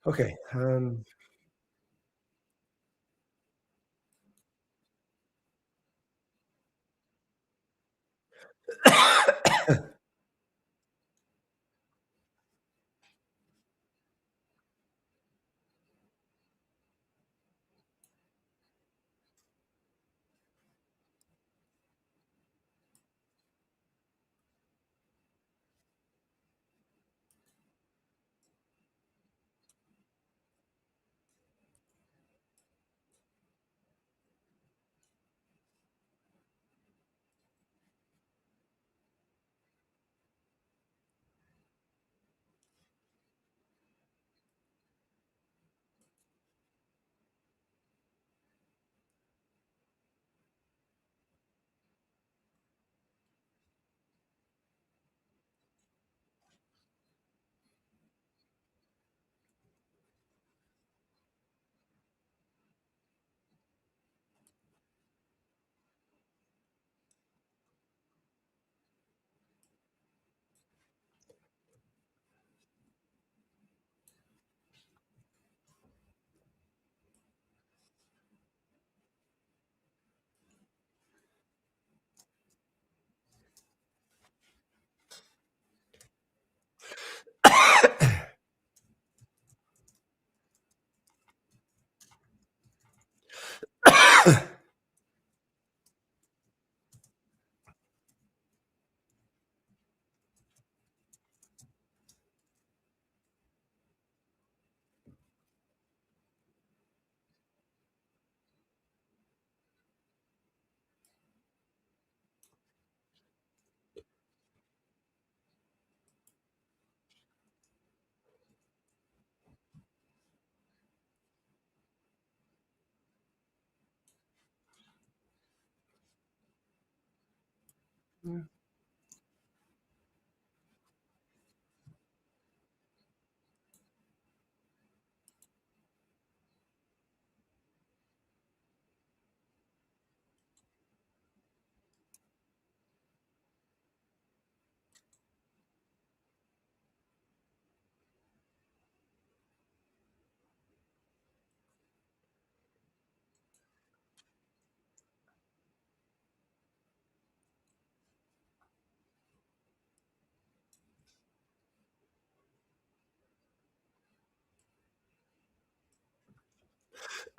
Okay.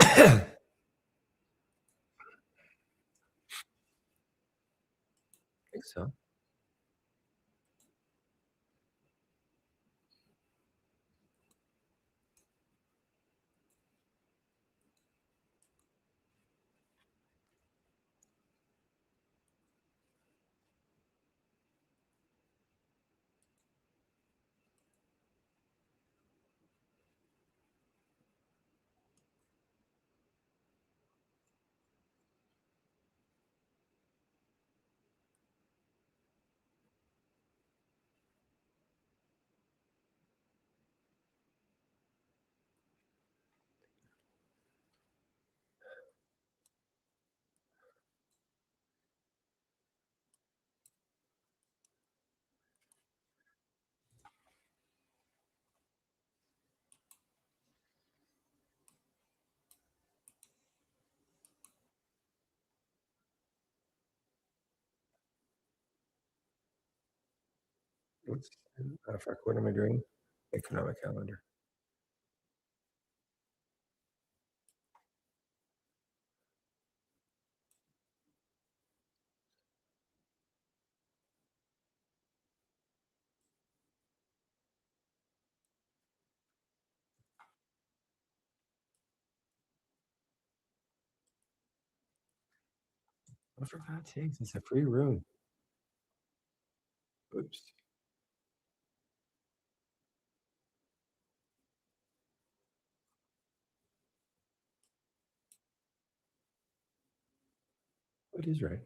I think so. What's fuck, what am I doing? Economic calendar. Oh, for God's sakes, it's a free room. Oops. What is right?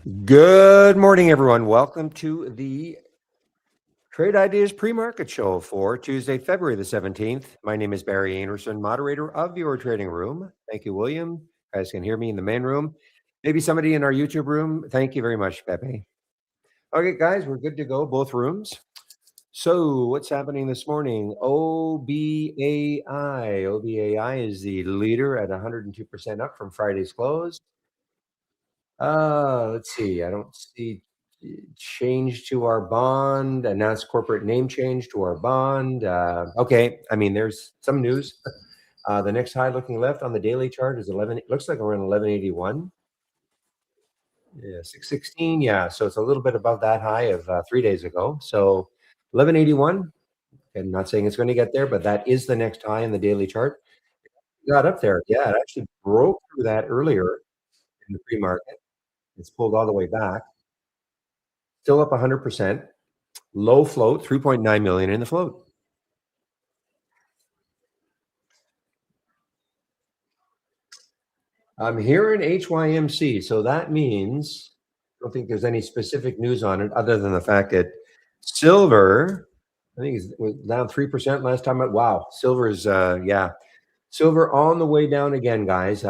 Good morning, everyone. Welcome to the Trade Ideas Pre-Market Show for Tuesday, February the 17th. My name is Barry Anderson, moderator of your trading room. Thank you, William. You guys can hear me in the main room. Maybe somebody in our YouTube room. Thank you very much, Pepe. Okay, guys, we're good to go, both rooms. So what's happening this morning? OBAI. OBAI is the leader at 102% up from Friday's close. Let's see. I don't see change to our bond, announced corporate name change to our bond. Okay, I mean, there's some news. The next high looking left on the daily chart is 11. It looks like we're in 1181. Yeah, 616. Yeah, so it's a little bit above that high of 3 days ago. So 1181. I'm not saying it's going to get there, but that is the next high in the daily chart. Got up there. Yeah, it actually broke through that earlier in the pre-market. It's pulled all the way back. Still up 100%. Low float, 3.9 million in the float. I'm here in HYMC, so that means I don't think there's any specific news on it other than the fact that silver, I think it was down 3% last time. Wow, silver is silver on the way down again, guys.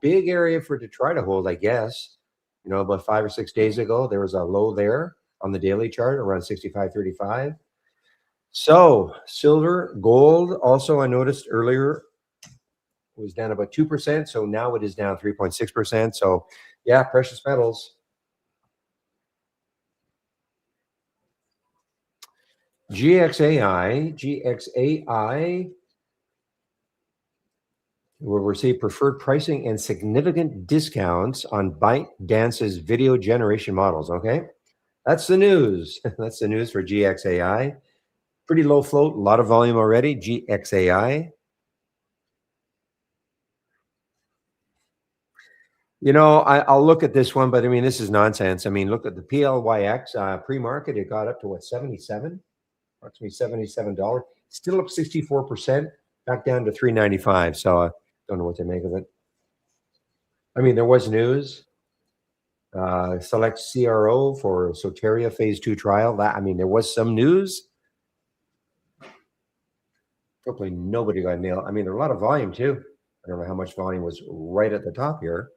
Big area for it to try to hold, I guess. You know, about 5 or 6 days ago, there was a low there on the daily chart around 65.35. So silver, gold. Also, I noticed earlier was down about 2%. So now it is down 3.6%. So yeah, precious metals. GXAI will receive preferred pricing and significant discounts on ByteDance's video generation models. Okay. That's the news. That's the news for GXAI. Pretty low float, a lot of volume already. GXAI. You know, I'll look at this one, but I mean, this is nonsense. I mean, look at the PLYX pre-market. It got up to what, 77? Approximately $77. Still up 64%, back down to 395. So I don't know what to make of it. I mean, there was news. Select CRO for Soteria phase 2 trial. There was some news. Hopefully nobody got nailed. I mean, there are a lot of volume too. I don't know how much volume was right at the top here.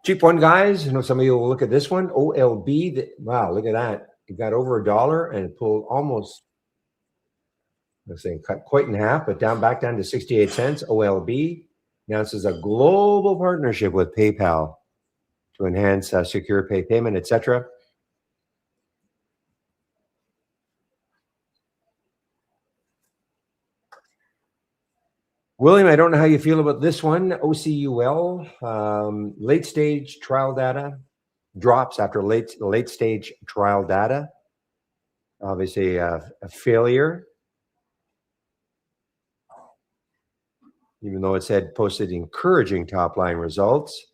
Cheap one, guys. I know some of you will look at this one. OLB. Wow, look at that. It got over $1 and it pulled almost, let's say, cut quite in half, but back down to 68 cents. OLB announces a global partnership with PayPal to enhance secure pay payment, etc. William, I don't know how you feel about this one. OCUL, late stage trial data drops after late stage trial data. Obviously, a failure, even though it said posted encouraging top line results.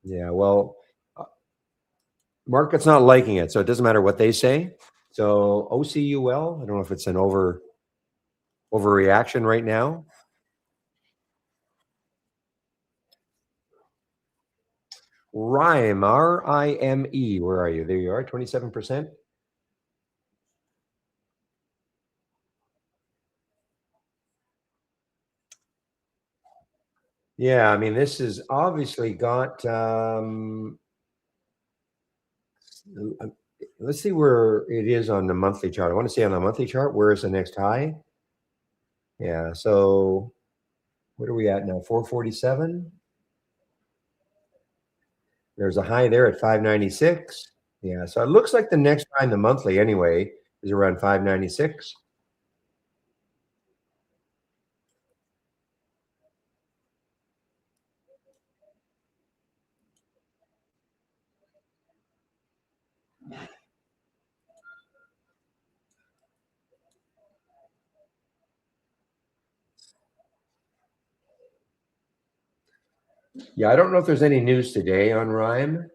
Yeah, well, market's not liking it, so it doesn't matter what they say. So OCUL, I don't know if it's an overreaction right now. RIME, RIME, where are you? There you are, 27%. Yeah, I mean, this has obviously got, let's see where it is on the monthly chart. I want to see on the monthly chart, where is the next high? Yeah, so what are we at now? 447. There's a high there at 596. Yeah, so it looks like the next high in the monthly anyway is around 596. Yeah, I don't know if there's any news today on RIME.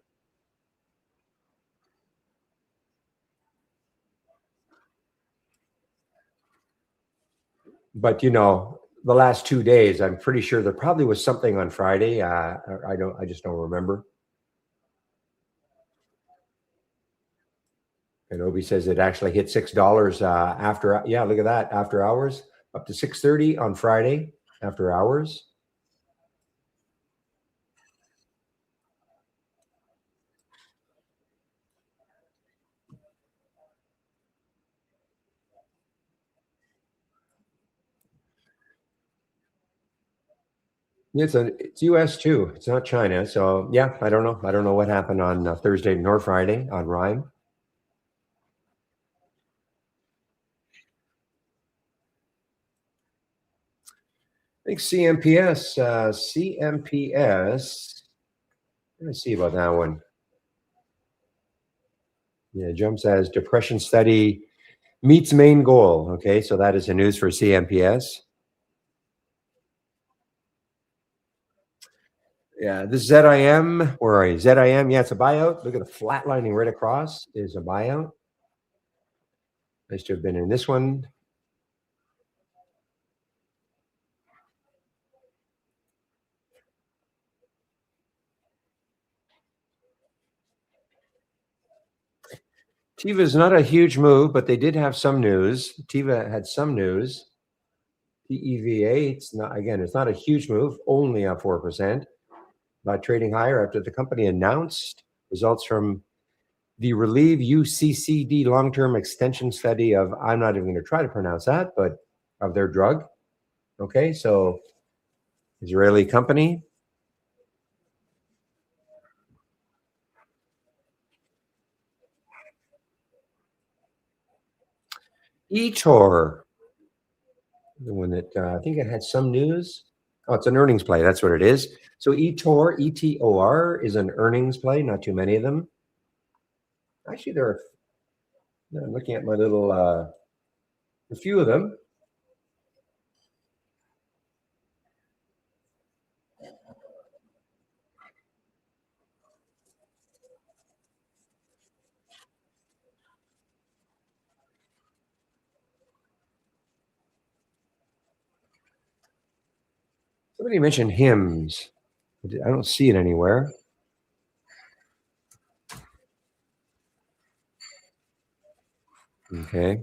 but the last 2 days, I'm pretty sure there probably was something on Friday. I just don't remember. And Obi says it actually hit $6 after. Yeah, look at that, after hours, up to 6:30 on Friday after hours. It's US too. It's not China. So yeah, I don't know. I don't know what happened on Thursday nor Friday on Rhyme. I think CMPS. CMPS. Let me see about that one. Yeah, Jump says depression study meets main goal. Okay, so that is the news for CMPS. Yeah, this ZIM. Where are you? ZIM. Yeah, it's a buyout. Look at the flatlining right across is a buyout. Nice to have been in this one. Tiva is not a huge move, but they did have some news. Tiva had some news. TEVA, it's not, again, it's not a huge move, only up 4%, but trading higher after the company announced results from the Relieve UCCD long-term extension study of, I'm not even going to try to pronounce that, but of their drug. Okay, so Israeli company. eToro, the one that I think it had some news. Oh, it's an earnings play. That's what it is. So eToro, ETOR is an earnings play. Not too many of them. Actually, there are. I'm looking at my little. A few of them. Somebody mentioned hymns. I don't see it anywhere. Okay.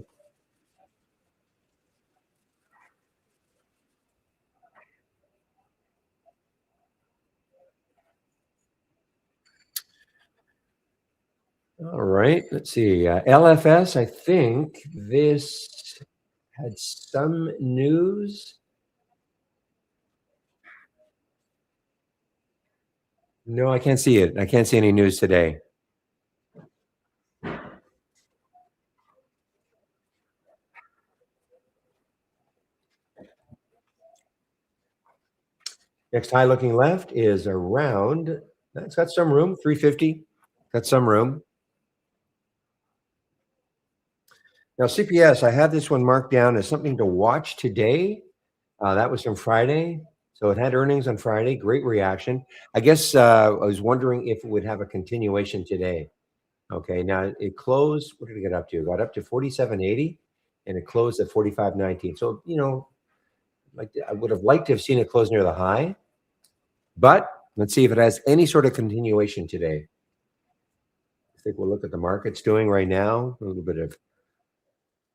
All right. Let's see. LFS, I think this had some news. No, I can't see it. I can't see any news today. Next high looking left is around, that's got some room, 350. Got some room. Now, CPS, I have this one marked down as something to watch today. That was from Friday. So it had earnings on Friday. Great reaction. I guess I was wondering if it would have a continuation today. Okay, now it closed. What did it get up to? It got up to 47.80 and it closed at 45.19. So, like I would have liked to have seen it close near the high, but let's see if it has any sort of continuation today. I think we'll look at the market's doing right now. A little bit of,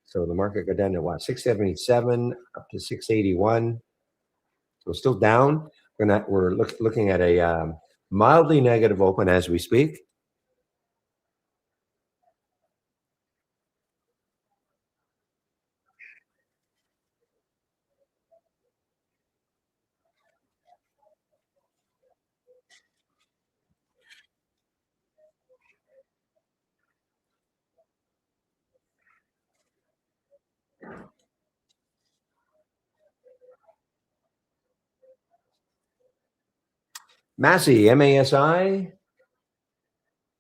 so the market got down to what, 677 up to 681. So still down. We're looking at a mildly negative open as we speak. Massey, MASI,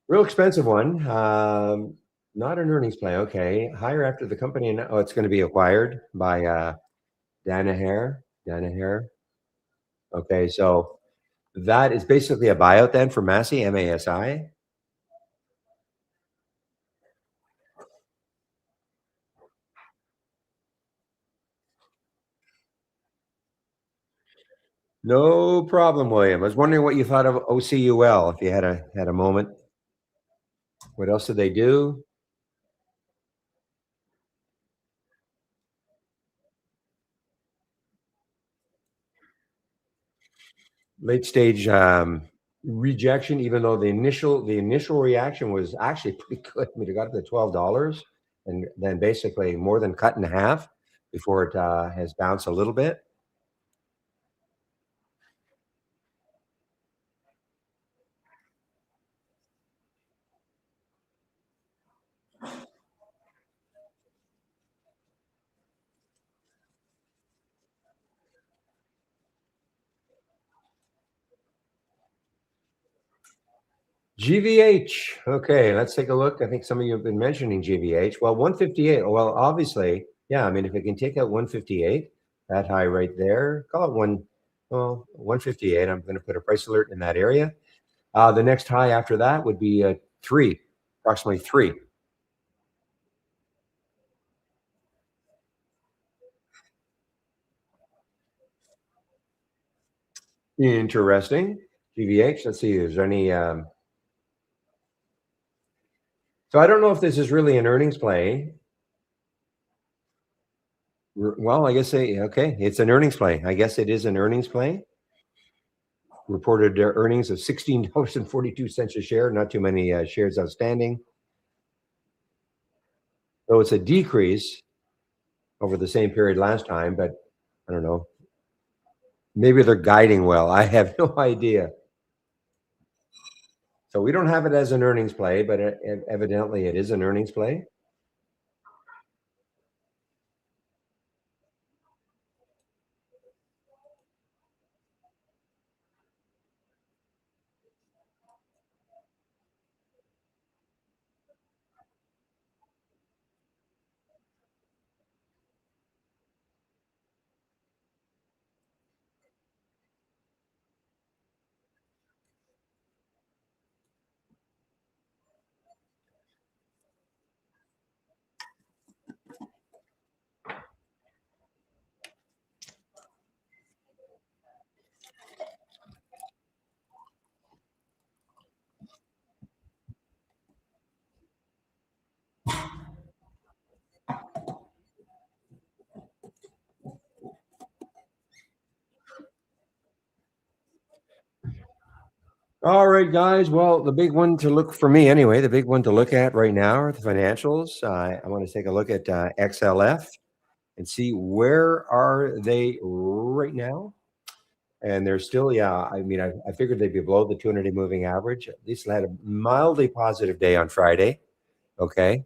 real expensive one. Not an earnings play. Okay, higher after the company. Oh, it's going to be acquired by Danaher. Danaher. Okay, so that is basically a buyout then for Massey, MASI. No problem, William. I was wondering what you thought of OCUL, if you had a moment. What else did they do? Late stage rejection, even though the initial reaction was actually pretty good. I mean, it got up to $12 and then basically more than cut in half before it has bounced a little bit. GVH. Okay, let's take a look. I think some of you have been mentioning GVH. Well, 158. Well, obviously, yeah. I mean, if it can take out 158, that high right there, call it well, 158. I'm going to put a price alert in that area. The next high after that would be three, approximately three. Interesting. GVH. Let's see. Is there any? So I don't know if this is really an earnings play. Well, I guess okay. It's an earnings play. I guess it is an earnings play. Reported earnings of $16.42 a share. Not too many shares outstanding. So it's a decrease over the same period last time, but I don't know. Maybe they're guiding well. I have no idea. So we don't have it as an earnings play, but evidently it is an earnings play. All right, guys. Well, the big one to look for me anyway, the big one to look at right now are the financials. I want to take a look at XLF and see where are they right now. And they're still, yeah. I mean, I figured they'd be below the 200-day moving average. At least had a mildly positive day on Friday. Okay.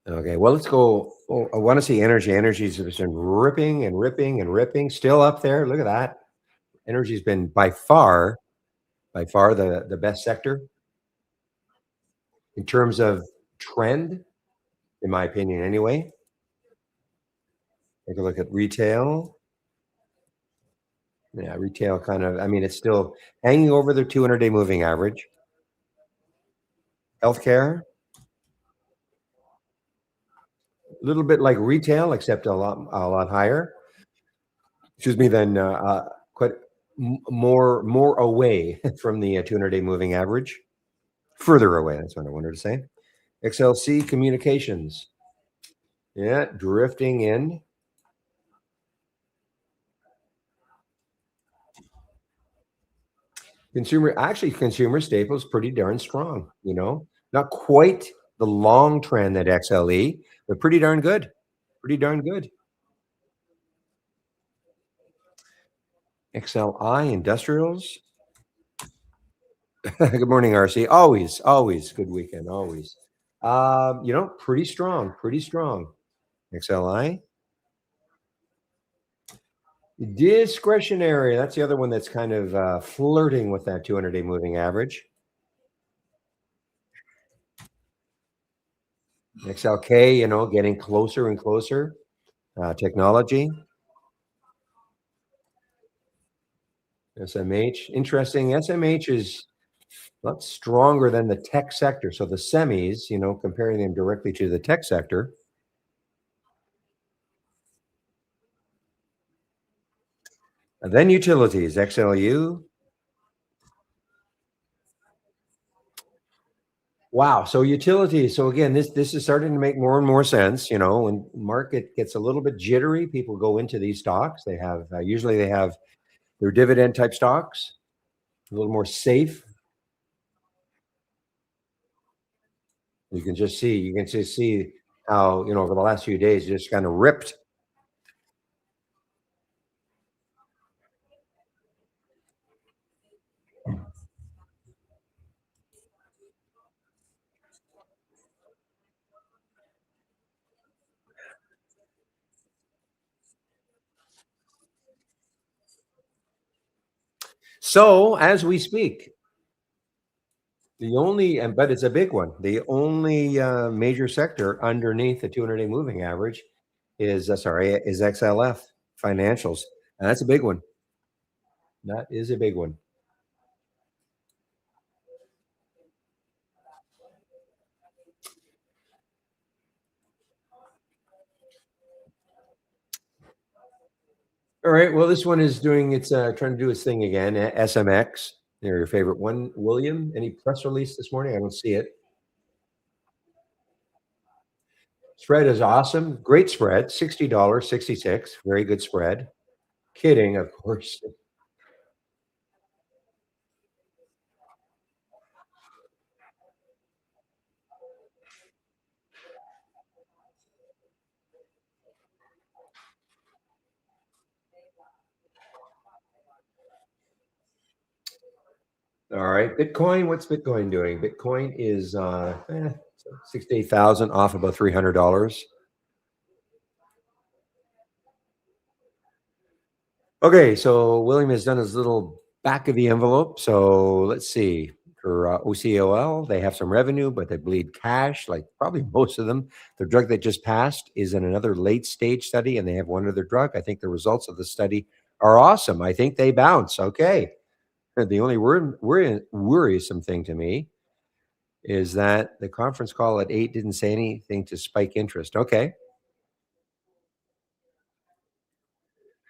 Okay. Well, let's go. Oh, I want to see energy. Energy's been ripping and ripping and ripping. Still up there. Look at that. Energy's been by far the best sector in terms of trend, in my opinion, anyway. Take a look at retail. Yeah, retail kind of, I mean, it's still hanging over the 200-day moving average. Healthcare, a little bit like retail, except a lot higher. Excuse me, than quite more away from the 200-day moving average. Further away, that's what I wanted to say. XLC Communications. Yeah, drifting in. Consumer staples pretty darn strong, Not quite the long trend that XLE, but pretty darn good. Pretty darn good. XLI Industrials. Good morning, RC. Always good weekend, always. Pretty strong, pretty strong. XLI. Discretionary. That's the other one that's kind of flirting with that 200-day moving average. XLK, getting closer and closer. Technology. SMH, interesting. SMH is a lot stronger than the tech sector. So the semis, comparing them directly to the tech sector, and then utilities, XLU. Wow. So utilities. So again, this is starting to make more and more sense. When market gets a little bit jittery, people go into these stocks. They have usually they have their dividend type stocks, a little more safe. You can just see how over the last few days just kind of ripped. So as we speak, but it's a big one. The only major sector underneath the 200-day moving average is XLF financials, and that's a big one. That is a big one. All right. Well, this one is doing it's trying to do its thing again. SMX. They're your favorite one, William. Any press release this morning? I don't see it. Spread is awesome. Great spread. $60, 66. Very good spread. Kidding, of course. All right. Bitcoin. What's Bitcoin doing? Bitcoin is 68,000 off about $300. Okay, so William has done his little back of the envelope. So let's see. For OCOL, they have some revenue, but they bleed cash, like probably most of them. The drug that just passed is in another late stage study, and they have one other drug. I think the results of the study are awesome. I think they bounce. Okay. The only worrisome thing to me is that the conference call at 8 didn't say anything to spike interest. Okay.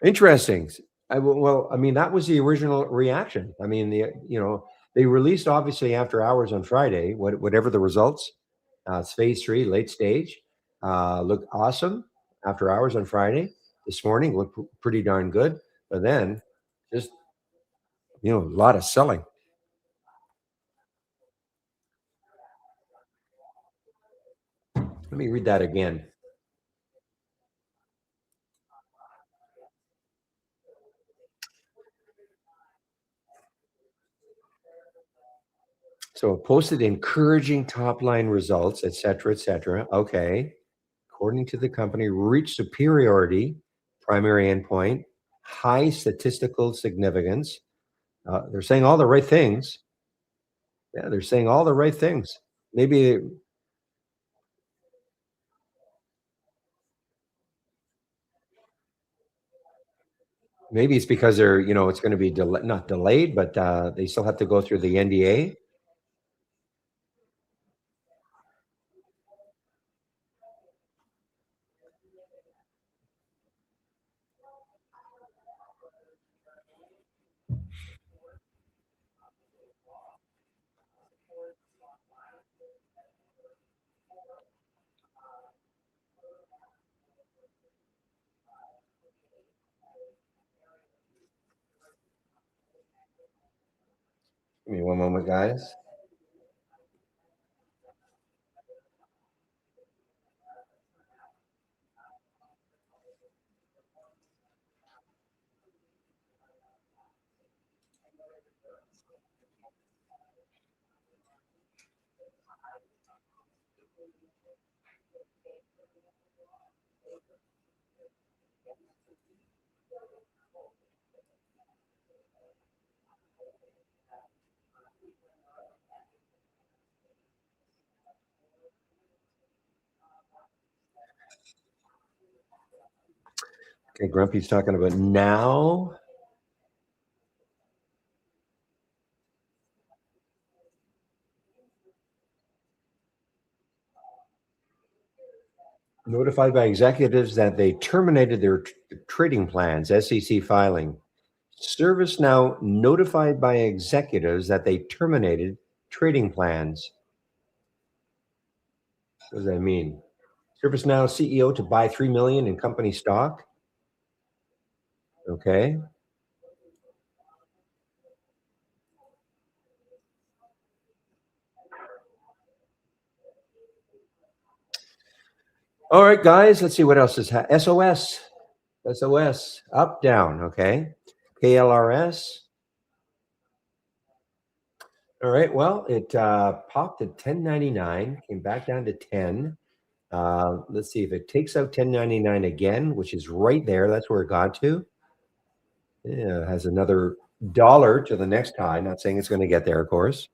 Interesting. Well, I mean, that was the original reaction. I mean, they released obviously after hours on Friday, whatever the results. It's phase three, late stage. Looked awesome after hours on Friday. This morning looked pretty darn good, but then just a lot of selling. Let me read that again. So it posted encouraging top line results, et cetera, et cetera. Okay. According to the company, reached superiority, primary endpoint, high statistical significance. They're saying all the right things. Yeah, they're saying all the right things. Maybe maybe it's because it's going to be not delayed, but they still have to go through the NDA. Give me one moment, guys. Okay, Grumpy's talking about now. Notified by executives that they terminated their trading plans, SEC filing. ServiceNow notified by executives that they terminated trading plans. What does that mean? ServiceNow CEO to buy 3 million in company stock. Okay. All right, guys. Let's see what else is SOS. SOS up down. Okay. KLRS. All right. Well, it popped at 10.99, came back down to 10. Let's see if it takes out 10.99 again, which is right there. That's where it got to. Yeah, it has another dollar to the next high. Not saying it's going to get there, of course.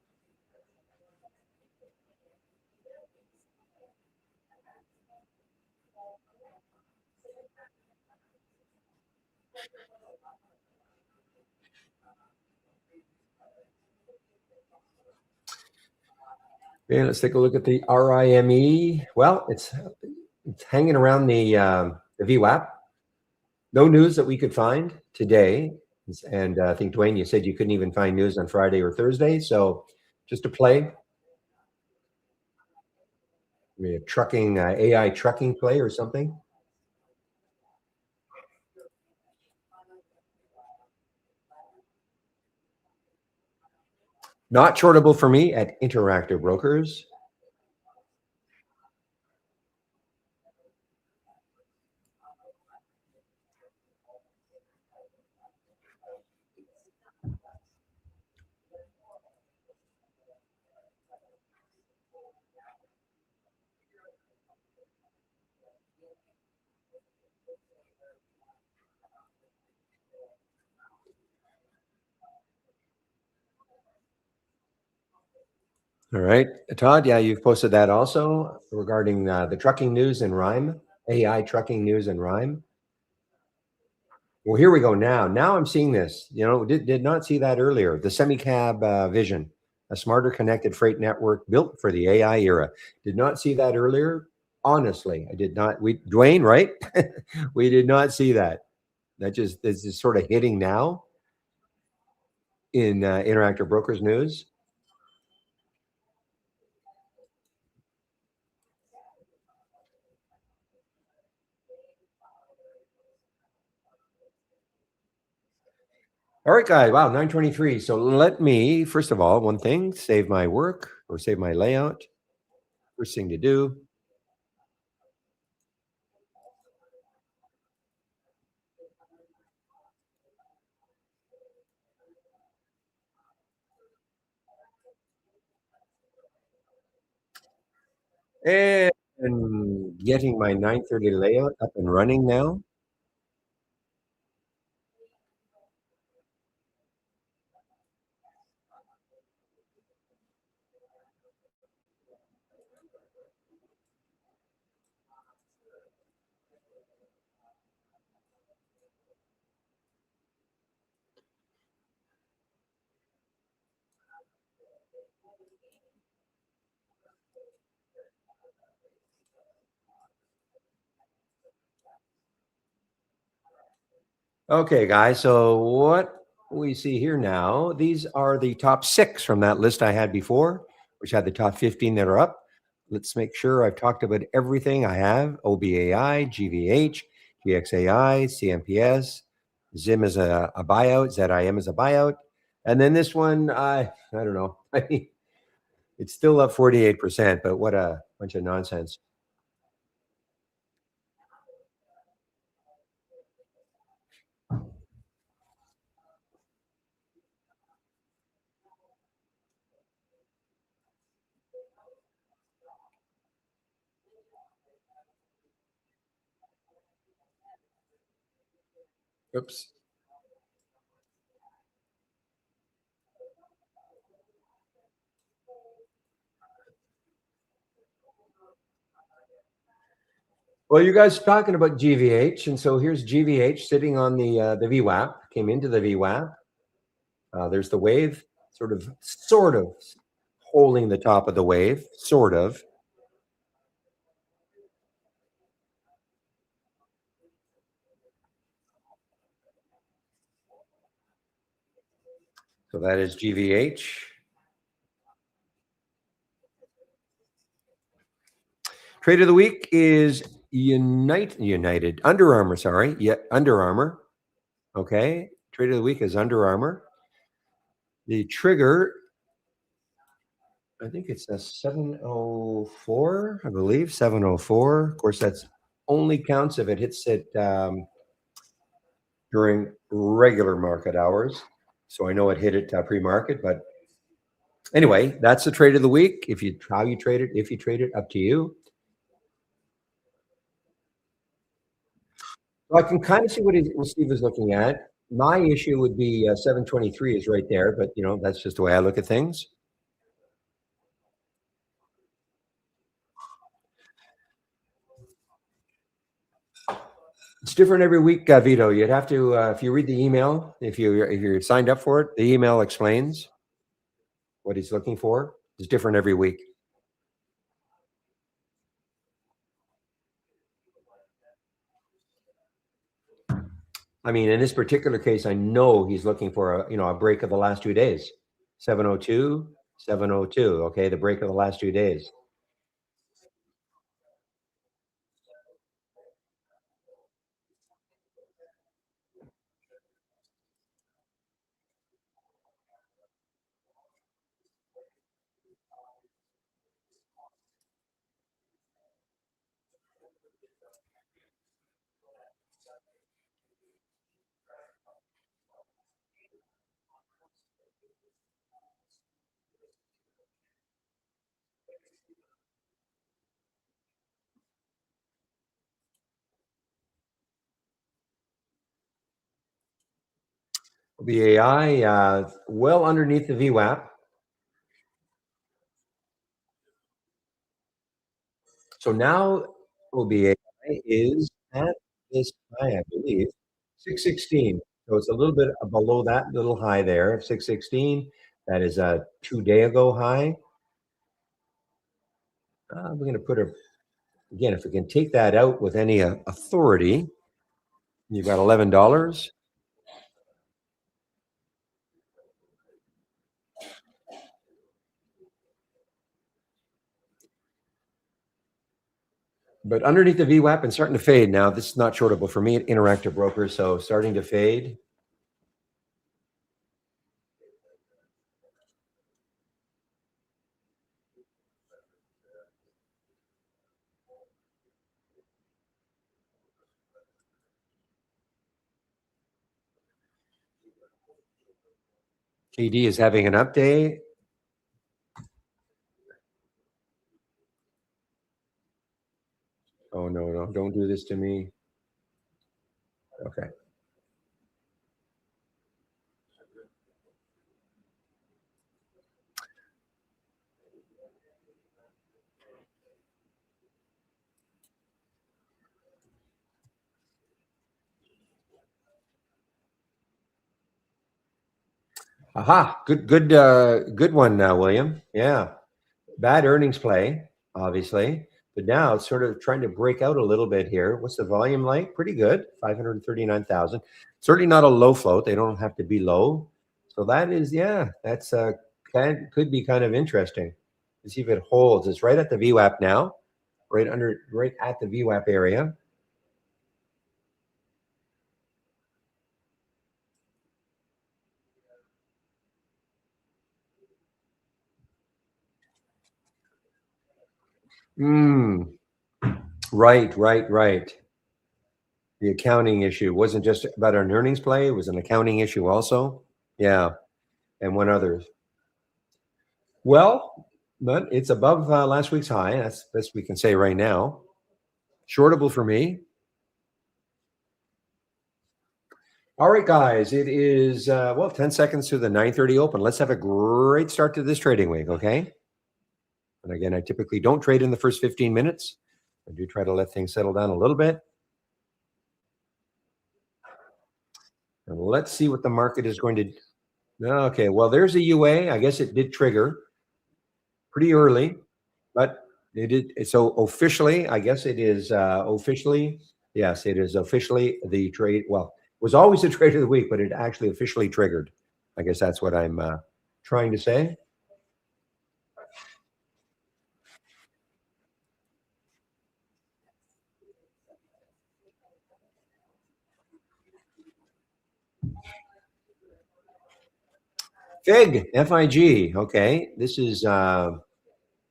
Okay, let's take a look at the RIME. Well, it's hanging around the VWAP. No news that we could find today. And I think, Dwayne, you said you couldn't even find news on Friday or Thursday. So just a play, maybe a trucking, AI trucking play or something. Not shortable for me at Interactive Brokers. All right. Todd, yeah, you've posted that also regarding the trucking news and Rhyme, AI trucking news and Rhyme. Well, here we go now. Now I'm seeing this. Did not see that earlier. The Semicab vision, a smarter connected freight network built for the AI era. Did not see that earlier. Honestly, I did not. Dwayne, right? We did not see that. This is sort of hitting now in Interactive Brokers news. All right, guys. Wow, 9:23. So let me, first of all, one thing, save my work or save my layout. First thing to do. And getting my 9:30 layout up and running now. Okay, guys. So what we see here now, these are the top 6 from that list I had before, which had the top 15 that are up. Let's make sure I've talked about everything I have. OBAI, GVH, GXAI, CMPS, ZIM is a buyout, ZIM is a buyout. And then this one, I don't know. I mean, it's still up 48%, but what a bunch of nonsense. Oops. Well, you guys talking about GVH, and so here's GVH sitting on the VWAP. Came into the VWAP. There's the wave, sort of holding the top of the wave, sort of. So that is GVH. Trade of the week is United Under Armour. Sorry, yeah, Under Armour. Okay, trade of the week is Under Armour. The trigger, I think it's a 704, I believe 704. Of course, that's only counts if it hits it during regular market hours. So I know it hit it pre-market, but anyway, that's the trade of the week. If you how you trade it, if you trade it, up to you. So I can kind of see what Steve is looking at. My issue would be 723 is right there, but that's just the way I look at things. It's different every week, Vito. You'd have to, if you read the email, if you're signed up for it, the email explains what he's looking for. It's different every week. I mean, in this particular case, I know he's looking for a break of the last 2 days. 702, 702. Okay, the break of the last 2 days. BAI, well underneath the VWAP. So now OBAI is at this high, I believe, 616. So it's a little bit below that little high there of 616. That is a 2 day ago high. We're going to put again, if we can take that out with any authority, you've got $11. But underneath the VWAP and starting to fade now. This is not shortable for me at Interactive Brokers, so starting to fade. KD is having an update. Oh, no, don't do this to me. Okay. Aha, good one now, William. Yeah. Bad earnings play, obviously, but now it's sort of trying to break out a little bit here. What's the volume like? Pretty good, 539,000. Certainly not a low float. They don't have to be low. So that is, yeah, that's could be kind of interesting. Let's see if it holds. It's right at the VWAP now, right at the VWAP area. Right. The accounting issue wasn't just about an earnings play; it was an accounting issue also. Yeah, and one other. Well, but it's above last week's high. That's best we can say right now. Shortable for me. All right, guys. It is 10 seconds to the 9:30 open. Let's have a great start to this trading week. Okay. And again, I typically don't trade in the first 15 minutes. I do try to let things settle down a little bit. And let's see what the market is going to. Okay. Well, there's a UA. I guess it did trigger pretty early, but it did. So officially, I guess it is officially. Yes, it is officially the trade. Well, it was always a trade of the week, but it actually officially triggered. I guess that's what I'm trying to say. Fig, Fig. Okay, this is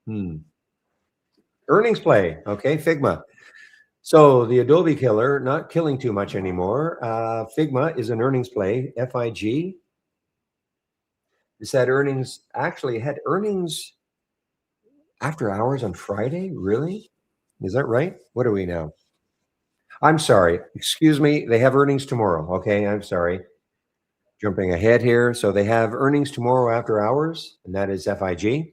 hmm, earnings play. Okay, Figma. So the Adobe killer, not killing too much anymore. Figma is an earnings play. Fig. This had earnings. Actually, it had earnings after hours on Friday. Really? Is that right? What are we now? I'm sorry. Excuse me. They have earnings tomorrow. Okay, I'm sorry. Jumping ahead here. So they have earnings tomorrow after hours, and that is Fig.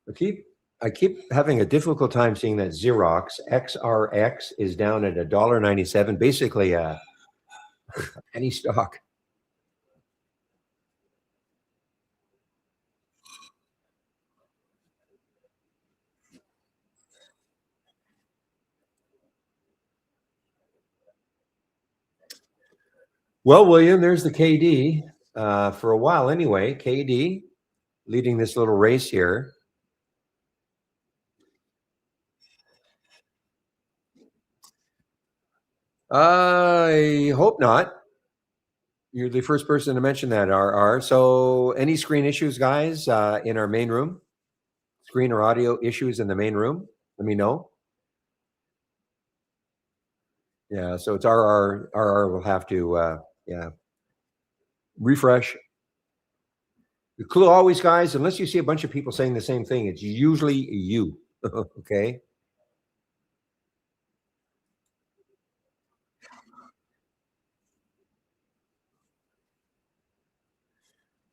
I keep I keep having a difficult time seeing that Xerox XRX is down at $1.97, basically a penny stock. Well, William, there's the KD. For a while anyway, KD leading this little race here. I hope not. You're the first person to mention that, RR. So, any screen issues, guys, in our main room? Screen or audio issues in the main room? Let me know. Yeah, so it's RR. RR will have to, yeah, refresh. The clue always, guys, unless you see a bunch of people saying the same thing, it's usually you. Okay.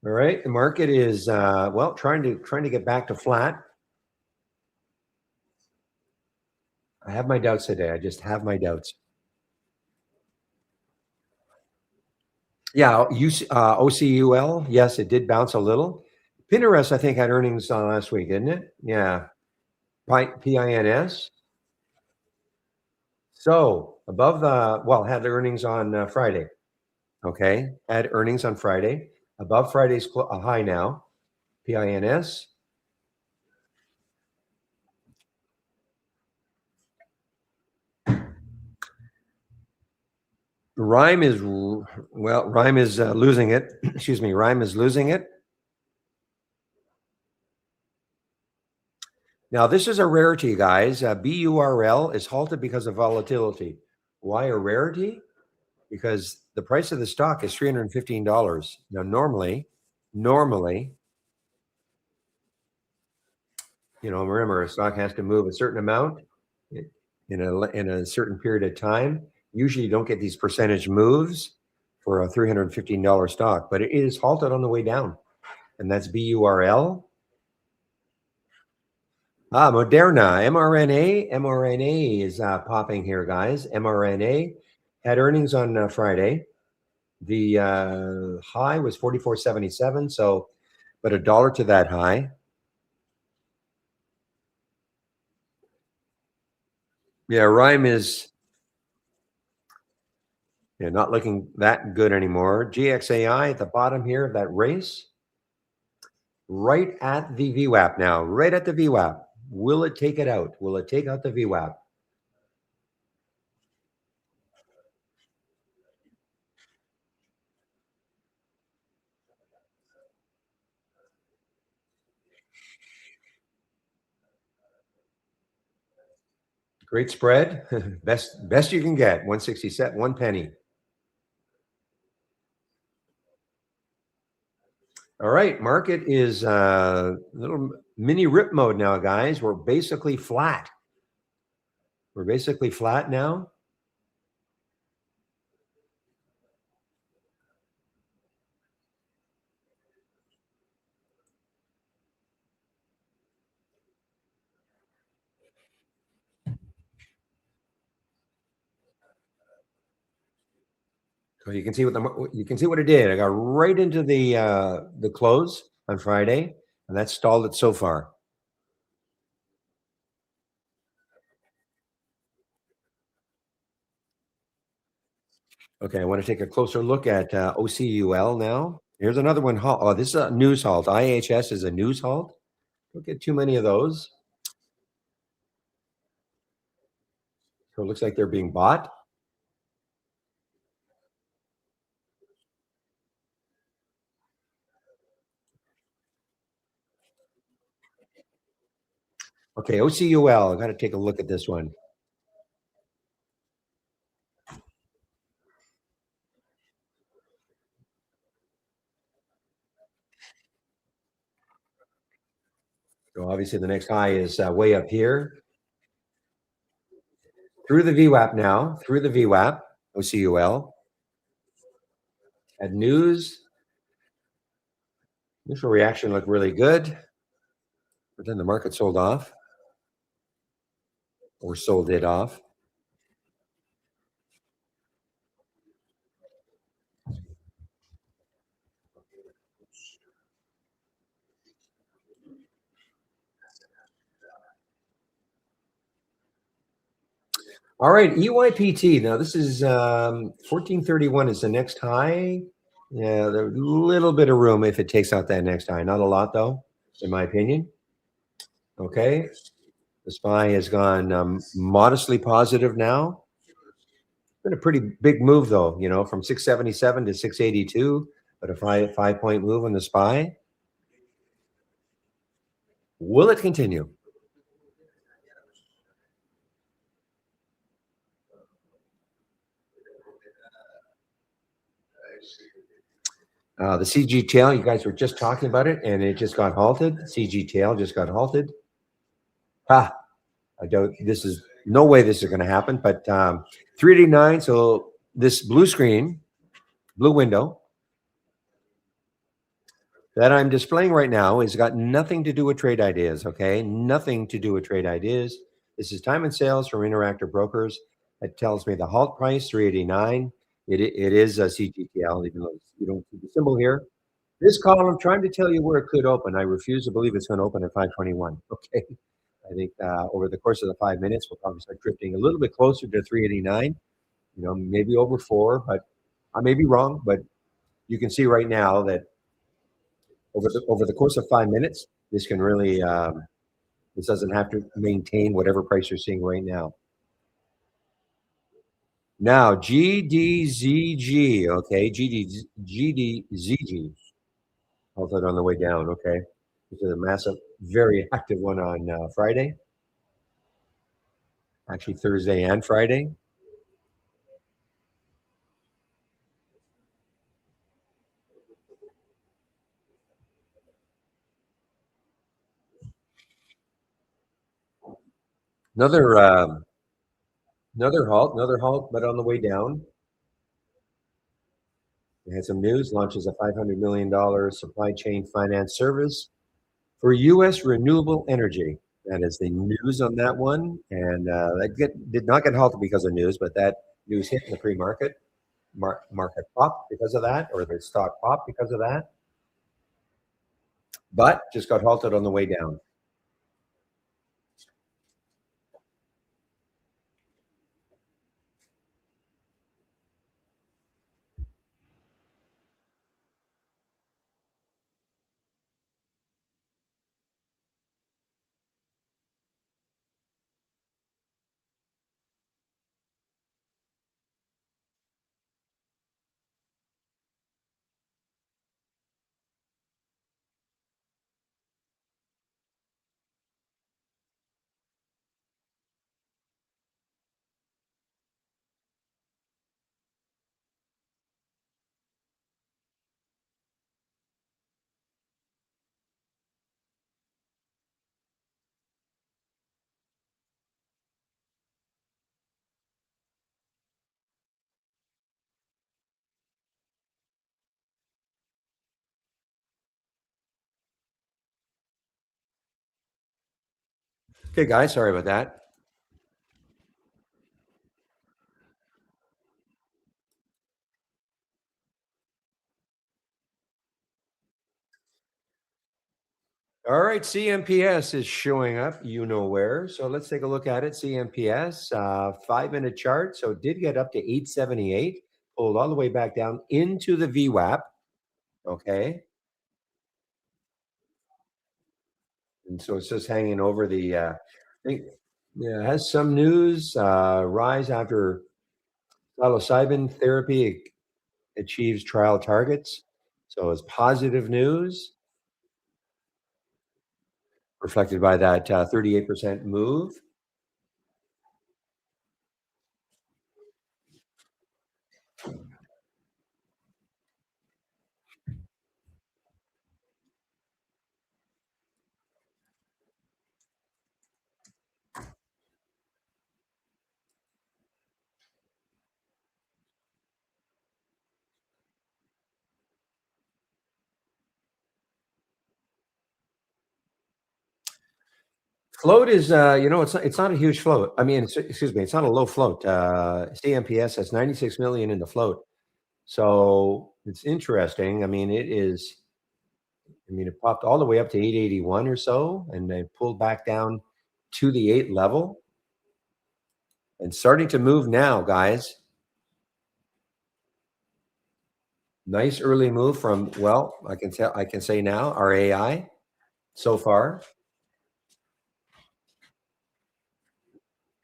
All right. The market is well trying to get back to flat. I have my doubts today. I just have my doubts. Yeah, OCUL. Yes, it did bounce a little. Pinterest, I think, had earnings last week, didn't it? Yeah. PINS. So above the well, had earnings on Friday. Okay, had earnings on Friday. Above Friday's high now. PINS. Rhyme is well, Rhyme is losing it. Excuse me, Rhyme is losing it. Now, this is a rarity, guys. BURL is halted because of volatility. Why a rarity? Because the price of the stock is $315. Now, normally, remember a stock has to move a certain amount in a certain period of time. Usually, you don't get these percentage moves for a $315 stock, but it is halted on the way down, and that's BURL. Moderna, mRNA is popping here, guys. mRNA had earnings on Friday. The high was 44.77, so but a dollar to that high. Yeah, Rhyme is not looking that good anymore. GXAI at the bottom here of that race, right at the VWAP now, right at the VWAP. Will it take it out? Will it take out the VWAP? Great spread, best you can get. 167, one penny. All right, market is a little mini rip mode now, guys. We're basically flat. We're basically flat now. So you can see what it did. I got right into the close on Friday, and that stalled it so far. Okay, I want to take a closer look at OCUL now. Here's another one. Oh, this is a news halt. IHS is a news halt. Don't get too many of those. So it looks like they're being bought. Okay, OCUL. I got to take a look at this one. So obviously the next high is way up here. Through the VWAP now. Through the VWAP. OCUL. At news. Initial reaction looked really good, but then the market sold off or sold it off. All right, EYPT. Now this is 1431 is the next high. Yeah, there's a little bit of room if it takes out that next high. Not a lot though, in my opinion. Okay, the SPY has gone modestly positive now. It's been a pretty big move though, from 677 to 682, but a five-point move on the SPY. Will it continue? The CG tail, you guys were just talking about it, and it just got halted. CG tail just got halted. Ha! I don't. This is no way this is going to happen. But 389. So this blue screen, blue window that I'm displaying right now has got nothing to do with trade ideas. Okay, nothing to do with trade ideas. This is time and sales from Interactive Brokers. It tells me the halt price 389. It is a CGTL, even though you don't see the symbol here. This column, I'm trying to tell you where it could open. I refuse to believe it's going to open at 521. Okay. I think over the course of the 5 minutes, we'll probably start drifting a little bit closer to 389, maybe over four, but I may be wrong. But you can see right now that over the course of 5 minutes, this can really, this doesn't have to maintain whatever price you're seeing right now. Now, GDZG, okay, GDZG. How's that on the way down? Okay. This is a massive, very active one on Friday. Actually, Thursday and Friday. Another another halt, but on the way down. We had some news. Launches a $500 million supply chain finance service for U.S. renewable energy. That is the news on that one, and did not get halted because of news, but that news hit in the pre-market. Market popped because of that, or the stock popped because of that, but just got halted on the way down. Okay, guys, sorry about that. All right, CMPS is showing up, you know where. So let's take a look at it. CMPS, 5 minute chart. So it did get up to 878, pulled all the way back down into the VWAP. Okay. And so it's just hanging over the, I think, yeah, it has some news. Rise after psilocybin therapy achieves trial targets. So it's positive news reflected by that 38% move. Float is, it's not a huge float. I mean, excuse me, it's not a low float. CMPS has 96 million in the float. So it's interesting. I mean, it popped all the way up to 881 or so, and they pulled back down to the 8 level and starting to move now, guys. Nice early move from, well, I can say now, our AI so far.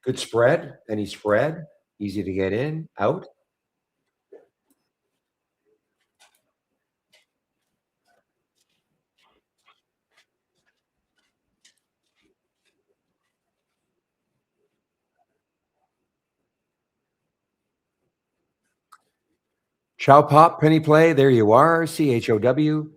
Good spread, any spread, easy to get in, out. Chow pop, penny play, there you are, CHOW.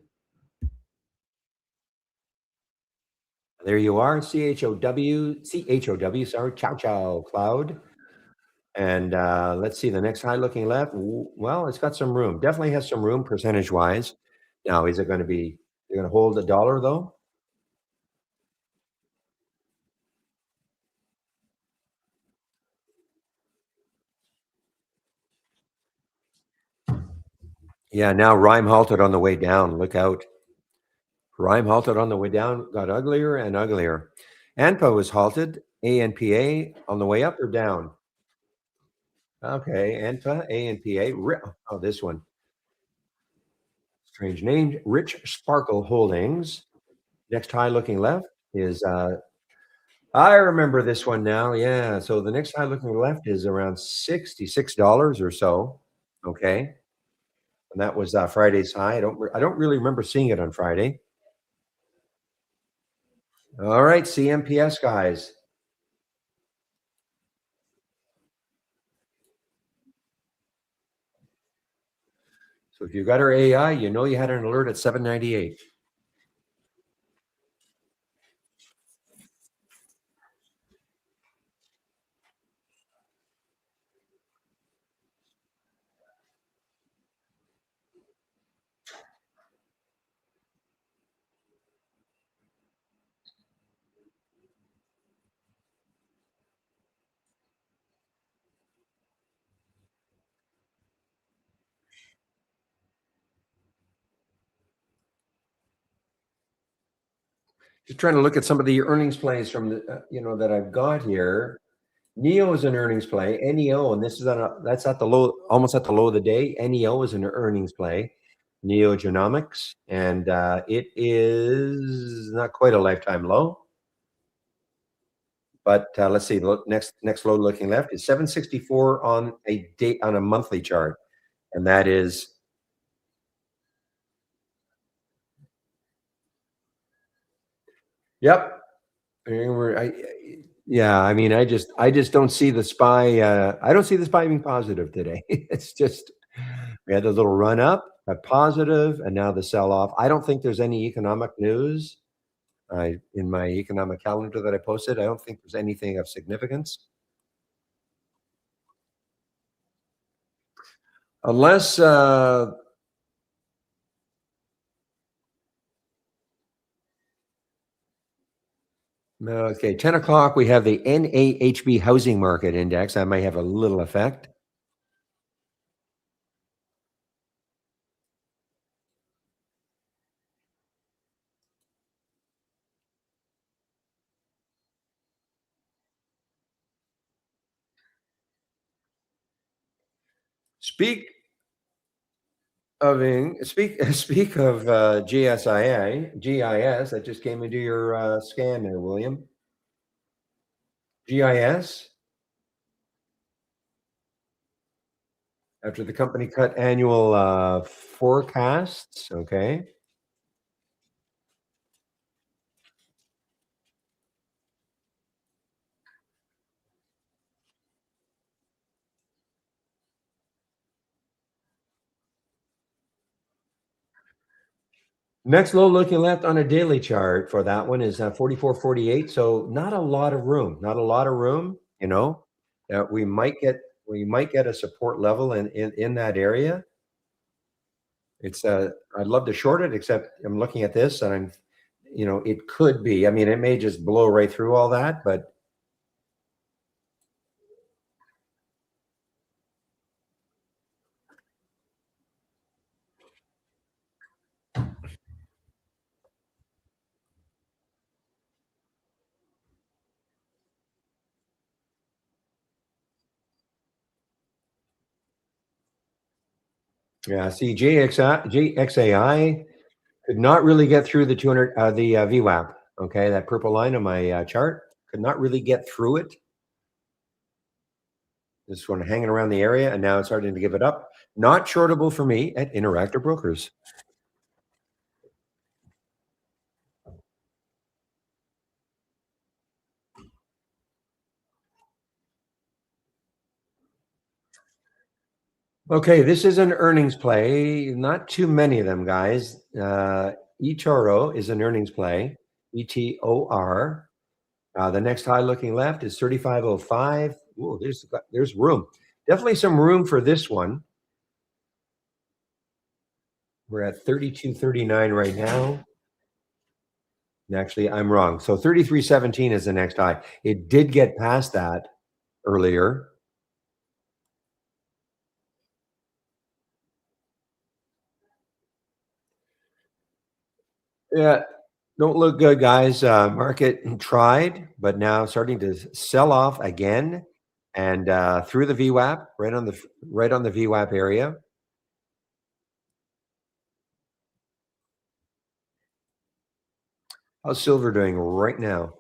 There you are, CHOW, sorry, chow chow cloud. And let's see the next high looking left. Well, it's got some room. Definitely has some room percentage wise. Now, is it going to be, you're going to hold a dollar though? Yeah, now Rhyme halted on the way down. Look out. Rhyme halted on the way down, got uglier and uglier. ANPA was halted. ANPA on the way up or down? Okay, ANPA, ANPA. Oh, this one. Strange name. Rich Sparkle Holdings. Next high looking left is I remember this one now. Yeah. So the next high looking left is around $66 or so. Okay. And that was Friday's high. I don't really remember seeing it on Friday. All right, CMPS guys. So if you got our AI, you know you had an alert at 798. Just trying to look at some of the earnings plays from the that I've got here. NEO is an earnings play. NEO, and this is that's at the low, almost at the low of the day. NEO is an earnings play. Neogenomics, and it is not quite a lifetime low. But let's see. Look, next low looking left is 764 on a date on a monthly chart, and that is yep. Yeah, I mean, I just don't see the SPY. I don't see the SPY being positive today. It's just we had a little run up, a positive, and now the sell off. I don't think there's any economic news. In my economic calendar that I posted, I don't think there's anything of significance. Unless, okay, 10 o'clock, we have the NAHB housing market index. That might have a little effect. Speak speak of GIS, that just came into your scan there, William. GIS, after the company cut annual forecasts. Okay. Next low looking left on a daily chart for that one is 44.48. So not a lot of room, not a lot of room, we might get a support level in that area. It's I'd love to short it, except I'm looking at this and it could be. I mean, it may just blow right through all that, but yeah, see, JXAI could not really get through the 200, the VWAP. Okay, that purple line on my chart could not really get through it. This one hanging around the area, and now it's starting to give it up. Not shortable for me at Interactive Brokers. Okay, this is an earnings play. Not too many of them, guys. eToro is an earnings play. ETOR. The next high looking left is 35.05. Ooh, there's room. Definitely some room for this one. We're at 32.39 right now. Actually, I'm wrong. So 33.17 is the next high. It did get past that earlier. Yeah, don't look good, guys. Market tried, but now starting to sell off again, and through the VWAP, right on the VWAP area. How's silver doing right now?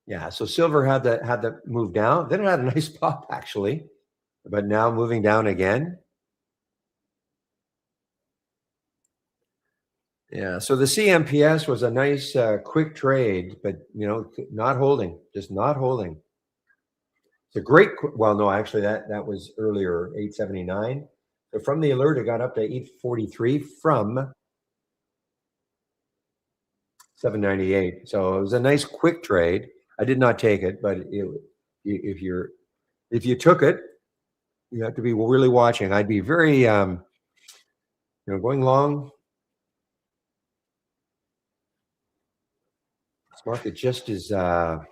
Yeah, so silver had the move down. Then it had a nice pop actually, but now moving down again. Yeah, so the CMPS was a nice quick trade, but not holding, just not holding. It's a well, no, actually that was earlier, 879. So from the alert, it got up to 843 from 798. So it was a nice quick trade. I did not take it, but if you took it, you have to be really watching. I'd be very going long. This market just is not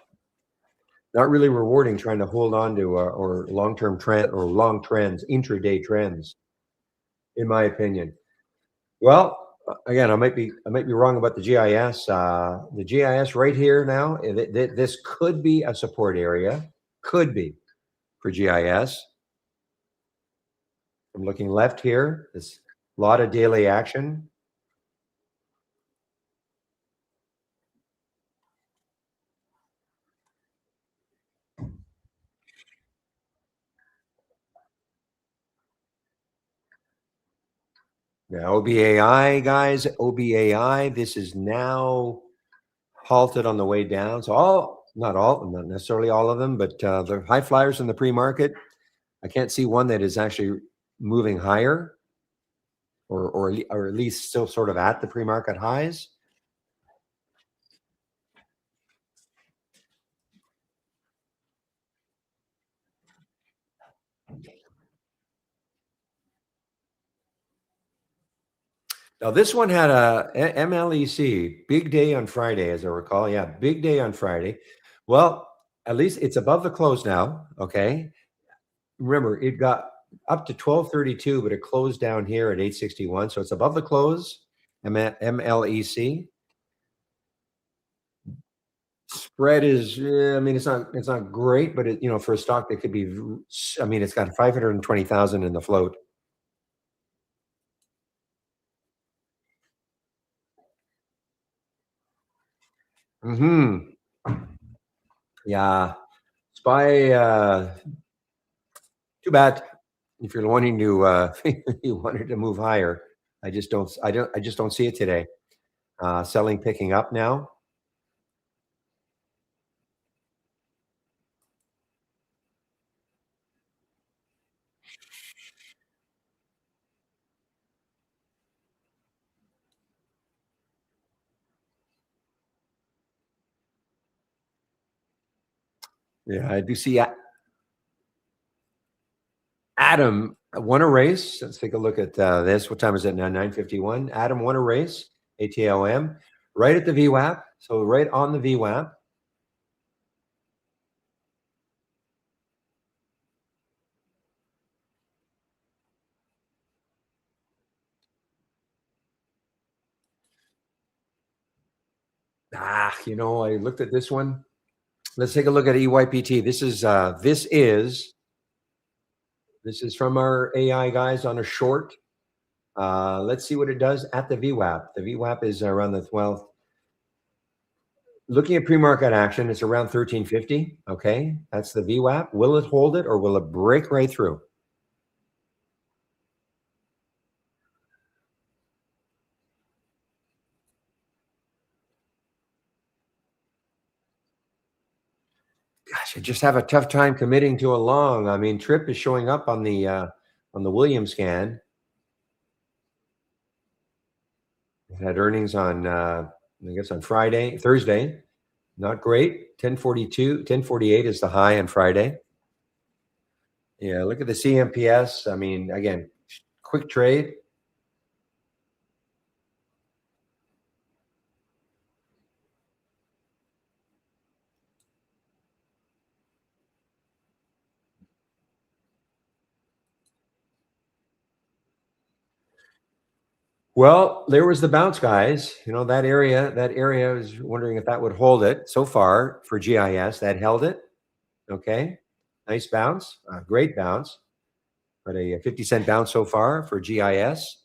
really rewarding trying to hold on to or long-term trend or long trends, intraday trends, in my opinion. Well, again, I might be wrong about the GIS. The GIS right here now, this could be a support area, could be for GIS. I'm looking left here. There's a lot of daily action. Yeah, OBAI, guys, OBAI. This is now halted on the way down. So not necessarily all of them, but the high flyers in the pre-market, I can't see one that is actually moving higher or at least still sort of at the pre-market highs. Now this one had MLEC, big day on Friday, as I recall. Yeah, big day on Friday. Well, at least it's above the close now. Okay. Remember, it got up to 1232, but it closed down here at 861. So it's above the close. MLEC. Bread is, I mean, it's not great, but for a stock that could be, I mean, it's got 520,000 in the float. Hmm. Yeah. Spy, too bad if you're wanting to, you wanted to move higher. I just don't see it today. Selling picking up now. Yeah, I do see Adam won a race. Let's take a look at this. What time is it now? 9:51. Adam won a race, ATLM, right at the VWAP. So right on the VWAP. I looked at this one. Let's take a look at EYPT. This is from our AI guys on a short. Let's see what it does at the VWAP. The VWAP is around the 12th. Looking at pre-market action, it's around 1350. Okay, that's the VWAP. Will it hold it or will it break right through? Gosh, I just have a tough time committing to a long. I mean, Trip is showing up on the Williams scan. It had earnings on I guess on Thursday. Not great. 1042, 1048 is the high on Friday. Yeah, look at the CMPS. I mean, again, quick trade. Well, there was the bounce, guys. That area, I was wondering if that would hold it. So far for GIS, that held it. Okay. Nice bounce. Great bounce. But a 50-cent bounce so far for GIS.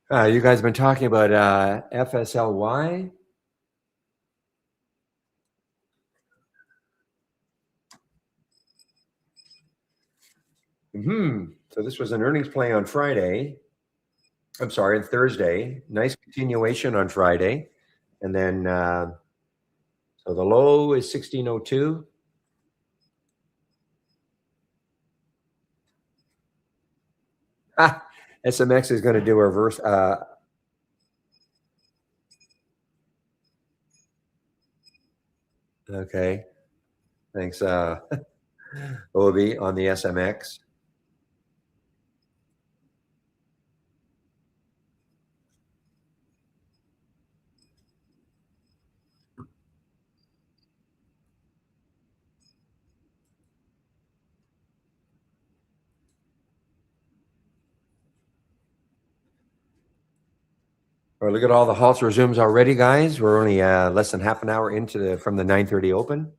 You guys been talking about FSLY. So this was an earnings play on Friday. I'm sorry, on Thursday. Nice continuation on Friday. And then, so the low is 1602. SMX is going to do a reverse. Okay. Thanks, Obi, on the SMX. All right, look at all the halts resumes already, guys. We're only less than half an hour from the 9:30 open.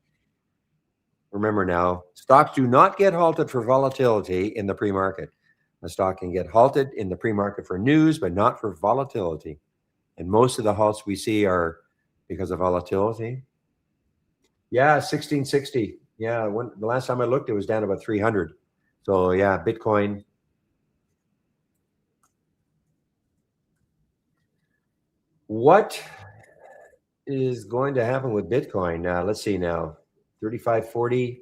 Remember now, stocks do not get halted for volatility in the pre-market. A stock can get halted in the pre-market for news, but not for volatility. And most of the halts we see are because of volatility. Yeah, 1660. Yeah, the last time I looked, it was down about 300. So yeah, Bitcoin. What is going to happen with Bitcoin? Let's see now. 3540.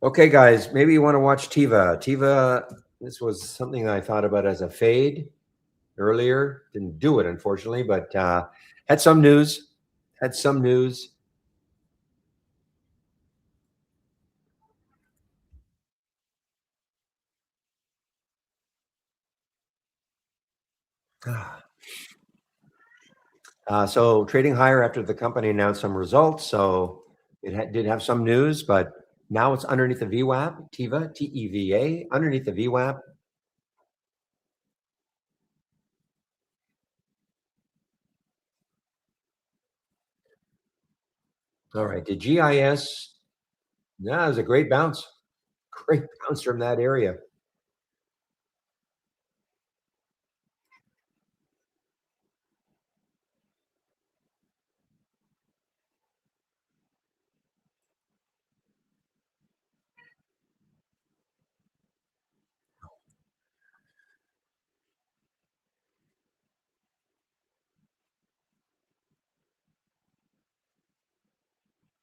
Okay, guys, maybe you want to watch Tiva. Tiva, this was something I thought about as a fade earlier. Didn't do it, unfortunately, but had some news. Had some news. So trading higher after the company announced some results. So did have some news, but now it's underneath the VWAP, Tiva, TEVA, underneath the VWAP. All right, the GIS, yeah, it was a great bounce. Great bounce from that area.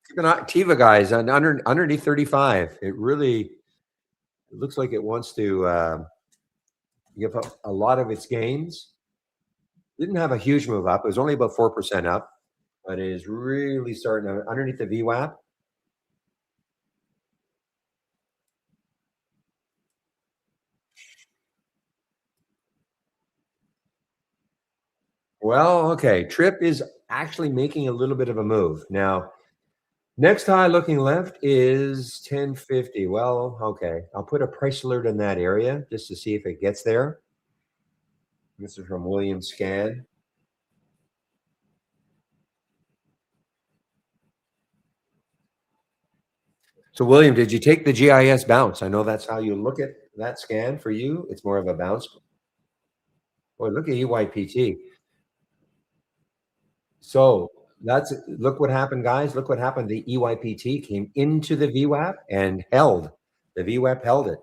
Keep an eye, Tiva guys, and underneath 35. It looks like it wants to give up a lot of its gains. Didn't have a huge move up. It was only about 4% up, but it is really starting to, underneath the VWAP. Well, okay. Trip is actually making a little bit of a move. Now, next high looking left is 1050. Well, okay. I'll put a price alert in that area just to see if it gets there. This is from William Scan. So, William, did you take the GIS bounce? I know that's how you look at that scan for you. It's more of a bounce. Boy, look at EYPT. So that's look what happened, guys. Look what happened. The EYPT came into the VWAP and held. The VWAP held it,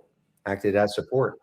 acted as support.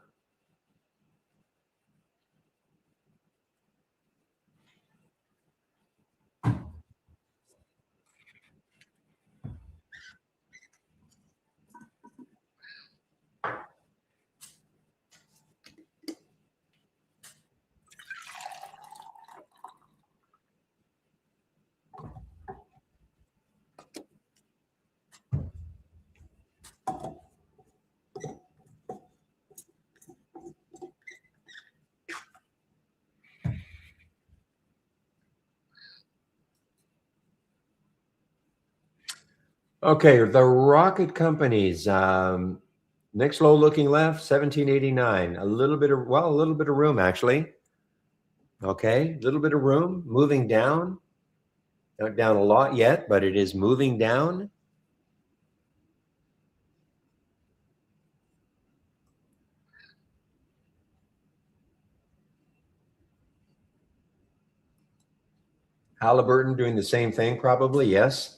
Okay, the rocket companies. Next low looking left, 1789. A little bit of a little bit of room actually. Okay, a little bit of room moving down. Not down a lot yet, but it is moving down. Halliburton doing the same thing, probably. Yes.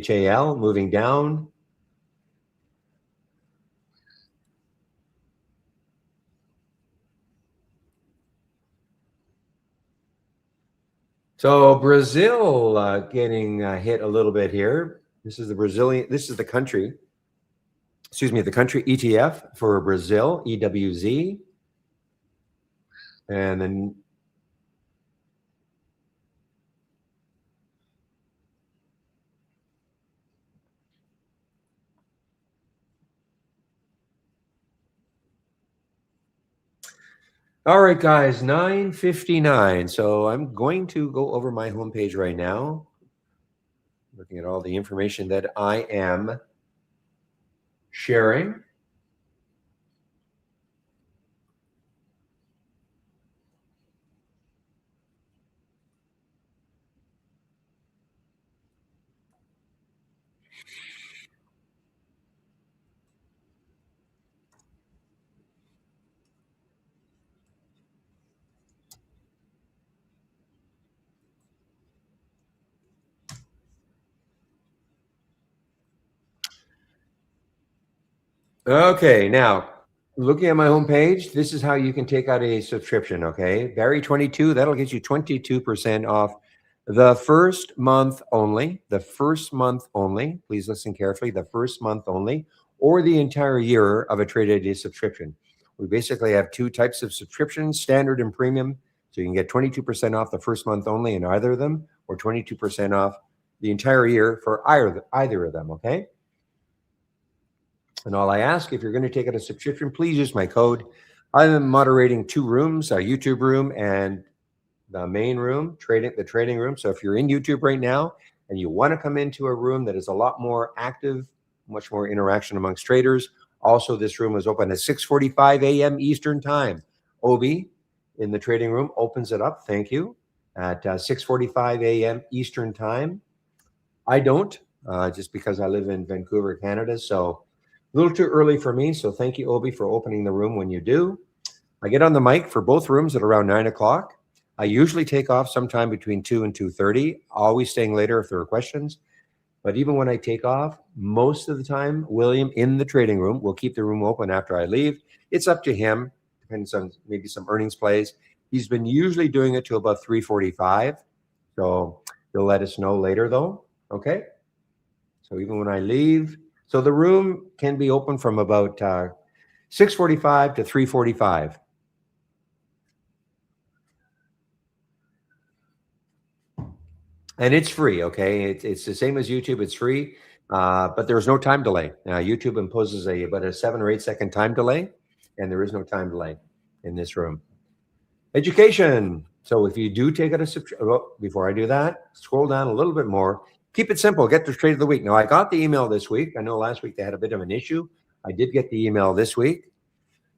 HAL moving down. So Brazil getting hit a little bit here. This is the Brazilian. This is the country. Excuse me, the country ETF for Brazil, EWZ, and then. All right, guys, 9:59. So I'm going to go over my homepage right now, looking at all the information that I am sharing. Okay, now looking at my homepage, this is how you can take out a subscription. Okay, Barry 22, that'll get you 22% off the first month only. The first month only. Please listen carefully. The first month only, or the entire year of a Trade ID subscription. We basically have two types of subscriptions, standard and premium. So you can get 22% off the first month only in either of them, or 22% off the entire year for either of them, okay? And all I ask, if you're going to take out a subscription, please use my code. I'm moderating two rooms, a YouTube room and the main room, the trading room. So if you're in YouTube right now and you want to come into a room that is a lot more active, much more interaction amongst traders, also this room is open at 6:45 a.m. Eastern time. Obi in the trading room opens it up, thank you, at 6:45 a.m. Eastern time. I don't, just because I live in Vancouver, Canada, so a little too early for me. So thank you, Obi, for opening the room when you do. I get on the mic for both rooms at around 9 o'clock. I usually take off sometime between 2 and 2:30, always staying later if there are questions. But even when I take off, most of the time, William in the trading room will keep the room open after I leave. It's up to him, depends on maybe some earnings plays. He's been usually doing it to about 3:45. So he'll let us know later though, okay? So even when I leave, so the room can be open from about 6:45 to 3:45. And it's free, okay? It's the same as YouTube. It's free, but there's no time delay. YouTube imposes about a 7 or 8 second time delay, and there is no time delay in this room. Education. So if you do take out a subscription, before I do that, scroll down a little bit more. Keep it simple. Get the trade of the week. Now, I got the email this week. I know last week they had a bit of an issue. I did get the email this week.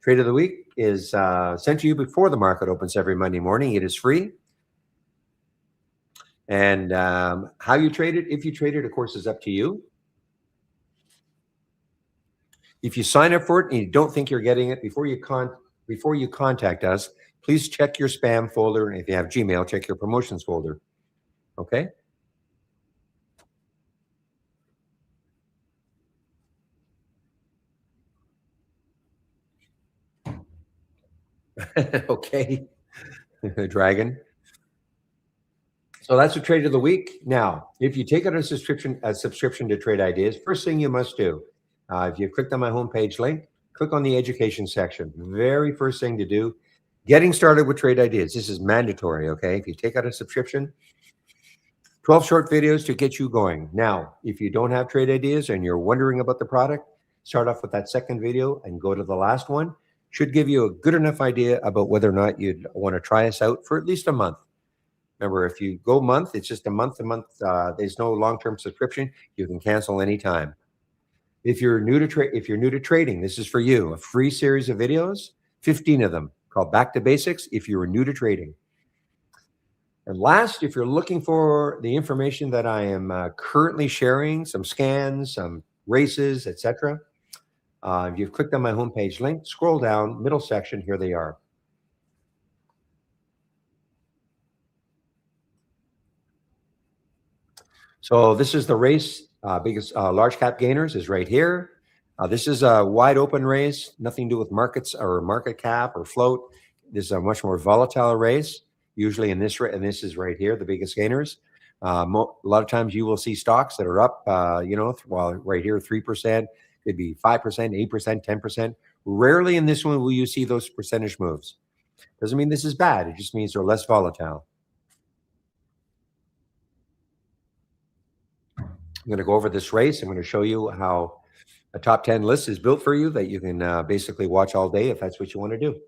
Trade of the week is sent to you before the market opens every Monday morning. It is free. And how you trade it, if you trade it, of course, is up to you. If you sign up for it and you don't think you're getting it before you contact us, please check your spam folder. And if you have Gmail, check your promotions folder. Okay. Okay. Dragon. So that's the trade of the week. Now, if you take out a subscription to Trade Ideas, first thing you must do, if you've clicked on my homepage link, click on the education section. Very first thing to do, getting started with Trade Ideas. This is mandatory, okay? If you take out a subscription, 12 short videos to get you going. Now, if you don't have Trade Ideas and you're wondering about the product, start off with that second video and go to the last one. Should give you a good enough idea about whether or not you'd want to try us out for at least a month. Remember, if you go month, it's just a month to month. There's no long-term subscription. You can cancel anytime. If you're new to trading, this is for you. A free series of videos, 15 of them, called Back to Basics if you are new to trading. And last, if you're looking for the information that I am currently sharing, some scans, some races, etc., if you've clicked on my homepage link, scroll down, middle section, here they are. So this is the race. Biggest large cap gainers is right here. This is a wide open race, nothing to do with markets or market cap or float. This is a much more volatile race. Usually in this, and this is right here, the biggest gainers. A lot of times you will see stocks that are up, while right here 3%, could be 5%, 8%, 10%. Rarely in this one will you see those percentage moves. Doesn't mean this is bad. It just means they're less volatile. I'm going to go over this race. I'm going to show you how a top 10 list is built for you that you can basically watch all day if that's what you want to do.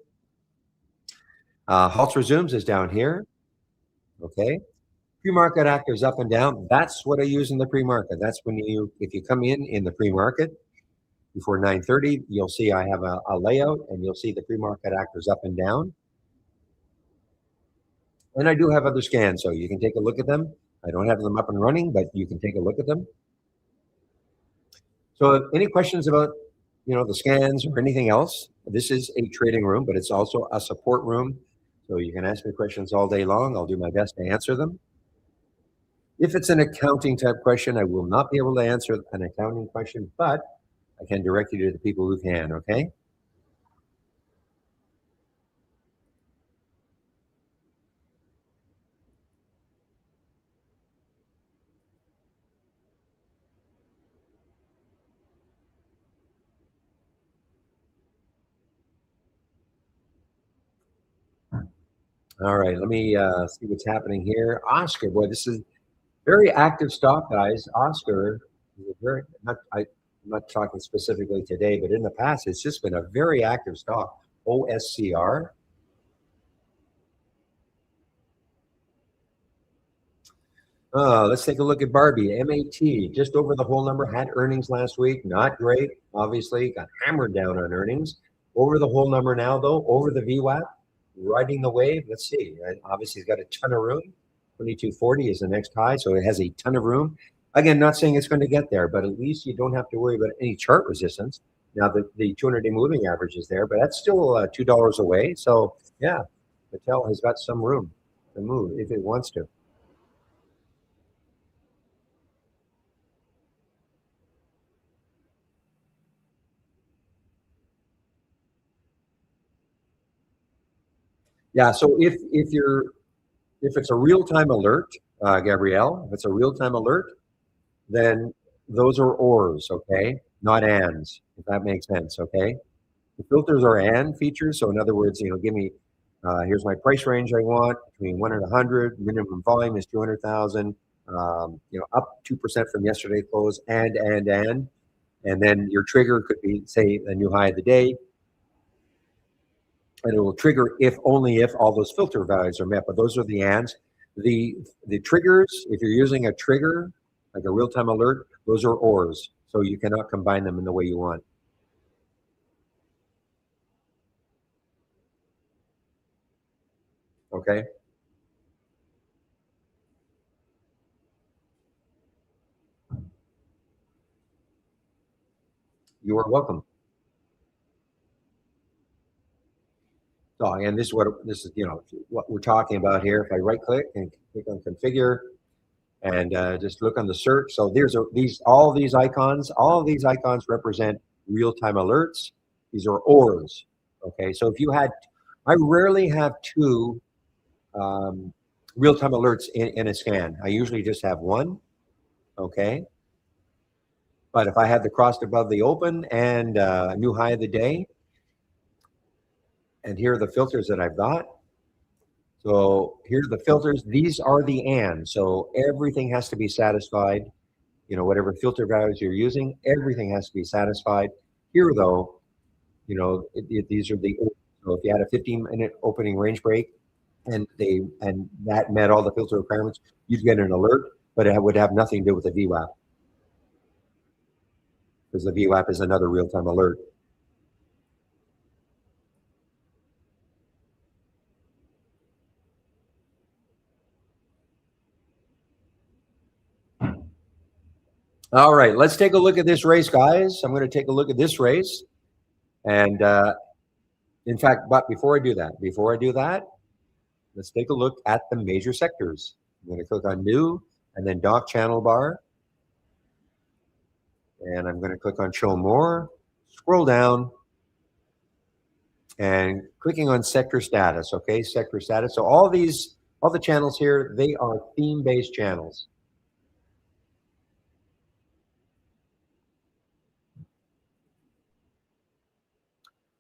Halts resumes is down here. Okay. Pre-market actors up and down. That's what I use in the pre-market. That's when if you come in the pre-market before 9:30, you'll see I have a layout and you'll see the pre-market actors up and down. And I do have other scans, so you can take a look at them. I don't have them up and running, but you can take a look at them. So any questions about, the scans or anything else? This is a trading room, but it's also a support room. So you can ask me questions all day long. I'll do my best to answer them. If it's an accounting type question, I will not be able to answer an accounting question, but I can direct you to the people who can, okay? All right, let me see what's happening here. Oscar, boy, this is very active stock, guys. Oscar is a very I'm not talking specifically today, but in the past, it's just been a very active stock. OSCR. Let's take a look at Barbie. MAT, just over the whole number, had earnings last week. Not great, obviously. Got hammered down on earnings. Over the whole number now, though, over the VWAP, riding the wave. Let's see. Obviously, it's got a ton of room. 2240 is the next high, so it has a ton of room. Again, not saying it's going to get there, but at least you don't have to worry about any chart resistance. Now, the 200-day moving average is there, but that's still $2 away. So, yeah, Mattel has got some room to move if it wants to. Yeah, so if it's a real-time alert, Gabrielle, if it's a real-time alert, then those are ors, okay? Not ands, if that makes sense, okay? The filters are and features. So in other words, give me, here's my price range I want between 1 and 100. Minimum volume is 200,000. Up 2% from yesterday close, and then your trigger could be, say, a new high of the day, and it will trigger if only if all those filter values are met. But those are the ands. The triggers, if you're using a trigger like a real-time alert, those are ors. So you cannot combine them in the way you want. Okay. You are welcome. So, and this is what we're talking about here. If I right click and click on configure and just look on the search. So all these icons represent real-time alerts. These are ors. Okay. So I rarely have two real-time alerts in a scan. I usually just have one. Okay. But if I had the crossed above the open and a new high of the day, and here are the filters that I've got. So here are the filters. These are the and. So everything has to be satisfied. Whatever filter values you're using, everything has to be satisfied. Here, though, these are the. So if you had a 15-minute opening range break, and that met all the filter requirements, you'd get an alert, but it would have nothing to do with the VWAP, because the VWAP is another real-time alert. All right, let's take a look at this race, guys. I'm going to take a look at this race. And in fact, but before I do that, let's take a look at the major sectors. I'm going to click on new and then dock channel bar. And I'm going to click on show more, scroll down, and clicking on sector status. Okay, sector status. So all the channels here, they are theme-based channels.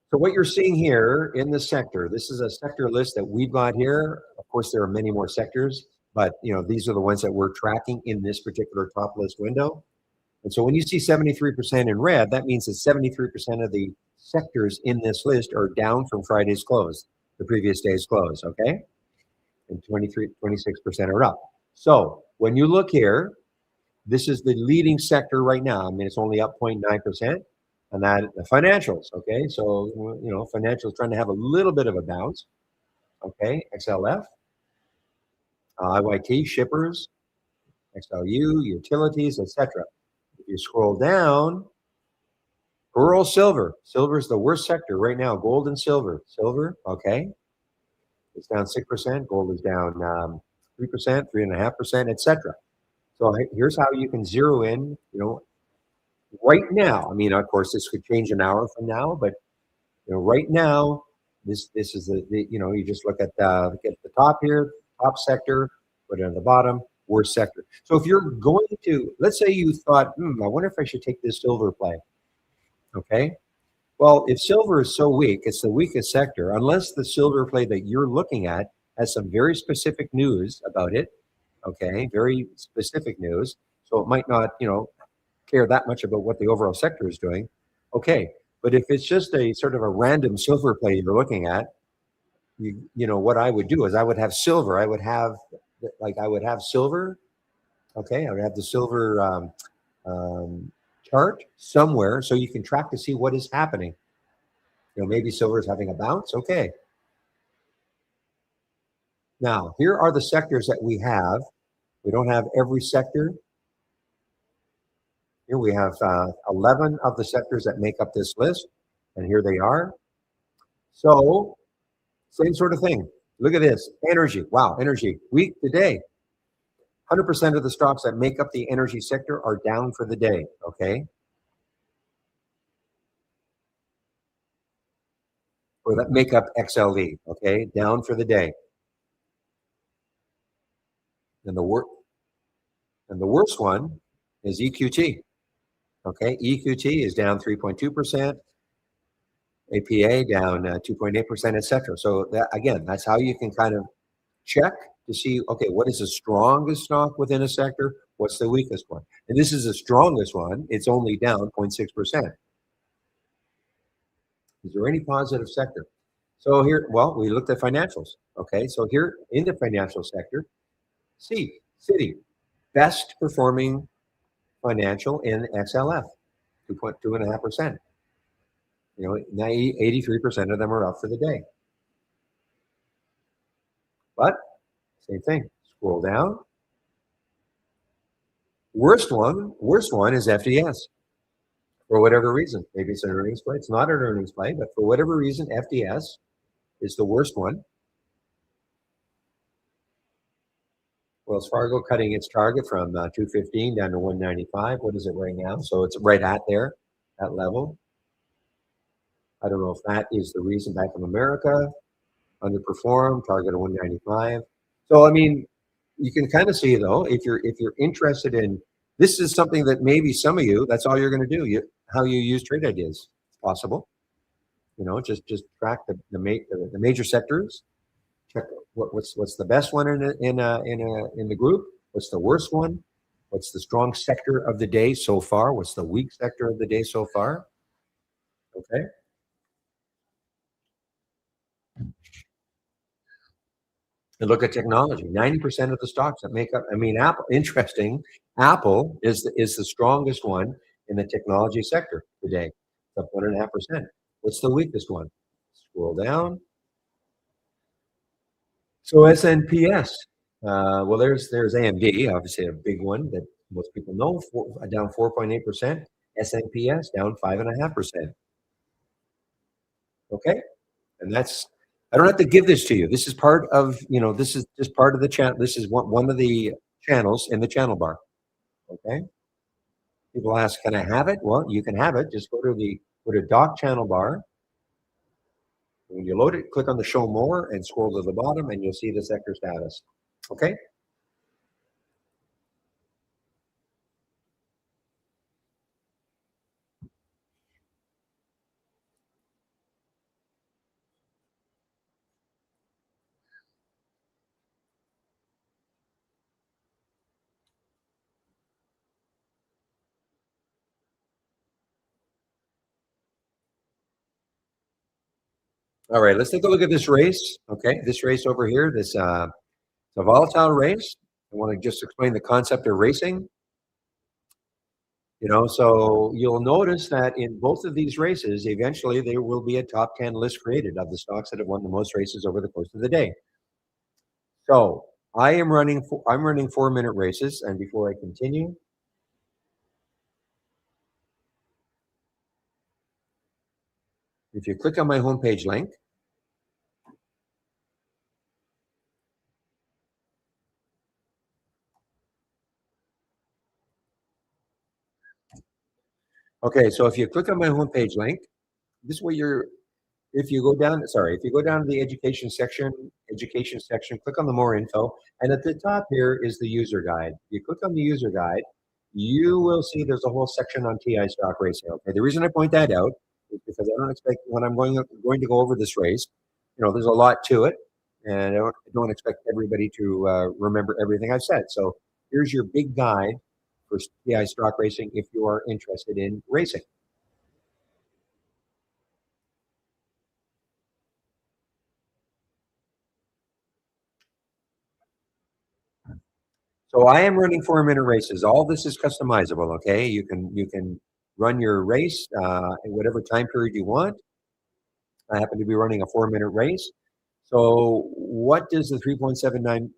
So what you're seeing here in the sector, this is a sector list that we've got here. Of course, there are many more sectors, but these are the ones that we're tracking in this particular top list window. And so when you see 73% in red, that means that 73% of the sectors in this list are down from Friday's close, the previous day's close, okay? And 26% are up. So when you look here, this is the leading sector right now. I mean, it's only up 0.9%. And that the financials, okay? So, financials trying to have a little bit of a bounce, okay? XLF, IYT, shippers, XLU, utilities, etc. If you scroll down, rural silver. Silver is the worst sector right now. Gold and silver. Silver, okay? It's down 6%. Gold is down 3%, 3.5%, etc. So here's how you can zero in, right now. I mean, of course, this could change an hour from now, but right now, this is the you just look at the top here, top sector, put it on the bottom, worst sector. So if you're going to, let's say you thought, I wonder if I should take this silver play. Okay. Well, if silver is so weak, it's the weakest sector, unless the silver play that you're looking at has some very specific news about it. Okay, very specific news. So it might not, care that much about what the overall sector is doing. Okay, but if it's just a sort of a random silver play you're looking at, what I would do is I would have silver. I would have silver. Okay, I would have the silver um, chart somewhere so you can track to see what is happening. Maybe silver is having a bounce. Okay. Now, here are the sectors that we have. We don't have every sector. Here we have 11 of the sectors that make up this list, and here they are. So, same sort of thing. Look at this. Energy. Wow, energy. Week today. 100% of the stocks that make up the energy sector are down for the day. Okay. Or that make up XLE. Okay. Down for the day. And the worst one is EQT. Okay. EQT is down 3.2%. APA down 2.8%, etc. So that, again, that's how you can kind of check to see, okay, what is the strongest stock within a sector? What's the weakest one? And this is the strongest one. It's only down 0.6%. Is there any positive sector? So here, well, we looked at financials. Okay, so here in the financial sector, Citi, best performing financial in XLF, 2.5%. 83% of them are up for the day. But same thing. Scroll down. Worst one is FDS. For whatever reason, maybe it's an earnings play. It's not an earnings play, but for whatever reason, FDS is the worst one. Wells Fargo cutting its target from 215 down to 195. What is it right now? So it's right at there, that level. I don't know if that is the reason. Bank of America underperformed, target of 195. So I mean, you can kind of see though, if you're interested in, this is something that maybe some of you, that's all you're going to do. How you use trade ideas. It's possible. Just track the major sectors. Check what's the best one in the group. What's the worst one? What's the strong sector of the day so far? What's the weak sector of the day so far? Okay. And look at technology. 90% of the stocks that make up. I mean, Apple. Interesting. Apple is the strongest one in the technology sector today. It's up 1.5%. What's the weakest one? Scroll down. So SNPS. Well, there's AMD, obviously a big one that most people know, down 4.8%. SNPS down 5.5%. Okay, and that's, I don't have to give this to you. This is part of, this is just part of the channel. This is one of the channels in the channel bar. Okay. People ask, can I have it? Well, you can have it. Just go to doc channel bar. When you load it, click on the show more and scroll to the bottom and you'll see the sector status. Okay. All right, let's take a look at this race. Okay, this race over here, this it's a volatile race. I want to just explain the concept of racing. So you'll notice that in both of these races, eventually there will be a top 10 list created of the stocks that have won the most races over the course of the day. So I'm running 4-minute races, and before I continue, if you click on my homepage link, okay, so if you click on my homepage link, this way if you go down to the education section, click on the more info, and at the top here is the user guide. You click on the user guide, you will see there's a whole section on TI stock racing. Okay, the reason I point that out is because I don't expect when I'm going to go over this race, there's a lot to it, and I don't expect everybody to remember everything I've said. So here's your big guide for CI stock racing if you are interested in racing. So I am running 4-minute races. All this is customizable. Okay, you can run your race in whatever time period you want. I happen to be running a 4-minute race. So what does the 3.79%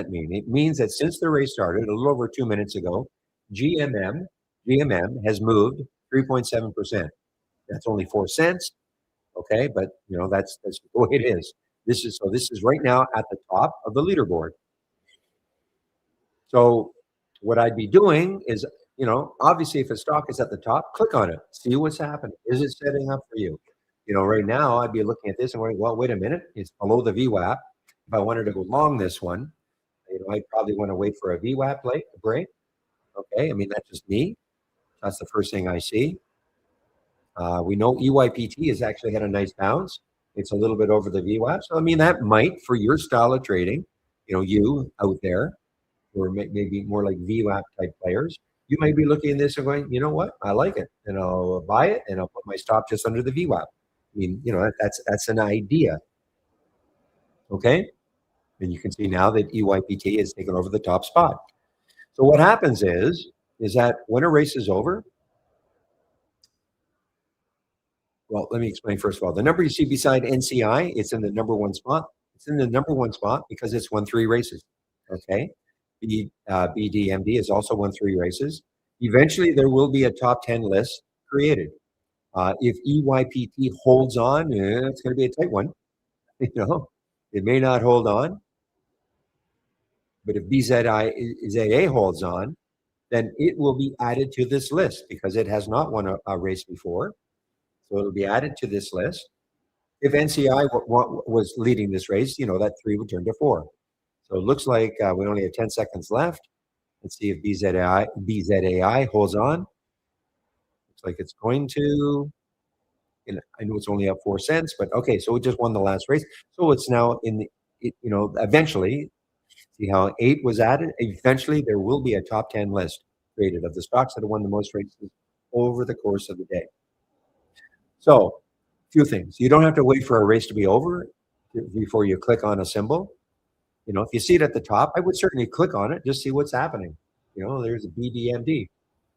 mean? It means that since the race started a little over 2 minutes ago, GMM GMM has moved 3.7%. That's only 4 cents. Okay, but that's the way it is. This is right now at the top of the leaderboard. So what I'd be doing is, obviously, if a stock is at the top, click on it, see what's happening. Is it setting up for you? Right now, I'd be looking at this and going, well, wait a minute, it's below the VWAP. If I wanted to go long this one, I'd probably want to wait for a VWAP break. Okay, I mean, that's just me. That's the first thing I see. We know EYPT has actually had a nice bounce. It's a little bit over the VWAP. So, I mean, that might, for your style of trading, you out there, or maybe more like VWAP type players, you might be looking at this and going, you know what, I like it, and I'll buy it, and I'll put my stop just under the VWAP. I mean, that's an idea. Okay, and you can see now that EYPT has taken over the top spot. So what happens is that when a race is over, well, let me explain first of all. The number you see beside NCI, it's in the number one spot. It's in the number one spot because it's won 3 races. Okay, BDMD has also won 3 races. Eventually, there will be a top 10 list created. If EYPT holds on, it's going to be a tight one. It may not hold on, but if BZA holds on, then it will be added to this list because it has not won a race before. So it'll be added to this list. If NCI was leading this race, that 3 would turn to 4. So it looks like we only have 10 seconds left. Let's see if BZAI holds on. Looks like it's going to. I know it's only up 4 cents, but okay, so it just won the last race. So it's now eventually, see how 8 was added? Eventually, there will be a top 10 list created of the stocks that have won the most races over the course of the day. So, a few things. You don't have to wait for a race to be over before you click on a symbol. If you see it at the top, I would certainly click on it, just see what's happening. There's a BDMD.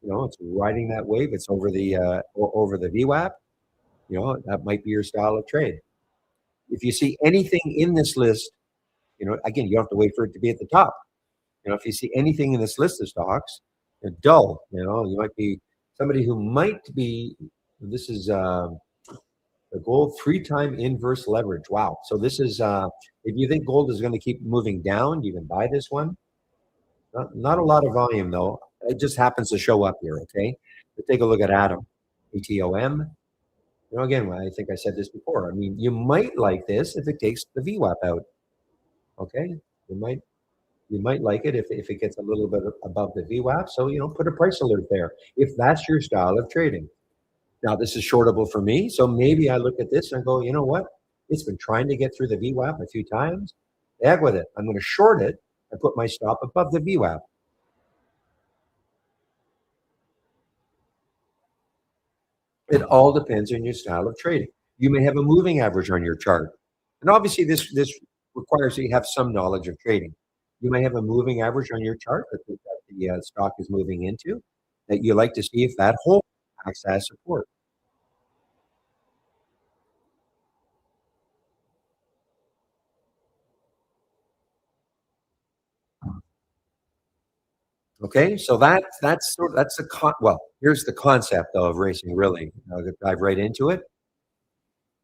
It's riding that wave. It's over the VWAP. That might be your style of trade. If you see anything in this list, again, you don't have to wait for it to be at the top. If you see anything in this list of stocks, they're dull. You might be somebody who might be. This is the gold 3-time inverse leverage. Wow. So this is if you think gold is going to keep moving down, you can buy this one. Not a lot of volume though. It just happens to show up here. Okay. But take a look at Atom, ATOM. Again, I think I said this before. I mean, you might like this if it takes the VWAP out. Okay, you might like it if it gets a little bit above the VWAP. So put a price alert there if that's your style of trading. Now this is shortable for me, so maybe I look at this and go, you know what? It's been trying to get through the VWAP a few times. Heck with it. I'm going to short it and put my stop above the VWAP. It all depends on your style of trading. You may have a moving average on your chart. And obviously this requires that you have some knowledge of trading. You may have a moving average on your chart that the stock is moving into that you like to see if that holds acts as support. Okay, so that's well, here's the concept of racing really. I'll dive right into it.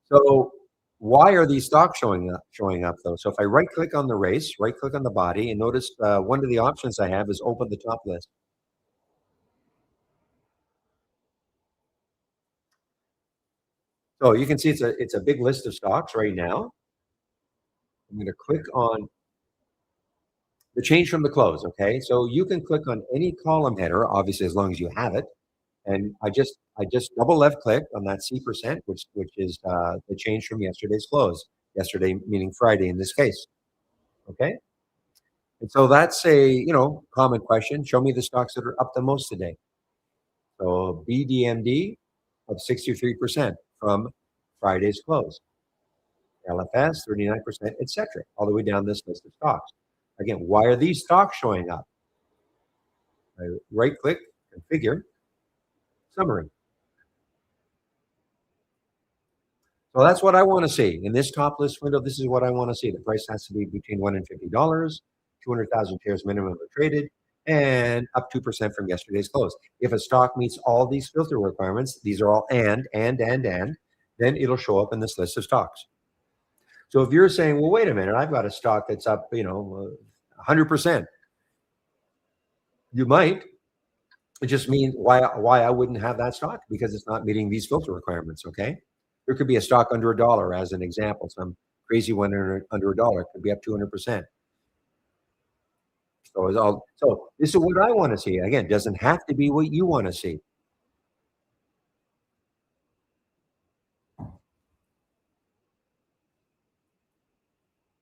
So why are these stocks showing up though? So if I right click on the race, right click on the body, and notice one of the options I have is open the top list. So you can see it's a big list of stocks right now. I'm going to click on the change from the close. Okay, so you can click on any column header, obviously as long as you have it, and I just double left click on that C%, which is the change from yesterday's close. Yesterday meaning Friday in this case. Okay. And so that's a, common question. Show me the stocks that are up the most today. So BDMD of 63% from Friday's close. LFS 39%, etc. All the way down this list of stocks. Again, why are these stocks showing up? I right click, configure, summary. So that's what I want to see. In this top list window, this is what I want to see. The price has to be between $1 and $50, 200,000 shares minimum are traded, and up 2% from yesterday's close. If a stock meets all these filter requirements, these are all and, then it'll show up in this list of stocks. So if you're saying, well, wait a minute, I've got a stock that's up, 100%, you might. It just means why I wouldn't have that stock, because it's not meeting these filter requirements. Okay, there could be a stock under $1 as an example. Some crazy one under $1 could be up 200%. So this is what I want to see. Again, doesn't have to be what you want to see.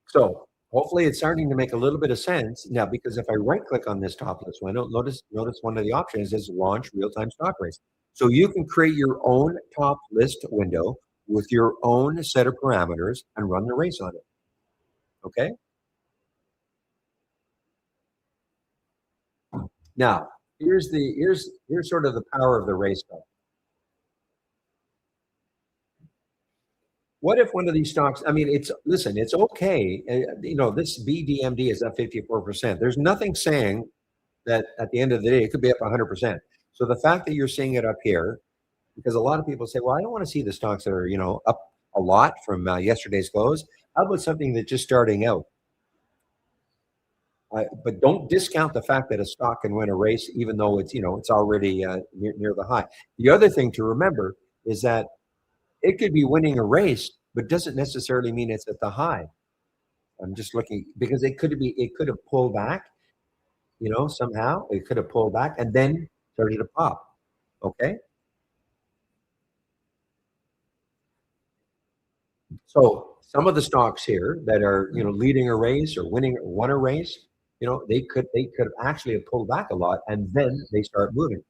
So hopefully it's starting to make a little bit of sense now, because if I right click on this top list window, notice one of the options is launch real-time stock race. So you can create your own top list window with your own set of parameters and run the race on it. Okay. Now here's sort of the power of the race though. What if one of these stocks, I mean, it's okay. This BDMD is up 54%. There's nothing saying that at the end of the day, it could be up 100%. So the fact that you're seeing it up here, because a lot of people say, well, I don't want to see the stocks that are, up a lot from yesterday's close. How about something that's just starting out? But don't discount the fact that a stock can win a race, even though it's already near the high. The other thing to remember is that it could be winning a race, but doesn't necessarily mean it's at the high. I'm just looking, because it could have pulled back, somehow it could have pulled back and then started to pop. Okay. So some of the stocks here that are, leading a race or won a race, they could actually have pulled back a lot and then they start moving.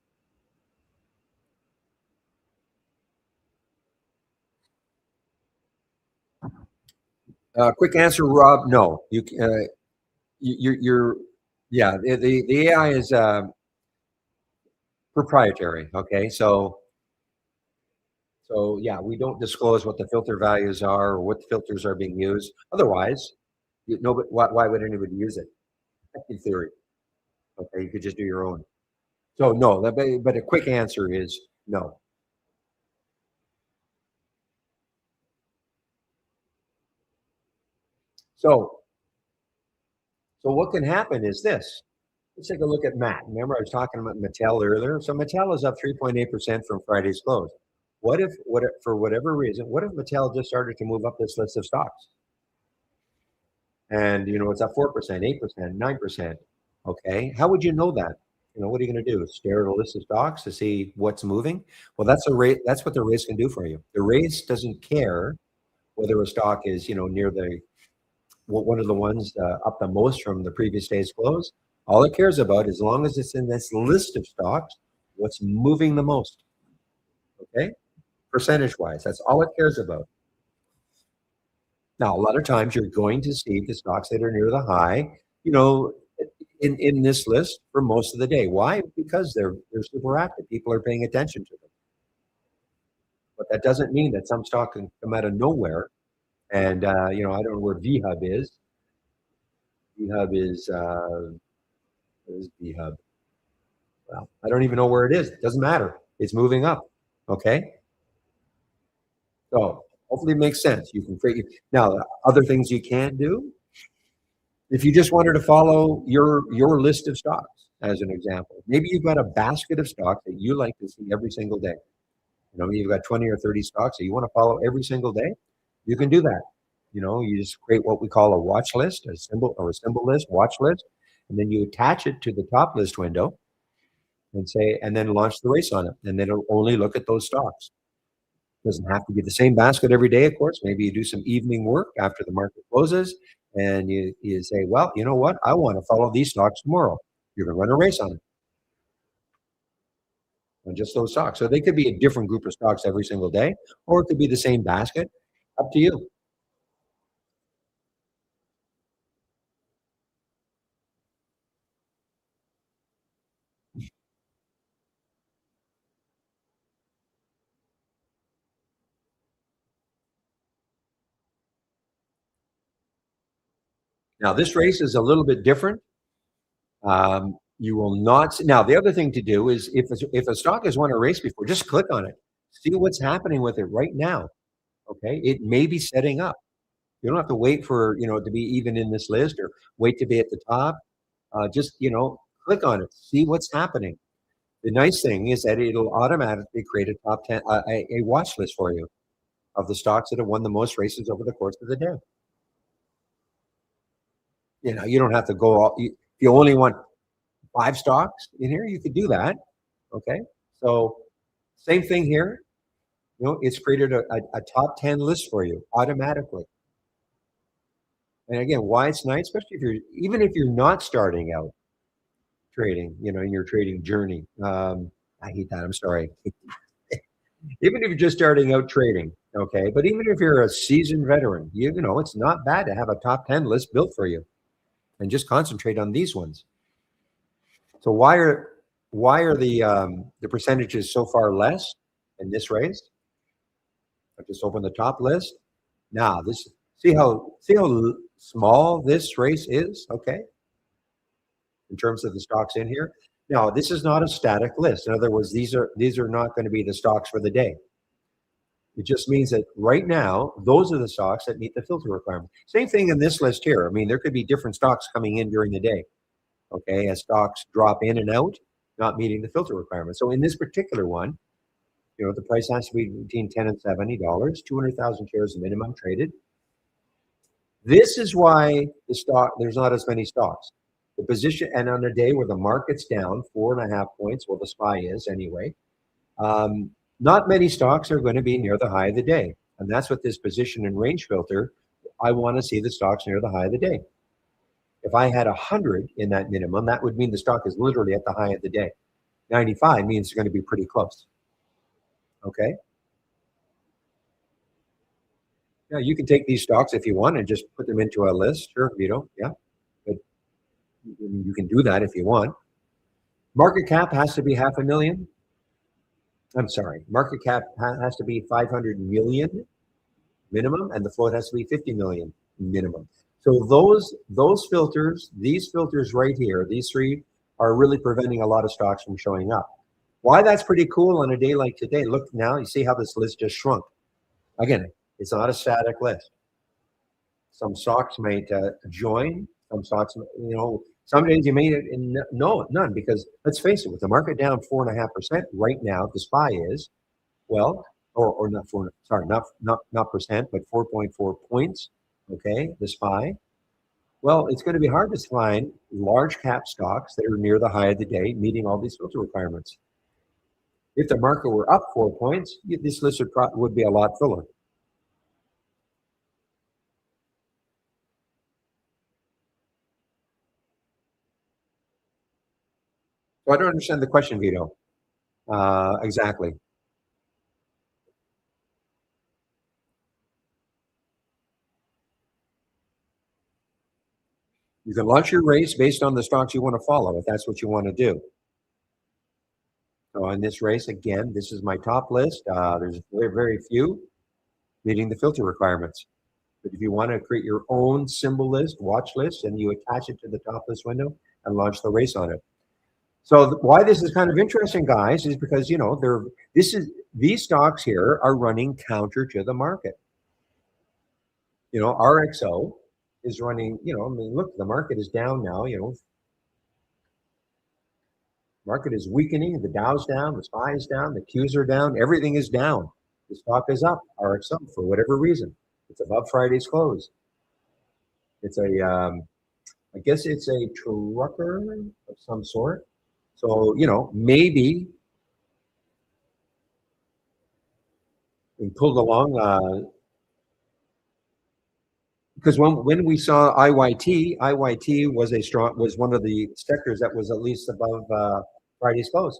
Quick answer, Rob. No, you're yeah. The AI is proprietary. Okay, so yeah, we don't disclose what the filter values are or what filters are being used. Otherwise, but why would anybody use it? In theory, okay, you could just do your own. So no, but a quick answer is no. So what can happen is this. Let's take a look at Matt. Remember, I was talking about Mattel earlier. So Mattel is up 3.8% from Friday's close. For whatever reason, what if Mattel just started to move up this list of stocks? And it's up 4%, 8%, 9%. Okay. How would you know that? What are you going to do? Stare at a list of stocks to see what's moving? Well, that's what the race can do for you. The race doesn't care whether a stock is, near one of the ones up the most from the previous day's close. All it cares about, as long as it's in this list of stocks, what's moving the most. Okay, percentage-wise, that's all it cares about. Now, a lot of times you're going to see the stocks that are near the high, in this list for most of the day. Why? Because they're super active. People are paying attention to them. But that doesn't mean that some stock can come out of nowhere. And I don't know where VHub is. VHub is what is VHub? Well, I don't even know where it is. It doesn't matter. It's moving up. Okay. So hopefully it makes sense. You can create now other things you can do. If you just wanted to follow your list of stocks, as an example, maybe you've got a basket of stocks that you like to see every single day. You've got 20 or 30 stocks that you want to follow every single day. You can do that. You just create what we call a watch list, a symbol list, watch list, and then you attach it to the top list window and then launch the race on it. And then it'll only look at those stocks. Doesn't have to be the same basket every day, of course. Maybe you do some evening work after the market closes, and you say, well, you know what? I want to follow these stocks tomorrow. You're going to run a race on just those stocks. So they could be a different group of stocks every single day, or it could be the same basket. Up to you. Now, this race is a little bit different. You will not see, now the other thing to do is if a stock has won a race before, just click on it. See what's happening with it right now. Okay. It may be setting up. You don't have to wait for, to be even in this list or wait to be at the top. Just, click on it. See what's happening. The nice thing is that it'll automatically create a top 10, a watch list for you of the stocks that have won the most races over the course of the day. You don't have to go all, if you only want 5 stocks in here, you could do that. Okay. So same thing here. It's created a top 10 list for you automatically. And again, why it's nice, especially even if you're not starting out trading, in your trading journey. I hate that. I'm sorry. Even if you're just starting out trading, okay. But even if you're a seasoned veteran, it's not bad to have a top 10 list built for you and just concentrate on these ones. So why are the percentages so far less in this race? I just open the top list. Now see how small this race is, okay, in terms of the stocks in here. Now, this is not a static list. In other words, these are not going to be the stocks for the day. It just means that right now, those are the stocks that meet the filter requirement. Same thing in this list here. I mean, there could be different stocks coming in during the day, okay, as stocks drop in and out, not meeting the filter requirement. So in this particular one, the price has to be between $10 and $70, 200,000 shares minimum traded. This is why there's not as many stocks. The position, and on a day where the market's down 4.5 points, well, the SPY is anyway, not many stocks are going to be near the high of the day. And that's what this position and range filter, I want to see the stocks near the high of the day. If I had 100 in that minimum, that would mean the stock is literally at the high of the day. 95 means it's going to be pretty close. Okay. Yeah, you can take these stocks if you want and just put them into a list. Sure, yeah. But you can do that if you want. Market cap has to be 500,000. I'm sorry. Market cap has to be 500 million minimum, and the float has to be 50 million minimum. So those filters, these filters right here, these three are really preventing a lot of stocks from showing up. Why that's pretty cool on a day like today. Look now, you see how this list just shrunk. Again, it's not a static list. Some stocks might join. Some stocks, some days you may none, because let's face it, with the market down 4.5% right now, the SPY is, well, or not four, sorry, not percent, but 4.4 points. Okay, the SPY. Well, it's going to be hard to find large cap stocks that are near the high of the day, meeting all these filter requirements. If the market were up 4 points, this list would be a lot fuller. So I don't understand the question, Vito. Exactly. You can launch your race based on the stocks you want to follow, if that's what you want to do. So in this race, again, this is my top list. There's very, very few meeting the filter requirements. But if you want to create your own symbol list, watch list, and you attach it to the top list window and launch the race on it. So why this is kind of interesting, guys, is because these stocks here are running counter to the market. RXO is running. Look, the market is down now. Market is weakening. The Dow's down. The SPY is down. The Qs are down. Everything is down. The stock is up. RXO, for whatever reason, it's above Friday's close. It's I guess it's a trucker of some sort. So, maybe we pulled along because when we saw IYT was one of the sectors that was at least above Friday's close.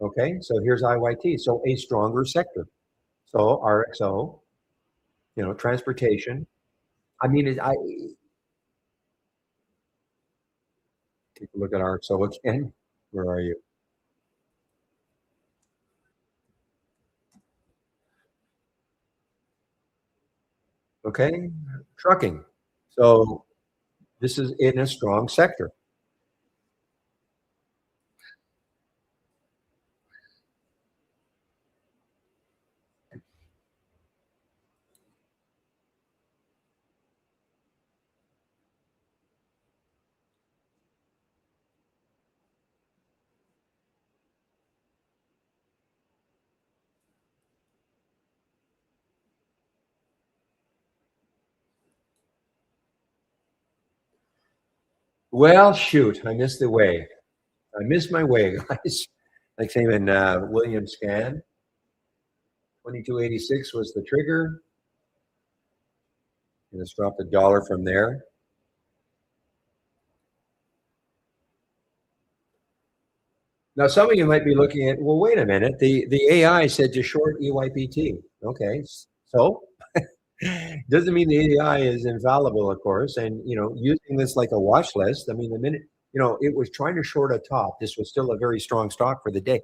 Okay, so here's IYT, so a stronger sector. So RXO, transportation. I mean, I take a look at RXO again. Where are you? Okay, trucking. So this is in a strong sector. Well, shoot, I missed the way. I missed my way, guys. Like saying in William Scan, 2286 was the trigger. And it's dropped $1 from there. Now, some of you might be looking at, well, wait a minute. The AI said to short EYPT. Okay, so doesn't mean the AI is infallible, of course. And using this like a watch list. I mean, the minute it was trying to short a top, this was still a very strong stock for the day,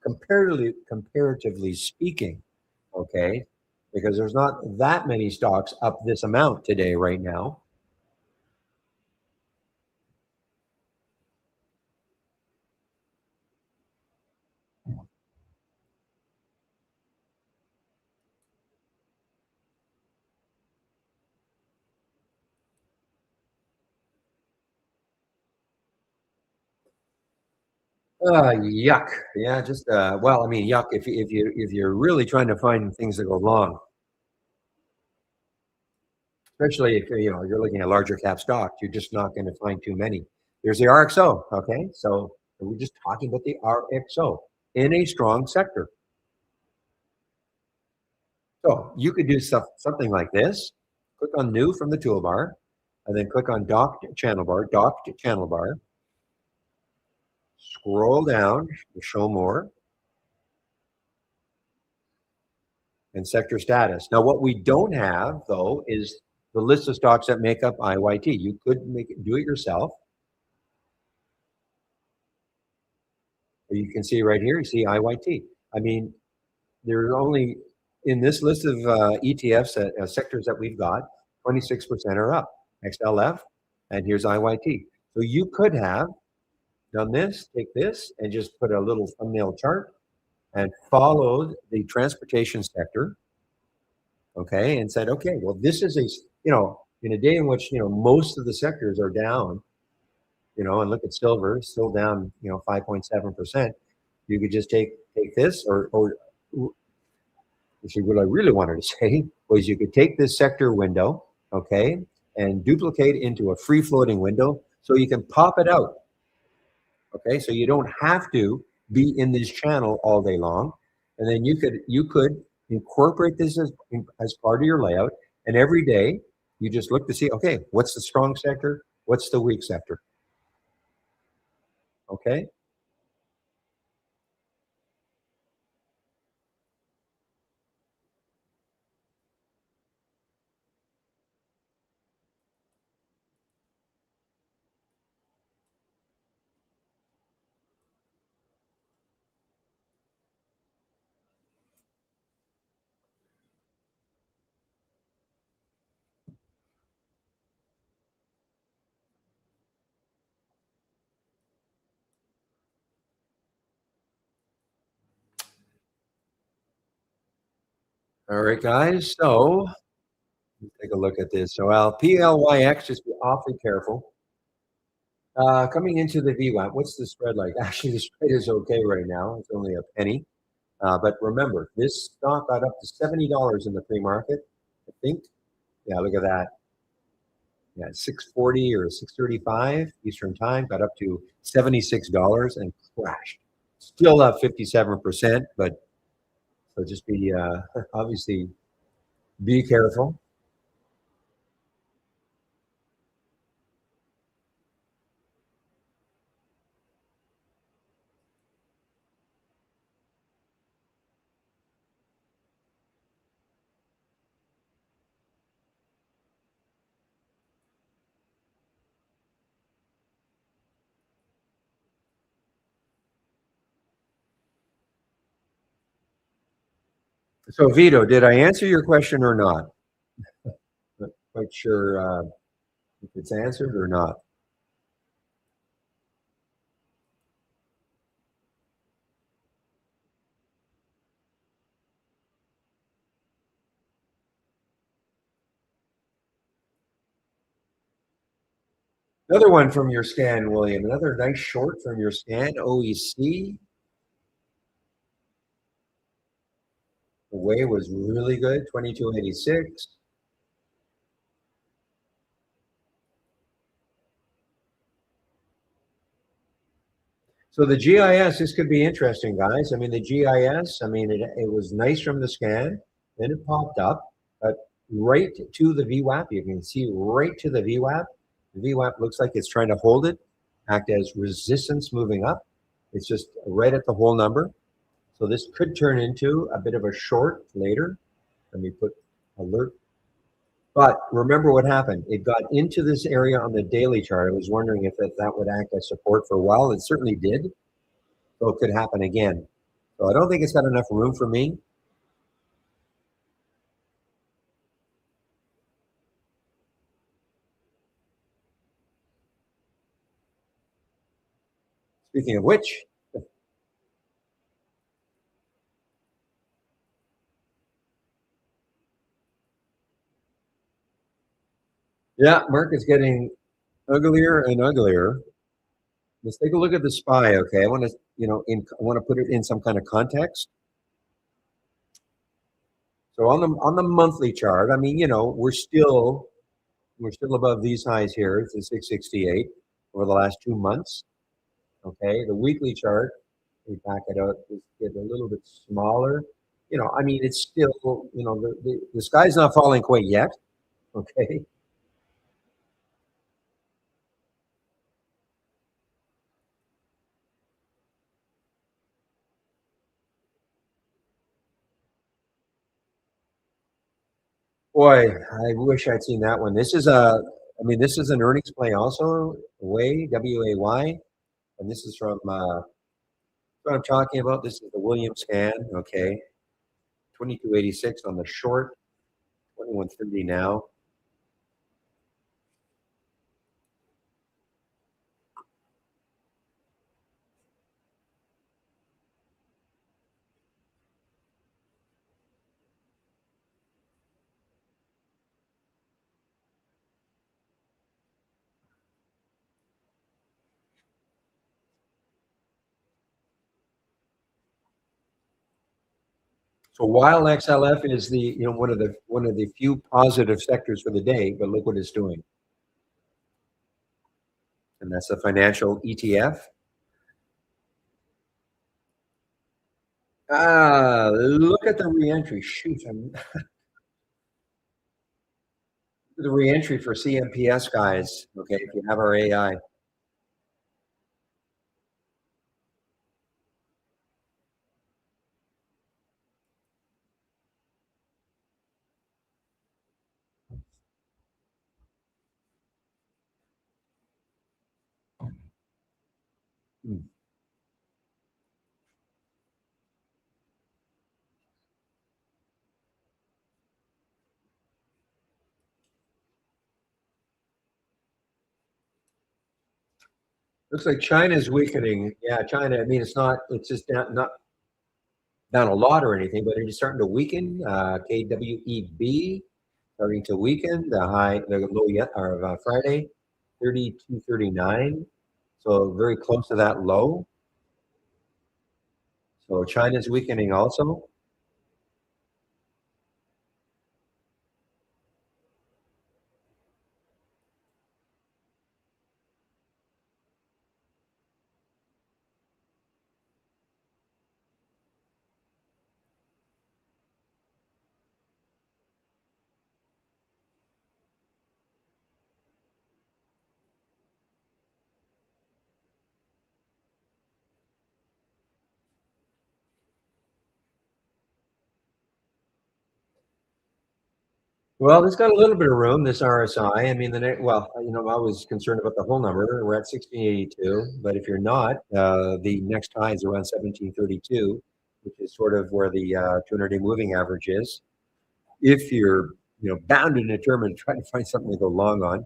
comparatively speaking. Okay, because there's not that many stocks up this amount today right now. Yuck. Yeah, just well, I mean, yuck. If you're really trying to find things that go wrong, especially if you're looking at larger cap stocks, you're just not going to find too many. There's the RXO. Okay, so we're just talking about the RXO in a strong sector. So you could do something like this. Click on New from the toolbar, and then click on Docked Channel Bar. Scroll down to Show More and Sector Status. Now, what we don't have, though, is the list of stocks that make up IYT. You could do it yourself. You can see right here, you see IYT. I mean, there's only, in this list of ETFs, sectors that we've got, 26% are up. XLF, and here's IYT. So you could have done this, take this, and just put a little thumbnail chart and followed the transportation sector, okay, and said, okay, well, this is in a day in which, most of the sectors are down, and look at silver, still down, 5.7%. You could just take this, or actually what I really wanted to say was you could take this sector window, okay, and duplicate into a free floating window so you can pop it out. Okay, so you don't have to be in this channel all day long. And then you could incorporate this as part of your layout. And every day you just look to see, okay, what's the strong sector? What's the weak sector? Okay. All right, guys. So let's take a look at this. So PLYX, just be awfully careful. Coming into the VWAP, what's the spread like? Actually, the spread is okay right now. It's only a penny. But remember, this stock got up to $70 in the pre-market, I think. Yeah, look at that. Yeah, 640 or 635 Eastern time, got up to $76 and crashed. Still up 57%, but so just be obviously be careful. So Vito, did I answer your question or not? Not quite sure if it's answered or not. Another one from your scan, William. Another nice short from your scan, OEC. The way was really good, 2286. So the GIS, this could be interesting, guys. I mean, the GIS, I mean, it was nice from the scan, then it popped up, but right to the VWAP. You can see right to the VWAP. The VWAP looks like it's trying to hold it, act as resistance moving up. It's just right at the whole number. So this could turn into a bit of a short later. Let me put alert. But remember what happened. It got into this area on the daily chart. I was wondering if that would act as support for a while. It certainly did. So it could happen again. So I don't think it's got enough room for me. Speaking of which, yeah, market's getting uglier and uglier. Let's take a look at the SPY. Okay, I want to, I want to put it in some kind of context. So on the monthly chart, I mean, we're still above these highs here. It's a 668 over the last 2 months. Okay, the weekly chart, we back it out, just get a little bit smaller. I mean, it's still, the sky's not falling quite yet. Okay. Boy, I wish I'd seen that one. I mean, this is an earnings play also, WAY, and this is from what I'm talking about. This is the William scan, okay, 2286 on the short, 2130 now. So while XLF is one of the few positive sectors for the day, but look what it's doing, and that's the financial ETF. Look at the reentry. Shoot, the reentry for CMPS guys. Okay, if you have our AI. Hmm. Looks like China's weakening. Yeah, China. I mean, it's just not down a lot or anything, but it is starting to weaken. KWEB starting to weaken. The low yet of Friday, 32.39. So very close to that low. So China's weakening also. Well, it's got a little bit of room, this RSI. I mean, I was concerned about the whole number. We're at 1682, but if you're not, the next high is around 1732, which is sort of where the 200-day moving average is. If you're, bound and determined to try to find something to go long on.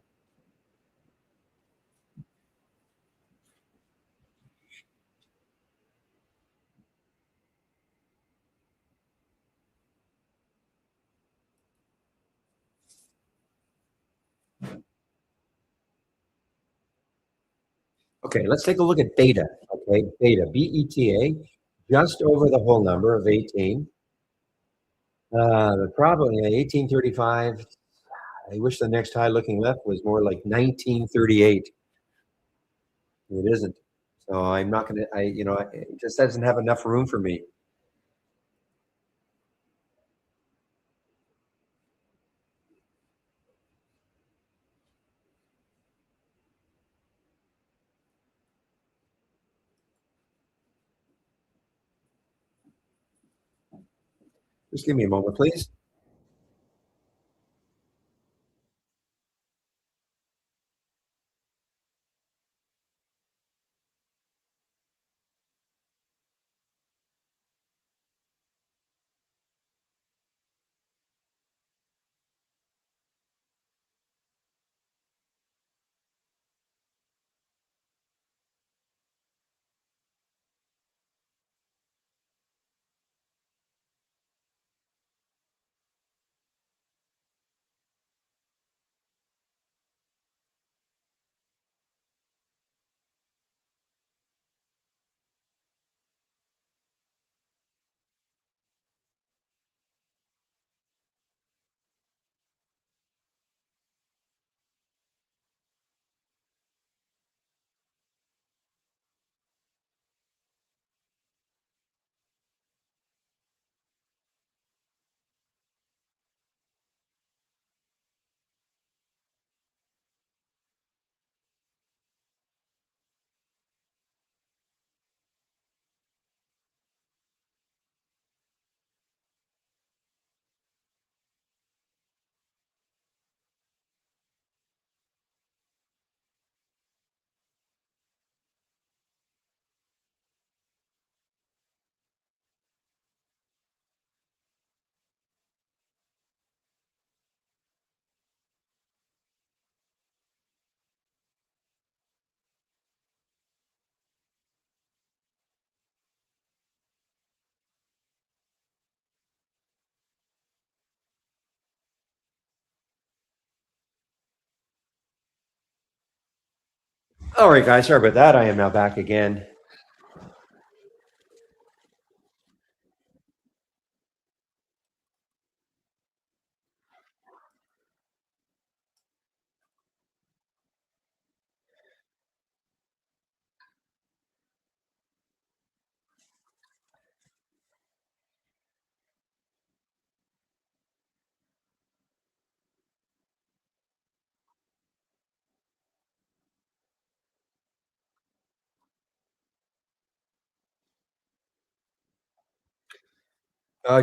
Okay, let's take a look at beta. Okay, beta, BETA, just over the whole number of 18. The problem, 1835. I wish the next high looking left was more like 1938. It isn't. So I'm not going to, it just doesn't have enough room for me. Just give me a moment, please. All right, guys, sorry about that. I am now back again.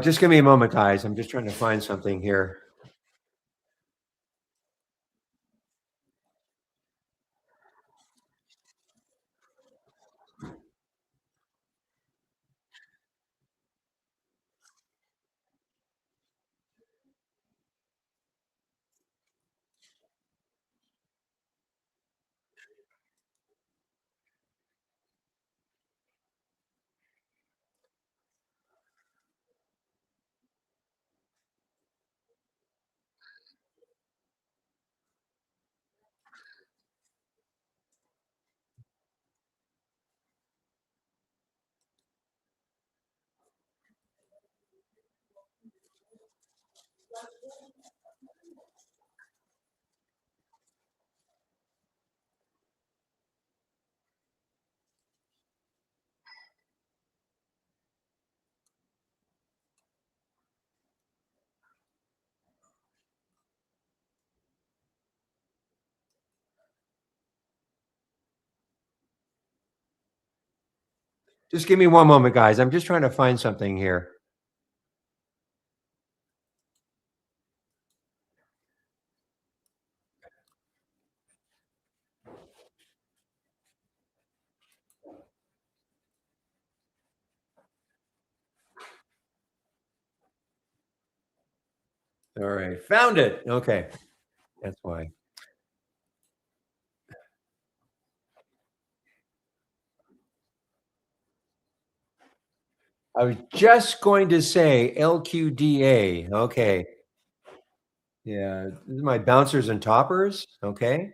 Just give me a moment, guys. I'm just trying to find something here. Just give me one moment, guys. I'm just trying to find something here. All right. Found it. Okay. That's why. I was just going to say LQDA. Okay. Yeah. This is my bouncers and toppers. Okay.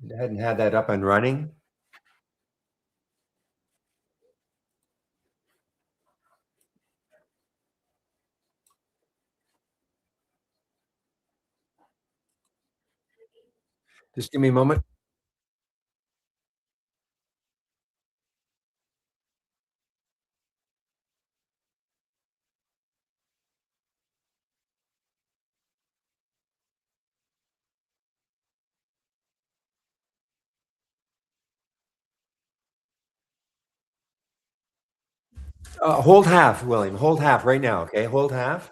I hadn't had that up and running. Just give me a moment. Hold half, William. Hold half right now. Okay. Hold half.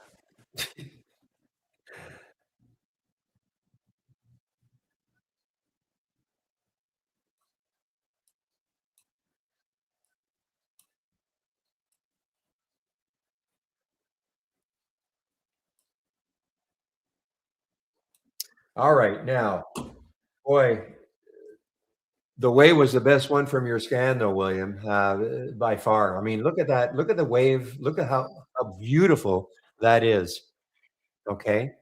All right. Now, boy, the wave was the best one from your scan, though, William, by far. I mean, look at that. Look at the wave. Look at how beautiful that is. Okay.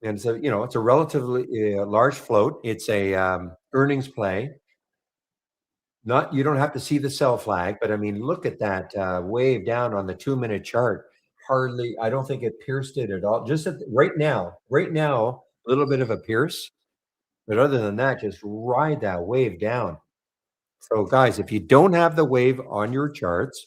And so, it's a relatively large float. It's a earnings play. Not you don't have to see the sell flag, but I mean, look at that wave down on the 2 minute chart. Hardly, I don't think it pierced it at all. Just right now, a little bit of a pierce, but other than that, just ride that wave down. So, guys, if you don't have the wave on your charts,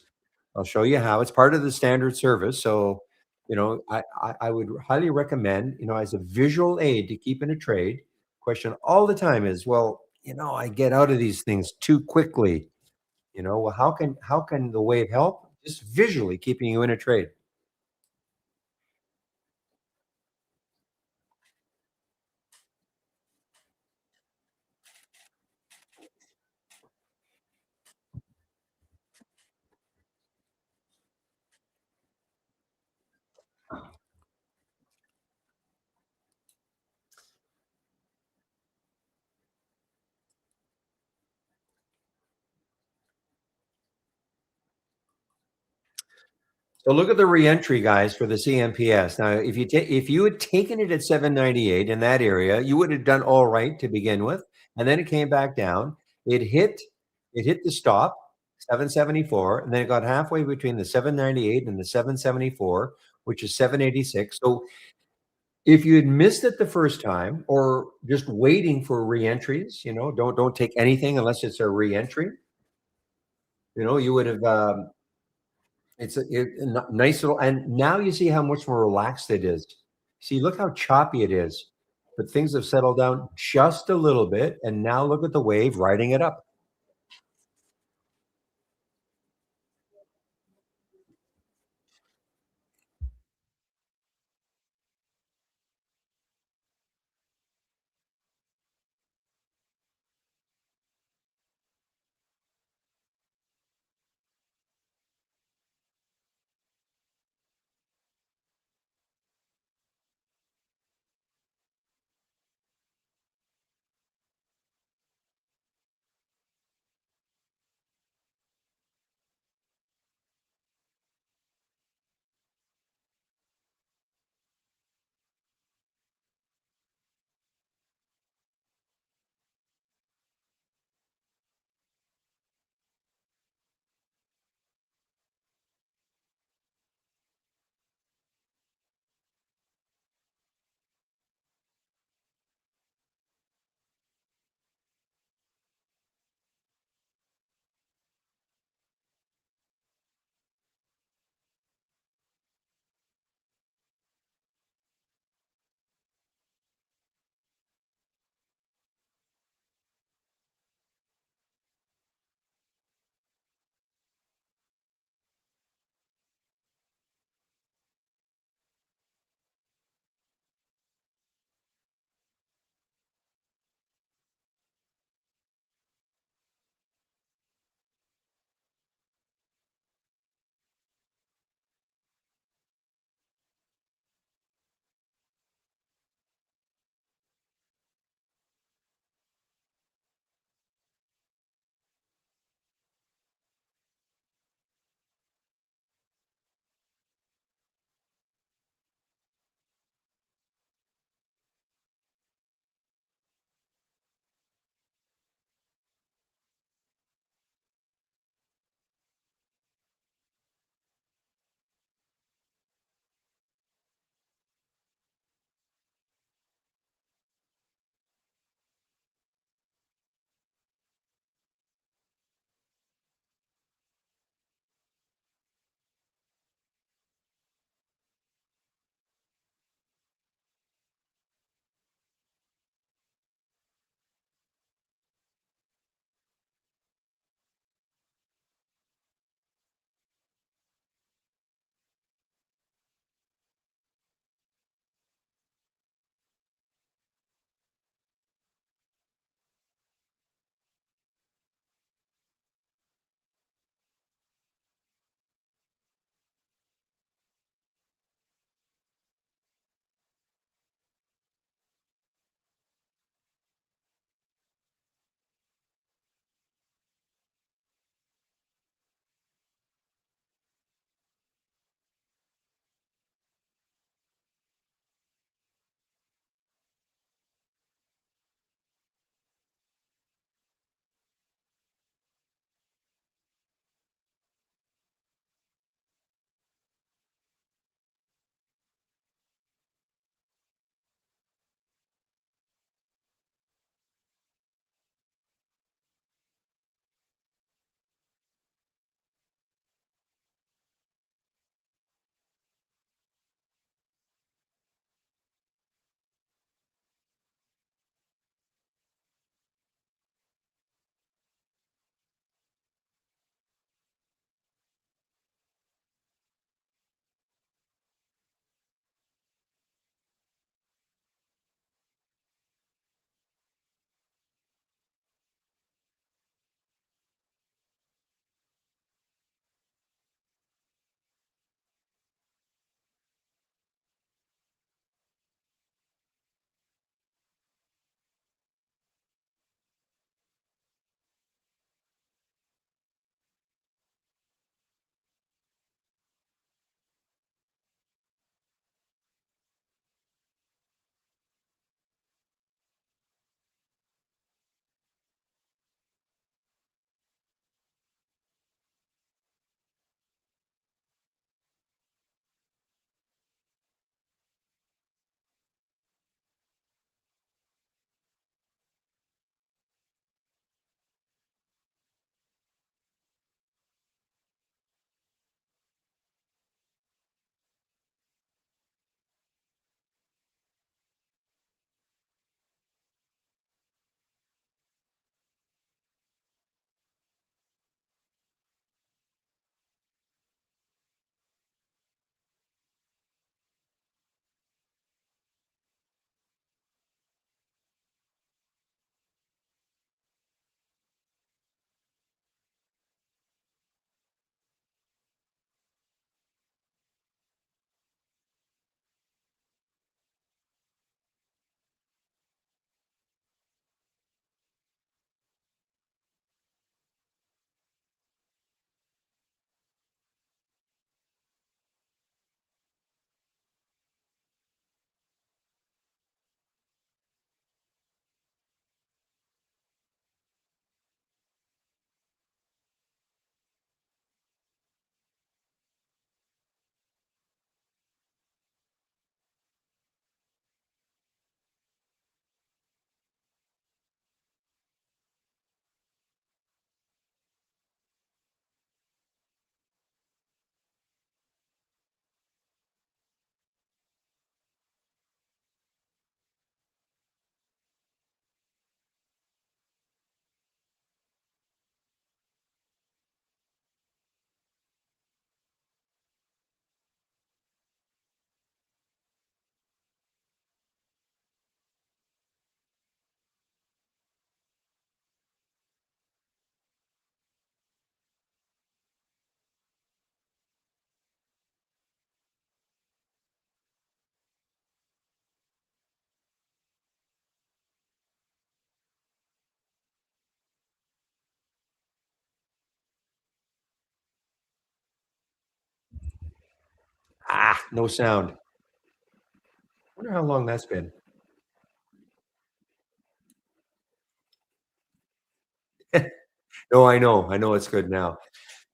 I'll show you how. It's part of the standard service. So, I would highly recommend, as a visual aid to keep in a trade. Question all the time is, well, I get out of these things too quickly. Well, how can the wave help? Just visually keeping you in a trade. So look at the reentry, guys, for the CMPS. Now, if you had taken it at 798 in that area, you would have done all right to begin with, and then it came back down. It hit it hit the stop 774, and then it got halfway between the 798 and the 774, which is 786. So if you had missed it the first time, or just waiting for reentries, don't take anything unless it's a reentry. You would have it's a nice little, and now you see how much more relaxed it is. See, look how choppy it is, but things have settled down just a little bit, and now look at the wave riding it up. Ah, no sound. Wonder how long that's been. No, I know. I know it's good now.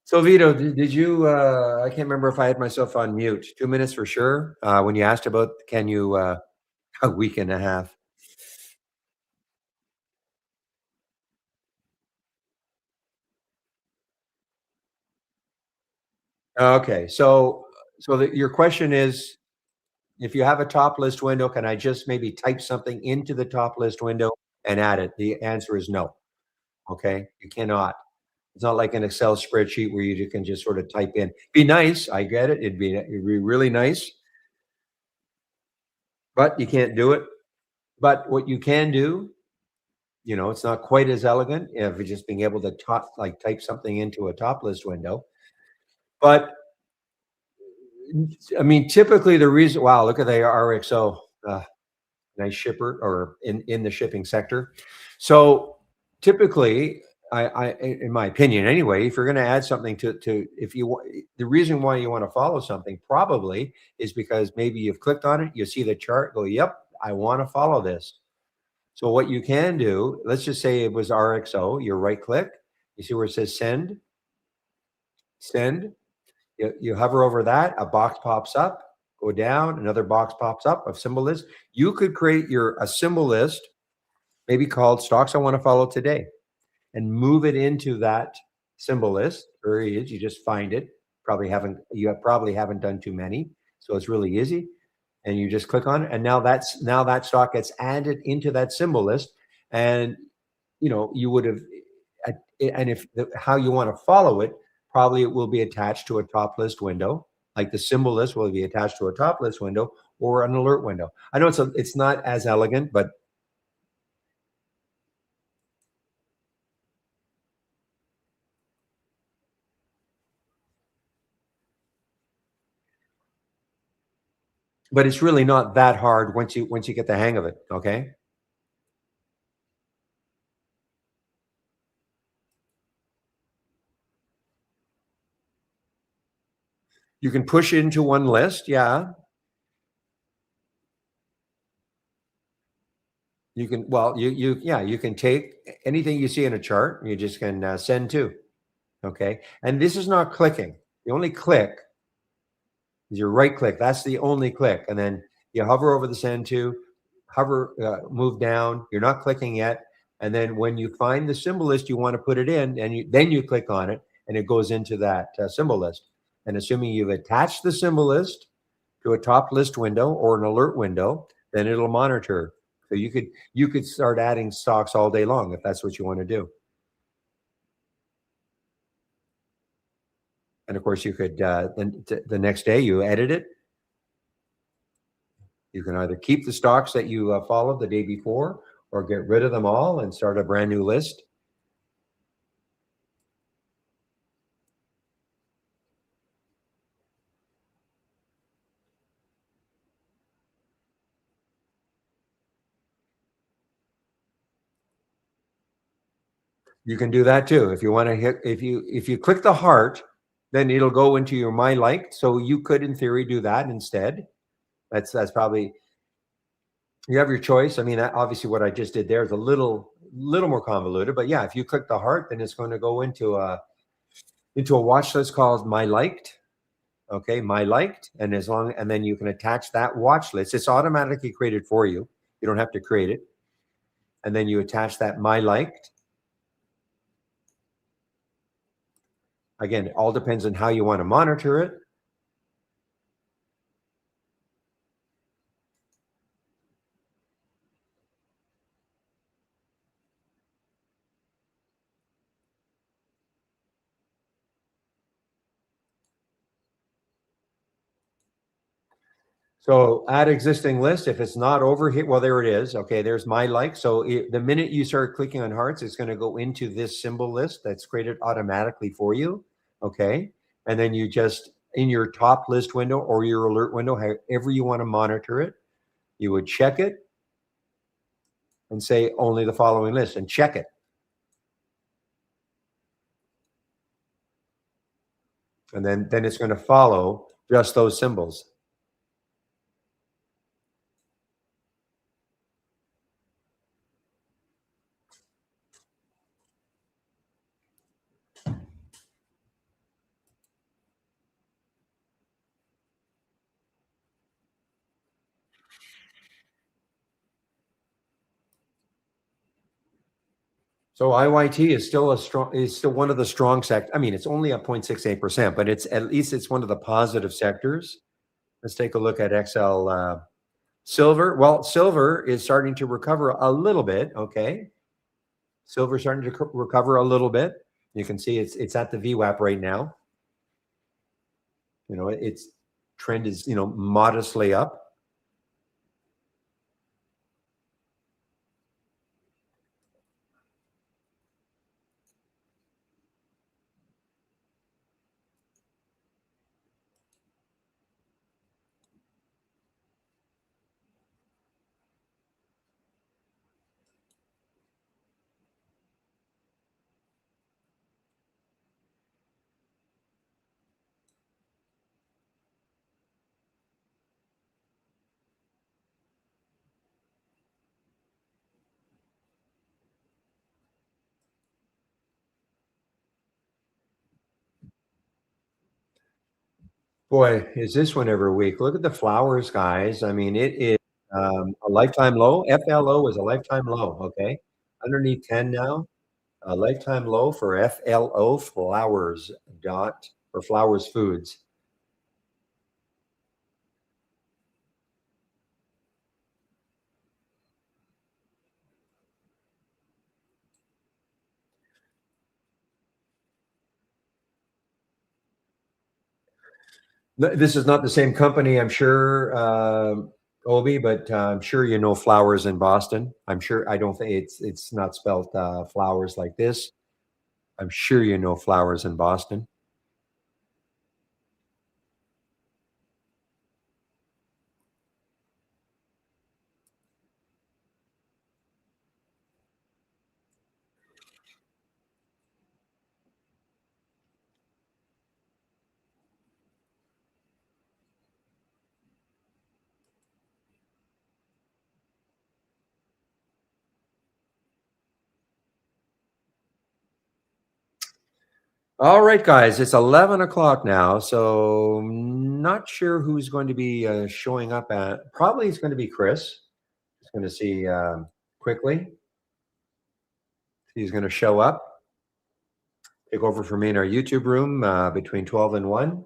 So Vito, did you, I can't remember if I had myself on mute. 2 minutes for sure. When you asked about can you, a week and a half. Okay. So your question is, if you have a top list window, can I just maybe type something into the top list window and add it? The answer is no. Okay. You cannot. It's not like an Excel spreadsheet where you can just sort of type in. Be nice. I get it. It'd be really nice, but you can't do it. But what you can do, it's not quite as elegant if you're just being able to like type something into a top list window. But I mean, typically the reason, wow, look at the RXO, nice shipper or in the shipping sector. So typically, in my opinion, anyway, if you're going to add something if you the reason why you want to follow something probably is because maybe you've clicked on it, you see the chart, go, yep, I want to follow this. So what you can do, let's just say it was RXO, you right click, you see where it says send. You hover over that, a box pops up, go down, another box pops up of symbol list. You could create a symbol list, maybe called stocks I want to follow today, and move it into that symbol list. Very easy. You just find it. Probably haven't done too many. So it's really easy. And you just click on it. And now that stock gets added into that symbol list. And you would have, and if how you want to follow it, probably it will be attached to a top list window. Like the symbol list will be attached to a top list window or an alert window. I know it's not as elegant, but it's really not that hard once you get the hang of it. Okay, you can push into one list. Yeah, you can. Well, you can take anything you see in a chart. You just can send to. Okay, and this is not clicking. The only click is your right click. That's the only click, and then you hover over the send to, move down. You're not clicking yet, and then when you find the symbol list you want to put it in, and then you click on it, and it goes into that symbol list. And assuming you've attached the symbol list to a top list window or an alert window, then it'll monitor. So you could start adding stocks all day long if that's what you want to do. And of course, you could then the next day you edit it. You can either keep the stocks that you followed the day before, or get rid of them all and start a brand new list. You can do that too. If you want to hit, if you click the heart, then it'll go into your my liked. So you could, in theory, do that instead. That's probably, you have your choice. I mean, obviously, what I just did there is a little more convoluted, but yeah, if you click the heart, then it's going to go into a watch list called my liked. Okay, my liked, and then you can attach that watch list. It's automatically created for you. You don't have to create it, and then you attach that my liked. Again, it all depends on how you want to monitor it. So add existing list. If it's not over here, well, there it is. Okay, there's my like. So the minute you start clicking on hearts, it's going to go into this symbol list that's created automatically for you. Okay, and then you just in your top list window or your alert window, however you want to monitor it, you would check it and say only the following list and check it. And then it's going to follow Just those symbols. So IYT is still one of the strong I mean, it's only up 0.68%, but it's at least it's one of the positive sectors. Let's take a look at XL silver. Well, silver is starting to recover a little bit. Okay, silver starting to recover a little bit. You can see it's at the VWAP right now. You know, its trend is modestly up. Boy, is this one ever weak. Look at the flowers, guys. I mean, it is a lifetime low. FLO is a lifetime low. Okay, underneath 10 now. A lifetime low for FLO flowers dot or flowers foods. This is not the same company, I'm sure, Obi, but I'm sure you know Flowers in Boston. I'm sure. I don't think it's not spelled flowers like this. I'm sure you know Flowers in Boston. All right, guys, it's 11 o'clock now, so not sure who's going to be showing up at. Probably it's going to be Chris. He's going to see quickly. He's going to show up, take over for me in our YouTube room between 12 and 1.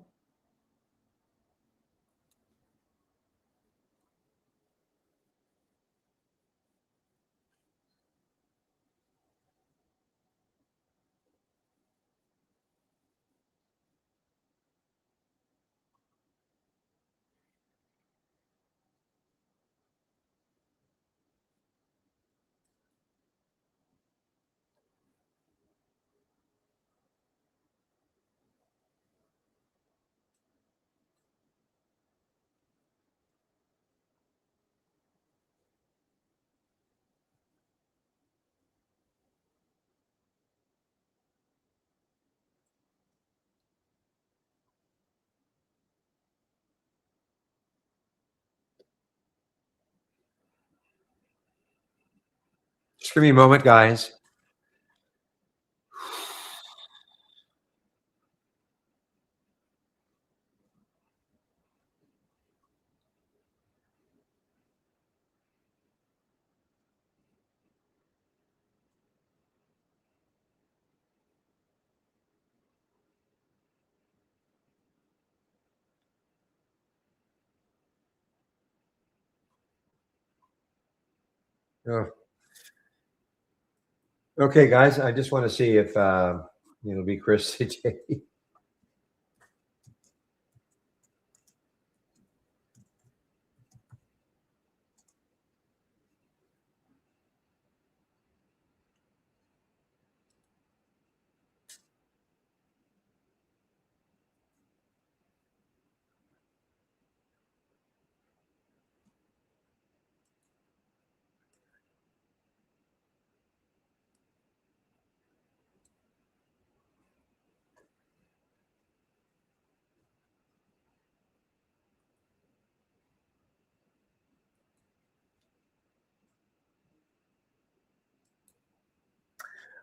Just give me a moment, guys. Oh, okay, guys, I just want to see if it'll be Chris today.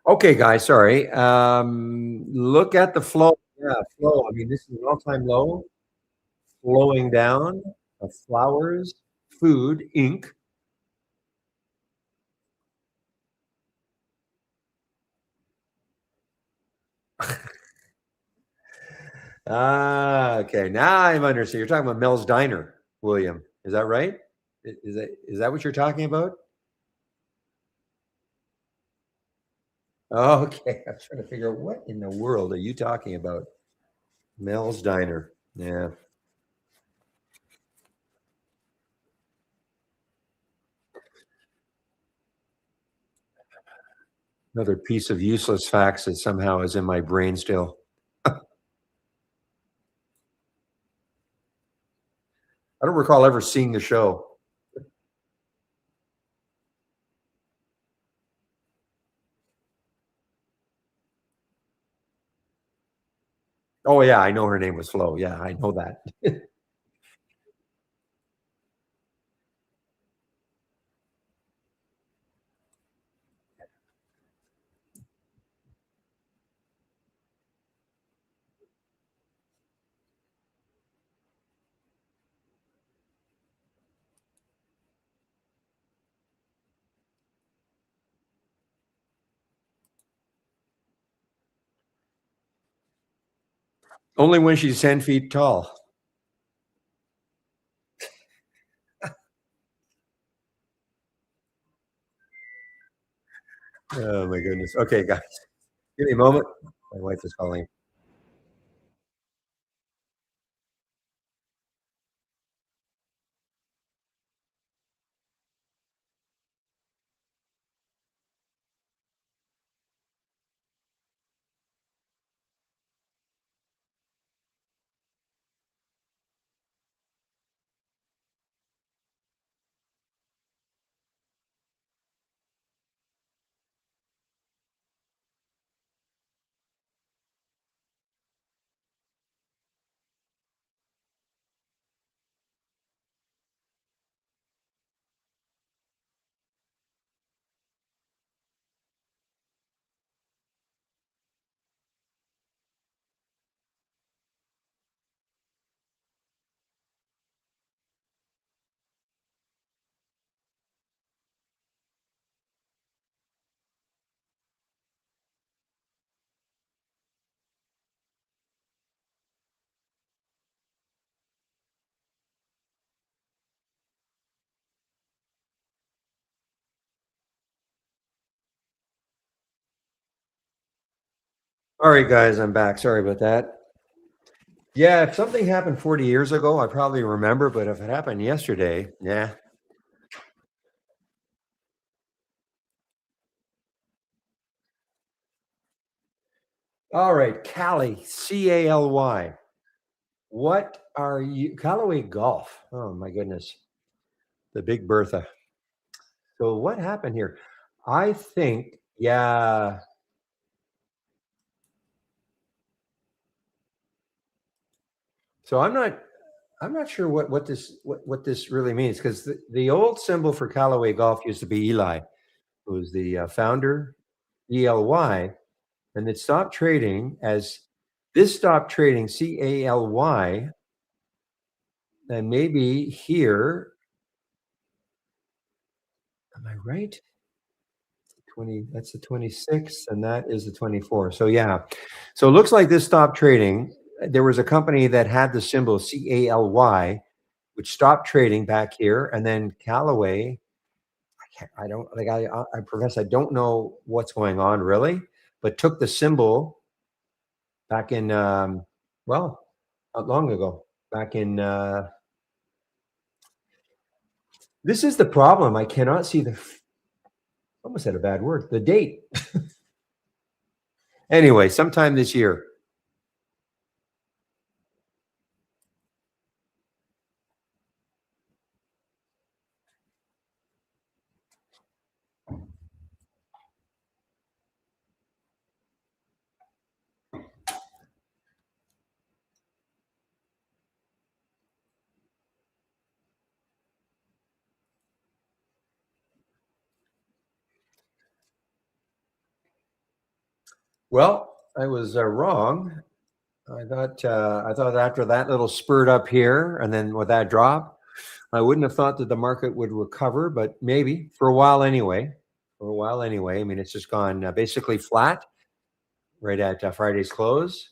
Okay, guys, sorry. Look at the flow. Yeah, flow. I mean, this is an all-time low, flowing down of flowers, food, ink. Ah, okay. Now I'm understanding. You're talking about Mel's Diner, William. Is that right? Is that what you're talking about? Oh, okay. I was trying to figure out what in the world are you talking about? Mel's Diner. Yeah. Another piece of useless facts that somehow is in my brain still. I don't recall ever seeing the show. Oh yeah, I know her name was Flo. Yeah, I know that. Only when she's 10 feet tall. Oh my goodness. Okay, guys, give me a moment. My wife is calling. All right, guys, I'm back. Sorry about that. Yeah, if something happened 40 years ago, I probably remember, but if it happened yesterday, yeah. All right, Cali, Cally. What are you Callaway Golf? Oh my goodness. The Big Bertha. So what happened here? I think, yeah. So I'm not sure what this really means because the old symbol for Callaway Golf used to be Eli, who was the founder, ELY, and it stopped trading as this stopped trading CALY, and maybe here, am I right? 20, that's the 26th, and that is the 24th. So yeah. So it looks like this stopped trading. There was a company that had the symbol CALY, which stopped trading back here, and then Callaway. I don't like. I profess I don't know what's going on really, but took the symbol back in well, not long ago. Back in this is the problem. I cannot see the. Almost said a bad word. The date. Anyway, sometime this year. Well, I was wrong. I thought after that little spurt up here and then with that drop, I wouldn't have thought that the market would recover, but maybe for a while anyway. For a while anyway. I mean, it's just gone basically flat right at Friday's close.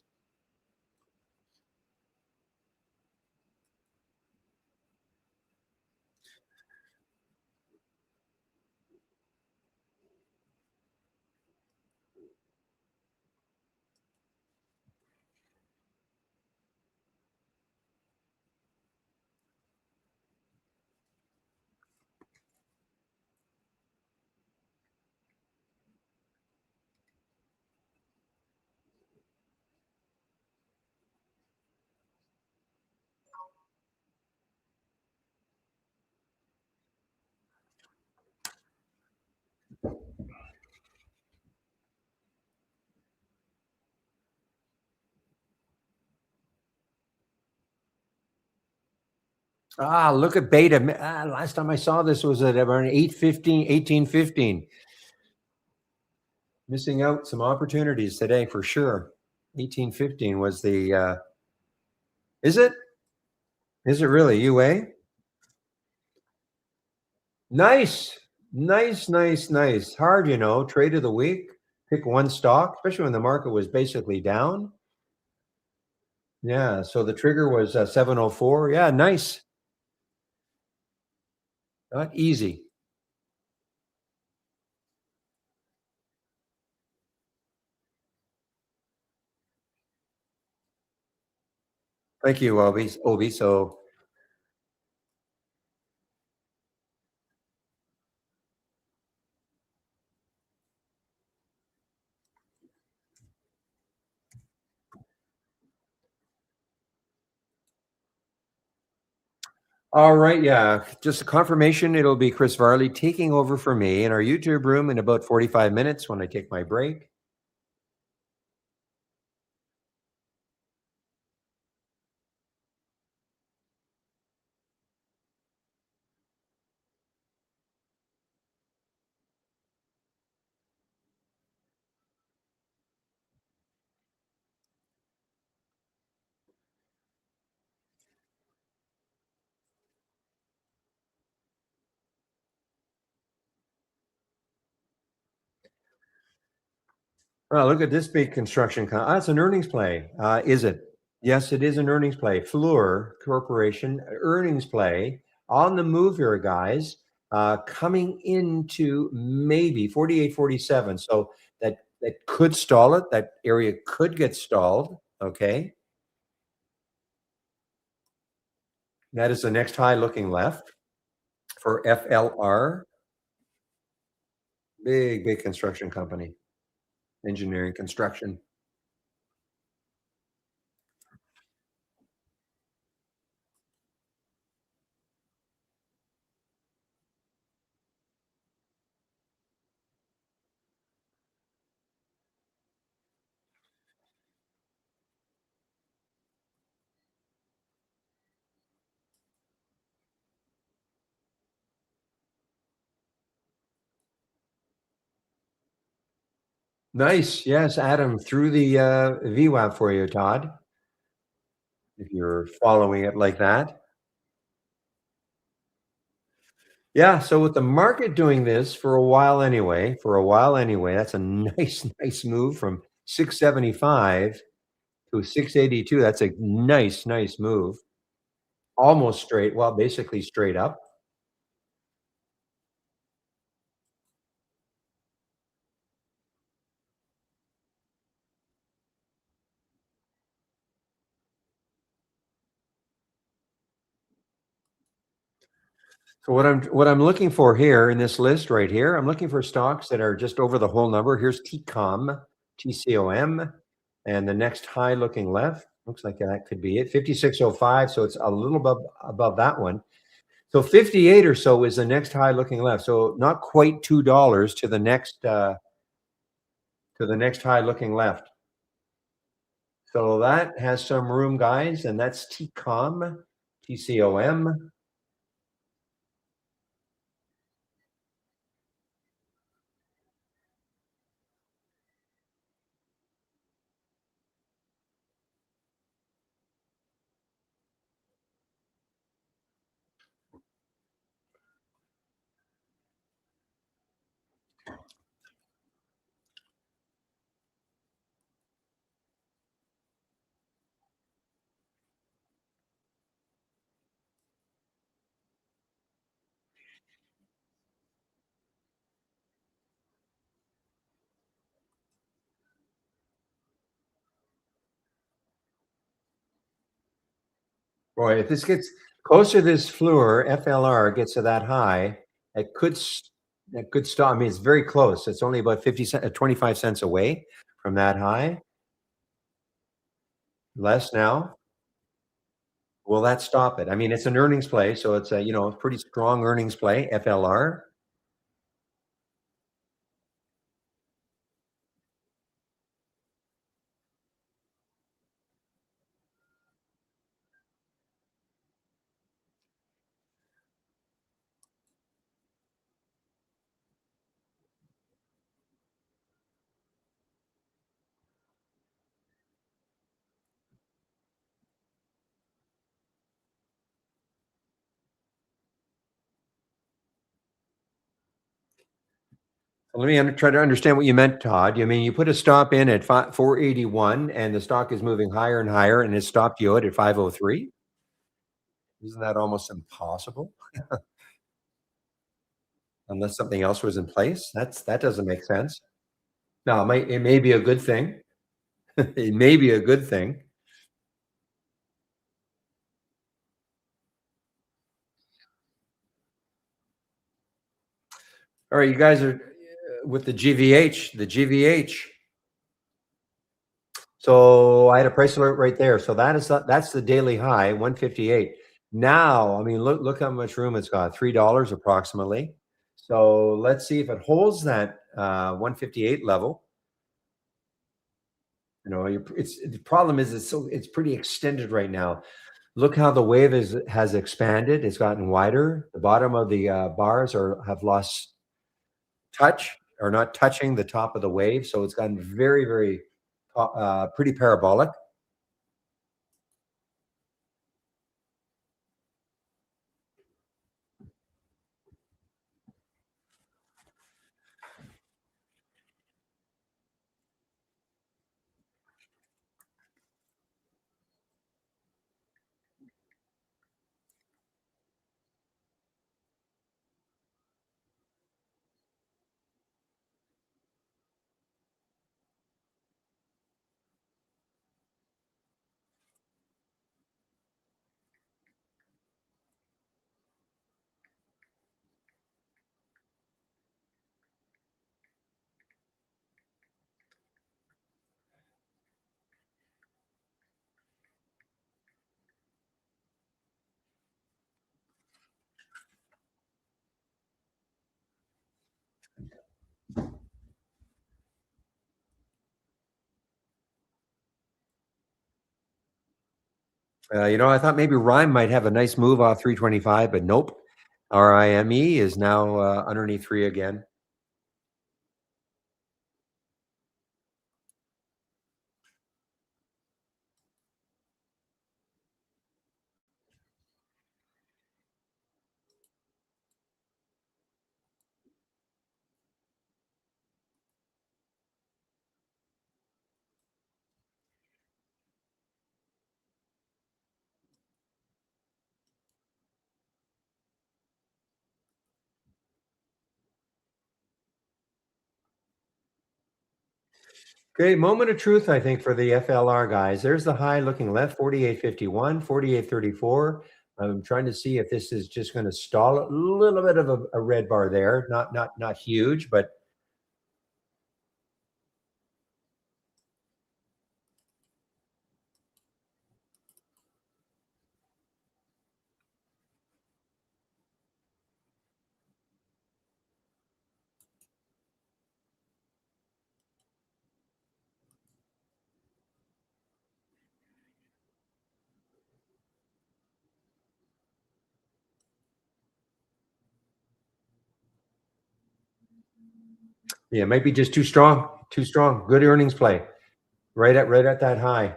Ah, look at beta. Last time I saw this was at around 8:15, 18:15. Missing out some opportunities today for sure. 18:15 was the is it? Is it really UA? Nice. Nice, nice, nice. Hard, trade of the week. Pick one stock, especially when the market was basically down. Yeah, so the trigger was 704. Yeah, nice. Not easy. Thank you, Obi. So, all right, yeah. Just a confirmation, it'll be Chris Varley taking over for me in our YouTube room in about 45 minutes when I take my break. Oh, look at this big construction. It's an earnings play. Is it? Yes, it is an earnings play. Fluor Corporation earnings play on the move here, guys. Coming into maybe 48, 47. So that could stall it. That area could get stalled. Okay. That is the next high looking left for FLR. Big, big construction company, engineering construction. Nice. Yes, Adam, through the VWAP for you, Todd, if you're following it like that. Yeah, so with the market doing this for a while anyway, that's a nice, nice move from 675 to 682. That's a nice, nice move. Almost straight, well, basically straight up. So what I'm looking for here in this list right here, I'm looking for stocks that are just over the whole number. Here's TCOM, and the next high looking left looks like that could be it. 5605, so it's a little above that one. So 58 or so is the next high looking left. So not quite $2 to the next high looking left. So that has some room, guys, and that's TCOM. Boy, if this gets closer to this floor, FLR gets to that high, it could it could stop. I mean, it's very close. It's only about 50 cents, 25 cents away from that high. Less now. Will that stop it? I mean, it's an earnings play, so it's a, a pretty strong earnings play, FLR. Let me try to understand what you meant, Todd. You mean you put a stop in at 481 and the stock is moving higher and higher and it stopped you out at 503? Isn't that almost impossible unless something else was in place? That doesn't make sense. Now, it may be a good thing. It may be a good thing. All right, you guys are with the GVH, the GVH. So I had a price alert right there. So that's the daily high, 158. Now, I mean, look how much room it's got, $3 approximately. So let's see if it holds that 158 level. It's the problem is it's pretty extended right now. Look how the wave has expanded. It's gotten wider. The bottom of the bars have lost touch or not touching the top of the wave. So it's gotten very, very pretty parabolic. I thought maybe Rhyme might have a nice move off 325, but nope. RIME is now underneath three again. Okay, moment of truth, I think, for the FLR guys. There's the high looking left, 48.51, 48.34. I'm trying to see if this is just going to stall a little bit of a red bar there. Not huge, but yeah, it might be just too strong. Too strong. Good earnings play. Right at that high.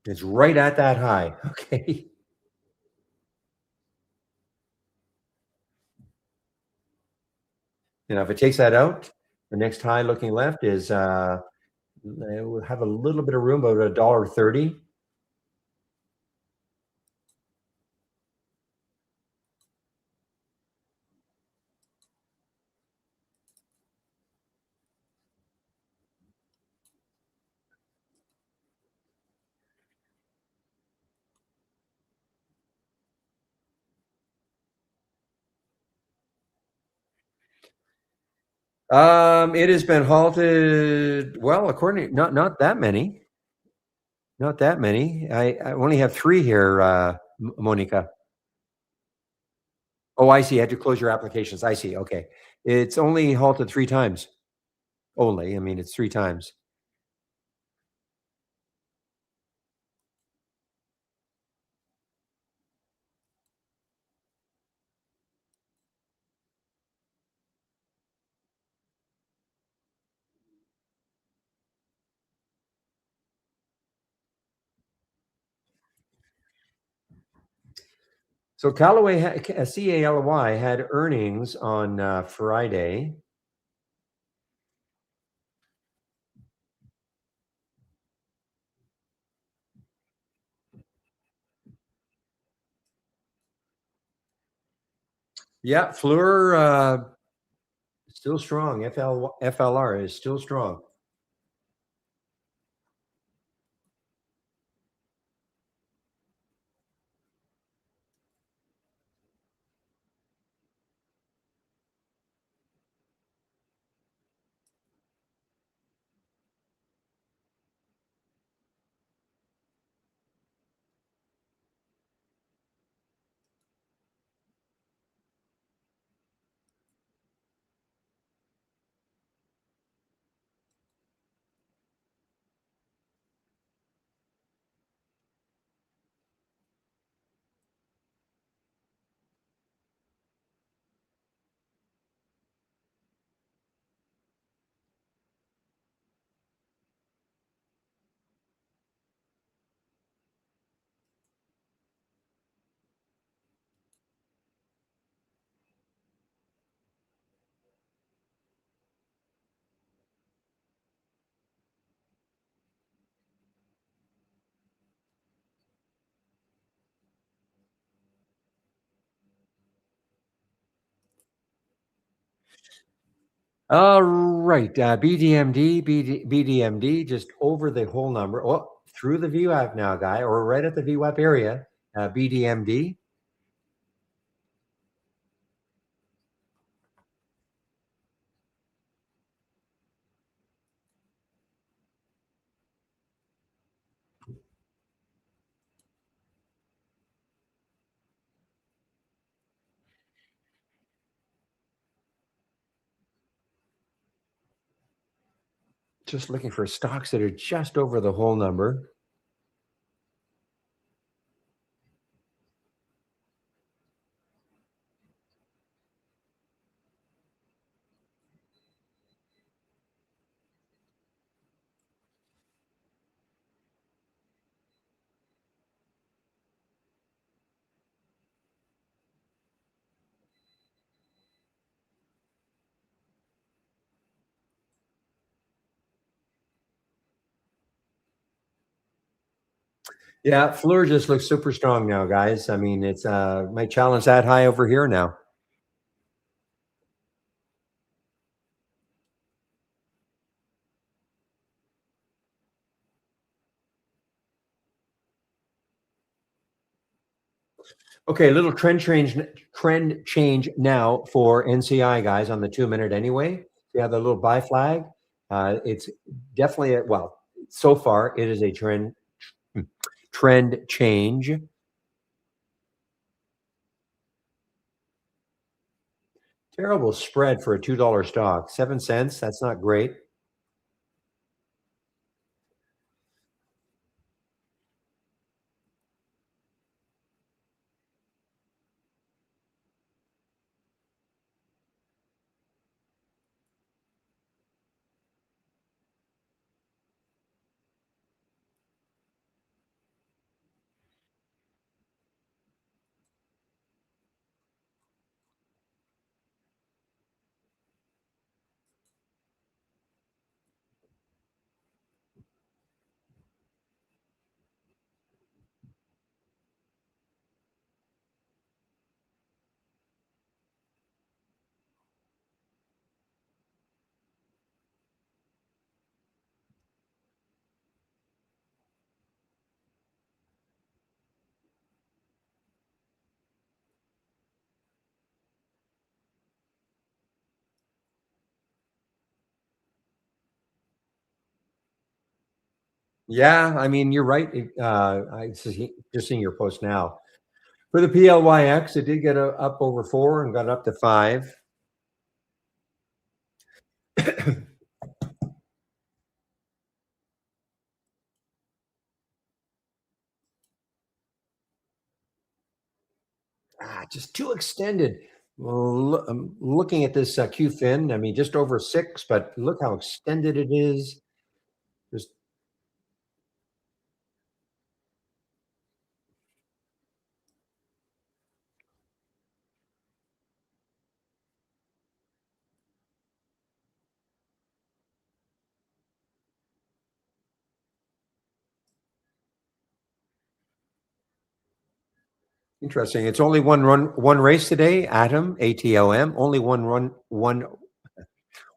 It's right at that high. Okay. If it takes that out, the next high looking left is it will have a little bit of room, about $1.30. It has been halted. Well, according not that many, not that many. I only have 3 here, Monica. Oh, I see. I had to close your applications. I see. Okay. It's only halted 3 times. Only. I mean, it's 3 times. So Callaway, CALY had earnings on Friday. Yeah, Fluor still strong. FLR is still strong. All right, BDMD just over the whole number. Oh, through the VWAP now, guy, or right at the VWAP area. BDMD. Just looking for stocks that are just over the whole number. Yeah, Fluor just looks super strong now, guys. I mean, it's my challenge that high over here now. Okay, little trend change now for NCI guys on the 2 minute anyway. You have the little buy flag. It's definitely well, so far it is a trend change. Terrible spread for a $2 stock. 7 cents. That's not great. Yeah, I mean, you're right. I see, just seeing your post now. For the PLYX, it did get up over 4 and got up to 5. Just too extended. Well, I'm looking at this Q fin. I mean, just over 6, but look how extended it is. Just interesting. It's only one race today. Atom, ATOM. Only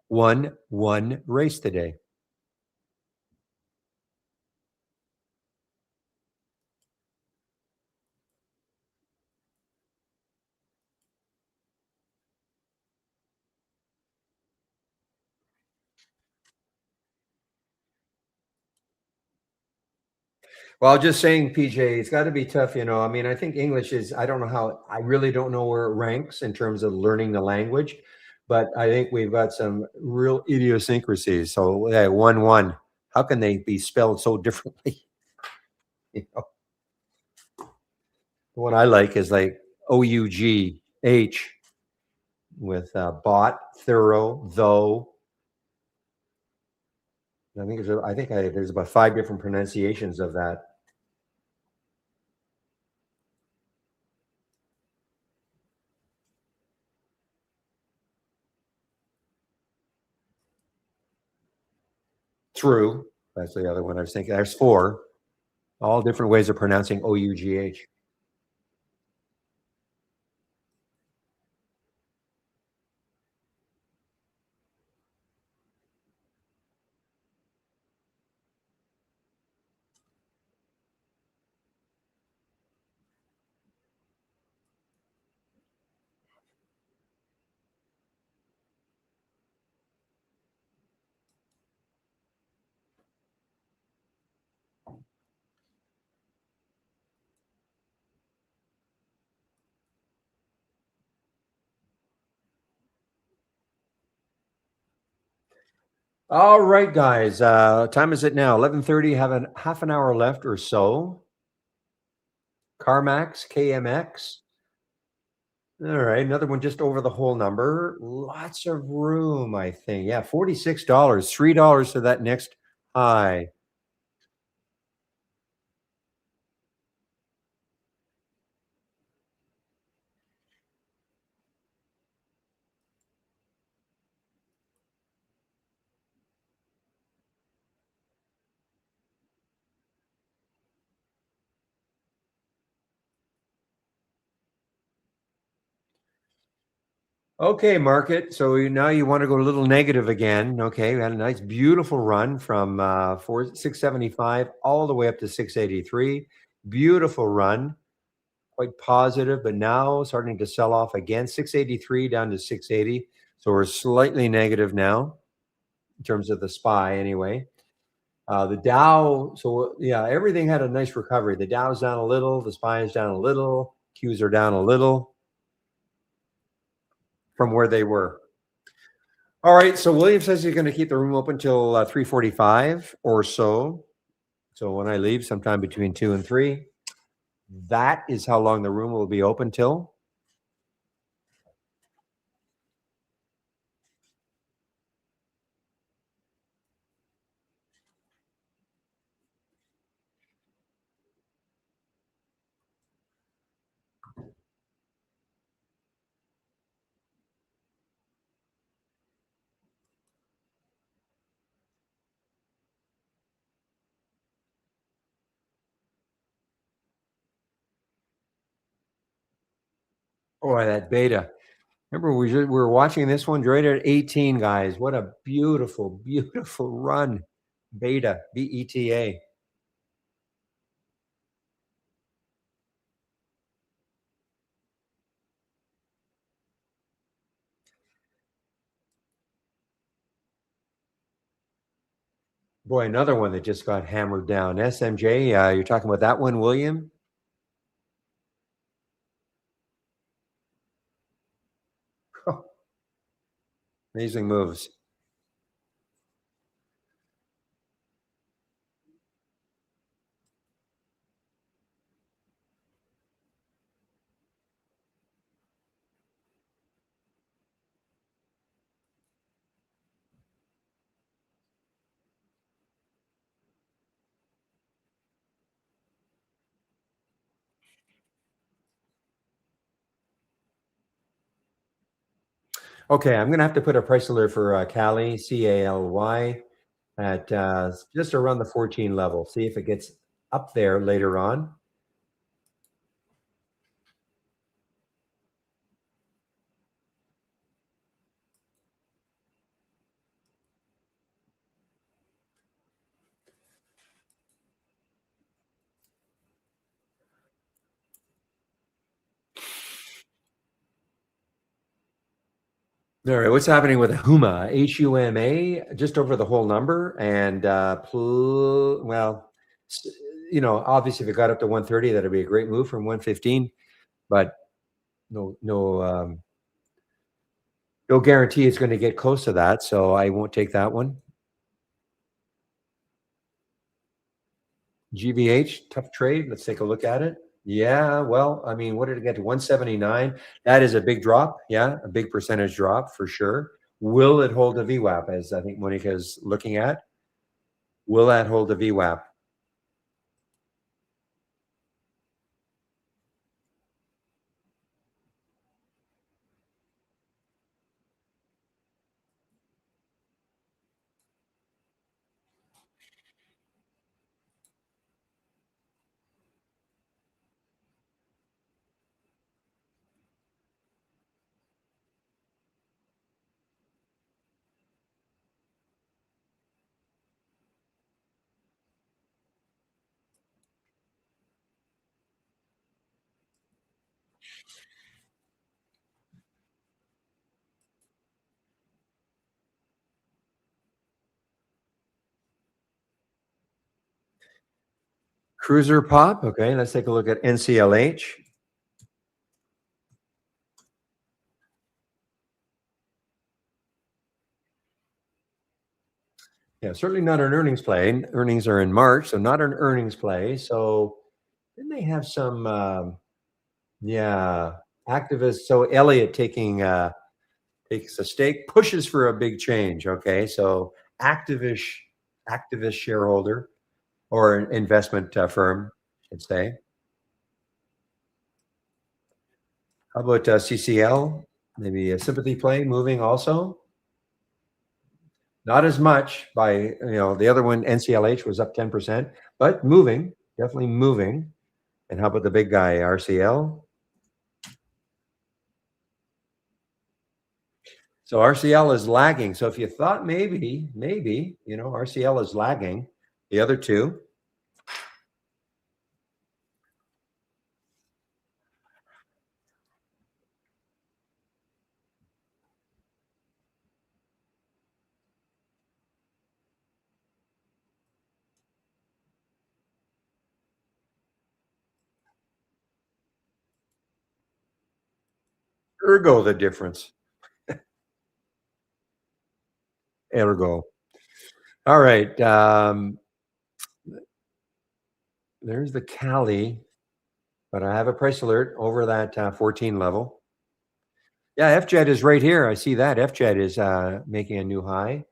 one race today. Well, just saying, PJ, it's got to be tough, you know. I mean, I think English is, I don't know how, I really don't know where it ranks in terms of learning the language, but I think we've got some real idiosyncrasies. So, yeah, 1 1. How can they be spelled so differently? You know, the one I like is like OUGH with bot, thorough, though. There's about 5 different pronunciations of that. True. That's the other one I was thinking. There's 4. All different ways of pronouncing OUGH. All right, guys. Time is it now? 11:30. Have a half an hour left or so. CarMax, KMX. All right, another one just over the whole number. Lots of room, I think. Yeah, $46, $3 to that next high. Okay, market. So now you want to go a little negative again. Okay, we had a nice, beautiful run from 675 all the way up to 683. Beautiful run, quite positive, but now starting to sell off again. 683 down to 680. So we're slightly negative now in terms of the SPY anyway. The Dow, so yeah, everything had a nice recovery. The Dow's down a little, the SPY is down a little, Qs are down a little from where they were. All right, so William says he's going to keep the room open till 3:45 or so. So when I leave, sometime between 2 and 3, that is how long the room will be open till. Oh, that beta. Remember, we were watching this one right at 18, guys. What a beautiful, beautiful run. Beta, BETA. Boy, another one that just got hammered down. SMJ, you're talking about that one, William? Amazing moves. Okay, I'm gonna have to put a price alert for Cali, CALY, at just around the 14 level. See if it gets up there later on. All right, what's happening with HUMA? HUMA, just over the whole number, and well, s- obviously, if it got up to 130, that'd be a great move from 115, but no guarantee it's going to get close to that, so I won't take that one. GVH, tough trade. Let's take a look at it. Yeah, well, I mean, what did it get to? 179. That is a big drop. Yeah, a big percentage drop for sure. Will it hold a VWAP, as I think Monica is looking at? Will that hold a VWAP? Cruiser pop. Okay, let's take a look at NCLH. Yeah, certainly not an earnings play. Earnings are in March, so not an earnings play. So then they have some, yeah, activists. So Elliott takes a stake, pushes for a big change. Okay, so activist activist shareholder or an investment firm, I should say. How about CCL? Maybe a sympathy play moving also. Not as much by the other one. NCLH was up 10%, but moving, definitely moving. And how about the big guy, RCL? So RCL is lagging. So if you thought maybe, RCL is lagging, the other two, ergo the difference. Ergo. All right. There's the Cali, but I have a price alert over that 14 level. Yeah, FJET is right here. I see that. FJET is making a new high.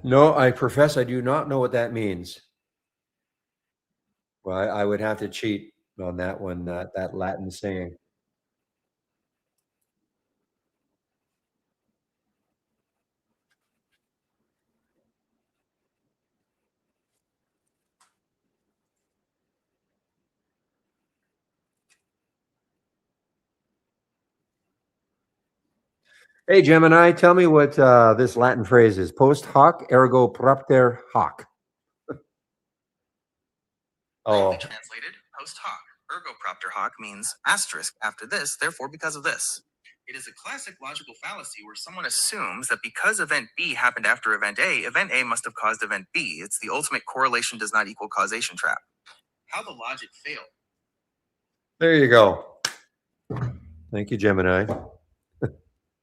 No, I profess I do not know what that means. Well, I would have to cheat on that one, that Latin saying. Hey, Gemini, tell me what this Latin phrase is. Post hoc ergo propter hoc. Literally Oh, translated, post hoc, ergo propter hoc means asterisk after this, therefore because of this. It is a classic logical fallacy where someone assumes that because event B happened after event A must have caused event B. It's the ultimate correlation does not equal causation trap. How the logic failed. there you go. Thank you, Gemini. I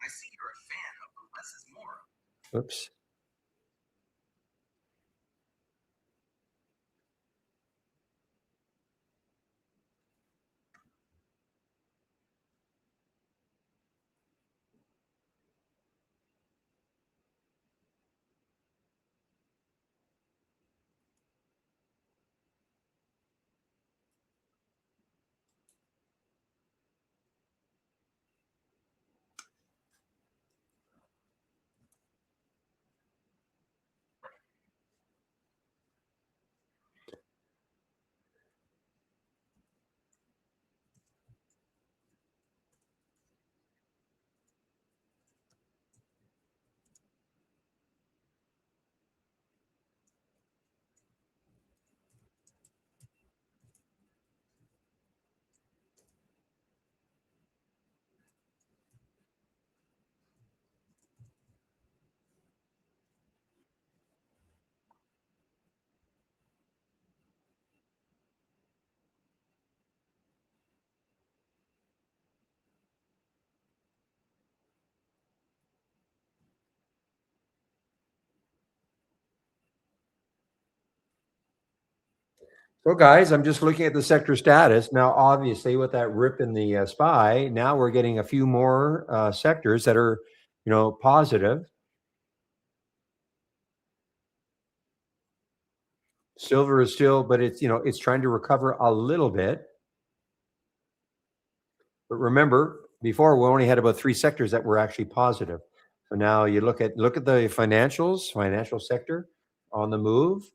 see you're a fan of the less is more. Oops. So, guys, I'm just looking at the sector status. Now, obviously, with that rip in the SPY, now we're getting a few more sectors that are, positive. Silver is still, but it's trying to recover a little bit. But remember, before we only had about three sectors that were actually positive. So now you look at the financial sector on the move.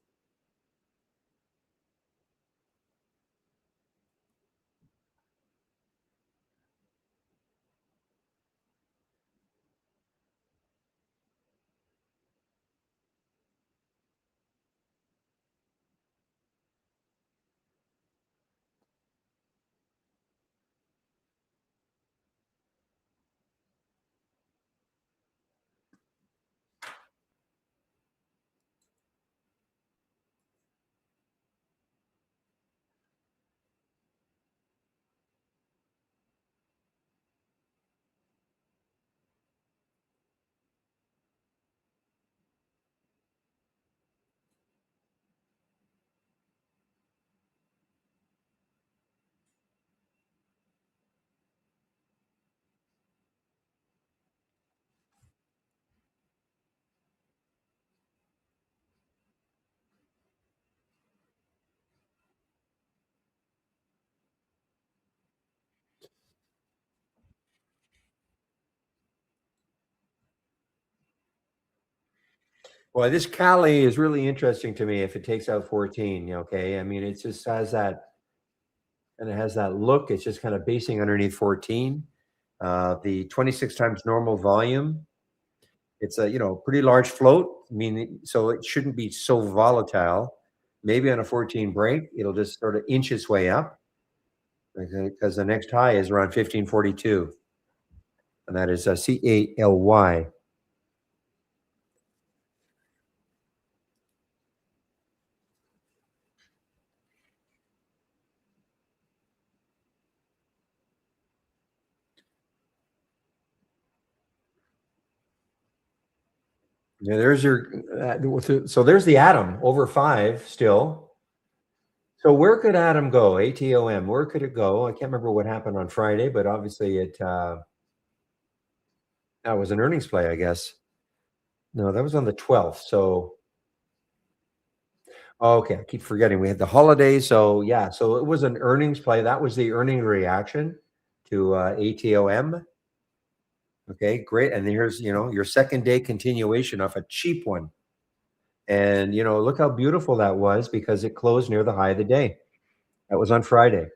Well, this Cali is really interesting to me if it takes out 14. Okay. I mean, it just has that and it has that look. It's just kind of basing underneath 14. The 26 times normal volume. It's a pretty large float. I mean, so it shouldn't be so volatile. Maybe on a 14 break, it'll just sort of inch its way up. Okay, because the next high is around 1542, and that is CALY. Yeah, there's your so there's the atom over 5 still. So where could atom go? ATOM. Where could it go? I can't remember what happened on Friday, but obviously it that was an earnings play, I guess. No, that was on the 12th. So, okay, I keep forgetting we had the holiday. So, yeah, so it was an earnings play. That was the earning reaction to ATOM. Okay, great. And here's, your second day continuation of a cheap one. And, look how beautiful that was because it closed near the high of the day. That was on Friday.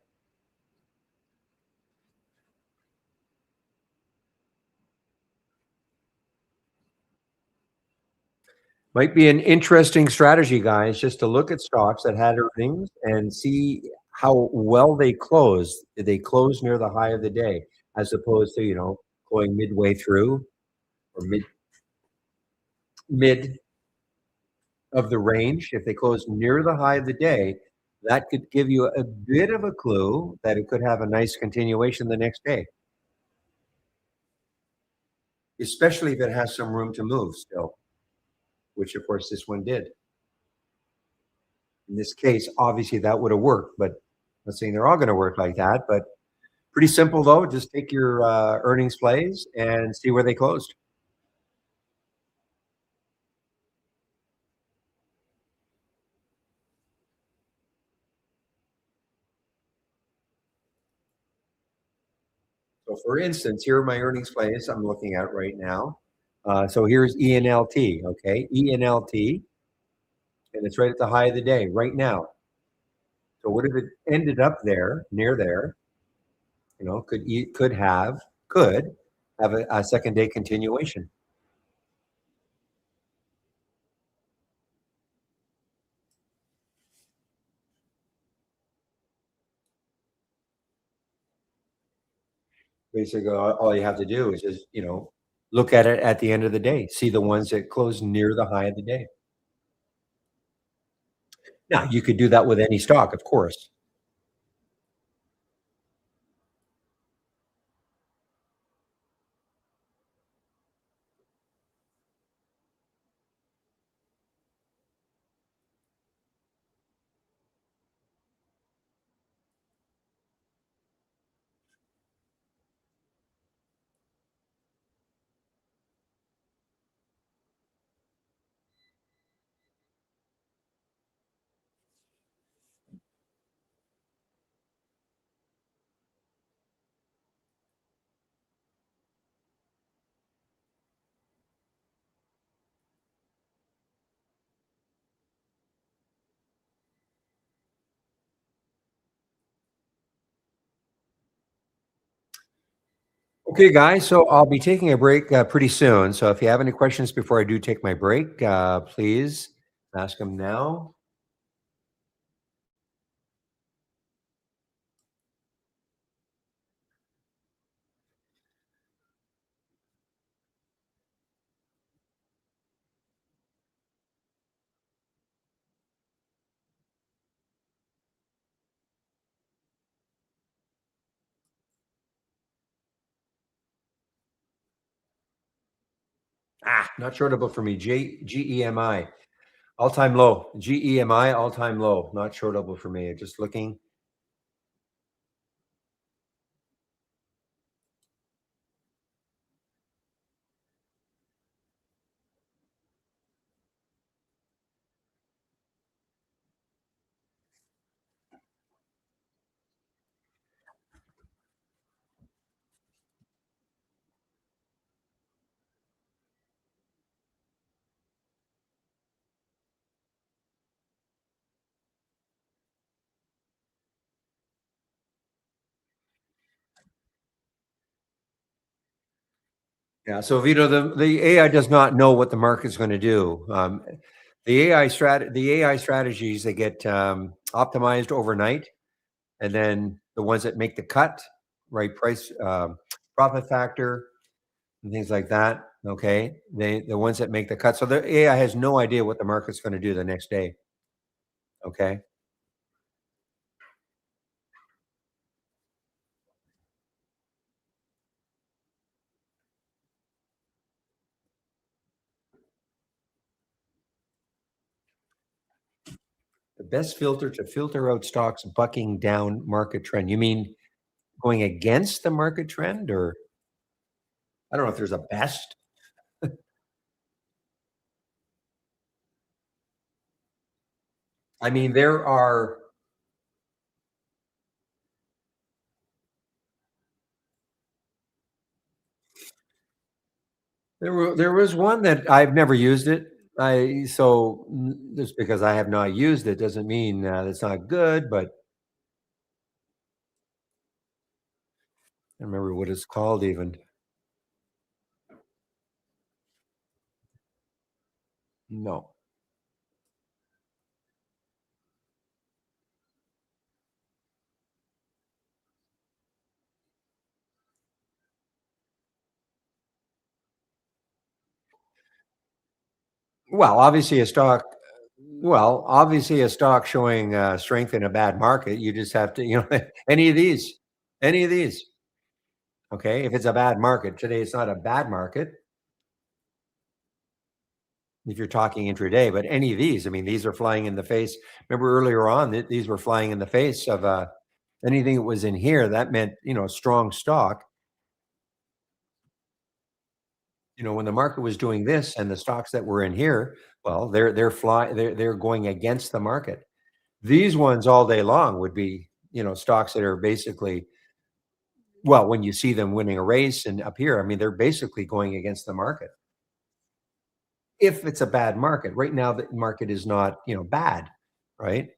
Might be an interesting strategy, guys, just to look at stocks that had earnings and see how well they closed. Did they close near the high of the day as opposed to, going midway through or mid of the range? If they close near the high of the day, that could give you a bit of a clue that it could have a nice continuation the next day, especially if it has some room to move still, which of course this one did. In this case, obviously that would have worked, but I'm not saying they're all going to work like that. But pretty simple though. Just take your earnings plays and see where they closed. So, for instance, here are my earnings plays I'm looking at right now. So here's ENLT. Okay, ENLT, and it's right at the high of the day right now. So what if it ended up there, near there? Could have a second day continuation. Basically, all you have to do is just look at it at the end of the day. See the ones that close near the high of the day. Now you could do that with any stock, of course. Okay, guys. So I'll be taking a break pretty soon. So if you have any questions before I do take my break, please ask them now. Not shortable for me. GEMI all time low. GEMI all time low. Not shortable for me. Just looking. Yeah. So Vito, the AI does not know what the market's going to do. The AI strategies they get optimized overnight, and then the ones that make the cut, right? Price, profit factor, and things like that. Okay, the ones that make the cut. So the AI has no idea what the market's going to do the next day. Okay, the best filter to filter out stocks bucking down market trend. You mean going against the market trend, or I don't know if there's a best. I mean, there was one that I've never used it. Just because I have not used it doesn't mean it's not good. But I remember what it's called even. No. Well, obviously a stock. Well, obviously a stock showing strength in a bad market. You just have to, any of these, any of these. Okay, if it's a bad market today, it's not a bad market if you're talking intraday. But any of these, I mean, these are flying in the face. Remember earlier on that these were flying in the face of anything that was in here. That meant strong stock. When the market was doing this and the stocks that were in here, well, they're going against the market. These ones all day long would be stocks that are basically, well, when you see them winning a race and up here, I mean, they're basically going against the market. If it's a bad market, right now the market is not bad, right?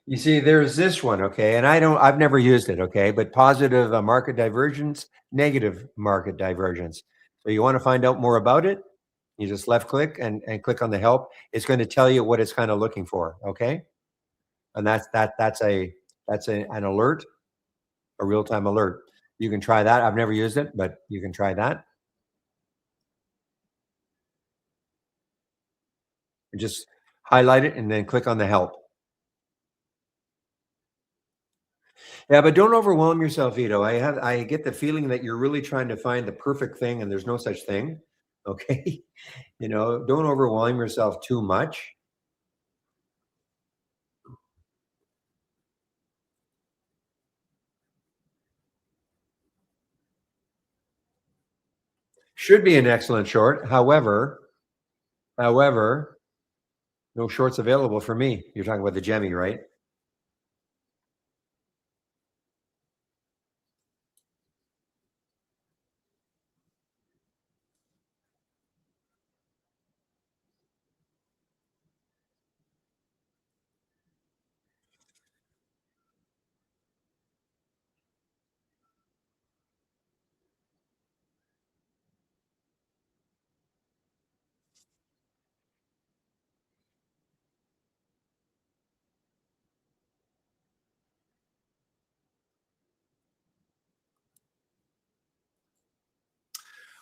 You see, there's this one, okay, and I've never used it, okay, but positive market divergence, negative market divergence. So you want to find out more about it? You just left click and click on the help. It's going to tell you what it's kind of looking for, okay? And an alert, a real time alert. You can try that. I've never used it, but you can try that. And just highlight it and then click on the help. Yeah, but don't overwhelm yourself, Vito. I get the feeling that you're really trying to find the perfect thing and there's no such thing. Okay. Don't overwhelm yourself too much. Should be an excellent short. However, no shorts available for me. You're talking about the Jemmy, right?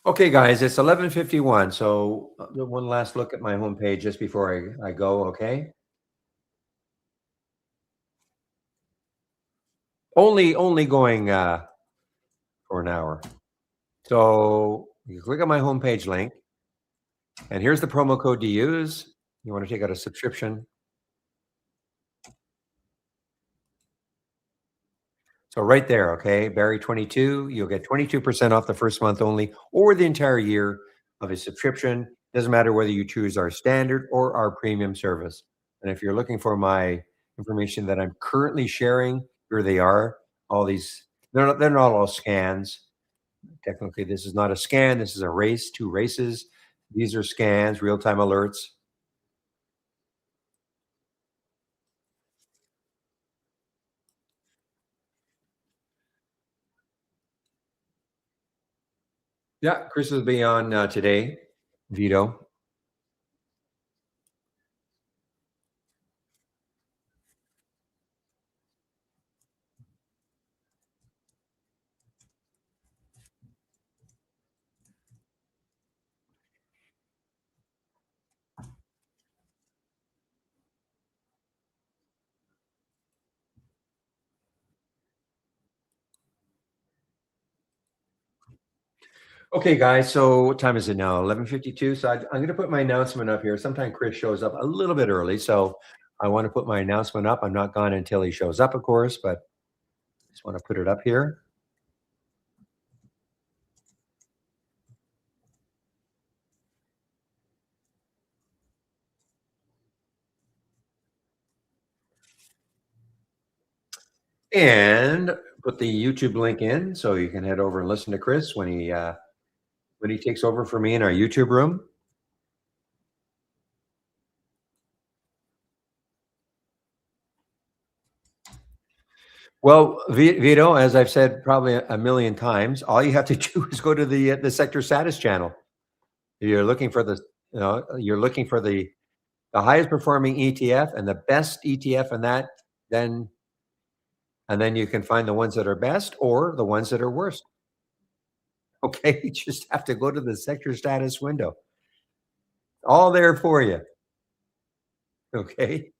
Okay, guys, it's 11:51. So one last look at my homepage just before I go. Okay. Only going for an hour. So you click on my homepage link, and here's the promo code to use. You want to take out a subscription. So right there, okay, Barry 22, you'll get 22% off the first month only, or the entire year of a subscription. Doesn't matter whether you choose our standard or our premium service. And if you're looking for my information that I'm currently sharing, here they are. All these, they're not all scans. Technically, this is not a scan. This is a race, two races. These are scans, real-time alerts. Yeah, Chris will be on today. Vito. Okay, guys. So what time is it now? 11:52. So I'm going to put my announcement up here. Sometime Chris shows up a little bit early, so I want to put my announcement up. I'm not gone until he shows up, of course, but just want to put it up here. And put the YouTube link in so you can head over and listen to Chris when he takes over for me in our YouTube room. Well, Vito, as I've said probably a million times, all you have to do is go to the sector status channel. You're looking for you're looking for the highest performing ETF and the best ETF in that, then and then you can find the ones that are best or the ones that are worst. Okay, you just have to go to the sector status window. All there for you. Okay.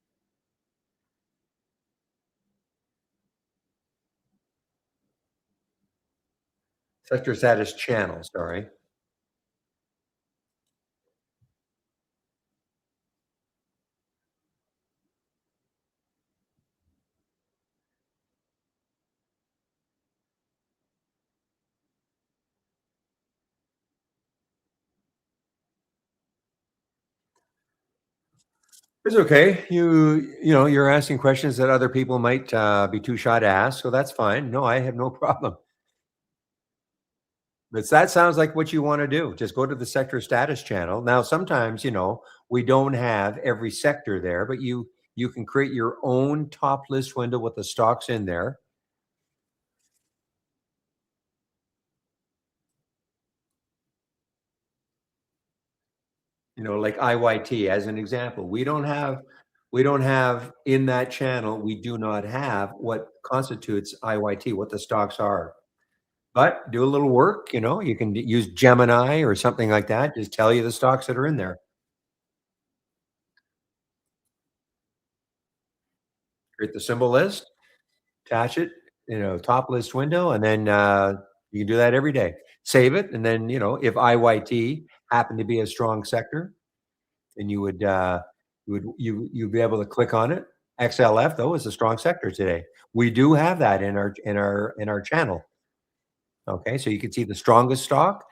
Sector status channel, sorry. It's okay. You're asking questions that other people might be too shy to ask, so that's fine. No, I have no problem. But that sounds like what you want to do. Just go to the sector status channel. Now, sometimes, we don't have every sector there, but you can create your own top list window with the stocks in there. Like IYT as an example. We don't have in that channel, we do not have what constitutes IYT, what the stocks are. But do a little work, you can use Gemini or something like that, just tell you the stocks that are in there. Create the symbol list, attach it, top list window, and then you can do that every day. Save it, and then if IYT happened to be a strong sector, then you'd be able to click on it. XLF though is a strong sector today. We do have that in our channel. Okay, so you can see the strongest stock,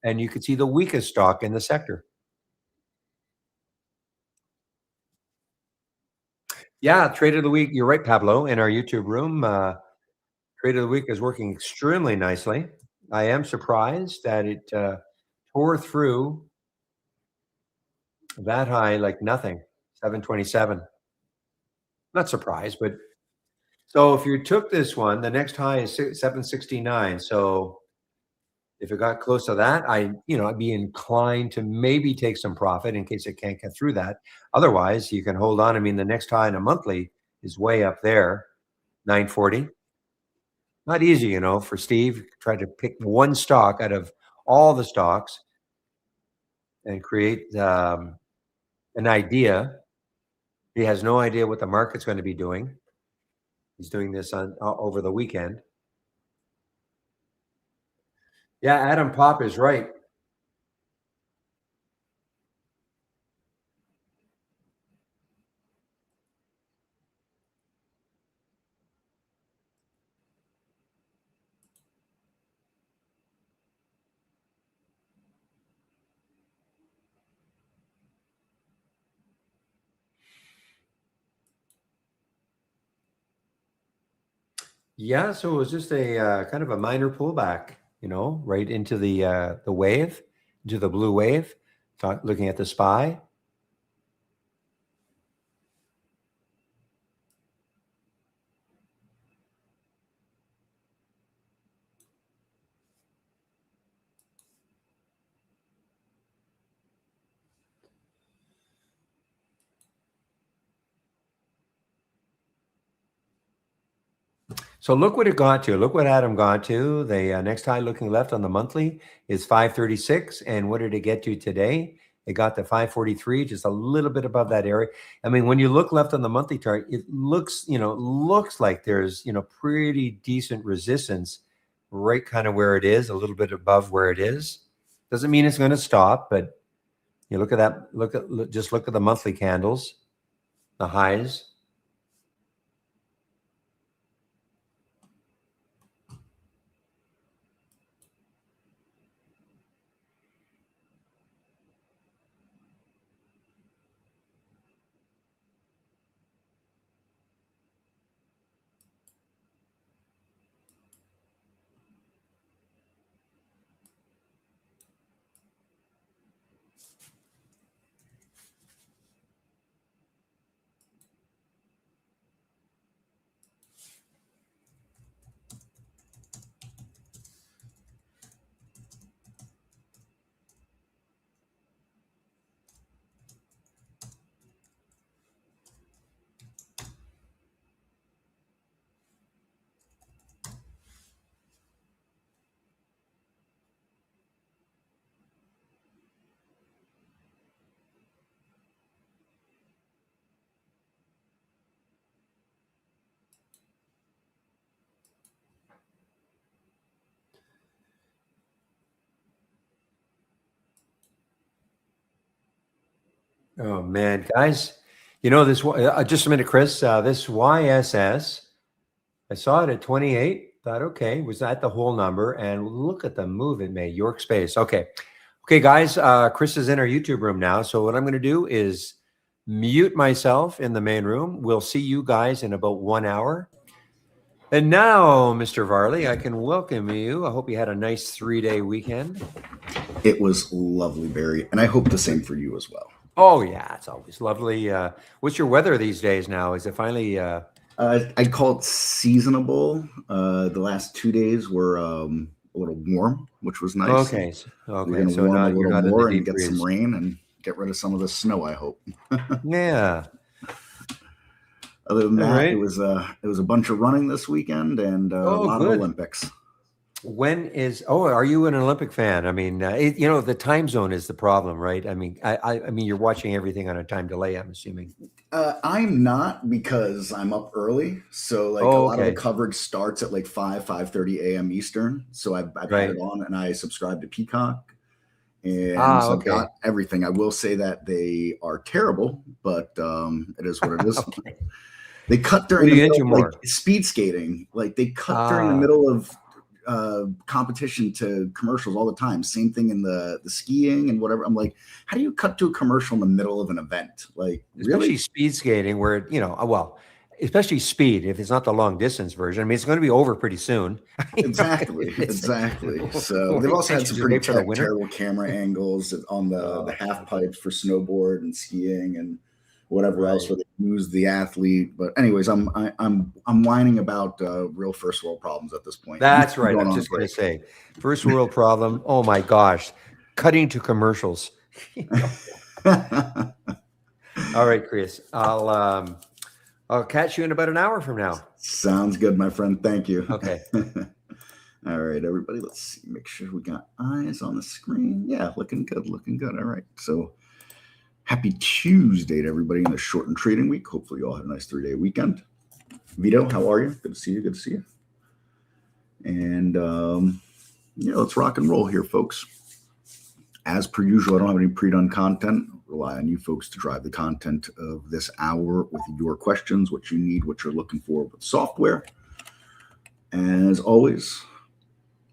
and you can see the weakest stock in the sector. Yeah, trade of the week. You're right, Pablo. In our YouTube room, trade of the week is working extremely nicely. I am surprised that it tore through that high like nothing. 727. Not surprised, but so if you took this one, the next high is 769. So if it got close to that, I'd be inclined to maybe take some profit in case it can't get through that. Otherwise, you can hold on. I mean, the next high in a monthly is way up there, 940. Not easy, for Steve. Try to pick one stock out of all the stocks and create an idea. He has no idea what the market's going to be doing. He's doing this on over the weekend. Yeah, Adam Pop is right. Yeah, so it was just a kind of a minor pullback, right into the wave, into the blue wave. Looking at the SPY. So look what it got to. Look what Adam got to. The next high looking left on the monthly is 536. And what did it get to today? It got to 543, just a little bit above that area. I mean, when you look left on the monthly chart, it looks like there's, pretty decent resistance right kind of where it is, a little bit above where it is. Doesn't mean it's going to stop, but you look at that. Just look at the monthly candles, the highs. Oh man, guys, this. Just a minute, Chris. This YSS. I saw it at 28. Thought, okay, was that the whole number? And look at the move it made. York Space. Okay, guys. Chris is in our YouTube room now. So what I'm going to do is mute myself in the main room. We'll see you guys in about 1 hour. And now, Mr. Varley, I can welcome you. I hope you had a nice 3-day weekend. It was lovely, Barry, and I hope the same for you as well. Oh yeah, it's always lovely. What's your weather these days now? Is it finally? I'd call it seasonable. The last 2 days were a little warm, which was nice. Okay. We're going to warm a little more and get some rain and get rid of some of the snow, I hope. Yeah. Other than that, it was a bunch of running this weekend and a lot of Olympics. Are you an Olympic fan? I mean, the time zone is the problem, right? I mean, I mean, you're watching everything on a time delay, I'm assuming. I'm not, because I'm up early. So a lot of the coverage starts at like 5:30 a.m. Eastern. So I've had it on and I subscribe to Peacock. And so I've got everything. I will say that they are terrible, but it is what it is. They cut during the middle, speed skating. Like they cut during the middle of competition to commercials all the time. Same thing in the skiing and whatever. I'm like, how do you cut to a commercial in the middle of an event? Like, especially really? Speed skating, where especially speed. If it's not the long distance version, I mean, it's going to be over pretty soon. Exactly. So they've also had some pretty terrible camera angles on the half pipes for snowboard and skiing and whatever else where they lose the athlete. But anyways, I'm whining about real first world problems at this point. That's right. I'm just going to say first world problem. Oh my gosh. Cutting to commercials. All right, Chris, I'll catch you in about an hour from now. Sounds good, my friend. Thank you. Okay. All right, everybody, let's see. Make sure we got eyes on the screen. Yeah, looking good. All right. So happy Tuesday to everybody in the shortened trading week. Hopefully you all had a nice 3-day weekend. Vito, how are you? Good to see you. And let's rock and roll here, folks. As per usual, I don't have any pre-done content. Rely on you folks to drive the content of this hour with your questions, what you need, what you're looking for with software. As always,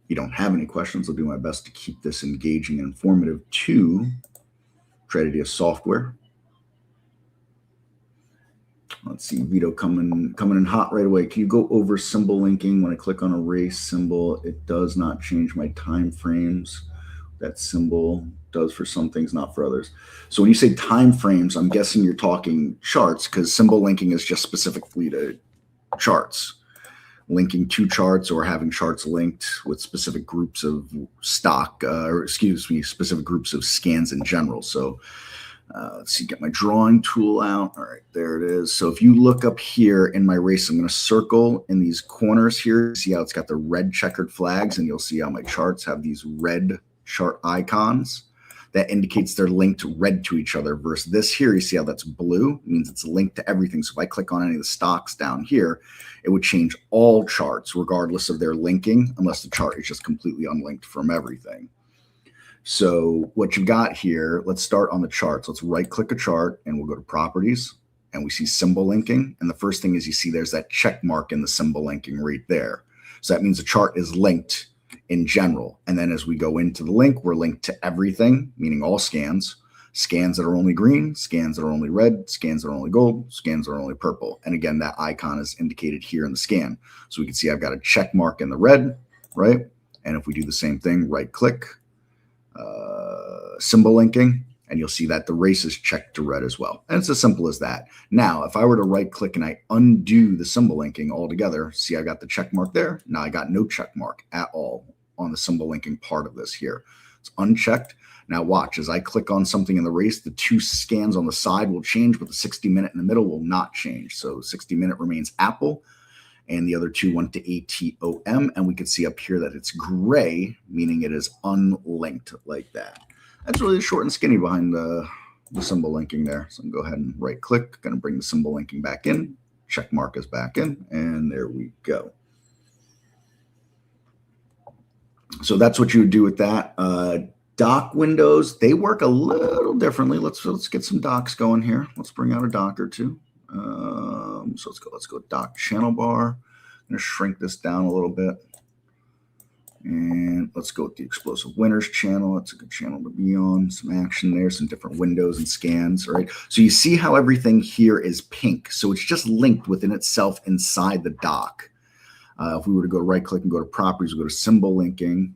if you don't have any questions, I'll do my best to keep this engaging and informative to Intraday software. Let's see, Vito coming in hot right away. Can you go over symbol linking? When I click on a race symbol, it does not change my time frames. That symbol does for some things, not for others. So when you say time frames, I'm guessing you're talking charts, because symbol linking is just specifically to charts. Linking to charts or having charts linked with specific groups of stock, specific groups of scans in general. So let's see, get my drawing tool out. All right, there it is. So if you look up here in my race, I'm going to circle in these corners here. See how it's got the red checkered flags, and you'll see how my charts have these red chart icons. That indicates they're linked red to each other, versus this here, you see how that's blue? It means it's linked to everything. So if I click on any of the stocks down here, it would change all charts regardless of their linking, unless the chart is just completely unlinked from everything. So what you got here, let's start on the charts. Let's right click a chart and we'll go to properties and we see symbol linking. And the first thing is you see there's that check mark in the symbol linking right there. So that means the chart is linked in general. And then as we go into the link, we're linked to everything, meaning all scans, scans that are only green, scans that are only red, scans that are only gold, scans that are only purple. And again, that icon is indicated here in the scan. So we can see I've got a check mark in the red, right? And if we do the same thing, right click, symbol linking, and you'll see that the race is checked to red as well. And it's as simple as that. Now, if I were to right click and I undo the symbol linking altogether, see I got the check mark there. Now I got no check mark at all on the symbol linking part of this here. It's unchecked. Now watch, as I click on something in the race, the two scans on the side will change, but the 60-minute in the middle will not change. So 60-minute remains Apple, and the other two went to ATOM, and we can see up here that it's gray, meaning it is unlinked like that. That's really the short and skinny behind the symbol linking there. So I'm going to go ahead and right click, going to bring the symbol linking back in, check mark is back in, and there we go. So that's what you would do with that. Dock windows, they work a little differently. Let's get some docks going here. Let's bring out a dock or two. So let's go dock channel bar. I'm going to shrink this down a little bit. And let's go with the explosive winners channel. It's a good channel to be on. Some action there, some different windows and scans, right? So you see how everything here is pink. So it's just linked within itself inside the dock. If we were to go right click and go to properties, we'll go to symbol linking.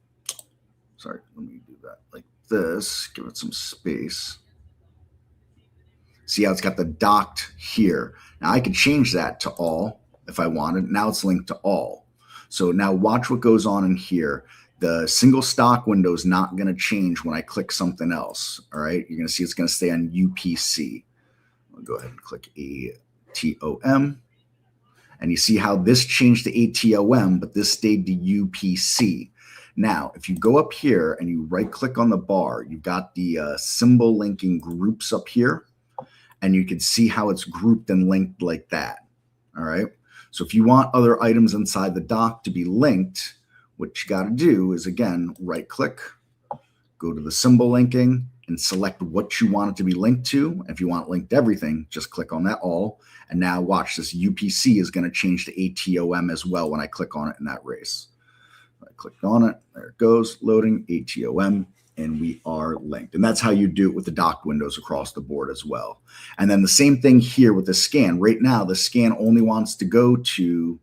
Sorry, let me do that like this. Give it some space. See how it's got the docked here. Now I could change that to all if I wanted. Now it's linked to all. So now watch what goes on in here. The single stock window is not going to change when I click something else. All right. You're going to see it's going to stay on UPC. I'll go ahead and click ATOM. And you see how this changed to ATOM, but this stayed to UPC. Now, if you go up here and you right click on the bar, you've got the symbol linking groups up here. And you can see how it's grouped and linked like that. All right. So if you want other items inside the dock to be linked, what you got to do is, again, right click, go to the symbol linking and select what you want it to be linked to. If you want linked to everything, just click on that all. And now watch, this UPC is going to change to ATOM as well when I click on it in that race. I clicked on it. There it goes, loading ATOM. And we are linked. And that's how you do it with the docked windows across the board as well. And then the same thing here with the scan. Right now, the scan only wants to go to,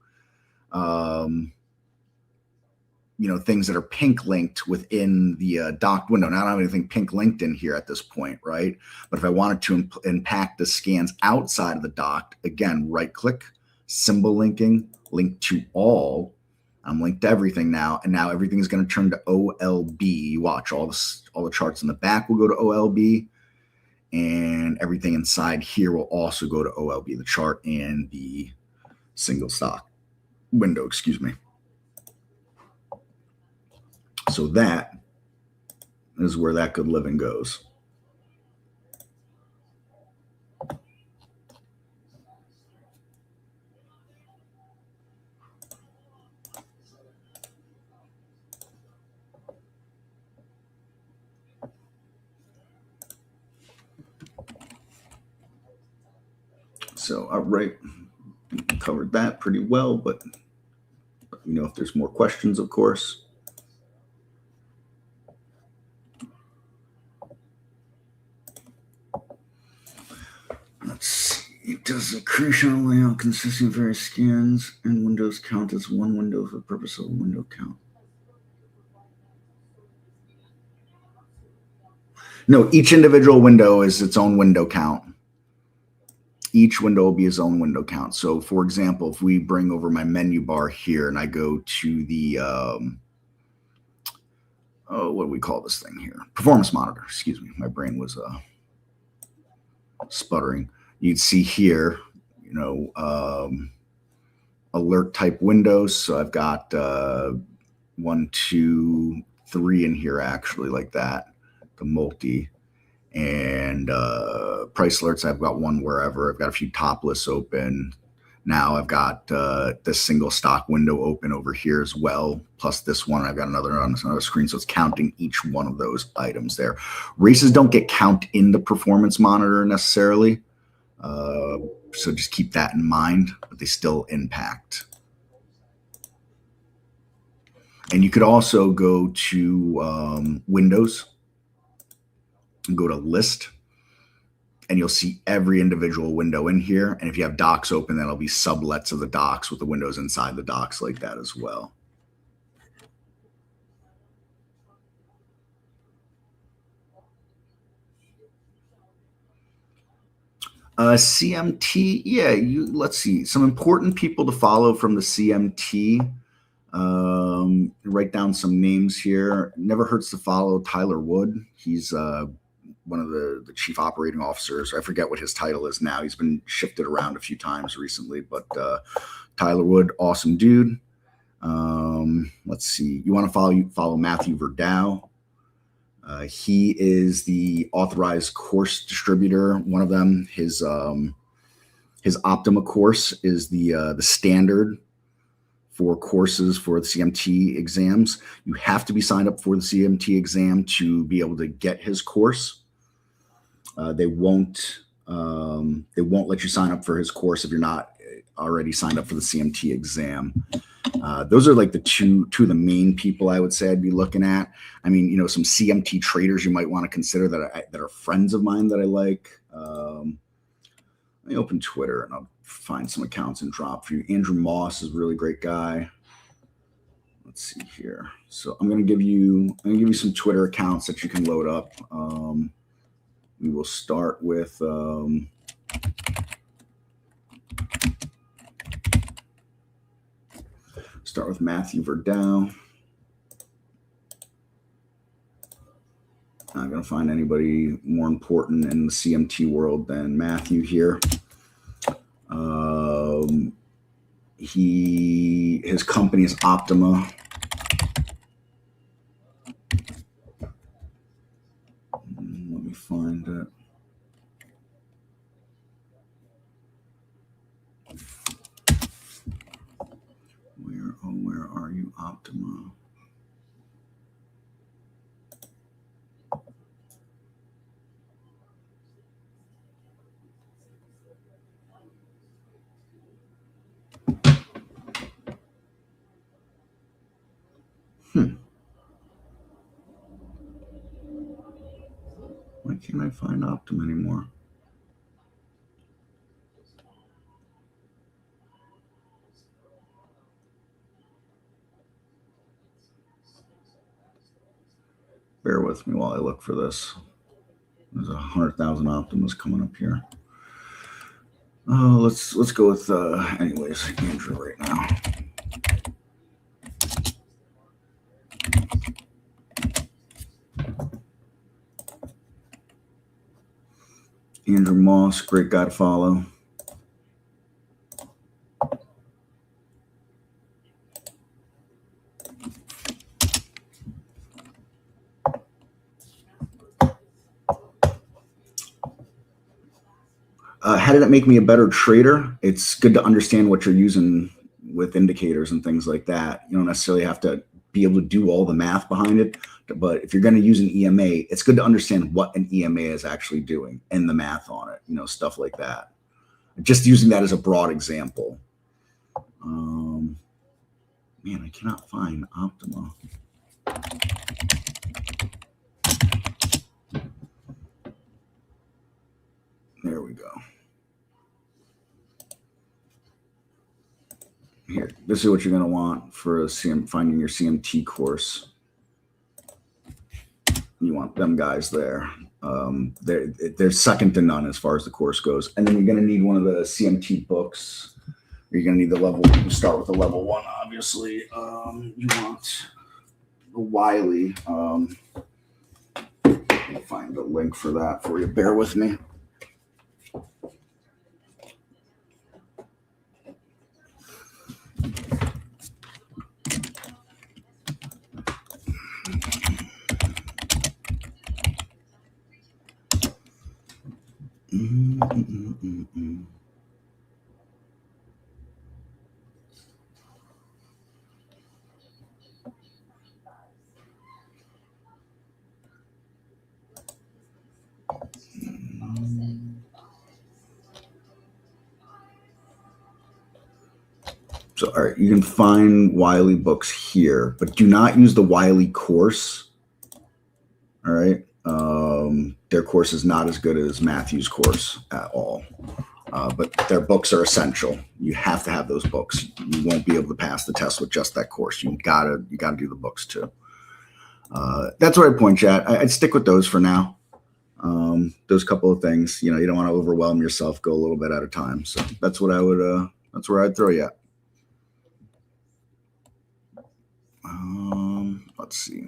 things that are pink linked within the docked window. Now, I don't have anything pink linked in here at this point, right? But if I wanted to impact the scans outside of the docked, again, right click, symbol linking, link to all. I'm linked to everything now, and now everything is going to turn to OLB. You watch, all the charts in the back will go to OLB, and everything inside here will also go to OLB, the chart and the single stock window, excuse me. So that is where that good living goes. So, all right, covered that pretty well, but let me know if there's more questions, of course. Let's see. Does a creation layout consisting of various scans and windows count as one window for the purpose of a window count? No, each individual window is its own window count. Each window will be its own window count. So, for example, if we bring over my menu bar here and I go to the, what do we call this thing here? Performance monitor. Excuse me. My brain was sputtering. You'd see here, alert type windows. So I've got 1, 2, 3 in here actually like that. The multi. And price alerts, I've got one wherever. I've got a few top lists open. Now I've got this single stock window open over here as well, plus this one. I've got another on another screen, so it's counting each one of those items there. Races don't get count in the performance monitor necessarily, so just keep that in mind, but they still impact. And you could also go to Windows and go to List, and you'll see every individual window in here. And if you have docs open, that'll be sublets of the docs with the windows inside the docs like that as well. CMT, yeah, let's see. Some important people to follow from the CMT. Write down some names here. Never hurts to follow Tyler Wood. He's one of the chief operating officers. I forget what his title is now. He's been shifted around a few times recently, but Tyler Wood, awesome dude. Let's see. You want to follow Matthew Verdow. He is the authorized course distributor. One of them, his Optima course is the standard for courses for the CMT exams. You have to be signed up for the CMT exam to be able to get his course. They won't let you sign up for his course if you're not already signed up for the CMT exam. Those are like the two of the main people I would say I'd be looking at. I mean, you know, some CMT traders you might want to consider that are friends of mine that I like. Let me open Twitter and I'll find some accounts and drop for you. Andrew Moss is a really great guy. Let's see here. So I'm gonna give you some Twitter accounts that you can load up. We will start with Matthew Verdow. Not going to find anybody more important in the CMT world than Matthew here. His company is Optima. Let me find it. Where are you, Optima? Why can't I find Optima anymore? Bear with me while I look for this. There's 100,000 Optimas coming up here. Let's go with anyways, Andrew right now. Andrew Moss, great guy to follow. How did it make me a better trader? It's good to understand what you're using with indicators and things like that. You don't necessarily have to be able to do all the math behind it, but if you're going to use an EMA, it's good to understand what an EMA is actually doing and the math on it, you know, stuff like that. Just using that as a broad example. Man, I cannot find Optima. There we go. Here, this is what you're going to want for finding your CMT course. You want them guys there. They're second to none as far as the course goes. And then you're going to need one of the CMT books. You're going to need the level. You start with the level 1, obviously. You want the Wiley. I'll find the link for that for you. Bear with me. So, all right, you can find Wiley books here, but do not use the Wiley course. All right. Their course is not as good as Matthew's course at all. But their books are essential. You have to have those books. You won't be able to pass the test with just that course. You gotta do the books too. That's what I'd point you at. I'd stick with those for now. Those couple of things, you don't want to overwhelm yourself. Go a little bit at a time. So that's what I would. That's where I'd throw you at. Let's see.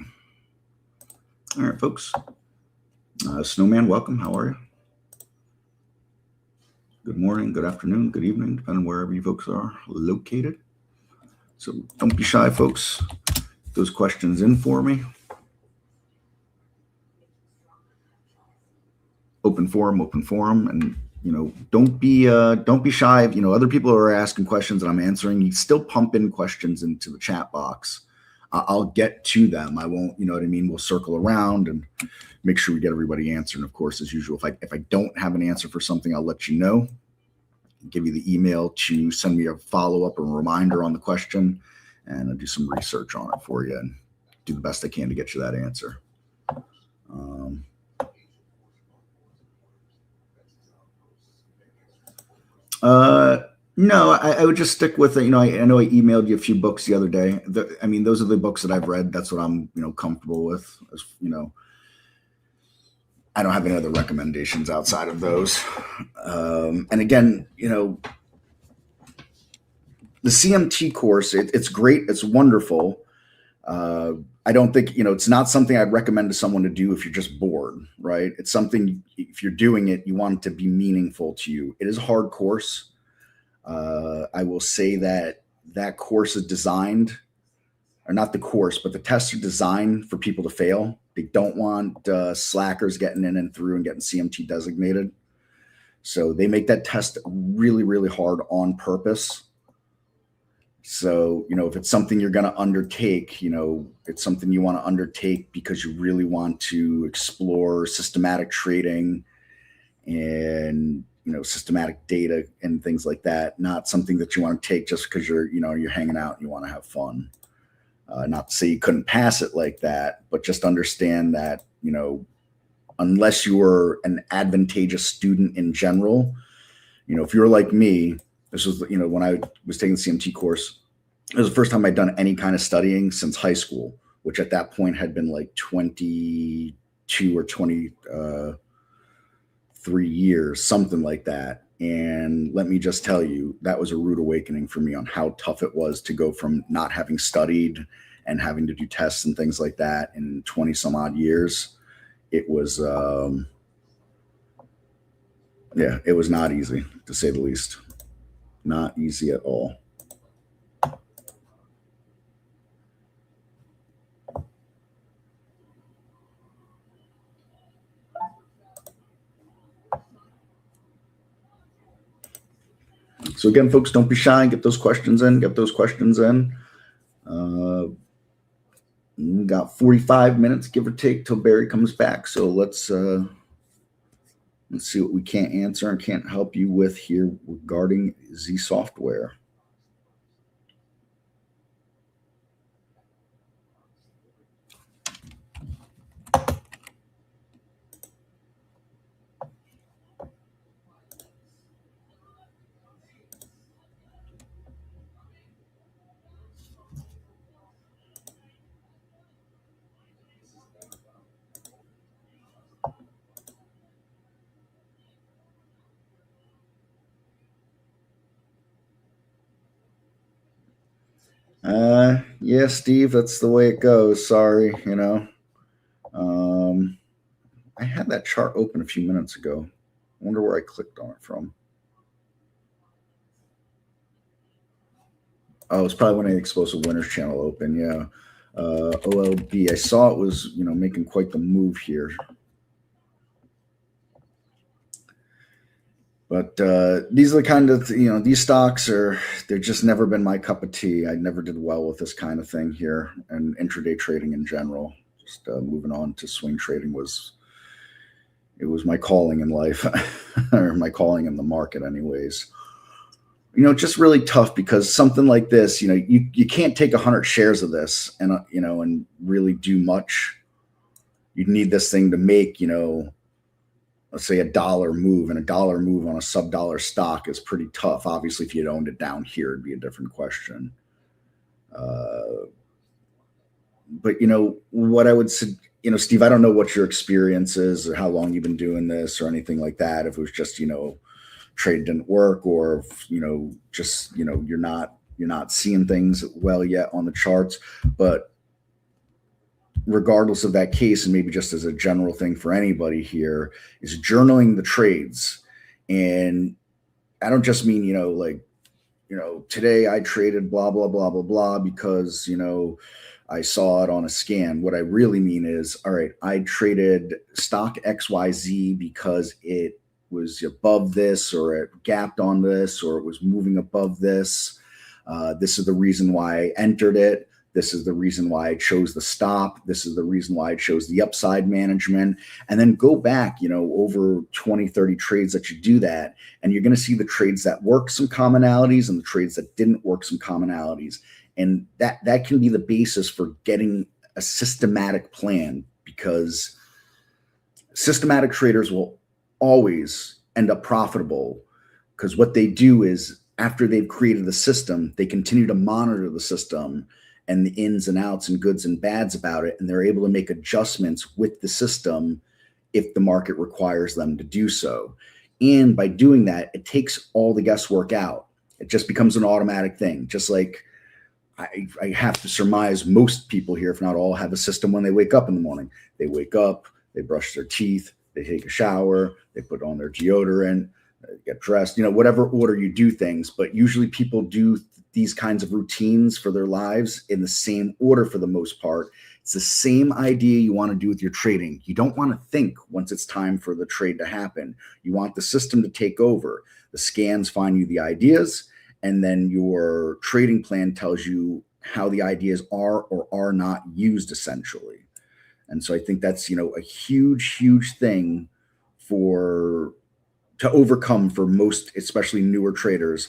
All right, folks. Snowman, welcome. How are you? Good morning, good afternoon, good evening, depending wherever you folks are located. So don't be shy, folks. Get those questions in for me. Open forum, and don't be shy. Other people are asking questions and I'm answering. You still pump in questions into the chat box. I'll get to them. I won't, We'll circle around and make sure we get everybody answered. And of course, as usual, if I don't have an answer for something, I'll let you know. Give you the email to send me a follow-up or a reminder on the question, and I'll do some research on it for you and do the best I can to get you that answer. No, I would just stick with it. I know I emailed you a few books the other day. Those are the books that I've read. That's what I'm, comfortable with. I don't have any other recommendations outside of those. And again, the CMT course, it's great. It's wonderful. I don't think, it's not something I'd recommend to someone to do if you're just bored, right? It's something, if you're doing it, you want it to be meaningful to you. It is a hard course. I will say that course is designed, or not the course, but the tests are designed for people to fail. They don't want slackers getting in and through and getting CMT designated. So they make that test really, really hard on purpose. So, if it's something you're going to undertake, it's something you want to undertake because you really want to explore systematic trading and, systematic data and things like that. Not something that you want to take just because you're hanging out and you want to have fun. Not to say you couldn't pass it like that, but just understand that, unless you were an advantageous student in general, if you're like me, this was, when I was taking the CMT course, it was the first time I'd done any kind of studying since high school, which at that point had been like 22 or 23 years, something like that. And let me just tell you, that was a rude awakening for me on how tough it was to go from not having studied and having to do tests and things like that in 20 some odd years. It was, it was not easy, to say the least. Not easy at all. So again, folks, don't be shy. Get those questions in. We got 45 minutes, give or take, till Barry comes back. So let's see what we can't answer and can't help you with here regarding Z software. Yeah, Steve, that's the way it goes. Sorry, I had that chart open a few minutes ago. I wonder where I clicked on it from. Oh, it's probably when I Explosive Winners channel open. Yeah. OLB. I saw it was, making quite the move here. But these are the kind of, these stocks they're just never been my cup of tea. I never did well with this kind of thing here, and intraday trading in general. Just moving on to swing trading was my calling in life, or my calling in the market anyways. just really tough because something like this, you can't take 100 shares of this and, and really do much. You need this thing to make, let's say $1 move, and $1 move on a sub-dollar stock is pretty tough. Obviously, if you'd owned it down here, it'd be a different question. But what I would say, Steve, I don't know what your experience is or how long you've been doing this or anything like that. If it was just, trade didn't work, or just you're not seeing things well yet on the charts. But regardless of that case, and maybe just as a general thing for anybody here, is journaling the trades. And I don't just mean today I traded blah blah blah blah blah because I saw it on a scan. What I really mean is, all right, I traded stock XYZ because it was above this, or it gapped on this, or it was moving above this. This is the reason why I entered it. This is the reason why I chose the stop. This is the reason why I chose the upside management. And then go back, over 20, 30 trades that you do that. And you're going to see the trades that work some commonalities and the trades that didn't work some commonalities. And that can be the basis for getting a systematic plan, because systematic traders will always end up profitable, because what they do is, after they've created the system, they continue to monitor the system and the ins and outs and goods and bads about it. And they're able to make adjustments with the system if the market requires them to do so. And by doing that, it takes all the guesswork out. It just becomes an automatic thing. Just like I have to surmise most people here, if not all, have a system when they wake up in the morning. They wake up, they brush their teeth, they take a shower, they put on their deodorant, get dressed, whatever order you do things. But usually people do these kinds of routines for their lives in the same order for the most part. It's the same idea you want to do with your trading. You don't want to think once it's time for the trade to happen. You want the system to take over. The scans find you the ideas, and then your trading plan tells you how the ideas are or are not used, essentially. And so I think that's, a huge, huge thing to overcome for most, especially newer traders.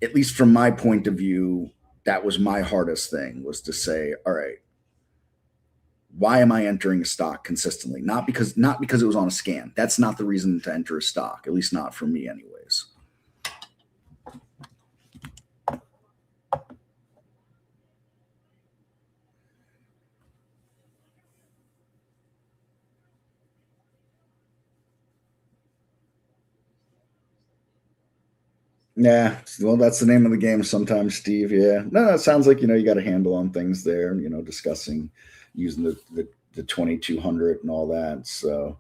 At least from my point of view, that was my hardest thing, was to say, all right, why am I entering a stock consistently? Not because it was on a scan. That's not the reason to enter a stock, at least not for me anyways. Yeah, well, that's the name of the game sometimes, Steve. Yeah, no, it sounds like you got a handle on things there. Discussing using the 2200 and all that. So,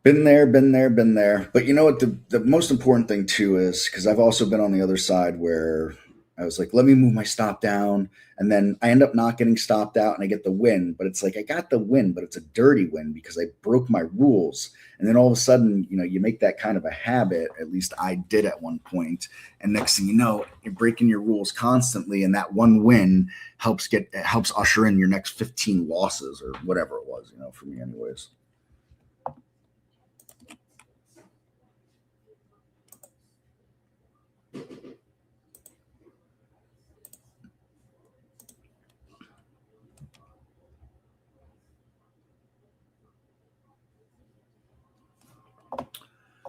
been there. But you know what? The most important thing too is, because I've also been on the other side where I was like, let me move my stop down, and then I end up not getting stopped out, and I get the win. But it's like, I got the win, but it's a dirty win because I broke my rules. And then all of a sudden, you make that kind of a habit. At least I did at one point. And next thing you know, you're breaking your rules constantly, and that one win helps usher in your next 15 losses or whatever it was. For me, anyways.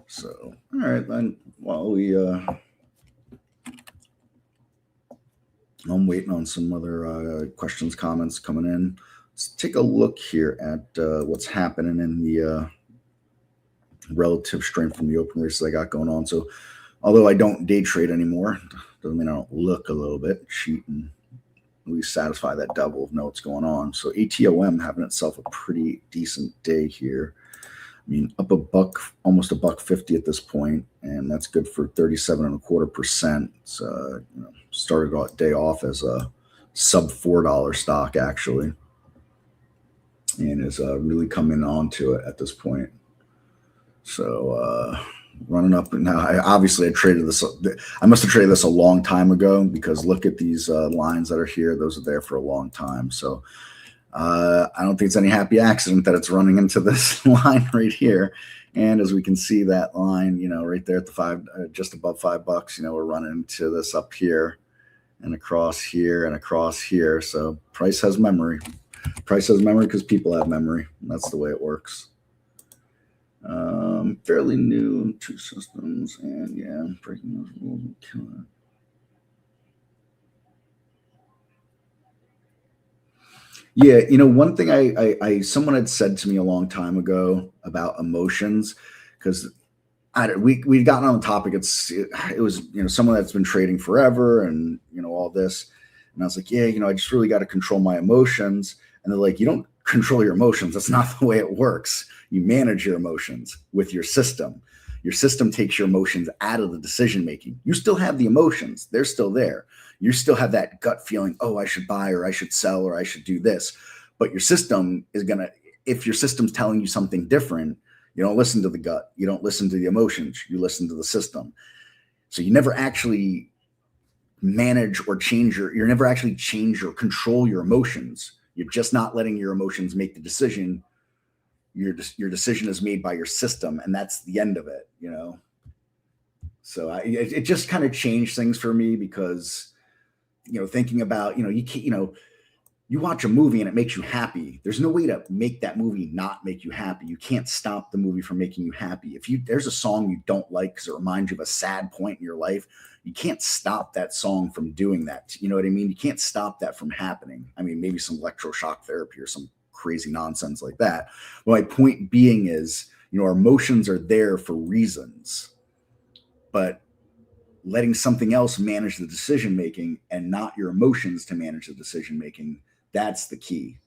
So, all right, then, while I'm waiting on some other questions, comments coming in, let's take a look here at what's happening in the relative strength from the open races I got going on. So, although I don't day trade anymore, doesn't mean I don't look a little bit, cheat, and at least satisfy that devil of know what's going on. So, ATOM having itself a pretty decent day here. I mean, up almost $1.50 at this point, and that's good for 37.25%. It's started our day off as a sub $4 stock actually, and is really coming on to it at this point. So running up, and now I traded this. I must have traded this a long time ago, because look at these lines that are here; those are there for a long time. So I don't think it's any happy accident that it's running into this line right here. And as we can see, that line, right there at the just above $5, we're running into this up here and across here and across here. So price has memory. Price has memory because people have memory. That's the way it works. Fairly new to systems, and yeah, breaking those rules and killing it. Yeah, one thing I someone had said to me a long time ago about emotions, because we'd gotten on the topic. It was someone that's been trading forever, and all this, and I was like, yeah, I just really got to control my emotions. And they're like, you don't control your emotions. That's not the way it works. You manage your emotions with your system. Your system takes your emotions out of the decision making. You still have the emotions. They're still there. You still have that gut feeling, oh, I should buy or I should sell or I should do this. But your system is going to, if your system's telling you something different, you don't listen to the gut. You don't listen to the emotions. You listen to the system. So you never actually manage or you never actually change or control your emotions. You're just not letting your emotions make the decision. Your decision is made by your system, and that's the end of it, So it just kind of changed things for me because, thinking about, you can't, you watch a movie and it makes you happy. There's no way to make that movie not make you happy. You can't stop the movie from making you happy. If there's a song you don't like because it reminds you of a sad point in your life, you can't stop that song from doing that. You know what I mean? You can't stop that from happening. I mean, maybe some electroshock therapy or some crazy nonsense like that. But my point being is, our emotions are there for reasons, but letting something else manage the decision making and not your emotions to manage the decision making, that's the key.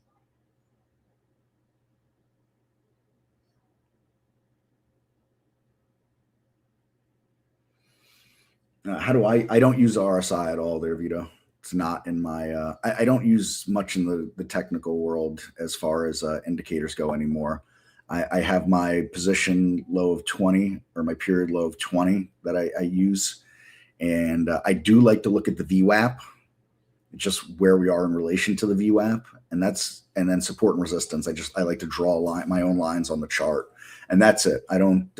How do I don't use RSI at all there, Vito. It's not in my, I don't use much in the technical world as far as indicators go anymore. I have my position low of 20 or my period low of 20 that I use. And I do like to look at the VWAP, just where we are in relation to the VWAP. And then support and resistance. I like to draw my own lines on the chart. And that's it. I don't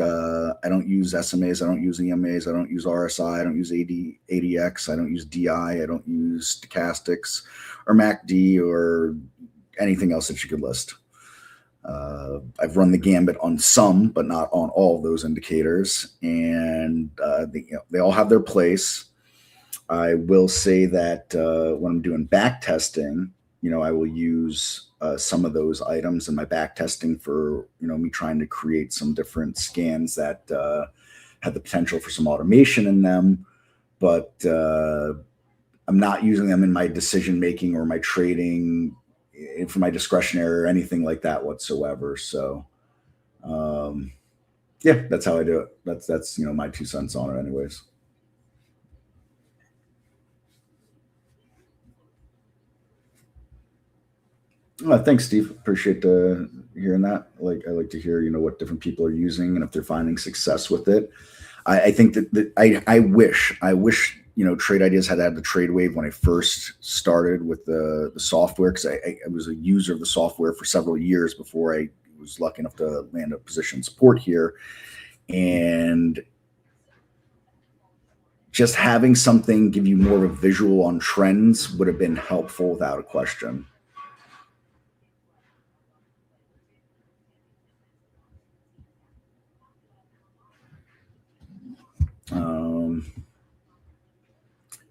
use SMAs. I don't use EMAs. I don't use RSI. I don't use ADX. I don't use DI. I don't use stochastics or MACD or anything else that you could list. I've run the gambit on some, but not on all of those indicators. And they all have their place. I will say that when I'm doing back testing, I will use some of those items in my back testing for, me trying to create some different scans that have the potential for some automation in them. But I'm not using them in my decision making or my trading for my discretionary or anything like that whatsoever. So, yeah, that's how I do it. That's my 2 cents on it anyways. Thanks, Steve. Appreciate hearing that. I like to hear, what different people are using and if they're finding success with it. I think that I wish, Trade Ideas had the trade wave when I first started with the software, because I was a user of the software for several years before I was lucky enough to land a position support here. And just having something give you more of a visual on trends would have been helpful without a question.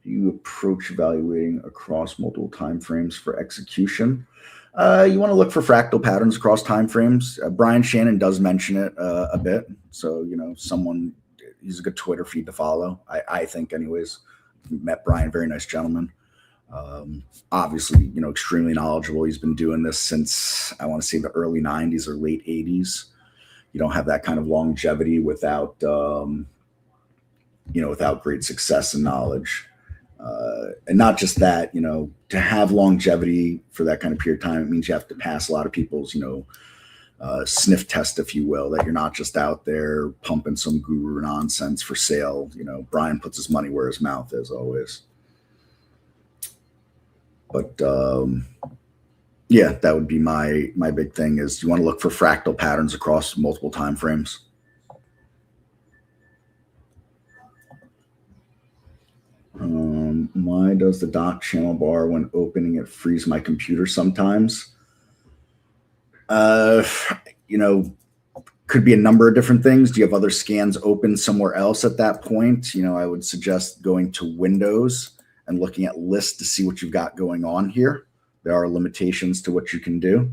You approach evaluating across multiple timeframes for execution. You want to look for fractal patterns across timeframes. Brian Shannon does mention it a bit. So, he's a good Twitter feed to follow, I think anyways. Met Brian, very nice gentleman. Obviously, extremely knowledgeable. He's been doing this since, I want to say, the early 90s or late 80s. You don't have that kind of longevity without, without great success and knowledge. And not just that, to have longevity for that kind of period of time, it means you have to pass a lot of people's, sniff test, if you will, that you're not just out there pumping some guru nonsense for sale. Brian puts his money where his mouth is always. But Yeah, that would be my big thing is you want to look for fractal patterns across multiple time frames. Why does the dock channel bar when opening it freeze my computer sometimes? You know, could be a number of different things. Do you have other scans open somewhere else at that point? You know, I would suggest going to Windows and looking at lists to see what you've got going on here. There are limitations to what you can do.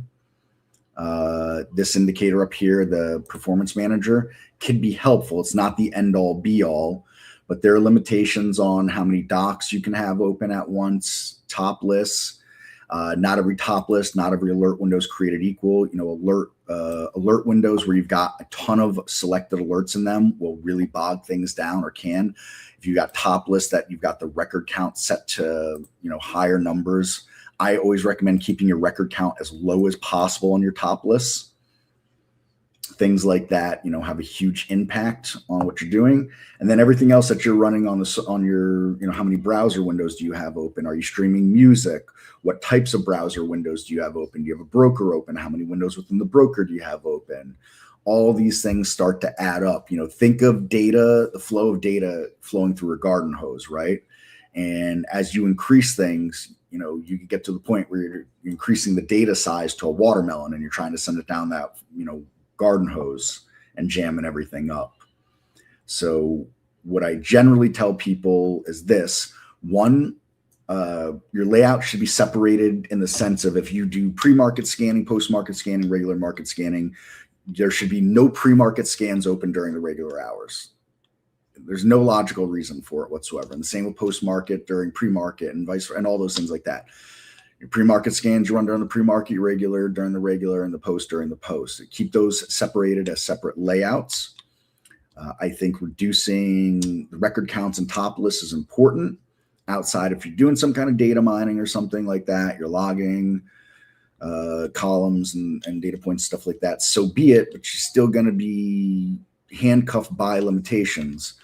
This indicator up here, the performance manager, can be helpful. It's not the end all be all, but there are limitations on how many docs you can have open at once, top lists. Not every top list, not every alert window is created equal. You know, alert windows where you've got a ton of selected alerts in them will really bog things down, or can. If you got top lists that you've got the record count set to, you know, higher numbers, I always recommend keeping your record count as low as possible on your top lists. Things like that, you know, have a huge impact on what you're doing. And then everything else that you're running on your, you know, how many browser windows do you have open? Are you streaming music? What types of browser windows do you have open? Do you have a broker open? How many windows within the broker do you have open? All these things start to add up. You know, think of data, the flow of data flowing through a garden hose, right? And as you increase things, you know, you can get to the point where you're increasing the data size to a watermelon and you're trying to send it down that, you know, garden hose and jamming everything up. So what I generally tell people is this: one, your layout should be separated in the sense of if you do pre-market scanning, post-market scanning, regular market scanning, there should be no pre-market scans open during the regular hours. There's no logical reason for it whatsoever. And the same with post-market during pre-market and vice versa, and all those things like that. Your pre-market scans you run during the pre-market, regular during the regular, and the post during the post. Keep those separated as separate layouts. I think reducing the record counts and top lists is important. Outside, if you're doing some kind of data mining or something like that, you're logging columns and data points, stuff like that, so be it, but you're still going to be handcuffed by limitations.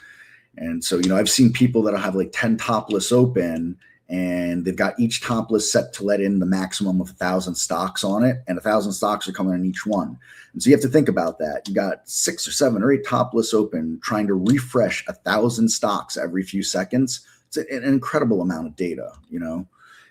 And so, you know, I've seen people that'll have like 10 top lists open and they've got each top list set to let in the maximum of 1,000 stocks on it, and 1,000 stocks are coming in each one. And so you have to think about that. You got 6 or 7 or 8 top lists open, trying to refresh 1,000 stocks every few seconds. It's an incredible amount of data, you know,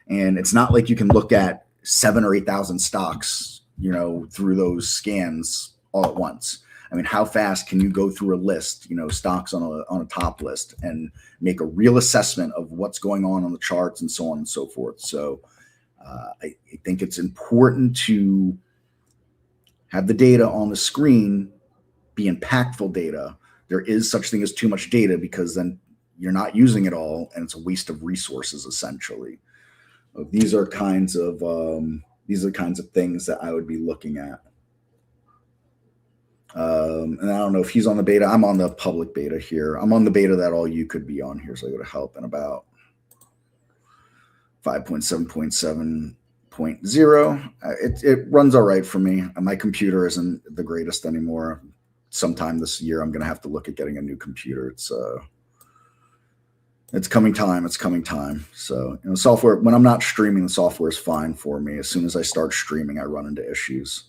and it's not like you can look at 7 or 8,000 stocks, you know, through those scans all at once. I mean, how fast can you go through a list, you know, stocks on a top list and make a real assessment of what's going on the charts and so on and so forth? So I think it's important to have the data on the screen be impactful data. There is such thing as too much data, because then you're not using it all and it's a waste of resources essentially. These are kinds of things that I would be looking at. And I don't know if he's on the beta. I'm on the public beta here. I'm on the beta that all you could be on here. So I go to help in about 5.7.7.0. It runs all right for me. My computer isn't the greatest anymore. Sometime this year, I'm going to have to look at getting a new computer. It's coming time. It's coming time. So, you know, software, when I'm not streaming, the software is fine for me. As soon as I start streaming, I run into issues.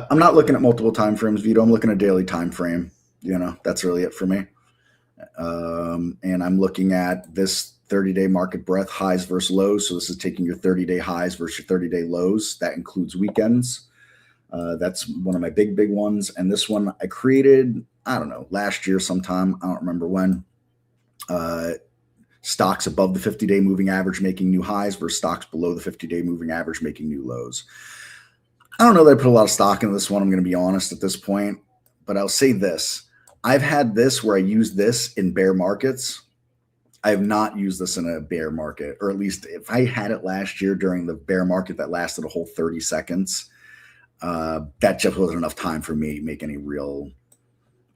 I'm not looking at multiple time frames, Vito. I'm looking at daily time frame. You know, that's really it for me. And I'm looking at this 30-day market breadth highs versus lows. So this is taking your 30-day highs versus your 30-day lows. That includes weekends. That's one of my big ones. And this one I created, I don't know, last year sometime. I don't remember when. Stocks above the 50-day moving average making new highs versus stocks below the 50-day moving average making new lows. I don't know that I put a lot of stock into this one. I'm going to be honest at this point, but I'll say this. I've had this where I use this in bear markets. I have not used this in a bear market, or at least if I had it last year during the bear market that lasted a whole 30 seconds, that just wasn't enough time for me to make any real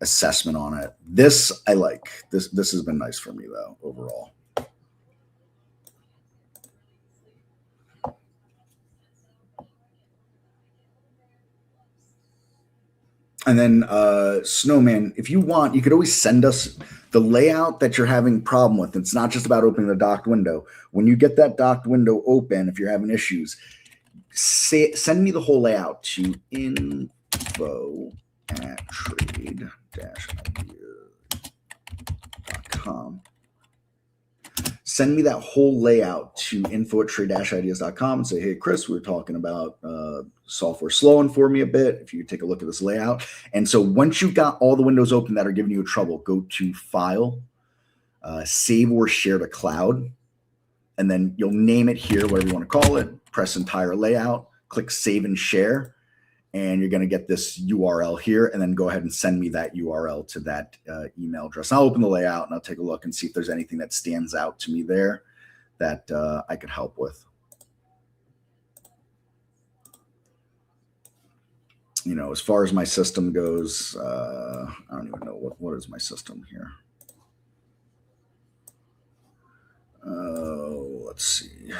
assessment on it. This I like. This has been nice for me though, overall. And then Snowman, if you want, you could always send us the layout that you're having problem with. It's not just about opening the docked window. When you get that docked window open, if you're having issues, send me the whole layout to info@trade-ideas.com. Send me that whole layout to info@trade-ideas.com and say, hey, Chris, we were talking about software slowing for me a bit. If you could take a look at this layout. And so once you've got all the windows open that are giving you trouble, go to File, Save or Share to Cloud, and then you'll name it here, whatever you want to call it, press Entire Layout, click Save and Share, and you're going to get this URL here, and then go ahead and send me that URL to that email address. I'll open the layout and I'll take a look and see if there's anything that stands out to me there that I could help with. You know, as far as my system goes, I don't even know what is my system here. Let's see.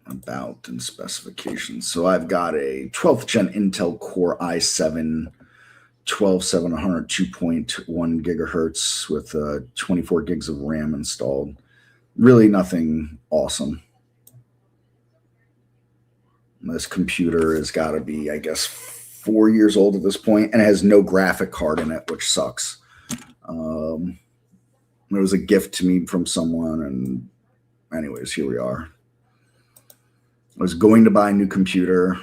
About and specifications. So I've got a 12th gen Intel Core i7 12700 2.1 gigahertz with 24 gigs of RAM installed. Really nothing awesome. This computer has got to be, I guess, 4 years old at this point, and it has no graphic card in it, which sucks. It was a gift to me from someone, and anyways, here we are. I was going to buy a new computer.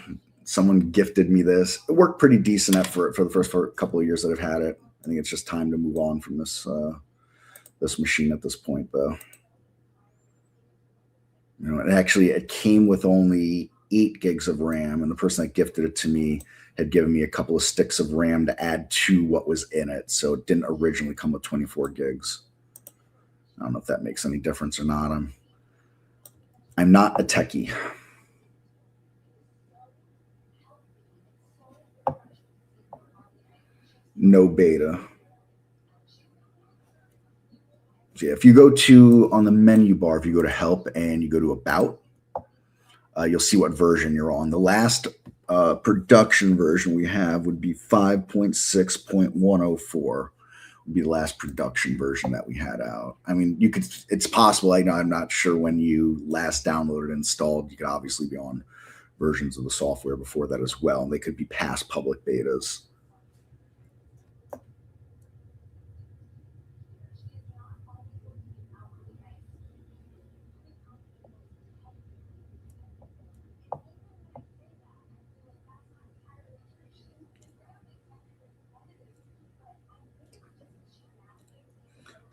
Someone gifted me this. It worked pretty decent for the first couple of years that I've had it. I think it's just time to move on from this this machine at this point, though. You know, it came with only 8 gigs of RAM, and the person that gifted it to me had given me a couple of sticks of RAM to add to what was in it, so it didn't originally come with 24 gigs. I don't know if that makes any difference or not. I'm not a techie. No beta. So yeah, if you go on the menu bar, if you go to Help and you go to About, you'll see what version you're on. The last production version we have would be 5.6.104 would be the last production version that we had out. I mean, it's possible. I'm not sure when you last downloaded and installed. You could obviously be on versions of the software before that as well, and they could be past public betas.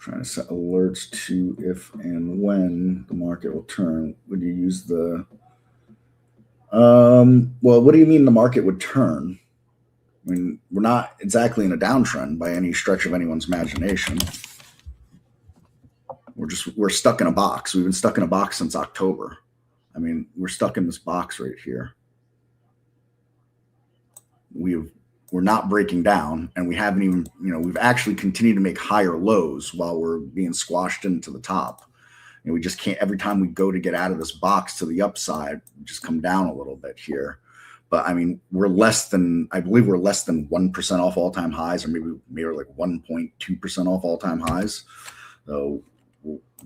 Trying to set alerts to if and when the market will turn. Would you use the well, what do you mean the market would turn? I mean, we're not exactly in a downtrend by any stretch of anyone's imagination. We're stuck in a box. We've been stuck in a box since October. I mean, we're stuck in this box right here. We're not breaking down, and we haven't even, we've actually continued to make higher lows while we're being squashed into the top. And we just can't, every time we go to get out of this box to the upside, we just come down a little bit here. But I mean, I believe we're less than 1% off all-time highs, or maybe like 1.2% off all-time highs. So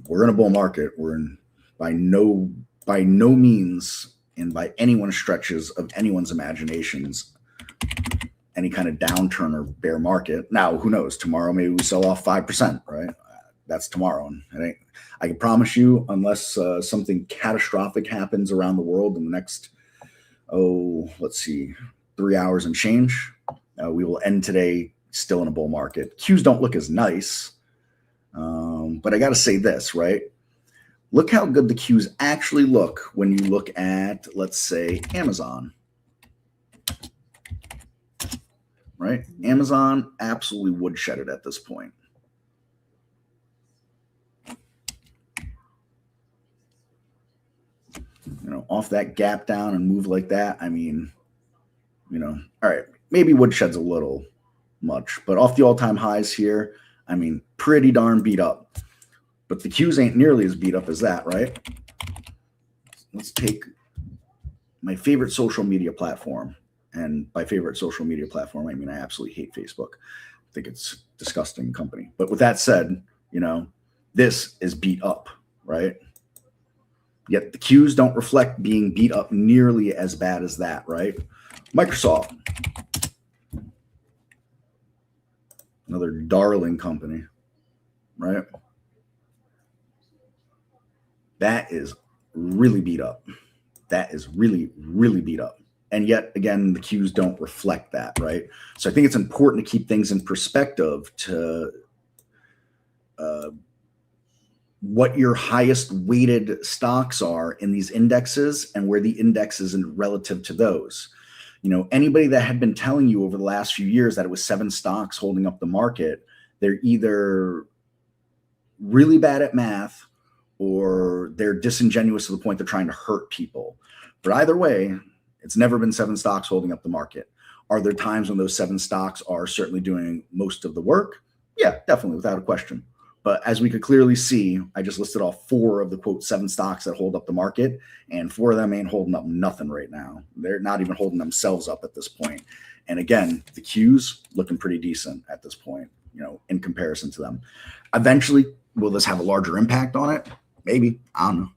we're in a bull market. We're in by no means and by anyone's stretches of anyone's imaginations any kind of downturn or bear market. Now, who knows? Tomorrow, maybe we sell off 5%, right? That's tomorrow. And I can promise you, unless something catastrophic happens around the world in the next, let's see, 3 hours and change, we will end today still in a bull market. Qs don't look as nice, but I got to say this, right? Look how good the Qs actually look when you look at, let's say, Amazon. Right? Amazon absolutely woodshedded at this point. Off that gap down and move like that. I mean, all right, maybe woodshed's a little much, but off the all-time highs here, I mean, pretty darn beat up. But the Qs ain't nearly as beat up as that, right? Let's take my favorite social media platform, and by favorite social media platform, I mean I absolutely hate Facebook. I think it's a disgusting company. But with that said, this is beat up, right? Yet the Qs don't reflect being beat up nearly as bad as that, right? Microsoft, another darling company, right? That is really beat up. That is really, really beat up. And yet, again, the Qs don't reflect that, right? So I think it's important to keep things in perspective to what your highest weighted stocks are in these indexes and where the index is in relative to those. Anybody that had been telling you over the last few years that it was 7 stocks holding up the market, they're either really bad at math or they're disingenuous to the point they're trying to hurt people. But either way, it's never been 7 stocks holding up the market. Are there times when those 7 stocks are certainly doing most of the work? Yeah, definitely, without a question. But as we could clearly see, I just listed off 4 of the quote 7 stocks that hold up the market, and 4 of them ain't holding up nothing right now. They're not even holding themselves up at this point. And again, the Qs looking pretty decent at this point, in comparison to them. Eventually, will this have a larger impact on it? Maybe. I don't know.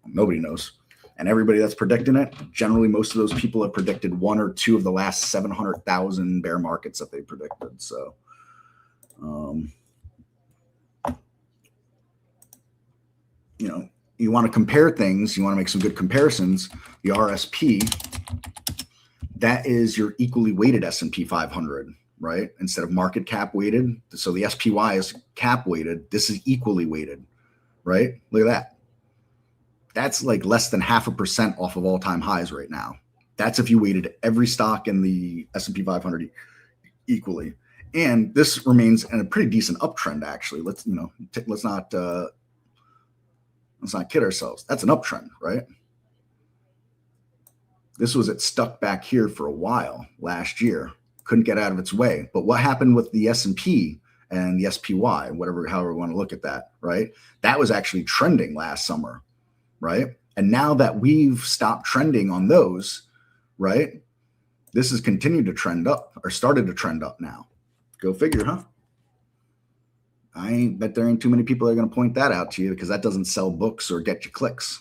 Nobody knows. And everybody that's predicting it, generally most of those people have predicted 1 or 2 of the last 700,000 bear markets that they predicted. So, you want to compare things, you want to make some good comparisons. The RSP, that is your equally weighted S&P 500, right? Instead of market cap weighted. So the SPY is cap weighted. This is equally weighted, right? Look at that. That's like less than 0.5% off of all-time highs right now. That's if you weighted every stock in the S&P 500 equally. And this remains in a pretty decent uptrend, actually. Let's not kid ourselves. That's an uptrend, right? This was stuck back here for a while last year. Couldn't get out of its way. But what happened with the S&P and the SPY, however we want to look at that, right? That was actually trending last summer, right? And now that we've stopped trending on those, right? This has continued to trend up, or started to trend up now. Go figure, huh? I bet there ain't too many people that are going to point that out to you, because that doesn't sell books or get you clicks.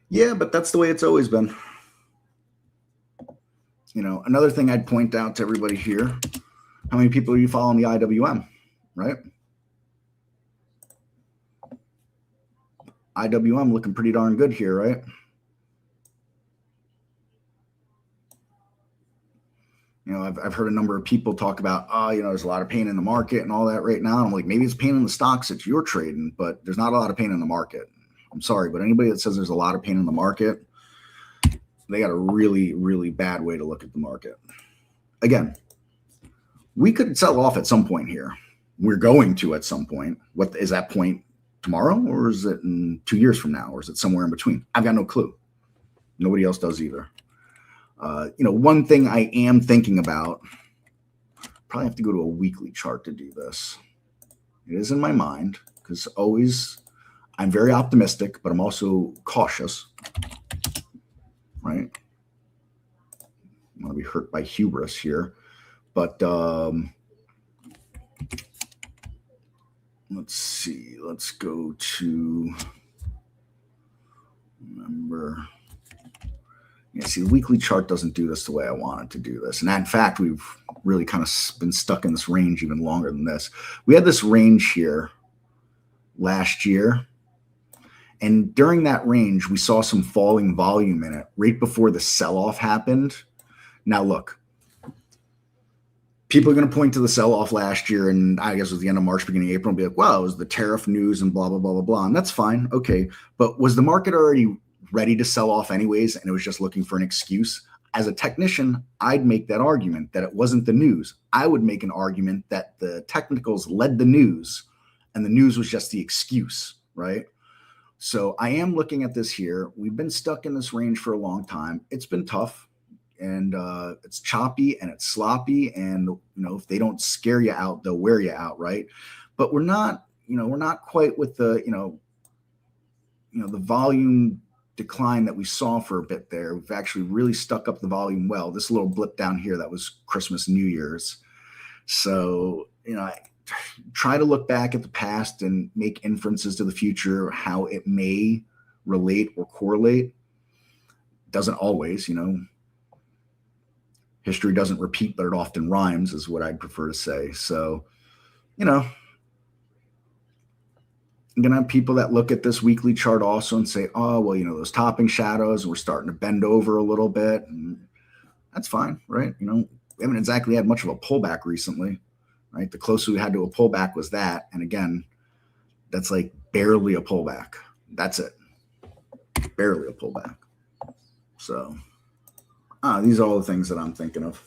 Yeah, but that's the way it's always been. Another thing I'd point out to everybody here, how many people are you following the IWM, right? IWM looking pretty darn good here, right? I've heard a number of people talk about, there's a lot of pain in the market and all that right now. And I'm like, maybe it's pain in the stocks that you're trading, but there's not a lot of pain in the market. I'm sorry, but anybody that says there's a lot of pain in the market, they got a really, really bad way to look at the market. Again, we could sell off at some point here. We're going to at some point. What is that point? Tomorrow? Or is it in 2 years from now? Or is it somewhere in between? I've got no clue. Nobody else does either. One thing I am thinking about, probably have to go to a weekly chart to do this. It is in my mind, because always I'm very optimistic, but I'm also cautious, right? I want to be hurt by hubris here, but let's see. Let's go to, remember. Yeah, see, the weekly chart doesn't do this the way I want it to do this. And in fact, we've really kind of been stuck in this range even longer than this. We had this range here last year. And during that range, we saw some falling volume in it right before the sell-off happened. Now, look, people are going to point to the sell-off last year, and I guess it was the end of March, beginning of April, and be like, well, it was the tariff news and blah, blah, blah, blah, blah. And that's fine. Okay. But was the market already ready to sell off anyways, and it was just looking for an excuse? As a technician, I'd make that argument that it wasn't the news. I would make an argument that the technicals led the news, and the news was just the excuse, right? So I am looking at this here. We've been stuck in this range for a long time. It's been tough, and it's choppy, and it's sloppy, and if they don't scare you out, they'll wear you out, right? But we're not we're not quite with the, the volume decline that we saw for a bit there. We've actually really stuck up the volume well. This little blip down here, that was Christmas, New Year's. So, I try to look back at the past and make inferences to the future, how it may relate or correlate. Doesn't always, history doesn't repeat, but it often rhymes, is what I'd prefer to say. So, I'm going to have people that look at this weekly chart also and say, oh, well, those topping shadows, we're starting to bend over a little bit. And that's fine, right? We haven't exactly had much of a pullback recently, right? The closest we had to a pullback was that. And again, that's like barely a pullback. That's it. Barely a pullback. So these are all the things that I'm thinking of.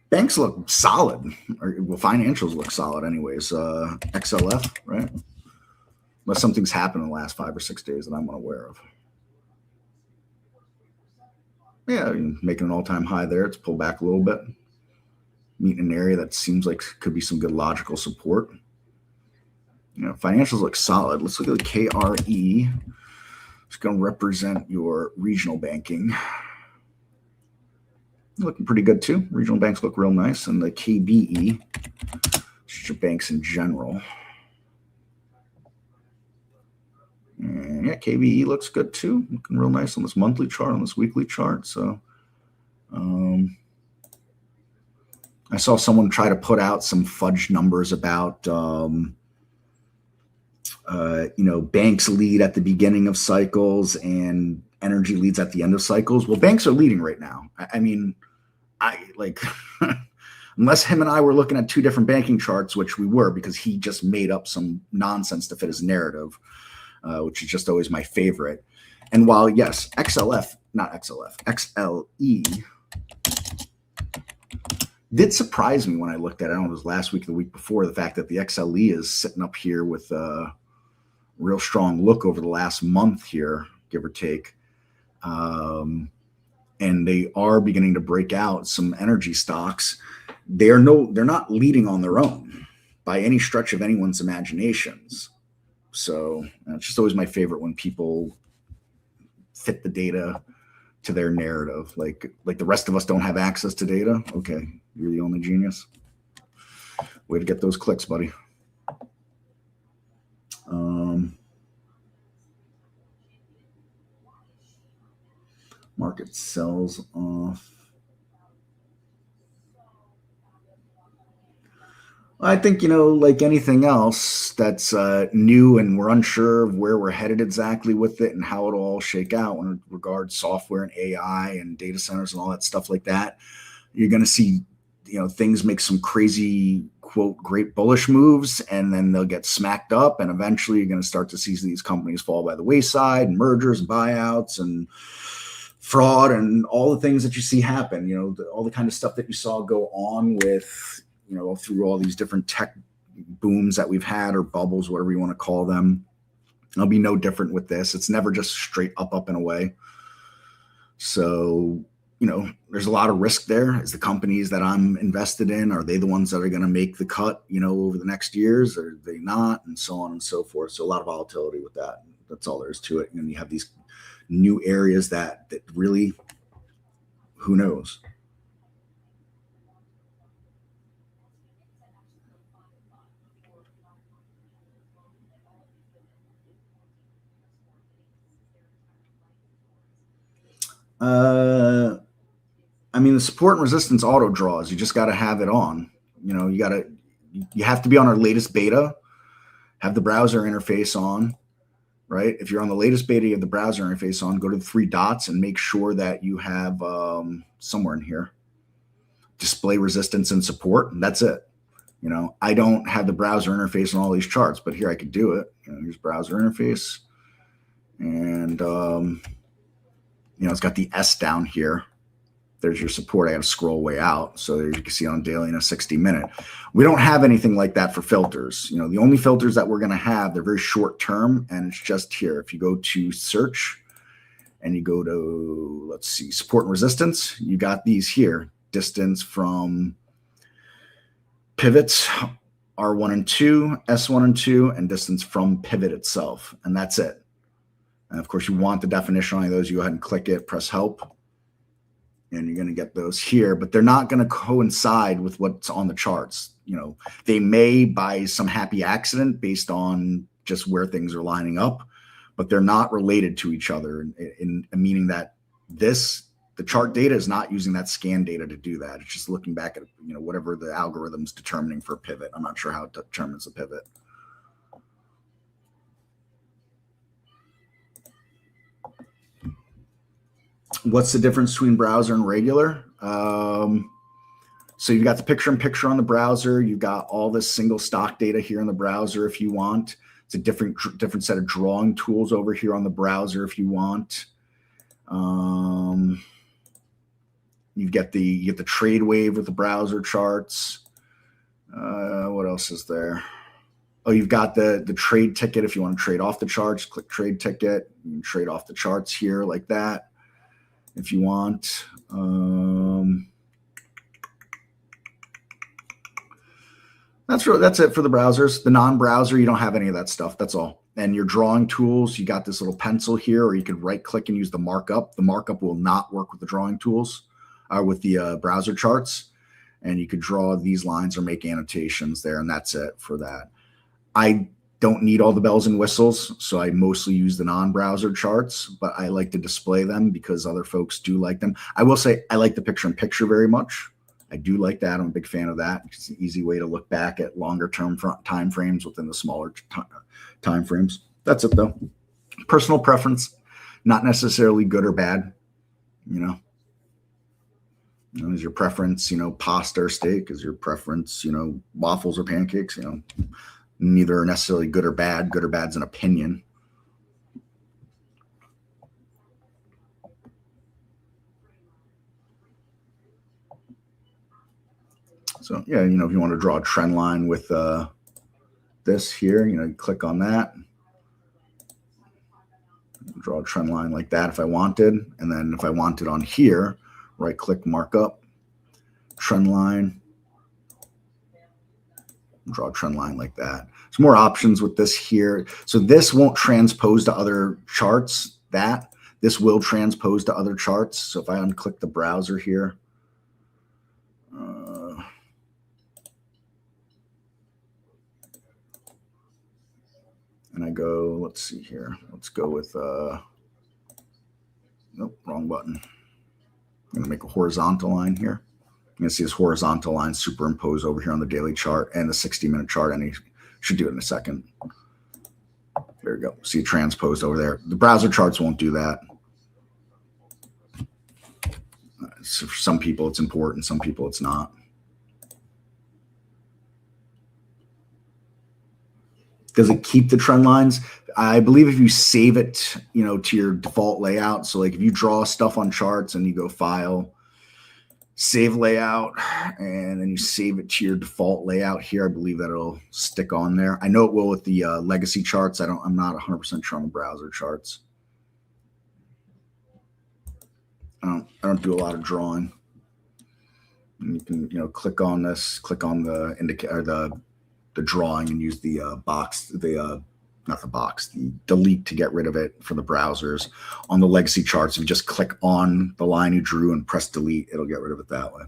Banks look solid, financials look solid anyways. XLF, right? Unless something's happened in the last 5 or 6 days that I'm unaware of. Yeah, making an all-time high there. It's pulled back a little bit. Meeting an area that seems like could be some good logical support. Financials look solid. Let's look at the KRE. It's going to represent your regional banking. Looking pretty good too. Regional banks look real nice. And the KBE, just your banks in general. And yeah, KBE looks good too. Looking real nice on this monthly chart, on this weekly chart. So I saw someone try to put out some fudge numbers about banks lead at the beginning of cycles and energy leads at the end of cycles. Well, banks are leading right now. Unless him and I were looking at two different banking charts, which we were, because he just made up some nonsense to fit his narrative, which is just always my favorite. And while, yes, XLE did surprise me when I looked at it. I don't know if it was last week or the week before, the fact that the XLE is sitting up here with a real strong look over the last month here, give or take. And they are beginning to break out some energy stocks. They're not leading on their own by any stretch of anyone's imaginations. So it's just always my favorite when people fit the data to their narrative. Like the rest of us don't have access to data. Okay, you're the only genius. Way to get those clicks, buddy. Market sells off. I think, like anything else that's new and we're unsure of where we're headed exactly with it and how it'll all shake out when it regards software and AI and data centers and all that stuff like that. You're going to see, things make some crazy, quote, great bullish moves, and then they'll get smacked up. And eventually you're going to start to see these companies fall by the wayside, and mergers and buyouts and fraud and all the things that you see happen, all the kind of stuff that you saw go on with, through all these different tech booms that we've had, or bubbles, whatever you want to call them. It'll be no different with this. It's never just straight up and away. So, there's a lot of risk there. Is the companies that I'm invested in, are they the ones that are going to make the cut, over the next years, or are they not, and so on and so forth. So a lot of volatility with that. That's all there is to it. And you have these new areas that really, who knows? The support and resistance auto draws, you just got to have it on. You have to be on our latest beta, have the browser interface on, right? If you're on the latest beta, you have the browser interface on, go to the 3 dots and make sure that you have somewhere in here, display resistance and support. And that's it. I don't have the browser interface on all these charts, but here I could do it. Here's browser interface. And, it's got the S down here. There's your support. I got to scroll way out. So there you can see on daily and a 60-minute. We don't have anything like that for filters. The only filters that we're going to have, they're very short term, and it's just here. If you go to search and you go to, let's see, support and resistance, you got these here. Distance from pivots R1 and 2, S1 and 2, and distance from pivot itself. And that's it. And of course, you want the definition on those. You go ahead and click it, press help. And you're going to get those here, but they're not going to coincide with what's on the charts. You know, they may by some happy accident based on just where things are lining up, but they're not related to each other in meaning that the chart data is not using that scan data to do that. It's just looking back at, you know, whatever the algorithm's determining for a pivot. I'm not sure how it determines a pivot. What's the difference between browser and regular? So you've got the picture-in-picture on the browser. You've got all this single stock data here in the browser if you want. It's a different set of drawing tools over here on the browser if you want. You get the trade wave with the browser charts. What else is there? Oh, you've got the trade ticket if you want to trade off the charts. Click trade ticket. You can trade off the charts here like that if you want. That's it for the browsers. The non-browser, you don't have any of that stuff. That's all. And your drawing tools, you got this little pencil here, or you could right-click and use the markup. The markup will not work with the drawing tools, with the browser charts. And you could draw these lines or make annotations there, and that's it for that. I don't need all the bells and whistles, so I mostly use the non-browser charts, but I like to display them because other folks do like them. I will say I like the picture-in-picture very much. I do like that. I'm a big fan of that. It's an easy way to look back at longer-term time frames within the smaller time frames. That's it, though. Personal preference, not necessarily good or bad. You know, is your preference, pasta or steak? Is your preference, waffles or pancakes? Neither are necessarily good or bad. Good or bad's an opinion. So yeah, if you want to draw a trend line with this here, you click on that. Draw a trend line like that if I wanted. And then if I wanted on here, right click markup, trend line, draw a trend line like that. There's more options with this here. So this won't transpose to other charts. This will transpose to other charts. So if I unclick the browser here, and I go, let's see here. Let's go with, nope, wrong button. I'm going to make a horizontal line here. You can see this horizontal line superimpose over here on the daily chart and the 60-minute chart, and you should do it in a second. There you go. See it transposed over there. The browser charts won't do that. So for some people it's important, some people it's not. Does it keep the trend lines? I believe if you save it, to your default layout. So like if you draw stuff on charts and you go File, Save Layout, and then you save it to your default layout here, I believe that it'll stick on there. I know it will with the legacy charts. I'm not 100% sure on the browser charts. I don't do a lot of drawing. And you can, click on this, click on the indicator, the drawing, and use the box, not the box, the delete to get rid of it for the browsers. On the legacy charts, if you just click on the line you drew and press delete, it'll get rid of it that way.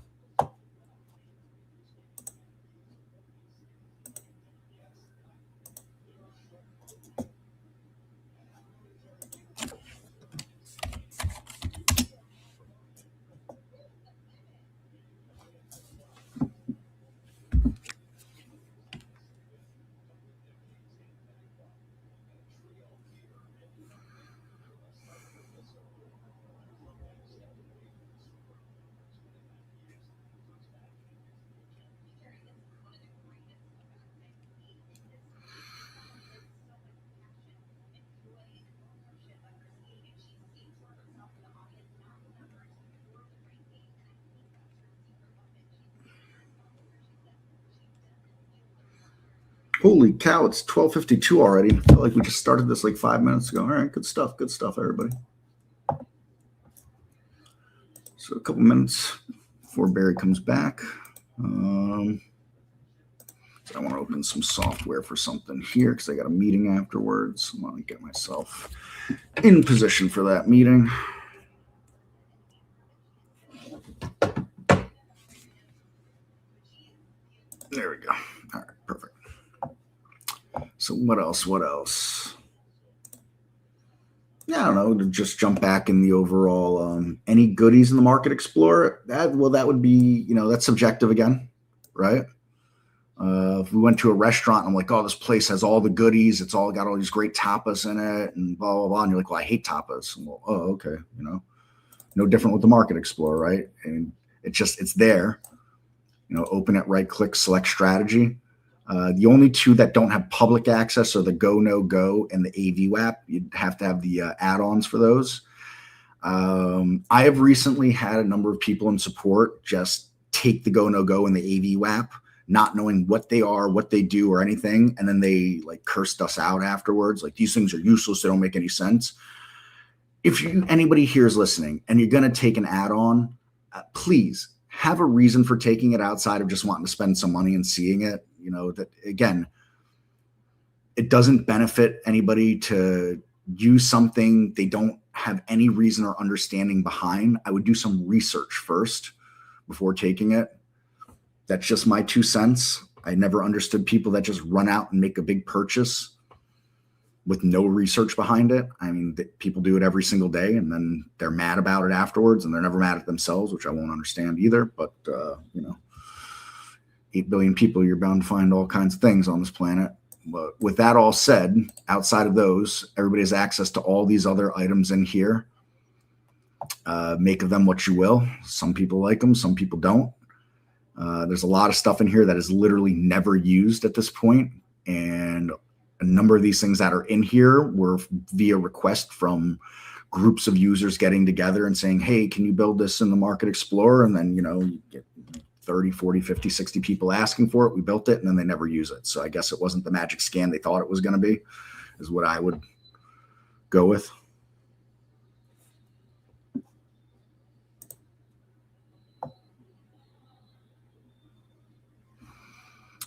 Holy cow, it's 12:52 already. I feel like we just started this like 5 minutes ago. All right, good stuff, everybody. So a couple minutes before Barry comes back. So I want to open some software for something here because I got a meeting afterwards. I want to get myself in position for that meeting. There we go. All right, perfect. So what else? What else? Yeah, I don't know. To just jump back in the overall, any goodies in the Market Explorer? That would be, that's subjective again, right? If we went to a restaurant and I'm like, oh, this place has all the goodies, it's all got all these great tapas in it, and blah blah blah, and you're like, well, I hate tapas. Well, oh, okay, no different with the Market Explorer, right? And it's there. Open it, right click, select strategy. The only two that don't have public access are the Go No Go and the AVWAP. You'd have to have the add-ons for those. I have recently had a number of people in support just take the Go No Go and the AVWAP, not knowing what they are, what they do, or anything, and then they like cursed us out afterwards. Like, these things are useless; they don't make any sense. If anybody here is listening and you're going to take an add-on, please have a reason for taking it outside of just wanting to spend some money and seeing it. That again, it doesn't benefit anybody to use something they don't have any reason or understanding behind. I would do some research first before taking it. That's just my 2 cents. I never understood people that just run out and make a big purchase with no research behind it. I mean, people do it every single day, and then they're mad about it afterwards, and they're never mad at themselves, which I won't understand either. But 8 billion people, you're bound to find all kinds of things on this planet. But with that all said, outside of those, everybody has access to all these other items in here. Make of them what you will. Some people like them, some people don't. There's a lot of stuff in here that is literally never used at this point, and a number of these things that are in here were via request from groups of users getting together and saying, hey, can you build this in the Market Explorer? And then, you get 30, 40, 50, 60 people asking for it. We built it, and then they never use it. So I guess it wasn't the magic scan they thought it was going to be, is what I would go with.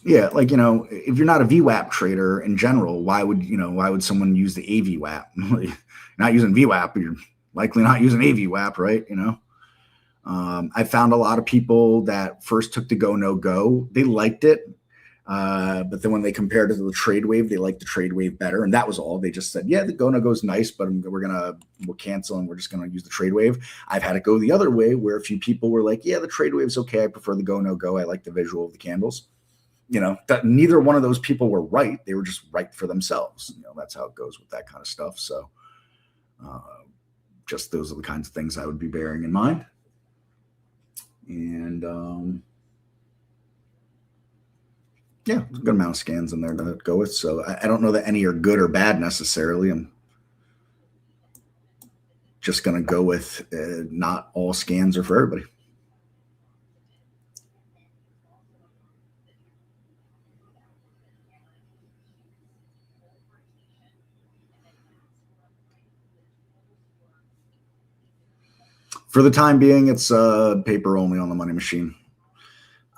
Yeah, like, if you're not a VWAP trader in general, why would someone use the AVWAP? You're not using VWAP, you're likely not using AVWAP, right? I found a lot of people that first took the Go No Go. They liked it, but then when they compared it to the Trade Wave, they liked the Trade Wave better, and that was all. They just said, yeah, the Go No Go is nice, but we'll cancel and we're just gonna use the Trade Wave. I've had it go the other way, where a few people were like, yeah, the Trade Wave's okay. I prefer the Go No Go. I like the visual of the candles. That neither one of those people were right. They were just right for themselves. That's how it goes with that kind of stuff. So just those are the kinds of things I would be bearing in mind. And yeah, there's a good amount of scans in there to go with. So I don't know that any are good or bad necessarily. I'm just going to go with not all scans are for everybody. For the time being, it's paper only on the money machine.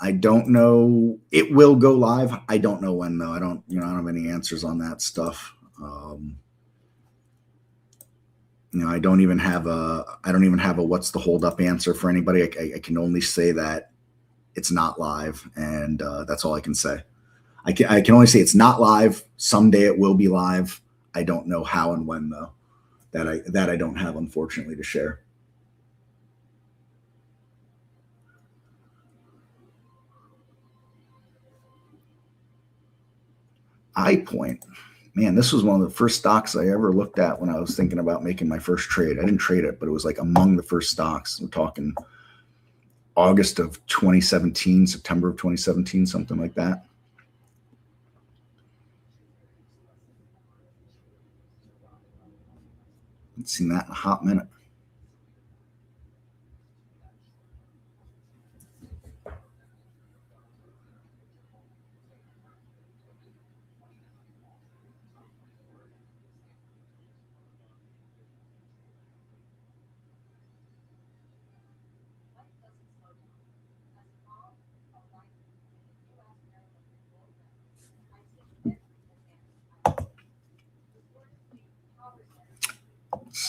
I don't know. It will go live. I don't know when though. I don't have any answers on that stuff. I don't even have a what's the holdup answer for anybody. I can only say that it's not live, and that's all I can say. I can only say it's not live. Someday it will be live. I don't know how and when though. That I don't have, unfortunately, to share. iPoint, man, this was one of the first stocks I ever looked at when I was thinking about making my first trade. I didn't trade it, but it was like among the first stocks. We're talking August of 2017, September of 2017, something like that. Haven't seen that in a hot minute.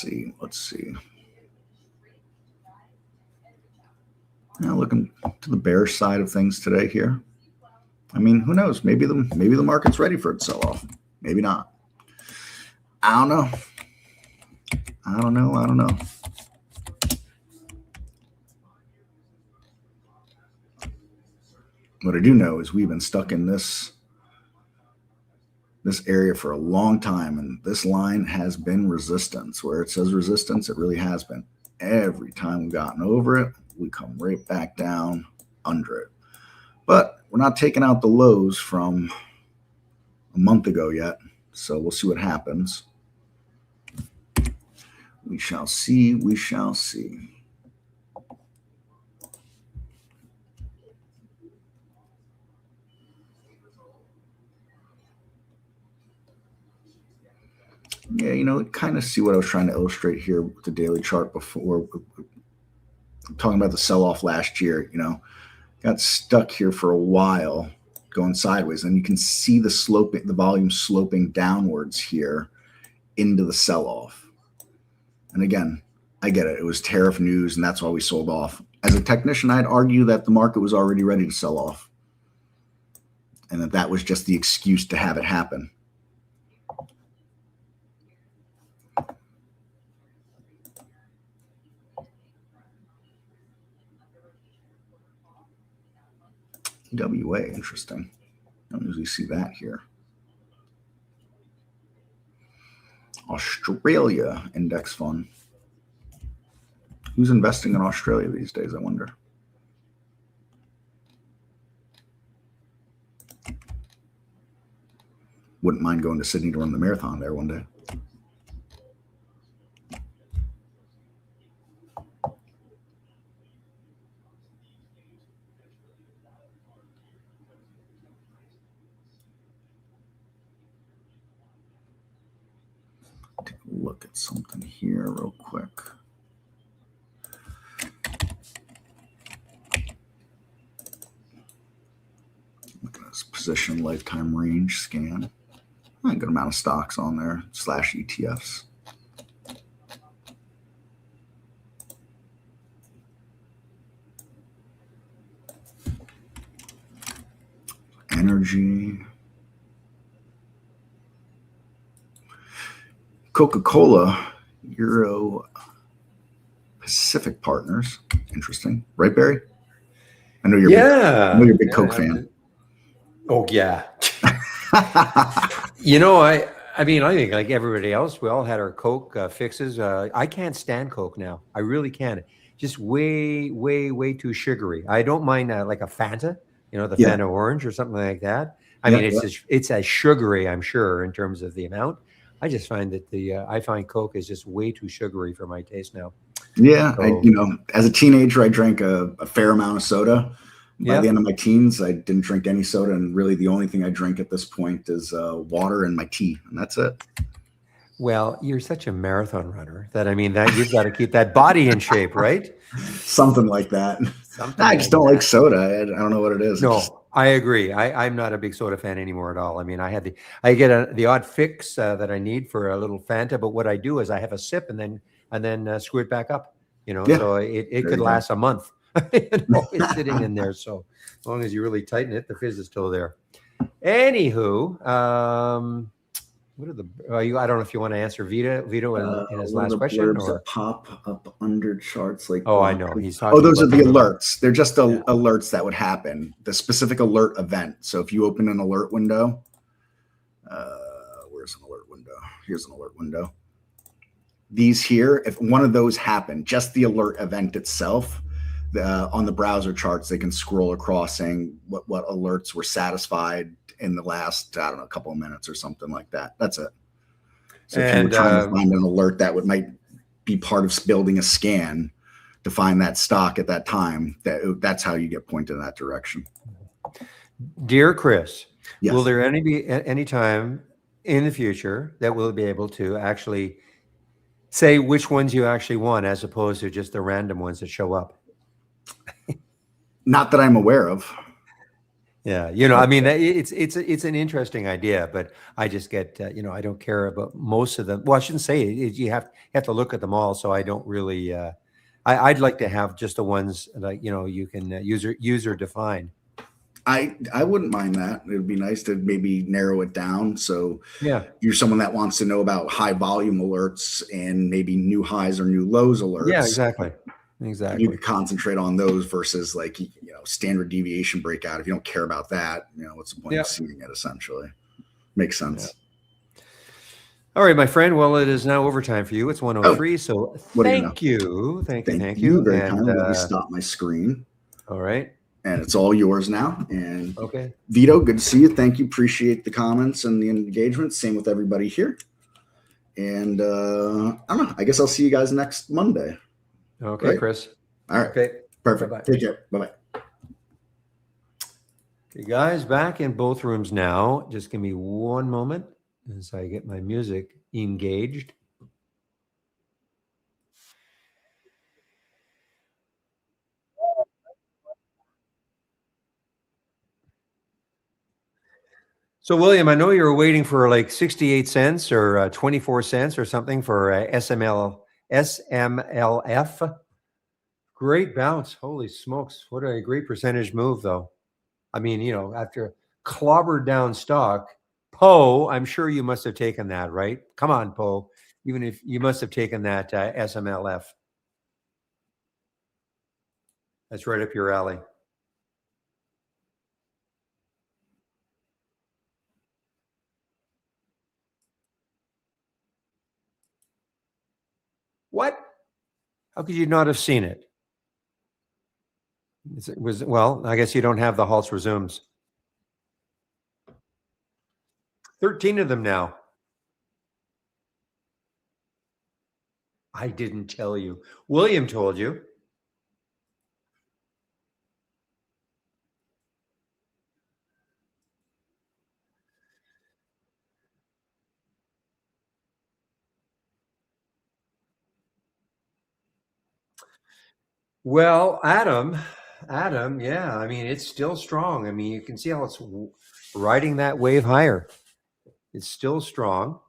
see. Let's see. Now looking to the bearish side of things today here. I mean, who knows? Maybe the market's ready for its sell-off. Maybe not. I don't know. I don't know. What I do know is we've been stuck in this area for a long time, and this line has been resistance. Where it says resistance, it really has been. Every time we've gotten over it, we come right back down under it. But we're not taking out the lows from a month ago yet, so we'll see what happens. We shall see. We shall see. Yeah, you know, kind of see what I was trying to illustrate here with the daily chart before. Talking about the sell-off last year, you know, got stuck here for a while going sideways, and you can see the sloping, the volume sloping downwards here into the sell-off. And again, I get it. It was tariff news, and that's why we sold off. As a technician, I'd argue that the market was already ready to sell off, and that was just the excuse to have it happen. EWA, interesting. I don't usually see that here. Australia index fund. Who's investing in Australia these days, I wonder? Wouldn't mind going to Sydney to run the marathon there one day. Take a look at something here real quick. Look at this position lifetime range scan. A good amount of stocks on there, / ETFs. Energy. Coca-Cola, Euro Pacific Partners. Interesting. Right, Barry? I know you're a big Coke fan. Oh, yeah. You know, I mean, I think like everybody else, we all had our Coke fixes. I can't stand Coke now. I really can't. Just way too sugary. I don't mind like a Fanta, you know, the Fanta Orange or something like that. I mean, it's as sugary, I'm sure, in terms of the amount. I just find that I find Coke is just way too sugary for my taste now. Yeah, so, you know, as a teenager, I drank a fair amount of soda. By the end of my teens, I didn't drink any soda, and really the only thing I drink at this point is water and my tea, and that's it. Well, you're such a marathon runner that, I mean, that you've got to keep that body in shape, right? Something like that. I just don't like soda. I don't know what it is. No, I agree. I'm not a big soda fan anymore at all. I mean, I get the odd fix that I need for a little Fanta, but what I do is I have a sip and then screw it back up. You know, so it could last a month. You know, it's sitting in there. So as long as you really tighten it, the fizz is still there. Anywho, what are the? I don't know if you want to answer Vito in his last question, or pop up under charts like. Oh, I know he's talking. Oh, those are the alerts. They're just alerts that would happen. The specific alert event. So if you open an alert window, where's an alert window? Here's an alert window. These here, if one of those happened, just the alert event itself. On the browser charts, they can scroll across saying what alerts were satisfied in the last, I don't know, a couple of minutes or something like that. That's it. So if you were trying to find an alert that might be part of building a scan to find that stock at that time, that's how you get pointed in that direction. Dear Chris, yes. Will there be any time in the future that we'll be able to actually say which ones you actually won as opposed to just the random ones that show up? Not that I'm aware of. Yeah, I mean, it's an interesting idea, but I just get, I don't care about most of them. Well, I shouldn't say it. You have to look at them all. So I don't really. I'd like to have just the ones that you can user define. I wouldn't mind that. It would be nice to maybe narrow it down. So Yeah, you're someone that wants to know about high volume alerts and maybe new highs or new lows alerts. yeah, exactly. You could concentrate on those versus like standard deviation breakout. If you don't care about that, what's the point of seeing it? Essentially, makes sense. Yeah. All right, my friend. Well, it is now overtime for you. It's 1:03. So thank you. Thank you. Very kindly. Let me stop my screen. All right. And it's all yours now. And okay, Vito, good to see you. Thank you. Appreciate the comments and the engagement. Same with everybody here. And I don't know. I guess I'll see you guys next Monday. Okay, right? Chris. All right. Okay. Perfect. Bye-bye. Take care. Bye-bye. Okay, guys, back in both rooms now. Just give me one moment as I get my music engaged. So, William, I know you were waiting for like 68 cents or 24 cents or something for SMLF. Great bounce. Holy smokes. What a great percentage move, though. I mean, after clobbered down stock, Poe, I'm sure you must have taken that, right? Come on, Poe. Even if you must have taken that SMLF. That's right up your alley. What? How could you not have seen it? Well, I guess you don't have the Halts resumes. 13 of them now. I didn't tell you. William told you. Well, Adam, yeah. I mean, it's still strong. I mean, you can see how it's riding that wave higher. It's still strong.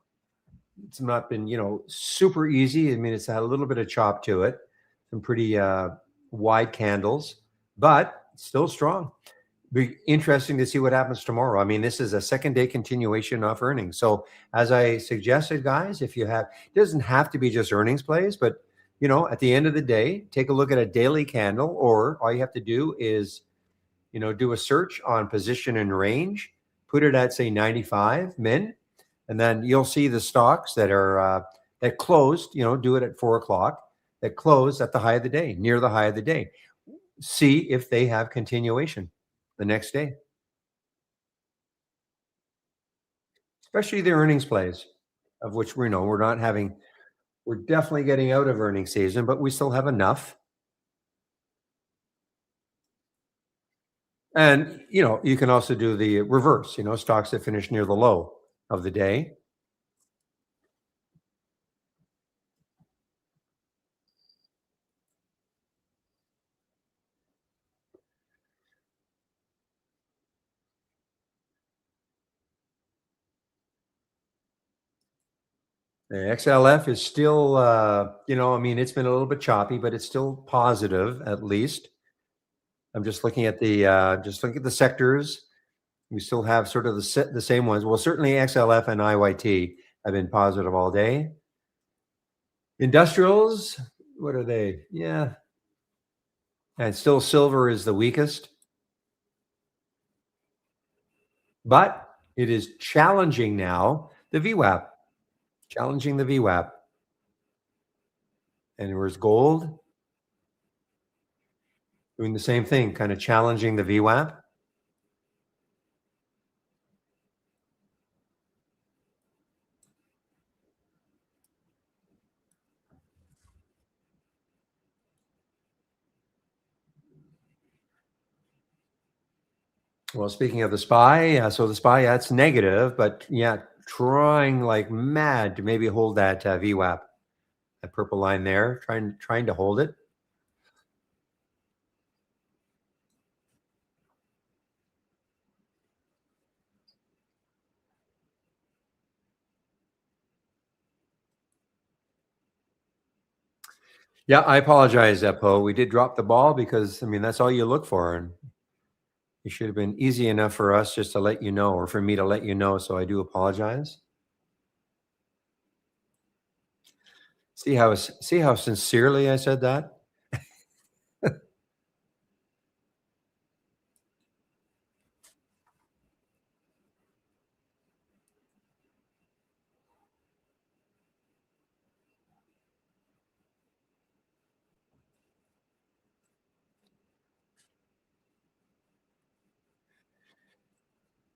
It's not been, super easy. I mean, it's had a little bit of chop to it, some pretty wide candles, but still strong. Be interesting to see what happens tomorrow. I mean, this is a second day continuation of earnings. So as I suggested, guys, if you have, it doesn't have to be just earnings plays, but at the end of the day, take a look at a daily candle, or all you have to do is, do a search on position and range, put it at say 95 min, and then you'll see the stocks that are that closed, do it at 4:00, that closed at the high of the day, near the high of the day. See if they have continuation the next day, especially the earnings plays, of which we're not having. We're definitely getting out of earnings season, but we still have enough. And you can also do the reverse. Stocks that finish near the low of the day. The XLF is still, I mean, it's been a little bit choppy, but it's still positive at least. I'm just looking at the sectors. We still have sort of the same ones. Well, certainly XLF and IYT have been positive all day. Industrials, what are they? Yeah. And still silver is the weakest. But it is challenging now the VWAP. Challenging the VWAP. And where's gold? Doing the same thing, kind of challenging the VWAP. Well, speaking of the SPY, so the SPY, that's negative, but yeah, trying like mad to maybe hold that VWAP, that purple line there, trying to hold it. Yeah, I apologize, Poe. We did drop the ball because, I mean, that's all you look for. And it should have been easy enough for us just to let you know, or for me to let you know. So I do apologize. See how sincerely I said that?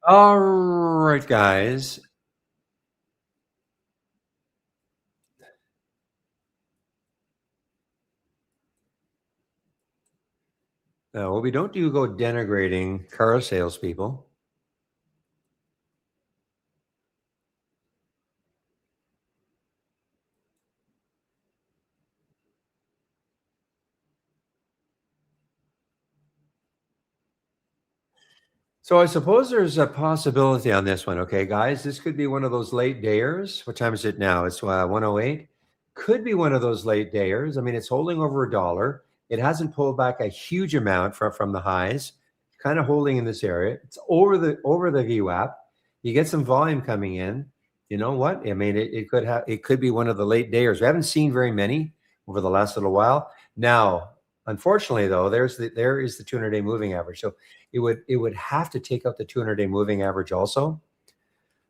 All right, guys. What we don't do go denigrating car salespeople. So I suppose there's a possibility on this one. Okay, guys, this could be one of those late dayers. What time is it now? It's 1:08. Could be one of those late dayers. I mean, it's holding over $1. It hasn't pulled back a huge amount from the highs. Kind of holding in this area. It's over the VWAP. You get some volume coming in. You know what? I mean, it could be one of the late dayers. We haven't seen very many over the last little while. Now, unfortunately, though, there is the 200-day moving average. So it would have to take out the 200-day moving average also.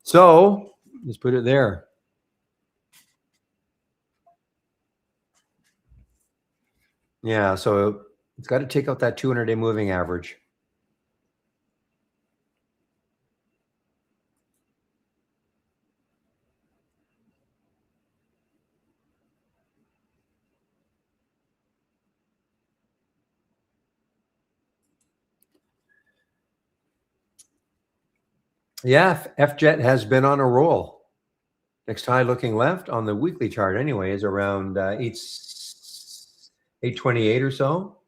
So let's put it there. Yeah, so it's got to take out that 200-day moving average. Yeah, FJet has been on a roll. Next high looking left on the weekly chart anyway is around 828 or so.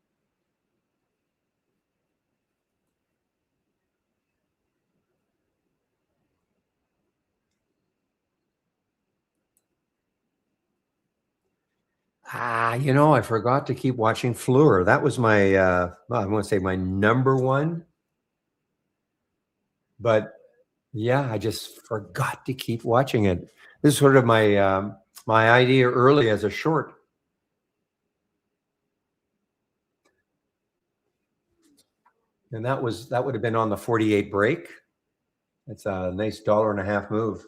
I forgot to keep watching Fluor. That was my, well, I want to say my number one. But yeah, I just forgot to keep watching it. This is sort of my idea early as a short. And that would have been on the 48 break. It's a nice $1.50 move.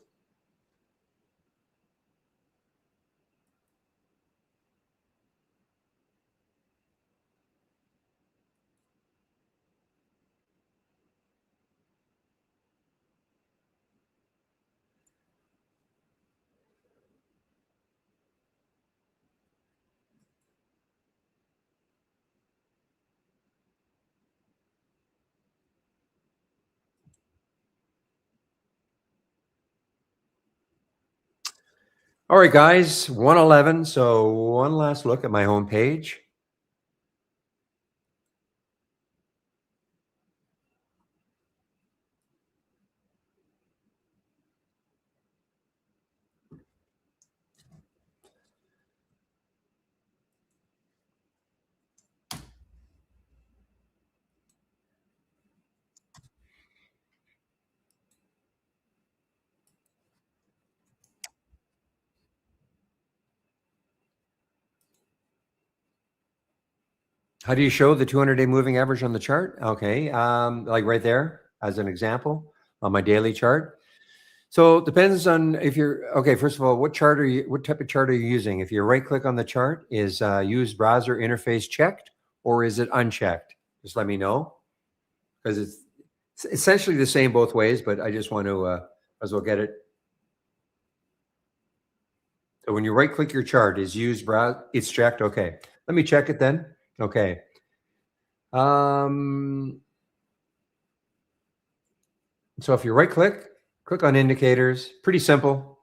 All right, guys, 111. So one last look at my homepage. How do you show the 200-day moving average on the chart? Okay, like right there as an example on my daily chart. So it depends on if you're okay. First of all, what type of chart are you using? If you right click on the chart, is use browser interface checked or is it unchecked? Just let me know, because it's essentially the same both ways, but I just want to as well get it. So when you right click your chart, is use browse, it's checked. Okay, let me check it then. Okay. So if you right click on indicators, pretty simple.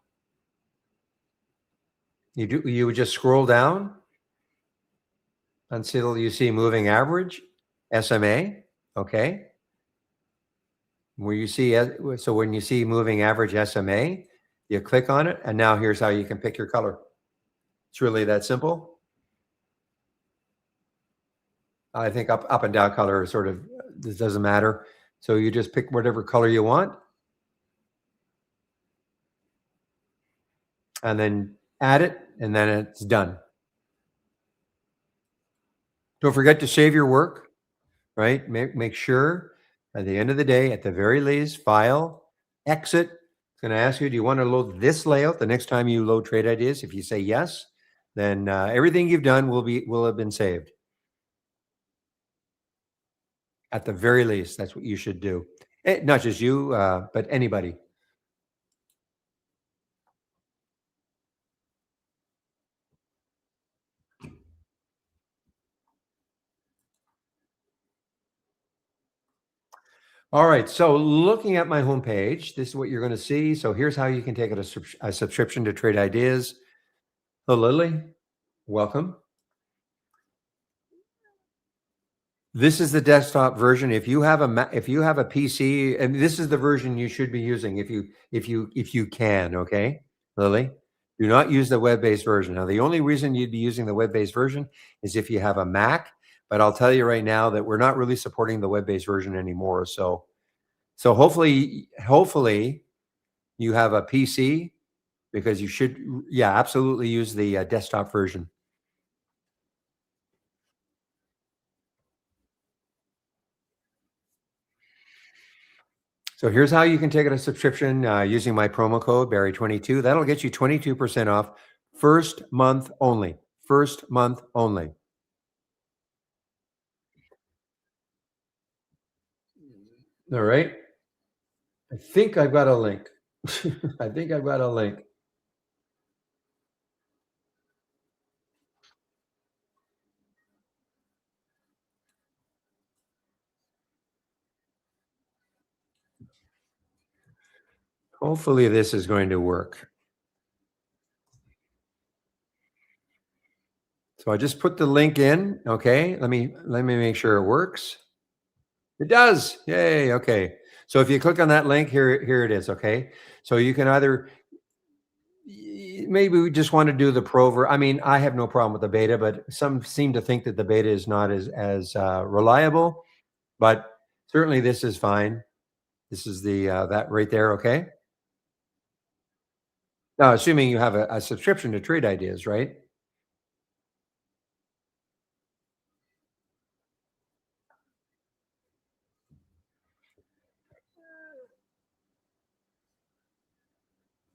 You would just scroll down until you see moving average, SMA. Okay. Where you see, so when you see moving average SMA, you click on it, and now here's how you can pick your color. It's really that simple. I think up and down color is sort of, this doesn't matter. So you just pick whatever color you want. And then add it, and then it's done. Don't forget to save your work, right? Make sure at the end of the day, at the very least, file, exit. It's going to ask you, do you want to load this layout the next time you load trade ideas? If you say yes, then everything you've done will have been saved. At the very least, that's what you should do. Not just you, but anybody. All right, so looking at my homepage, this is what you're going to see. So here's how you can take a subscription to Trade Ideas. Hello, Lily. Welcome. This is the desktop version. If you have a PC, and this is the version you should be using if you can, okay, Lily, do not use the web-based version. Now, the only reason you'd be using the web-based version is if you have a Mac, but I'll tell you right now that we're not really supporting the web-based version anymore. So hopefully you have a PC, because you should, yeah, absolutely use the desktop version. So here's how you can take a subscription using my promo code Barry22. That'll get you 22% off, first month only. First month only. All right. I think I've got a link. I think I've got a link. Hopefully this is going to work. So I just put the link in. Okay, let me make sure it works. It does. Yay. Okay. So if you click on that link, here it is. Okay. So you can either, maybe we just want to do the pro. I mean, I have no problem with the beta, but some seem to think that the beta is not as reliable. But certainly this is fine. This is the that right there. Okay. Now, assuming you have a subscription to Trade Ideas, right?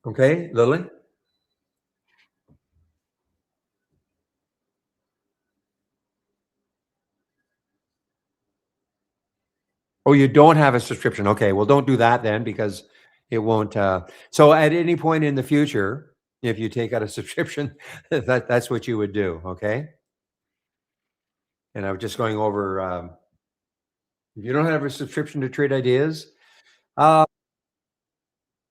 Okay, Lily. Oh, you don't have a subscription. Okay, well, don't do that then, because it won't. So at any point in the future, if you take out a subscription, that's what you would do. Okay. And I'm just going over. If you don't have a subscription to Trade Ideas,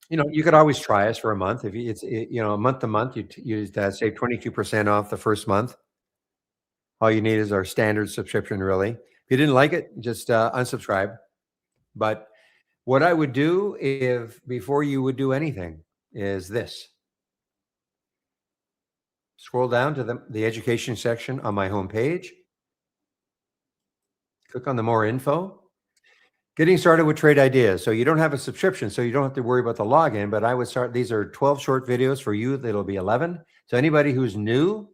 you could always try us for a month. If a month to month, you save 22% off the first month. All you need is our standard subscription, really. If you didn't like it, just unsubscribe. But what I would do, if before you would do anything, is this. Scroll down to the education section on my homepage. Click on the more info. Getting started with Trade Ideas. So you don't have a subscription, so you don't have to worry about the login, but I would start, these are 12 short videos. For you, it'll be 11. So anybody who's new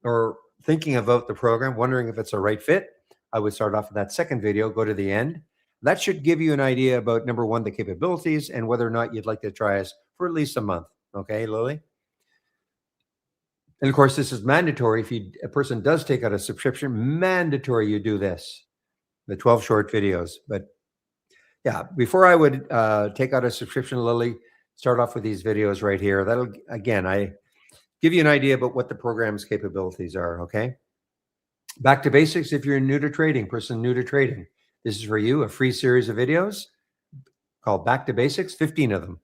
or thinking about the program, wondering if it's a right fit, I would start off with that second video, go to the end. That should give you an idea about, number one, the capabilities, and whether or not you'd like to try us for at least a month. Okay, Lily? And of course, this is mandatory. If a person does take out a subscription, mandatory you do this, the 12 short videos. But yeah, before I would take out a subscription, Lily, start off with these videos right here. That'll, again, I give you an idea about what the program's capabilities are, okay? Back to basics. If you're new to trading, this is for you, a free series of videos called Back to Basics, 15 of them.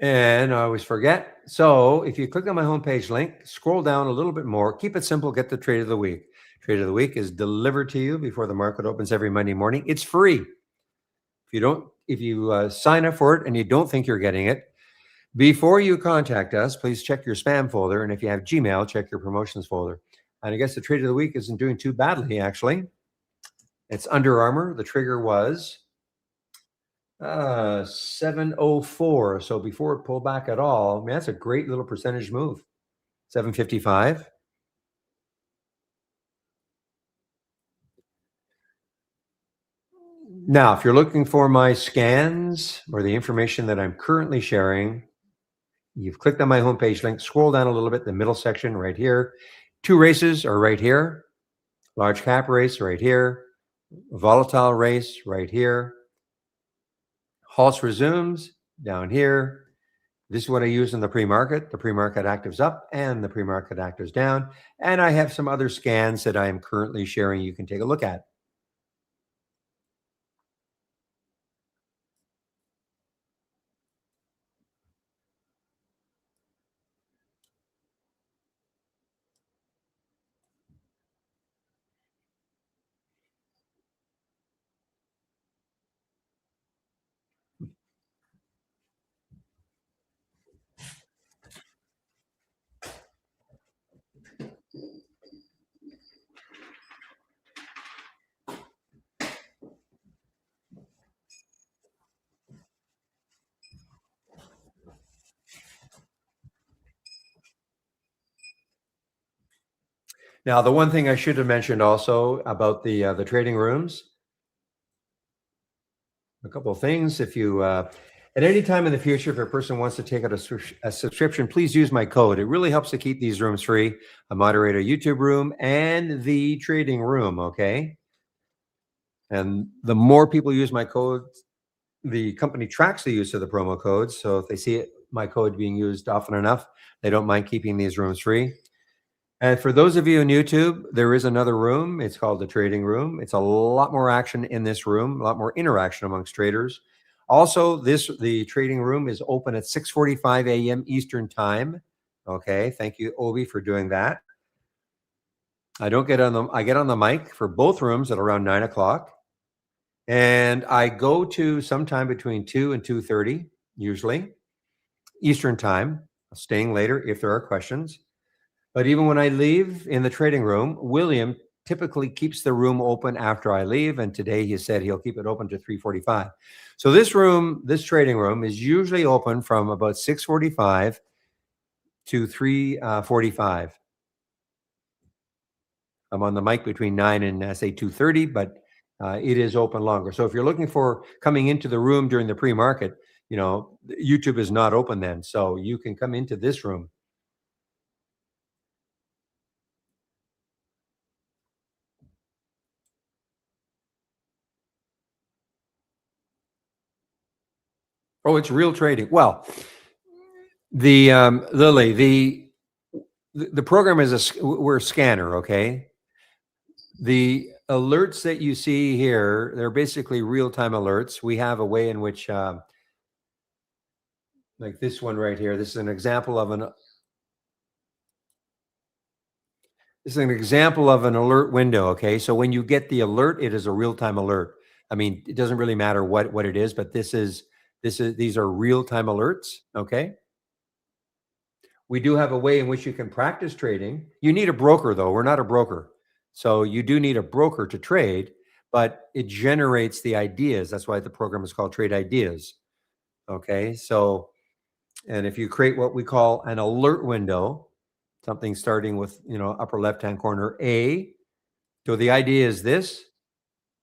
And I always forget. So if you click on my homepage link, scroll down a little bit more, keep it simple, get the trade of the week. Trade of the week is delivered to you before the market opens every Monday morning. It's free. If you sign up for it and you don't think you're getting it, Before you contact us, please check your spam folder. And if you have Gmail, check your promotions folder. And I guess the trade of the week isn't doing too badly, actually. It's Under Armour. The trigger was 704. So before it pulled back at all, I mean, that's a great little percentage move. 755. Now, if you're looking for my scans or the information that I'm currently sharing, you've clicked on my homepage link, scroll down a little bit, the middle section right here. 2 races are right here. Large cap race right here. Volatile race right here. Halts resumes down here. This is what I use in the pre-market. The pre-market actives up and the pre-market actives down. And I have some other scans that I am currently sharing you can take a look at. Now, the one thing I should have mentioned also about the trading rooms, a couple of things. If you at any time in the future, if a person wants to take out a subscription, please use my code. It really helps to keep these rooms free. I moderate a YouTube room and the trading room. Okay, and the more people use my code, the company tracks the use of the promo codes. So if they see my code being used often enough, they don't mind keeping these rooms free. And for those of you on YouTube, there is another room. It's called the trading room. It's a lot more action in this room, a lot more interaction amongst traders. Also, the trading room is open at 6:45 a.m. Eastern time. Okay, thank you, Obi, for doing that. I get on the mic for both rooms at around 9 o'clock. And I go to sometime between 2 and 2:30, usually, Eastern time, staying later if there are questions. But even when I leave in the trading room, William typically keeps the room open after I leave. And today he said he'll keep it open to 3:45. So this trading room is usually open from about 6:45 to 3:45. I'm on the mic between 9 and say 2:30, but it is open longer. So if you're looking for coming into the room during the pre-market, YouTube is not open then. So you can come into this room. Oh, it's real trading. Well, the Lily, the program is we're a scanner, okay? The alerts that you see here, they're basically real-time alerts. We have a way in which, like this one right here, this is an example of an alert window, okay? So when you get the alert, it is a real-time alert. I mean, it doesn't really matter what it is, but these are real-time alerts, okay? We do have a way in which you can practice trading. You need a broker, though. We're not a broker. So you do need a broker to trade, but it generates the ideas. That's why the program is called Trade Ideas. Okay. So, and if you create what we call an alert window, something starting with, upper left-hand corner A. So the idea is this.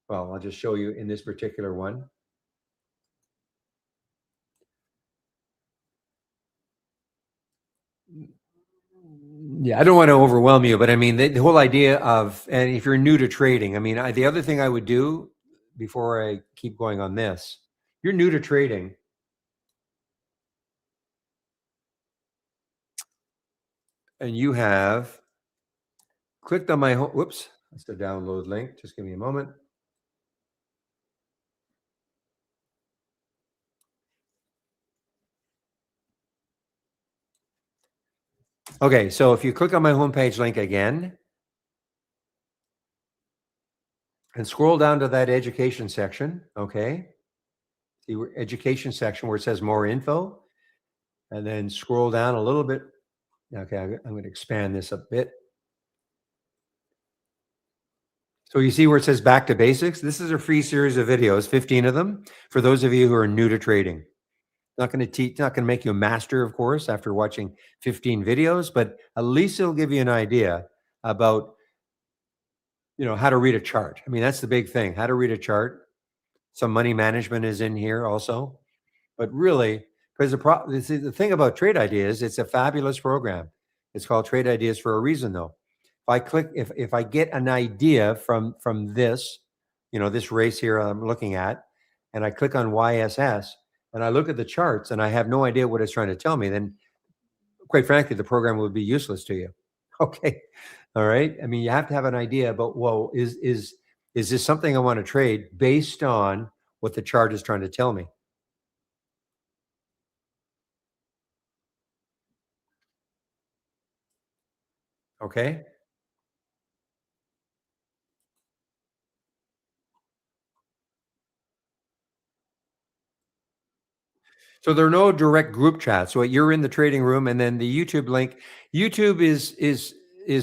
Well, I'll just show you in this particular one. Yeah, I don't want to overwhelm you, but I mean, the whole idea of, and if you're new to trading, I mean, the other thing I would do before I keep going on this, you're new to trading. And you have clicked on my whoops, that's the download link. Just give me a moment. Okay, so if you click on my homepage link again and scroll down to that education section, okay, the education section where it says more info, and then scroll down a little bit. Okay, I'm going to expand this a bit. So you see where it says back to basics? This is a free series of videos, 15 of them, for those of you who are new to trading. Not going to teach, not going to make you a master, of course, after watching 15 videos, but at least it'll give you an idea about, how to read a chart. I mean, that's the big thing, how to read a chart. Some money management is in here also, but really, because the thing about Trade Ideas, it's a fabulous program. It's called Trade Ideas for a reason, though. If I get an idea from this, this race here I'm looking at, and I click on YSS and I look at the charts and I have no idea what it's trying to tell me, then quite frankly, the program would be useless to you. Okay. All right. I mean, you have to have an idea about, well, is this something I want to trade based on what the chart is trying to tell me? Okay. So there are no direct group chats. So you're in the trading room, and then the YouTube link. YouTube is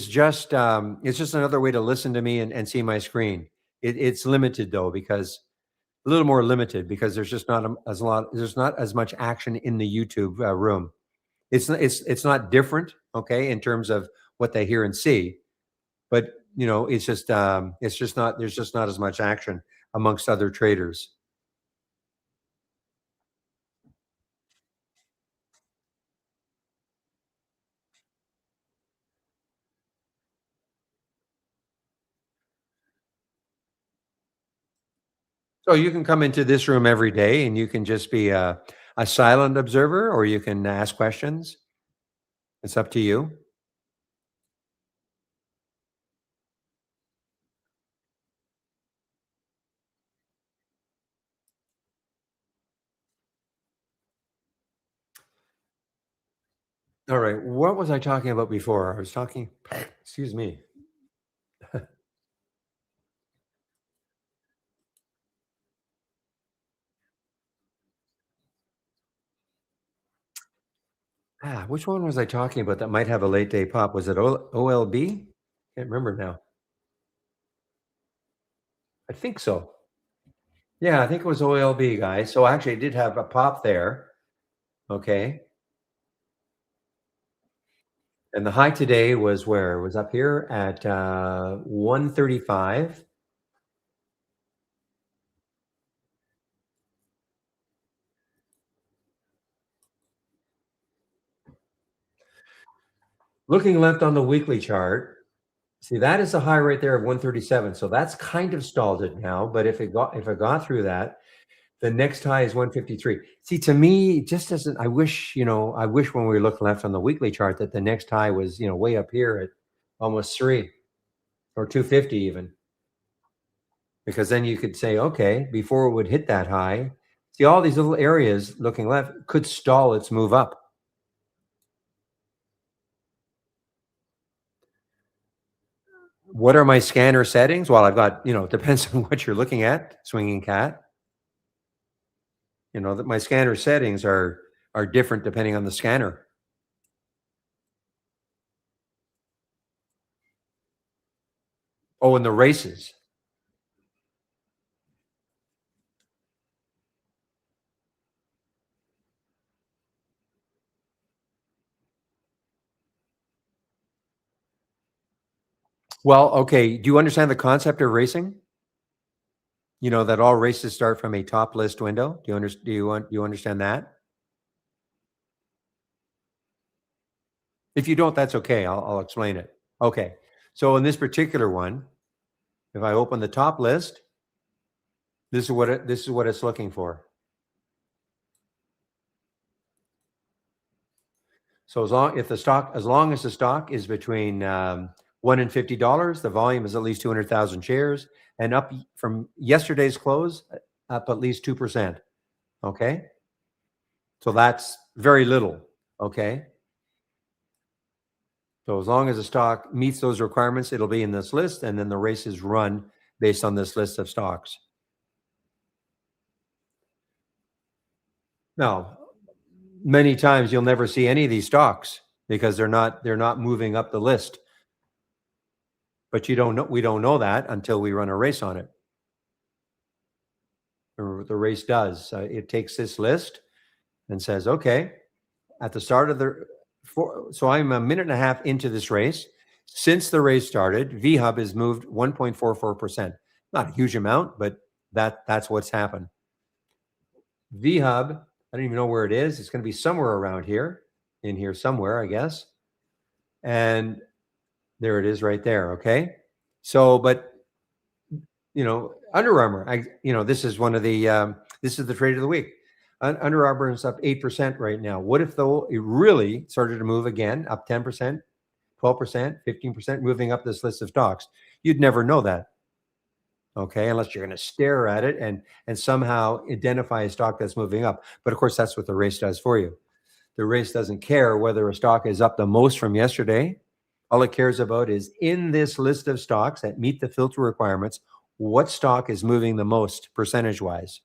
just it's just another way to listen to me and see my screen. It's limited though, because a little more limited, because there's just not as a lot. There's not as much action in the YouTube room. It's not different, okay, in terms of what they hear and see, but it's just not, there's just not as much action amongst other traders. So you can come into this room every day and you can just be a silent observer, or you can ask questions. It's up to you. All right. What was I talking about before? I was talking, excuse me. Which one was I talking about that might have a late day pop? Was it OLB? Can't remember now. I think so. Yeah, I think it was OLB, guys. So actually, it did have a pop there. Okay. And the high today was where? It was up here at 135. Looking left on the weekly chart, see, that is a high right there of 137. So that's kind of stalled it now. But if it got through that, the next high is 153. See, to me, it just doesn't. I wish when we look left on the weekly chart that the next high was, way up here at almost 3 or 250 even. Because then you could say, okay, before it would hit that high, see, all these little areas looking left could stall its move up. What are my scanner settings? Well, I've got, depends on what you're looking at, swinging cat. That my scanner settings are different depending on the scanner. Oh, and the races. Well, okay. Do you understand the concept of racing? That all races start from a top list window. Do you understand that? If you don't, that's okay. I'll explain it. Okay. So in this particular one, if I open the top list, this is what it's looking for. So as long as the stock is between $1 and $50, the volume is at least 200,000 shares, and up from yesterday's close, up at least 2%. Okay, so that's very little. Okay, so as long as the stock meets those requirements, it'll be in this list, and then the race is run based on this list of stocks. Now, many times you'll never see any of these stocks because they're not moving up the list. But we don't know that until we run a race on it. The race does. It takes this list and says, okay, at the start of so I'm a minute and a half into this race. Since the race started, VHub has moved 1.44%. Not a huge amount, but that's what's happened. VHub, I don't even know where it is. It's going to be somewhere around here, in here somewhere, I guess. And there it is right there. Okay. So, but, Under Armour, this is one of the, this is the trade of the week. Under Armour is up 8% right now. What if, though, it really started to move again, up 10%, 12%, 15%, moving up this list of stocks? You'd never know that. Okay, unless you're going to stare at it and somehow identify a stock that's moving up. But of course, that's what the race does for you. The race doesn't care whether a stock is up the most from yesterday. All it cares about is in this list of stocks that meet the filter requirements, what stock is moving the most percentage-wise.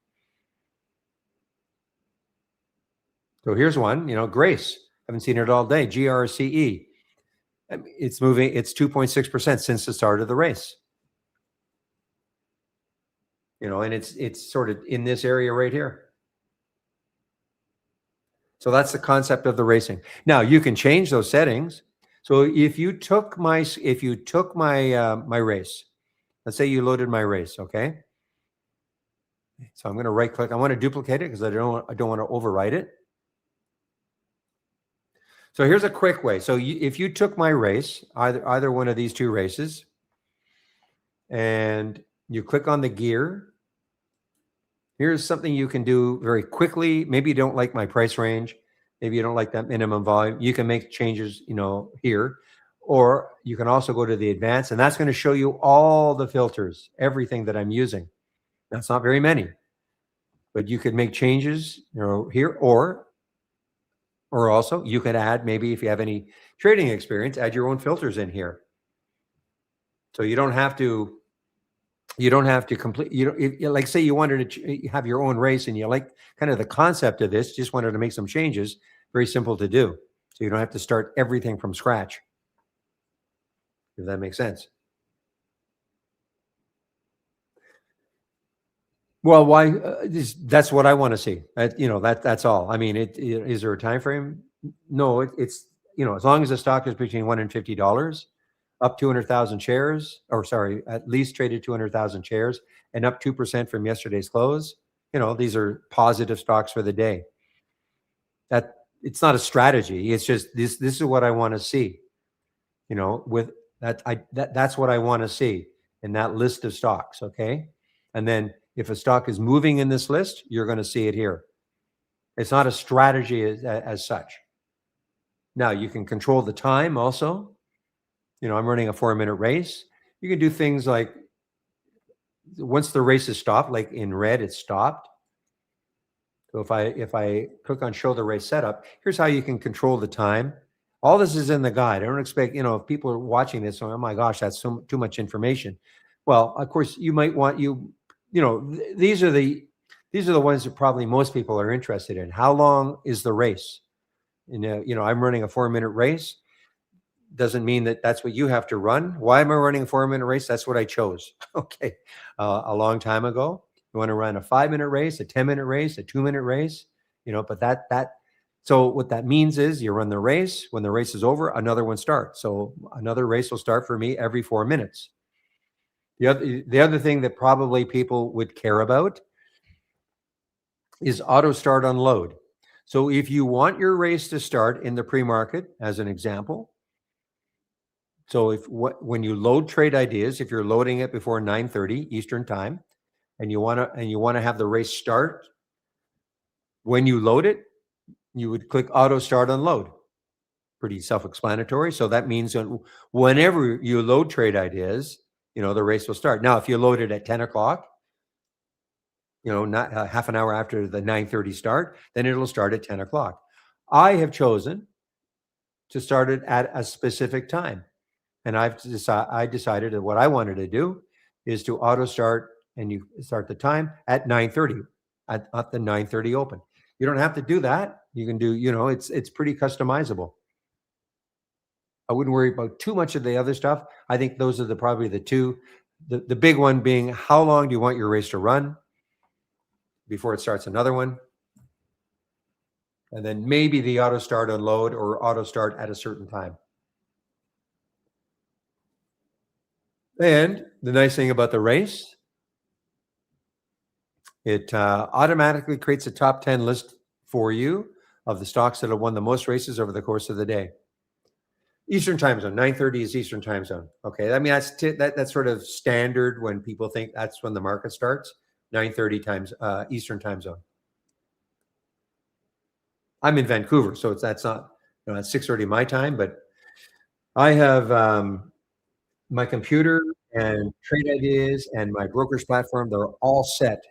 So here's one, Grace. Haven't seen it all day. GRCE. It's moving. It's 2.6% since the start of the race. And it's sort of in this area right here. So that's the concept of the racing. Now you can change those settings. So if you took my my race, let's say you loaded my race, okay? So I'm going to right click. I want to duplicate it because I don't want to overwrite it. So here's a quick way. So if you took my race, either one of these two races, and you click on the gear, here's something you can do very quickly. Maybe you don't like my price range. Maybe you don't like that minimum volume. You can make changes, here. Or you can also go to the advanced, and that's going to show you all the filters, everything that I'm using. That's not very many. But you could make changes, here, or also you could add, maybe if you have any trading experience, add your own filters in here. So you don't have to complete, like say you wanted to have your own race and you like kind of the concept of this, just wanted to make some changes, very simple to do. So you don't have to start everything from scratch. If that makes sense. Well, why? That's what I want to see. That's all. I mean, is there a time frame? No, it's as long as the stock is between $1 and $50, up 200,000 shares, or sorry, at least traded 200,000 shares, and up 2% from yesterday's close. These are positive stocks for the day. That it's not a strategy. It's just this is what I want to see. With that, that's what I want to see in that list of stocks. Okay, and then if a stock is moving in this list, you're going to see it here. It's not a strategy as such. Now you can control the time also. I'm running a 4-minute race. You can do things like once the race is stopped, like in red, it's stopped. So if I click on show the race setup, here's how you can control the time. All this is in the guide. I don't expect, if people are watching this, oh my gosh, that's too much information. Well, of course, you might want these are the ones that probably most people are interested in. How long is the race? I'm running a 4-minute race. Doesn't mean that that's what you have to run. Why am I running a 4-minute race? That's what I chose. Okay. A long time ago. You want to run a 5-minute race, a 10-minute race, a 2-minute race, but so what that means is you run the race. When the race is over, another one starts. So another race will start for me every 4 minutes. The other thing that probably people would care about is auto start unload. So if you want your race to start in the pre-market, as an example, so when you load trade ideas, if you're loading it before 9:30 Eastern time, and you want to have the race start, when you load it, you would click auto start unload. Pretty self-explanatory. So that means whenever you load trade ideas, the race will start. Now, if you load it at 10 o'clock, not half an hour after the 9:30 start, then it'll start at 10 o'clock. I have chosen to start it at a specific time. And I decided that what I wanted to do is to auto start, and you start the time at 9:30 at the 9:30 open. You don't have to do that. You can do, it's pretty customizable. I wouldn't worry about too much of the other stuff. I think those are probably the two. The big one being, how long do you want your race to run before it starts another one? And then maybe the auto start unload or auto start at a certain time. And the nice thing about the race, it automatically creates a top 10 list for you of the stocks that have won the most races over the course of the day. Eastern time zone, 9:30 is Eastern time zone. Okay, I mean that's sort of standard when people think that's when the market starts. 9:30 times Eastern time zone. I'm in Vancouver, so that's not it's 6:30 my time, but I have my computer and trade ideas and my brokerage platform. They're all set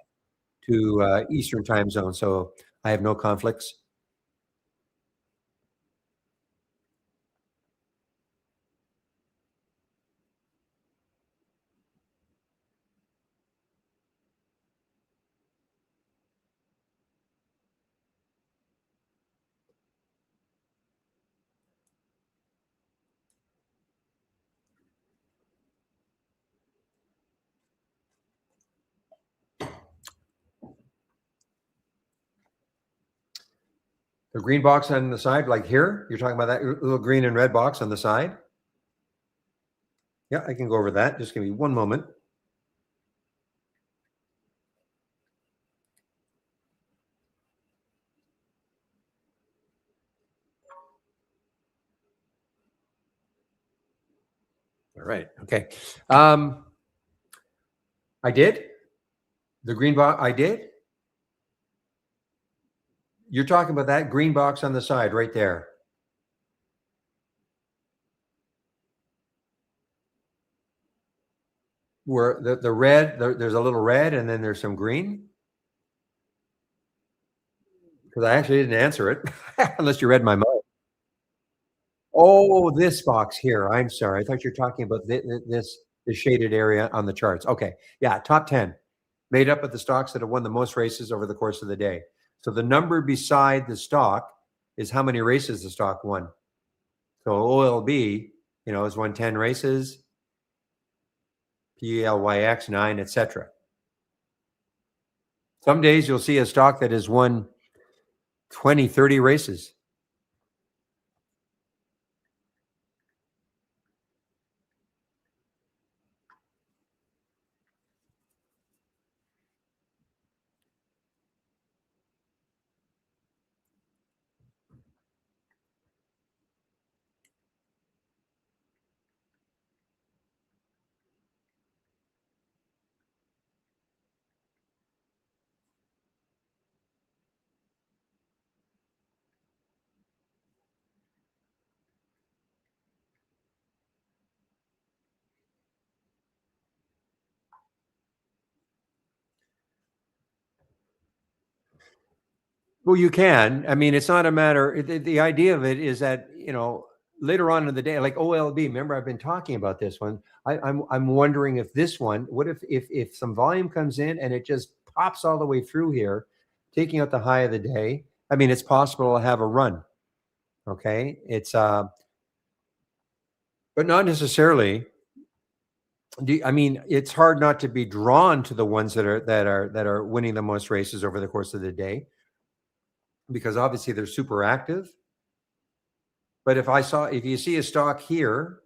to Eastern time zone, so I have no conflicts. The green box on the side, like here, you're talking about that little green and red box on the side? Yeah, I can go over that. Just give me one moment. All right. Okay. I did. The green box, I did. You're talking about that green box on the side right there. Where the red, there's a little red and then there's some green. Because I actually didn't answer it, unless you read my mind. Oh, this box here. I'm sorry. I thought you were talking about this shaded area on the charts. Okay. Yeah, top 10. Made up of the stocks that have won the most races over the course of the day. So the number beside the stock is how many races the stock won. So OLB, has won 10 races, PLYX 9, etc. Some days you'll see a stock that has won 20, 30 races. Well, you can. I mean, it's not a matter. The idea of it is that later on in the day, like OLB. Remember, I've been talking about this one. I'm wondering if this one. What if some volume comes in and it just pops all the way through here, taking out the high of the day? I mean, it's possible to have a run. Okay, it's but not necessarily. I mean, it's hard not to be drawn to the ones that are winning the most races over the course of the day, because obviously they're super active. But if you see a stock here,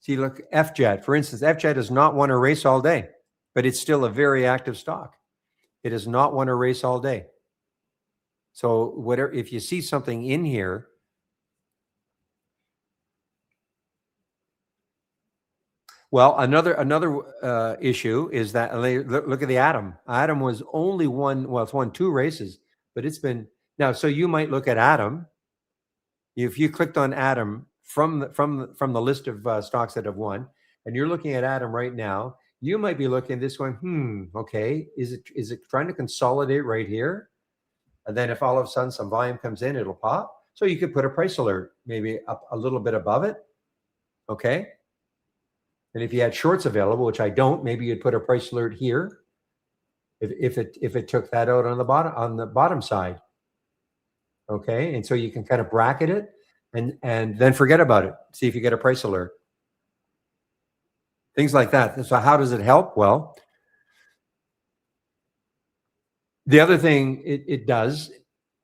see, look, FJET, for instance, FJET has not won a race all day, but it's still a very active stock. It has not won a race all day. So if you see something in here, well, another issue is that look at the Atom. Atom was only it's won 2 races, but it's been now. So you might look at Atom. If you clicked on Atom from the list of stocks that have won, and you're looking at Atom right now, you might be looking at this going, okay, is it trying to consolidate right here? And then if all of a sudden some volume comes in, it'll pop. So you could put a price alert maybe up a little bit above it. Okay. And if you had shorts available, which I don't, maybe you'd put a price alert here. If it took that out on the bottom side. Okay. And so you can kind of bracket it and then forget about it. See if you get a price alert. Things like that. So how does it help? Well, the other thing it does,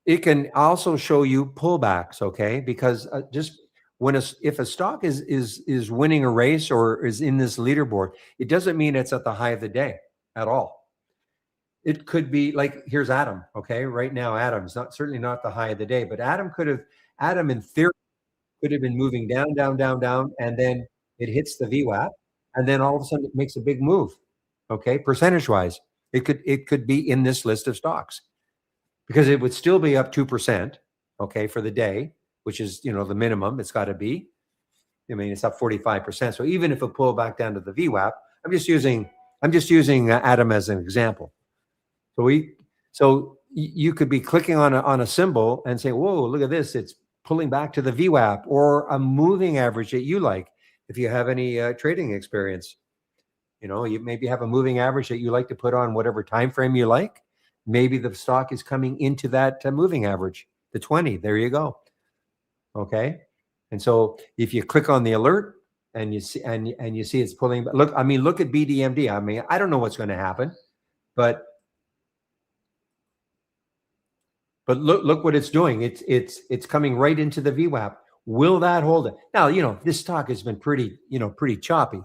it can also show you pullbacks, okay? Because just when if a stock is winning a race or is in this leaderboard, it doesn't mean it's at the high of the day at all. It could be like here's Adam, okay? Right now, Adam's not certainly not the high of the day, but Adam in theory could have been moving down, down, down, down, and then it hits the VWAP, and then all of a sudden it makes a big move. Okay, percentage wise, it could be in this list of stocks because it would still be up 2%. Okay, for the day, which is the minimum. It's got to be. I mean, it's up 45%. So even if it pulled back down to the VWAP, I'm just using Atom as an example. So you could be clicking on a symbol and say, "Whoa, look at this! It's pulling back to the VWAP or a moving average that you like." If you have any trading experience, you maybe have a moving average that you like to put on whatever time frame you like. Maybe the stock is coming into that moving average, the 20. There you go. Okay, and so if you click on the alert and you see and you see it's pulling. Look at BDMD. I mean, I don't know what's going to happen, but look what it's doing. It's coming right into the VWAP. Will that hold it? Now, this stock has been pretty choppy.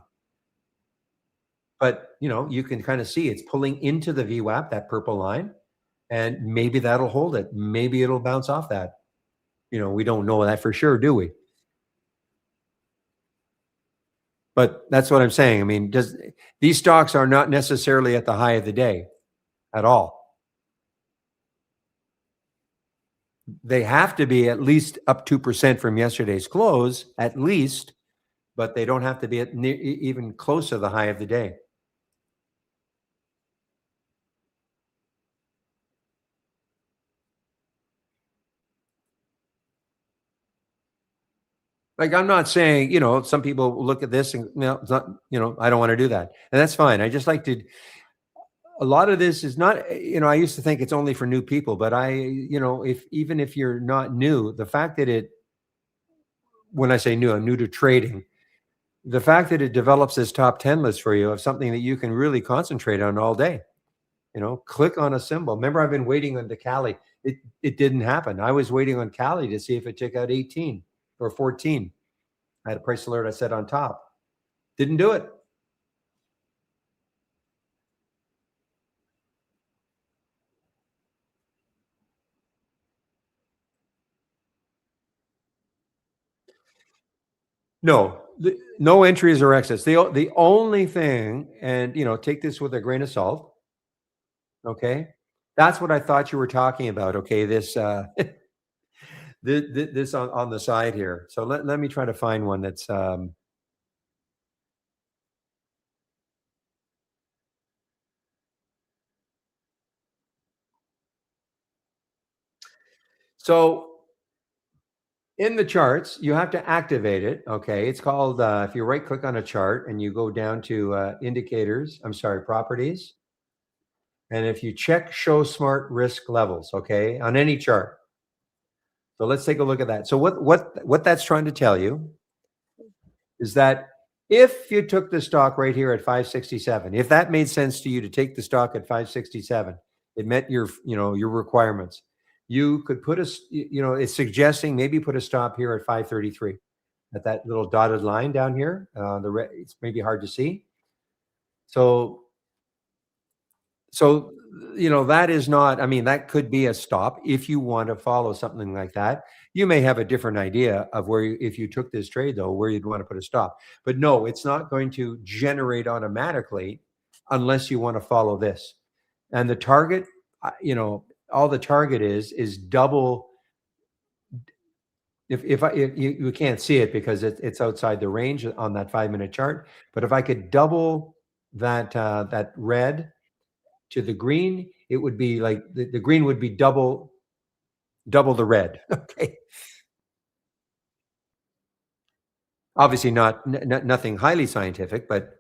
But, you can kind of see it's pulling into the VWAP, that purple line, and maybe that'll hold it. Maybe it'll bounce off that. We don't know that for sure, do we? But that's what I'm saying. I mean, these stocks are not necessarily at the high of the day at all. They have to be at least up 2% from yesterday's close, at least, but they don't have to be even close to the high of the day. Like, I'm not saying, some people look at this and, it's not, I don't want to do that. And that's fine. I just like to, a lot of this is not, I used to think it's only for new people, but even if you're not new, the fact that when I say new, I'm new to trading, the fact that it develops this top 10 list for you of something that you can really concentrate on all day, click on a symbol. Remember, I've been waiting on the Cali. It didn't happen. I was waiting on Cali to see if it took out 18 or 14. I had a price alert I set on top. Didn't do it. No, no entries or exits. The only thing, and take this with a grain of salt. Okay, that's what I thought you were talking about. Okay, this this on the side here. So let me try to find one that's. So in the charts, you have to activate it. Okay, it's called if you right click on a chart and you go down to indicators. I'm sorry, properties. And if you check show smart risk levels, okay, on any chart. So let's take a look at that. So what that's trying to tell you is that if you took the stock right here at 567, if that made sense to you to take the stock at 567, it met your requirements. You could put it's suggesting maybe put a stop here at 533 at that little dotted line down here. It's maybe hard to see. So, that is not, I mean, that could be a stop if you want to follow something like that. You may have a different idea of if you took this trade, though, where you'd want to put a stop. But no, it's not going to generate automatically unless you want to follow this. And the target, all the target is double. If you can't see it because it's outside the range on that 5-minute chart, but if I could double that red to the green, it would be like the green would be double the red. Okay. Obviously nothing highly scientific, but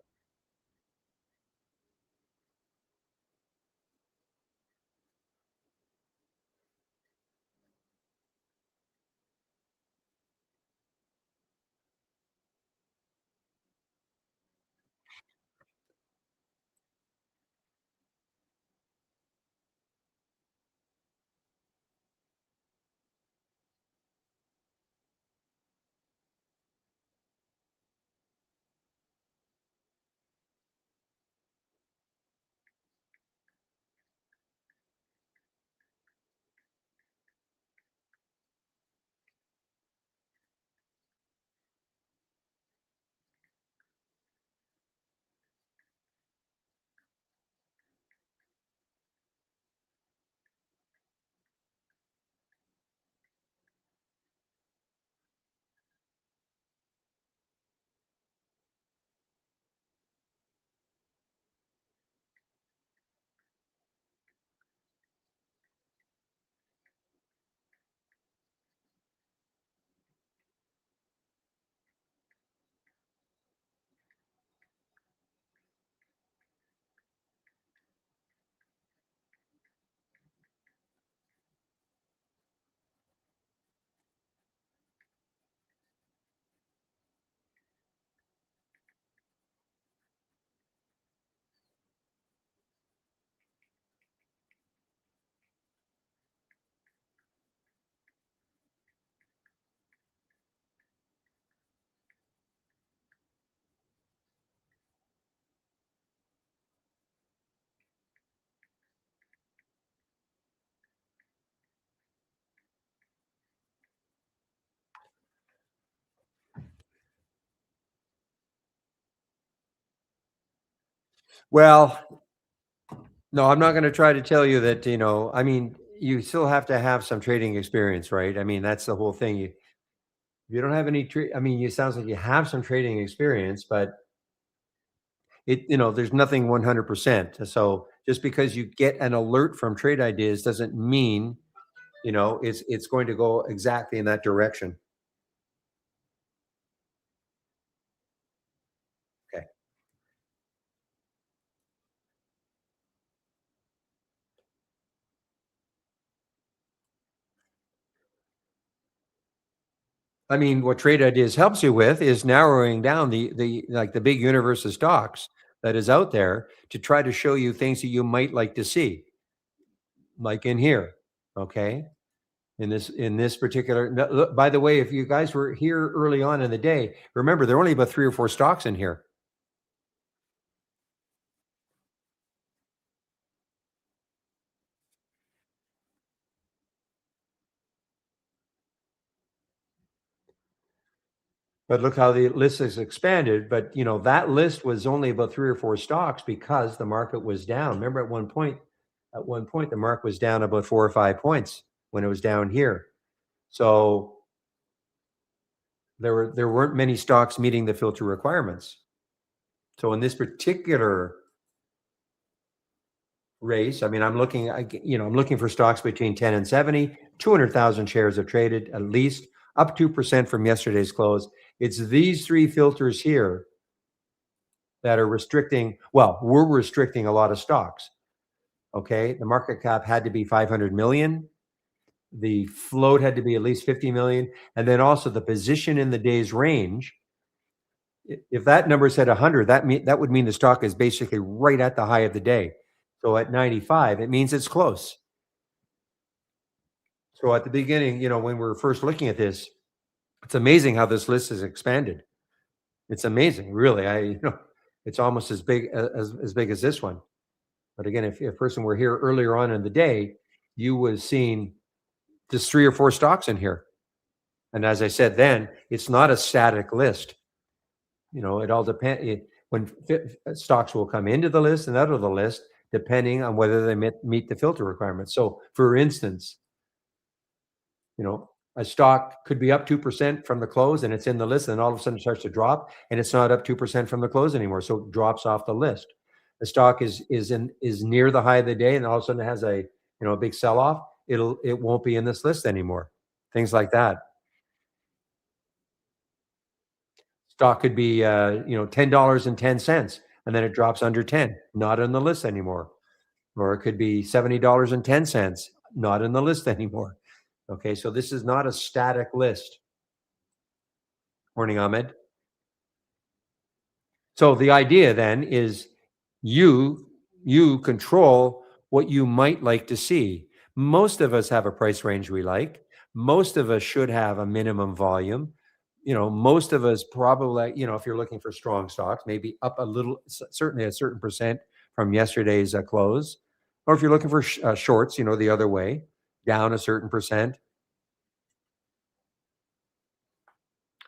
Well, no, I'm not gonna try to tell you that, I mean, you still have to have some trading experience, right? I mean, that's the whole thing. You don't have any I mean, it sounds like you have some trading experience, but there's nothing 100%. So just because you get an alert from trade ideas doesn't mean, it's going to go exactly in that direction. Okay. I mean, what trade ideas helps you with is narrowing down the like the big universe of stocks that is out there to try to show you things that you might like to see, like in here. Okay. In this particular no, look, by the way, if you guys were here early on in the day, remember there are only about 3 or 4 stocks in here. But look how the list has expanded. But that list was only about 3 or 4 stocks because the market was down. Remember at one point the market was down about 4 or 5 points when it was down here. So there weren't many stocks meeting the filter requirements. So in this particular race, I mean, I'm looking for stocks between 10 and 70. 200,000 shares have traded at least, up 2% from yesterday's close. It's these three filters here that are restricting. Well, we're restricting a lot of stocks. Okay, the market cap had to be 500 million. The float had to be at least 50 million, and then also the position in the day's range. If that number is at 100, that would mean the stock is basically right at the high of the day. So at 95, it means it's close. So at the beginning, when we were first looking at this, it's amazing how this list has expanded. It's amazing, really. It's almost as big as big as this one. But again, if a person were here earlier on in the day, you would have seen just 3 or 4 stocks in here. And as I said, then it's not a static list. It all depends when stocks will come into the list and out of the list, depending on whether they meet the filter requirements. So, for instance, a stock could be up 2% from the close and it's in the list, and all of a sudden it starts to drop and it's not up 2% from the close anymore. So it drops off the list. The stock is near the high of the day and all of a sudden it has a big sell-off. It won't be in this list anymore. Things like that. Stock could be $10.10 and then it drops under 10, not on the list anymore. Or it could be $70.10, not in the list anymore. Okay, so this is not a static list. Morning, Ahmed. So the idea then is you you control what you might like to see. Most of us have a price range we like. Most of us should have a minimum volume. Most of us probably, if you're looking for strong stocks, maybe up a little, certainly a certain percent from yesterday's close. Or if you're looking for shorts, the other way, down a certain percent.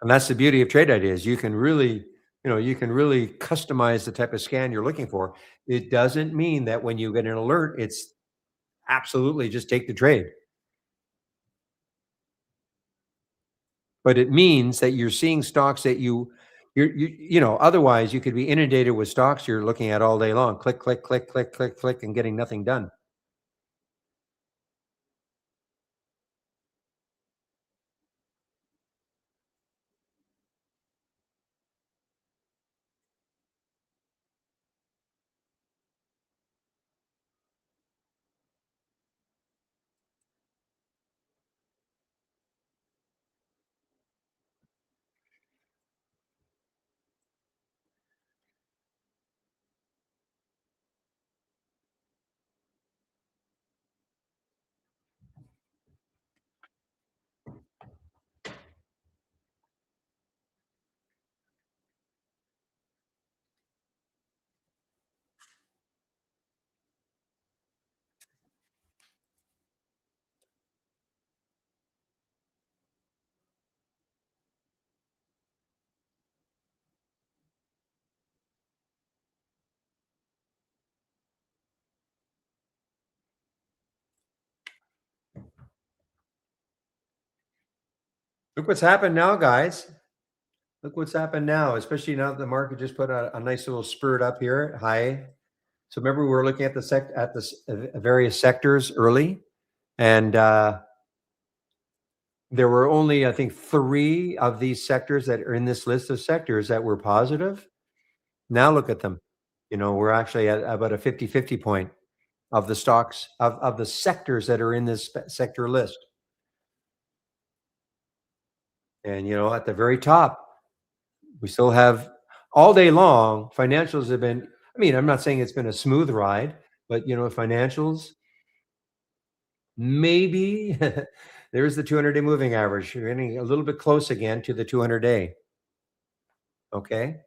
And that's the beauty of trade ideas. You can really customize the type of scan you're looking for. It doesn't mean that when you get an alert, it's absolutely just take the trade. But it means that you're seeing stocks that otherwise you could be inundated with stocks you're looking at all day long. Click, click, click, click, click, click, and getting nothing done. Look what's happened now, guys. Look what's happened now, especially now that the market just put a nice little spurt up here, high. So remember, we were looking at the various sectors early, and there were only, I think, 3 of these sectors that are in this list of sectors that were positive. Now look at them. We're actually at about a 50-50 point of the stocks of the sectors that are in this sector list. And at the very top, we still have all day long. Financials have been. I mean, I'm not saying it's been a smooth ride, but financials maybe. There's the 200-day moving average. You're getting a little bit close again to the 200-day. Okay,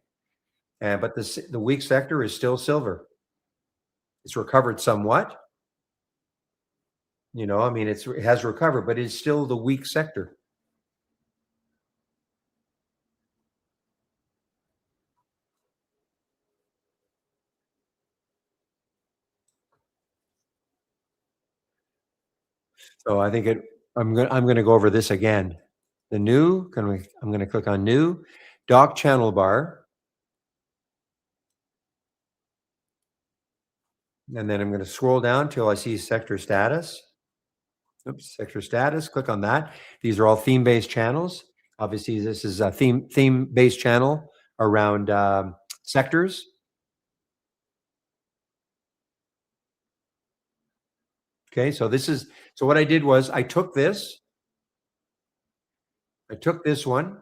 but the weak sector is still silver. It's recovered somewhat. I mean, it has recovered, but it's still the weak sector. So I think I'm going to go over this again. I'm going to click on new dock channel bar. And then I'm going to scroll down till I see sector status. Oops, sector status. Click on that. These are all theme-based channels. Obviously, this is a theme-based channel around sectors. Okay, so what I did was I took this one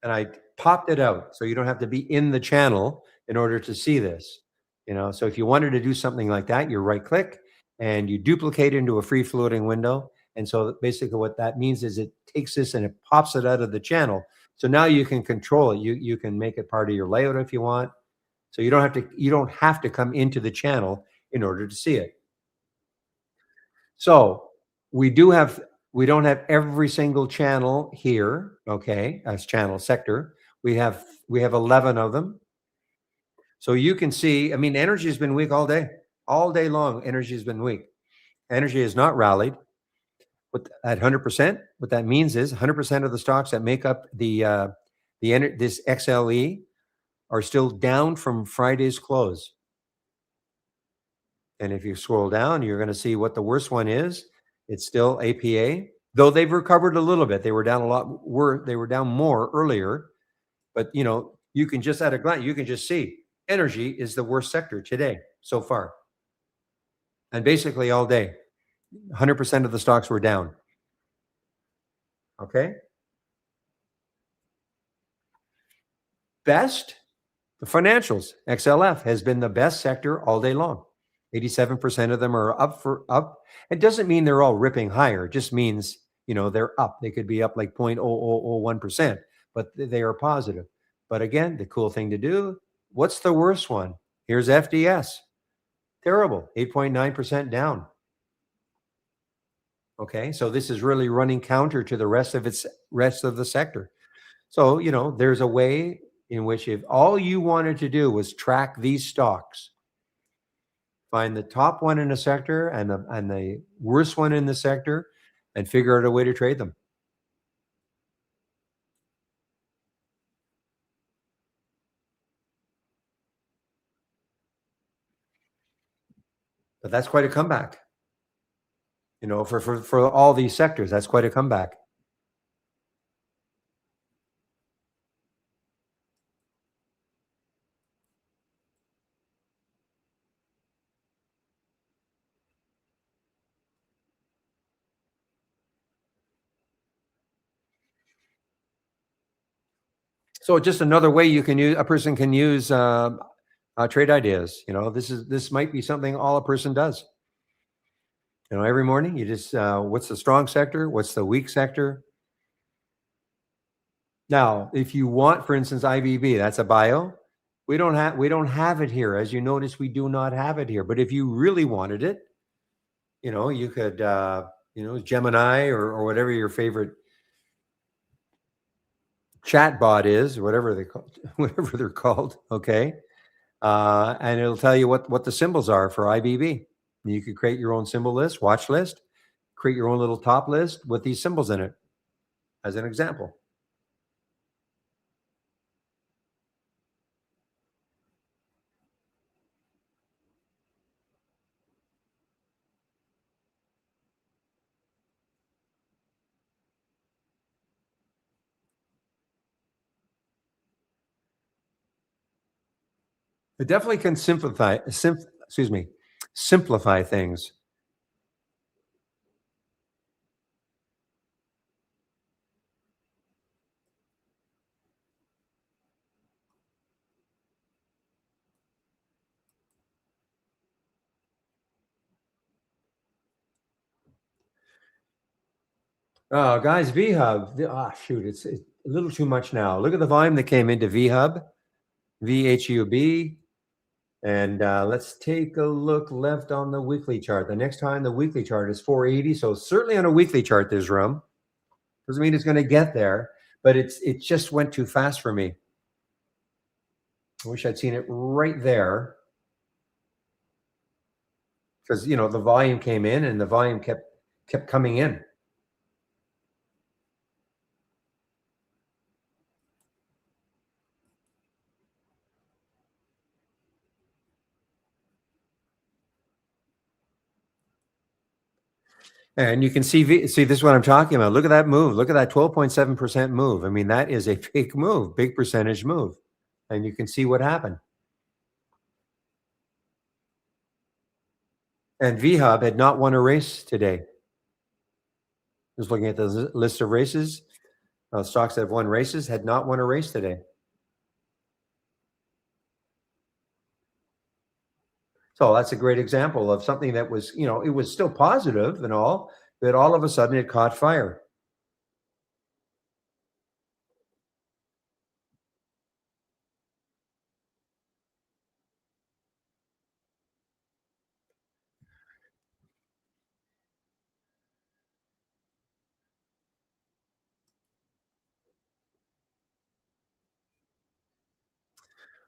and I popped it out. So you don't have to be in the channel in order to see this. So if you wanted to do something like that, you right click and you duplicate into a free floating window. And so basically what that means is it takes this and it pops it out of the channel. So now you can control it. You can make it part of your layout if you want. So you don't have to come into the channel in order to see it. So we don't have every single channel here, okay, as channel sector. We have 11 of them. So you can see, I mean, energy has been weak all day long. Energy has been weak. Energy has not rallied. But at 100%, what that means is 100% of the stocks that make up this XLE are still down from Friday's close. And if you scroll down, you're going to see what the worst one is. It's still APA, though they've recovered a little bit. They were down a lot. They were down more earlier, but you can just at a glance, you can just see energy is the worst sector today so far, and basically all day, 100% of the stocks were down. Okay. Best, the financials, XLF has been the best sector all day long. 87% of them are up. It doesn't mean they're all ripping higher. It just means, they're up. They could be up like 0.0001%, but they are positive. But again, the cool thing to do, what's the worst one? Here's FDS. Terrible, 8.9% down. Okay, so this is really running counter to the rest of the sector. So, there's a way in which if all you wanted to do was track these stocks, find the top one in a sector and the worst one in the sector, and figure out a way to trade them. But that's quite a comeback. For all these sectors, that's quite a comeback. So just another way a person can use trade ideas. This might be something all a person does. Every morning you just what's the strong sector, what's the weak sector. Now, if you want, for instance, IBB, that's a bio. We don't have it here. As you notice, we do not have it here. But if you really wanted it, you could Gemini or whatever your favorite chat bot is, whatever they're called, okay? And it'll tell you what the symbols are for IBB. You could create your own symbol list, watch list, create your own little top list with these symbols in it, as an example. It definitely can simplify things. Oh, guys, VHub. Shoot, it's a little too much now. Look at the volume that came into VHub, VHUB. And let's take a look left on the weekly chart. The next time the weekly chart is 480. So certainly on a weekly chart, there's room. Doesn't mean it's going to get there, but it just went too fast for me. I wish I'd seen it right there. Because the volume came in and the volume kept coming in. And you can see this is what I'm talking about. Look at that move. Look at that 12.7% move. I mean, that is a big move, big percentage move. And you can see what happened. And VHub had not won a race today. Just looking at the list of races, stocks that have won races had not won a race today. So that's a great example of something that was, it was still positive and all, but all of a sudden it caught fire.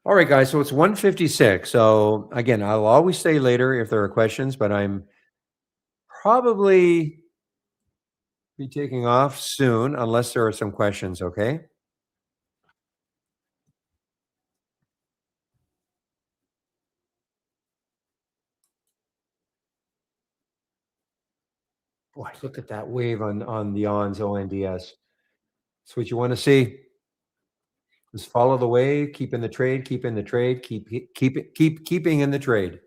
All right, guys. So it's 1:56. So again, I'll always stay later if there are questions, but I'm probably be taking off soon unless there are some questions. Okay. Boy, look at that wave on the ONS ONDS. That's what you want to see. Just follow the wave, keep in the trade, keep in the trade, keeping in the trade.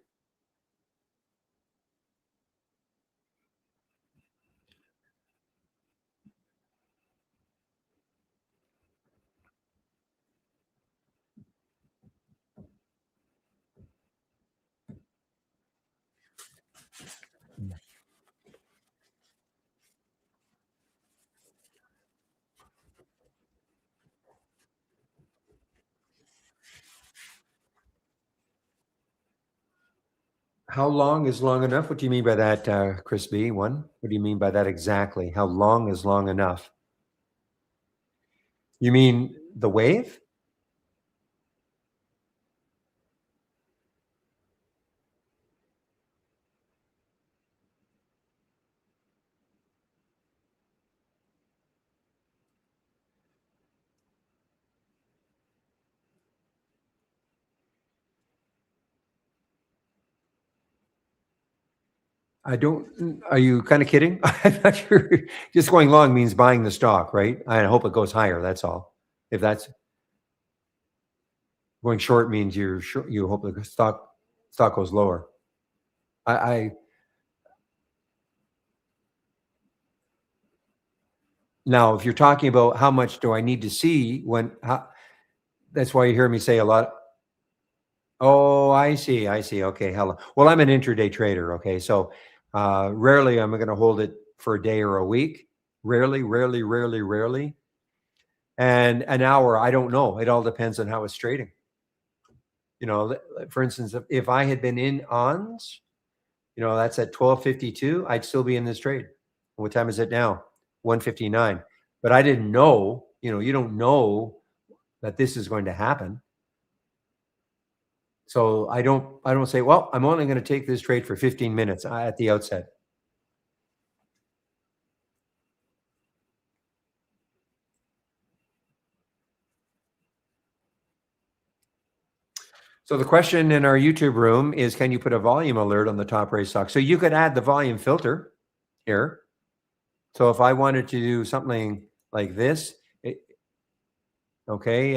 How long is long enough? What do you mean by that, Chris B? What do you mean by that exactly? How long is long enough? You mean the wave? I don't. Are you kind of kidding? I'm not sure. Just going long means buying the stock, right? I hope it goes higher. That's all. If that's going short means you hope the stock goes lower. I Now, if you're talking about how much do I need to see that's why you hear me say a lot. Oh, I see. I see. Okay. Hello. Well, I'm an intraday trader. Okay. So rarely I'm going to hold it for a day or a week. Rarely, rarely, rarely, rarely. And an hour, I don't know. It all depends on how it's trading. For instance, if I had been in ONS, that's at 12:52, I'd still be in this trade. What time is it now? 1:59. But I didn't know, you don't know that this is going to happen. So I don't say, well, I'm only going to take this trade for 15 minutes at the outset. So the question in our YouTube room is, can you put a volume alert on the top race stock? So you could add the volume filter here. So if I wanted to do something like this, okay,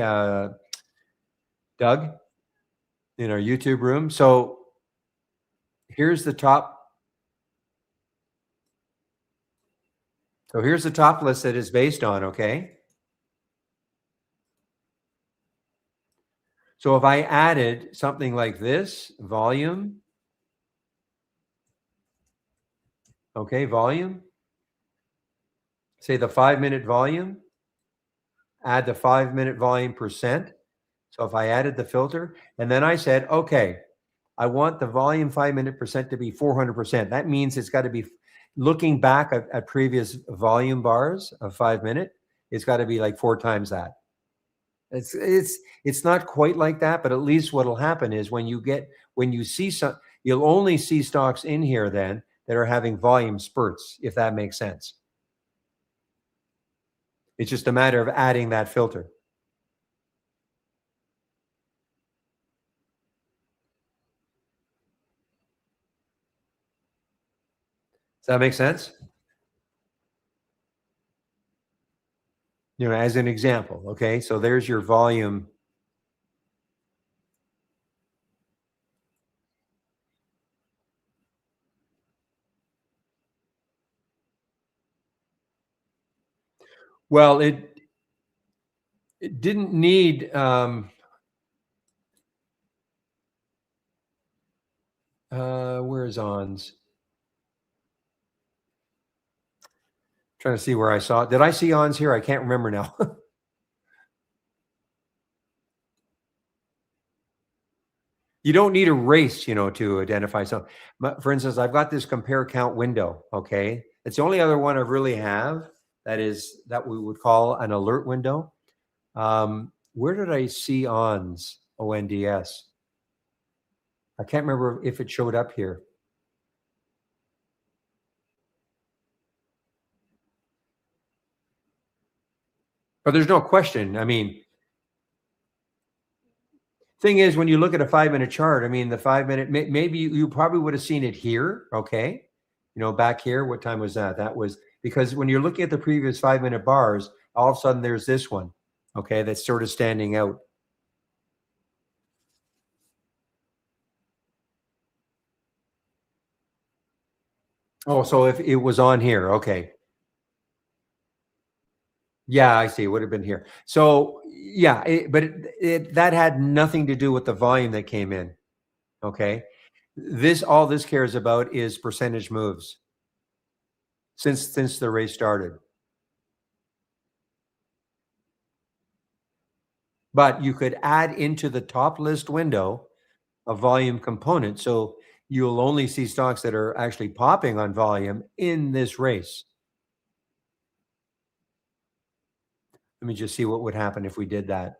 Doug, in our YouTube room. So here's the top. So here's the top list that is based on, okay? So if I added something like this, volume, okay, volume, say the 5-minute volume, add the 5-minute volume percent. So if I added the filter and then I said, okay, I want the volume 5-minute percent to be 400%. That means it's got to be looking back at previous volume bars of 5-minute. It's got to be like 4 times that. It's not quite like that, but at least what'll happen is when you see some, you'll only see stocks in here then that are having volume spurts, if that makes sense. It's just a matter of adding that filter. Does that make sense? You know, as an example, okay? So there's your volume. Well, it didn't need where's ons? Trying to see where I saw it. Did I see ons here? I can't remember now. You don't need a race, you know, to identify something. For instance, I've got this compare count window. Okay, it's the only other one I really have that we would call an alert window. Where did I see ons? ONDS. I can't remember if it showed up here. But there's no question. I mean, thing is, when you look at a 5-minute chart, I mean, the 5-minute, maybe you probably would have seen it here. Okay. You know, back here, what time was that? That was because when you're looking at the previous 5-minute bars, all of a sudden there's this one. Okay. That's sort of standing out. Oh, so if it was on here, okay. Yeah, I see. It would have been here. So yeah, that had nothing to do with the volume that came in. Okay. All this cares about is percentage moves since the race started. But you could add into the top list window a volume component. So you'll only see stocks that are actually popping on volume in this race. Let me just see what would happen if we did that.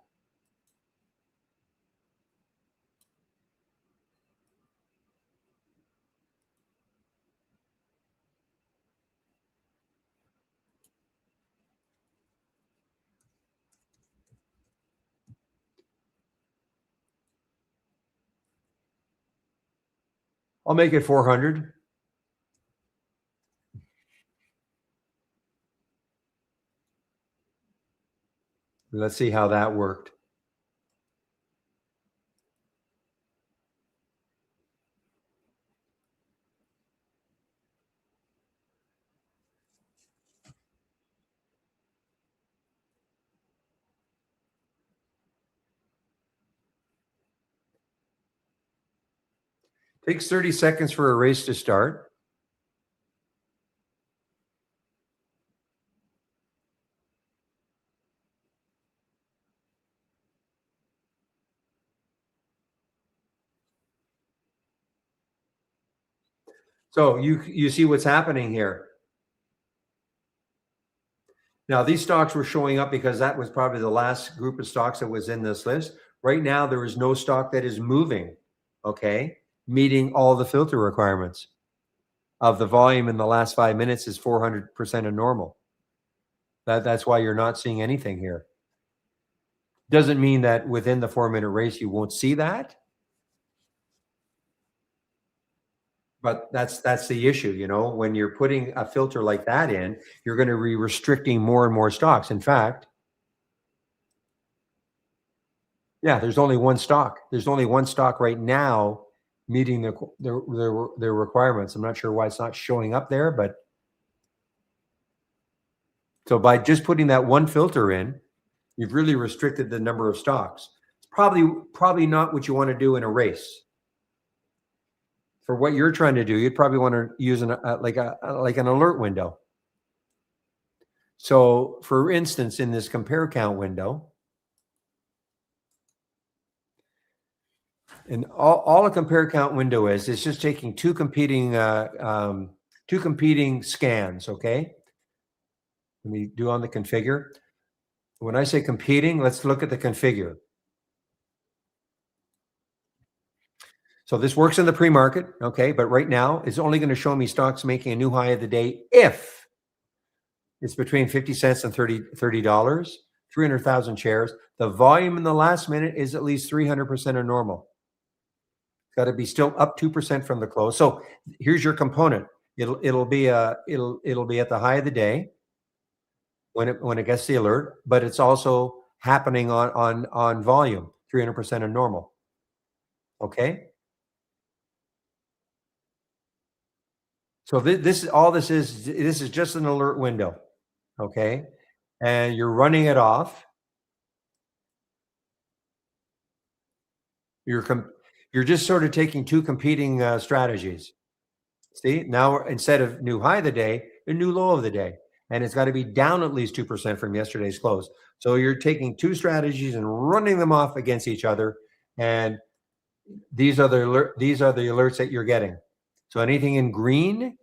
I'll make it 400. Let's see how that worked. Takes 30 seconds for a race to start. So you see what's happening here. Now, these stocks were showing up because that was probably the last group of stocks that was in this list. Right now, there is no stock that is moving, okay, meeting all the filter requirements of the volume in the last 5 minutes is 400% of normal. That's why you're not seeing anything here. Doesn't mean that within the 4-minute race, you won't see that. But that's the issue, you know, when you're putting a filter like that in, you're going to be restricting more and more stocks. In fact, Yeah, there's only one stock. There's only one stock right now meeting their requirements. I'm not sure why it's not showing up there, but so by just putting that one filter in, you've really restricted the number of stocks. It's probably not what you want to do in a race. For what you're trying to do, you'd probably want to use like an alert window. So, for instance, in this compare count window, and all a compare count window is just taking two competing scans. Okay, let me do on the configure. When I say competing, let's look at the configure. So this works in the pre-market, okay, but right now it's only going to show me stocks making a new high of the day if it's between 50 cents and $30, 300,000 shares. The volume in the last minute is at least 300% of normal. Got to be still up 2% from the close. So here's your component. It'll be at the high of the day when it gets the alert, but it's also happening on volume, 300% of normal. Okay. So this is just an alert window. Okay. And you're running it off. You're just sort of taking two competing strategies. See, now instead of new high of the day, a new low of the day. And it's got to be down at least 2% from yesterday's close. So you're taking two strategies and running them off against each other. And these are the alerts that you're getting. So anything in green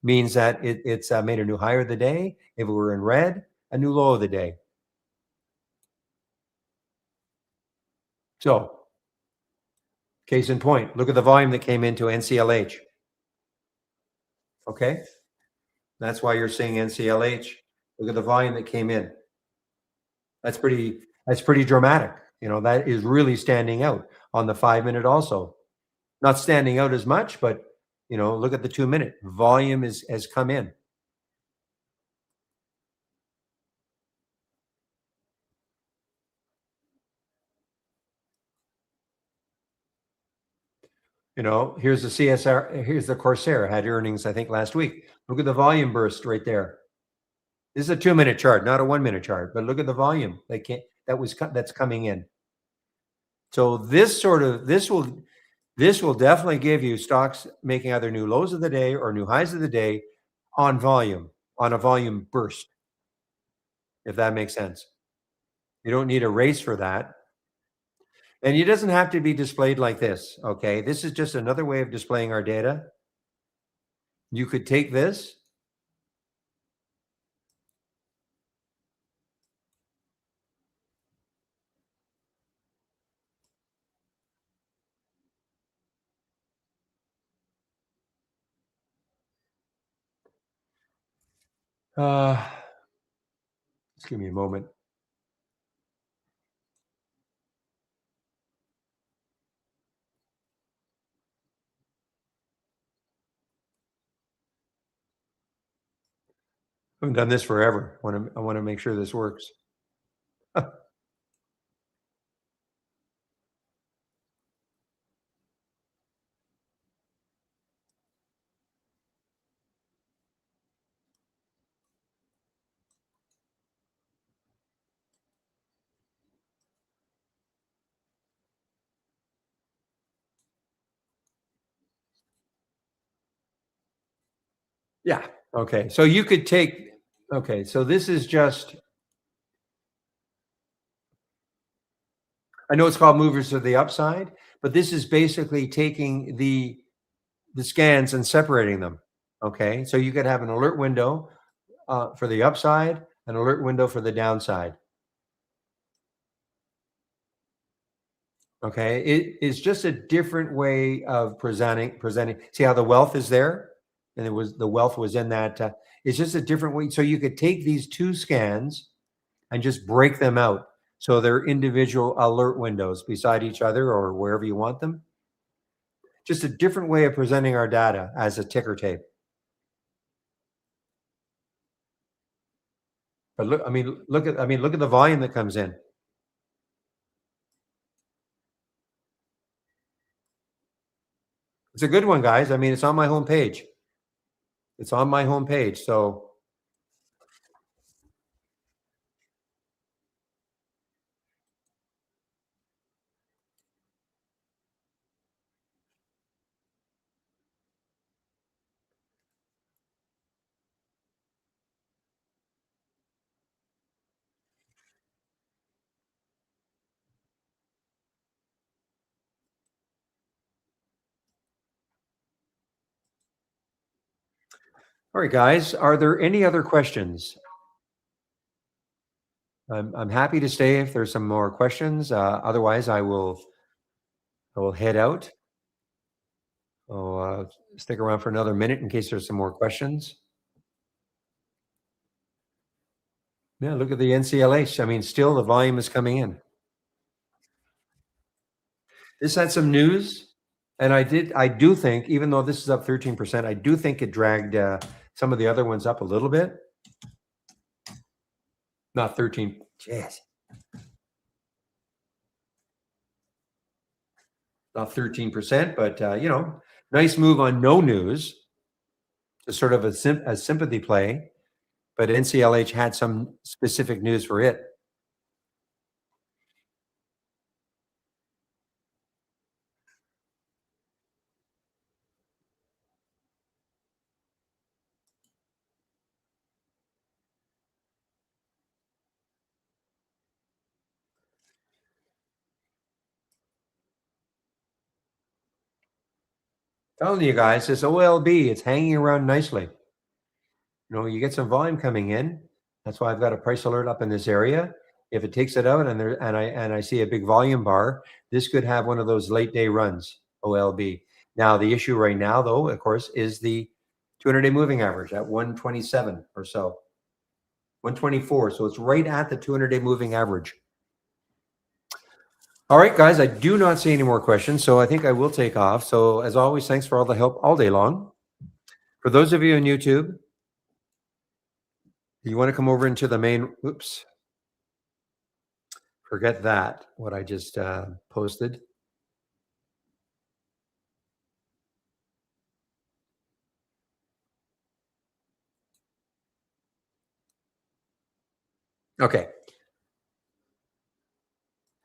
means that it's made a new higher of the day. If it were in red, a new low of the day. So, case in point, look at the volume that came into NCLH. Okay, that's why you're seeing NCLH. Look at the volume that came in. That's pretty dramatic. You know, that is really standing out on the 5-minute also. Not standing out as much, but you know, look at the 2-minute volume has come in. You know, here's the CSR, here's the Corsair had earnings, I think, last week. Look at the volume burst right there. This is a 2-minute chart, not a 1-minute chart, but look at the volume that's coming in. So this will definitely give you stocks making either new lows of the day or new highs of the day on volume, on a volume burst, if that makes sense. You don't need a race for that. And it doesn't have to be displayed like this, okay? This is just another way of displaying our data. You could take this. Just give me a moment. I haven't done this forever. I want to make sure this works. Yeah. Okay. So you could take, okay. So this is just, I know it's called movers to the upside, but this is basically taking the scans and separating them. Okay. So you could have an alert window for the upside, an alert window for the downside. Okay. It is just a different way of presenting. See how the wealth is there? And the wealth was in that. It's just a different way. So you could take these two scans and just break them out. So they're individual alert windows beside each other or wherever you want them. Just a different way of presenting our data as a ticker tape. But look at the volume that comes in. It's a good one, guys. I mean, it's on my homepage. It's on my homepage. So all right, guys, are there any other questions? I'm happy to stay if there's some more questions. Otherwise, I will head out. I'll stick around for another minute in case there's some more questions. Yeah, look at the NCLH. I mean, still the volume is coming in. This had some news, and I do think, even though this is up 13%, I do think it dragged some of the other ones up a little bit. Not 13. Jeez. Not 13%, but nice move on no news. It's sort of a sympathy play, but NCLH had some specific news for it. Telling you guys, this OLB, it's hanging around nicely. You get some volume coming in. That's why I've got a price alert up in this area. If it takes it out and I see a big volume bar, this could have one of those late day runs, OLB. Now, the issue right now, though, of course, is the 200-day moving average at 127 or so, 124. So it's right at the 200-day moving average. All right, guys, I do not see any more questions, so I think I will take off. So as always, thanks for all the help all day long. For those of you on YouTube, you want to come over into the main, oops, forget that, what I just posted. Okay.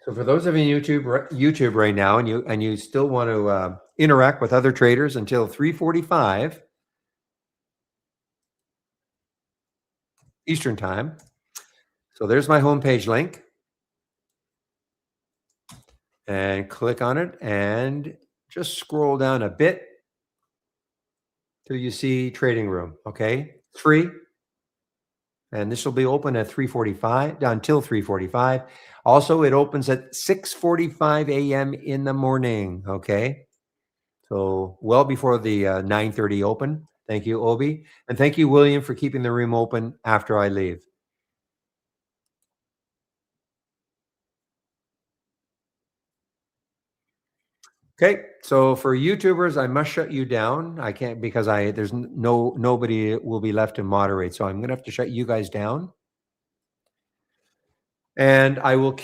So for those of you on YouTube right now, and you still want to interact with other traders until 3:45 Eastern time. So there's my homepage link, and click on it, and just scroll down a bit till you see trading room. Okay, it's free. And this will be open at 3:45 until 3:45. Also, it opens at 6:45 a.m. in the morning. Okay, so well before the 9:30 open. Thank you, Obi, and thank you, William, for keeping the room open after I leave. Okay, so for YouTubers, I must shut you down. I can't because there's nobody will be left to moderate, so I'm gonna have to shut you guys down, and I will.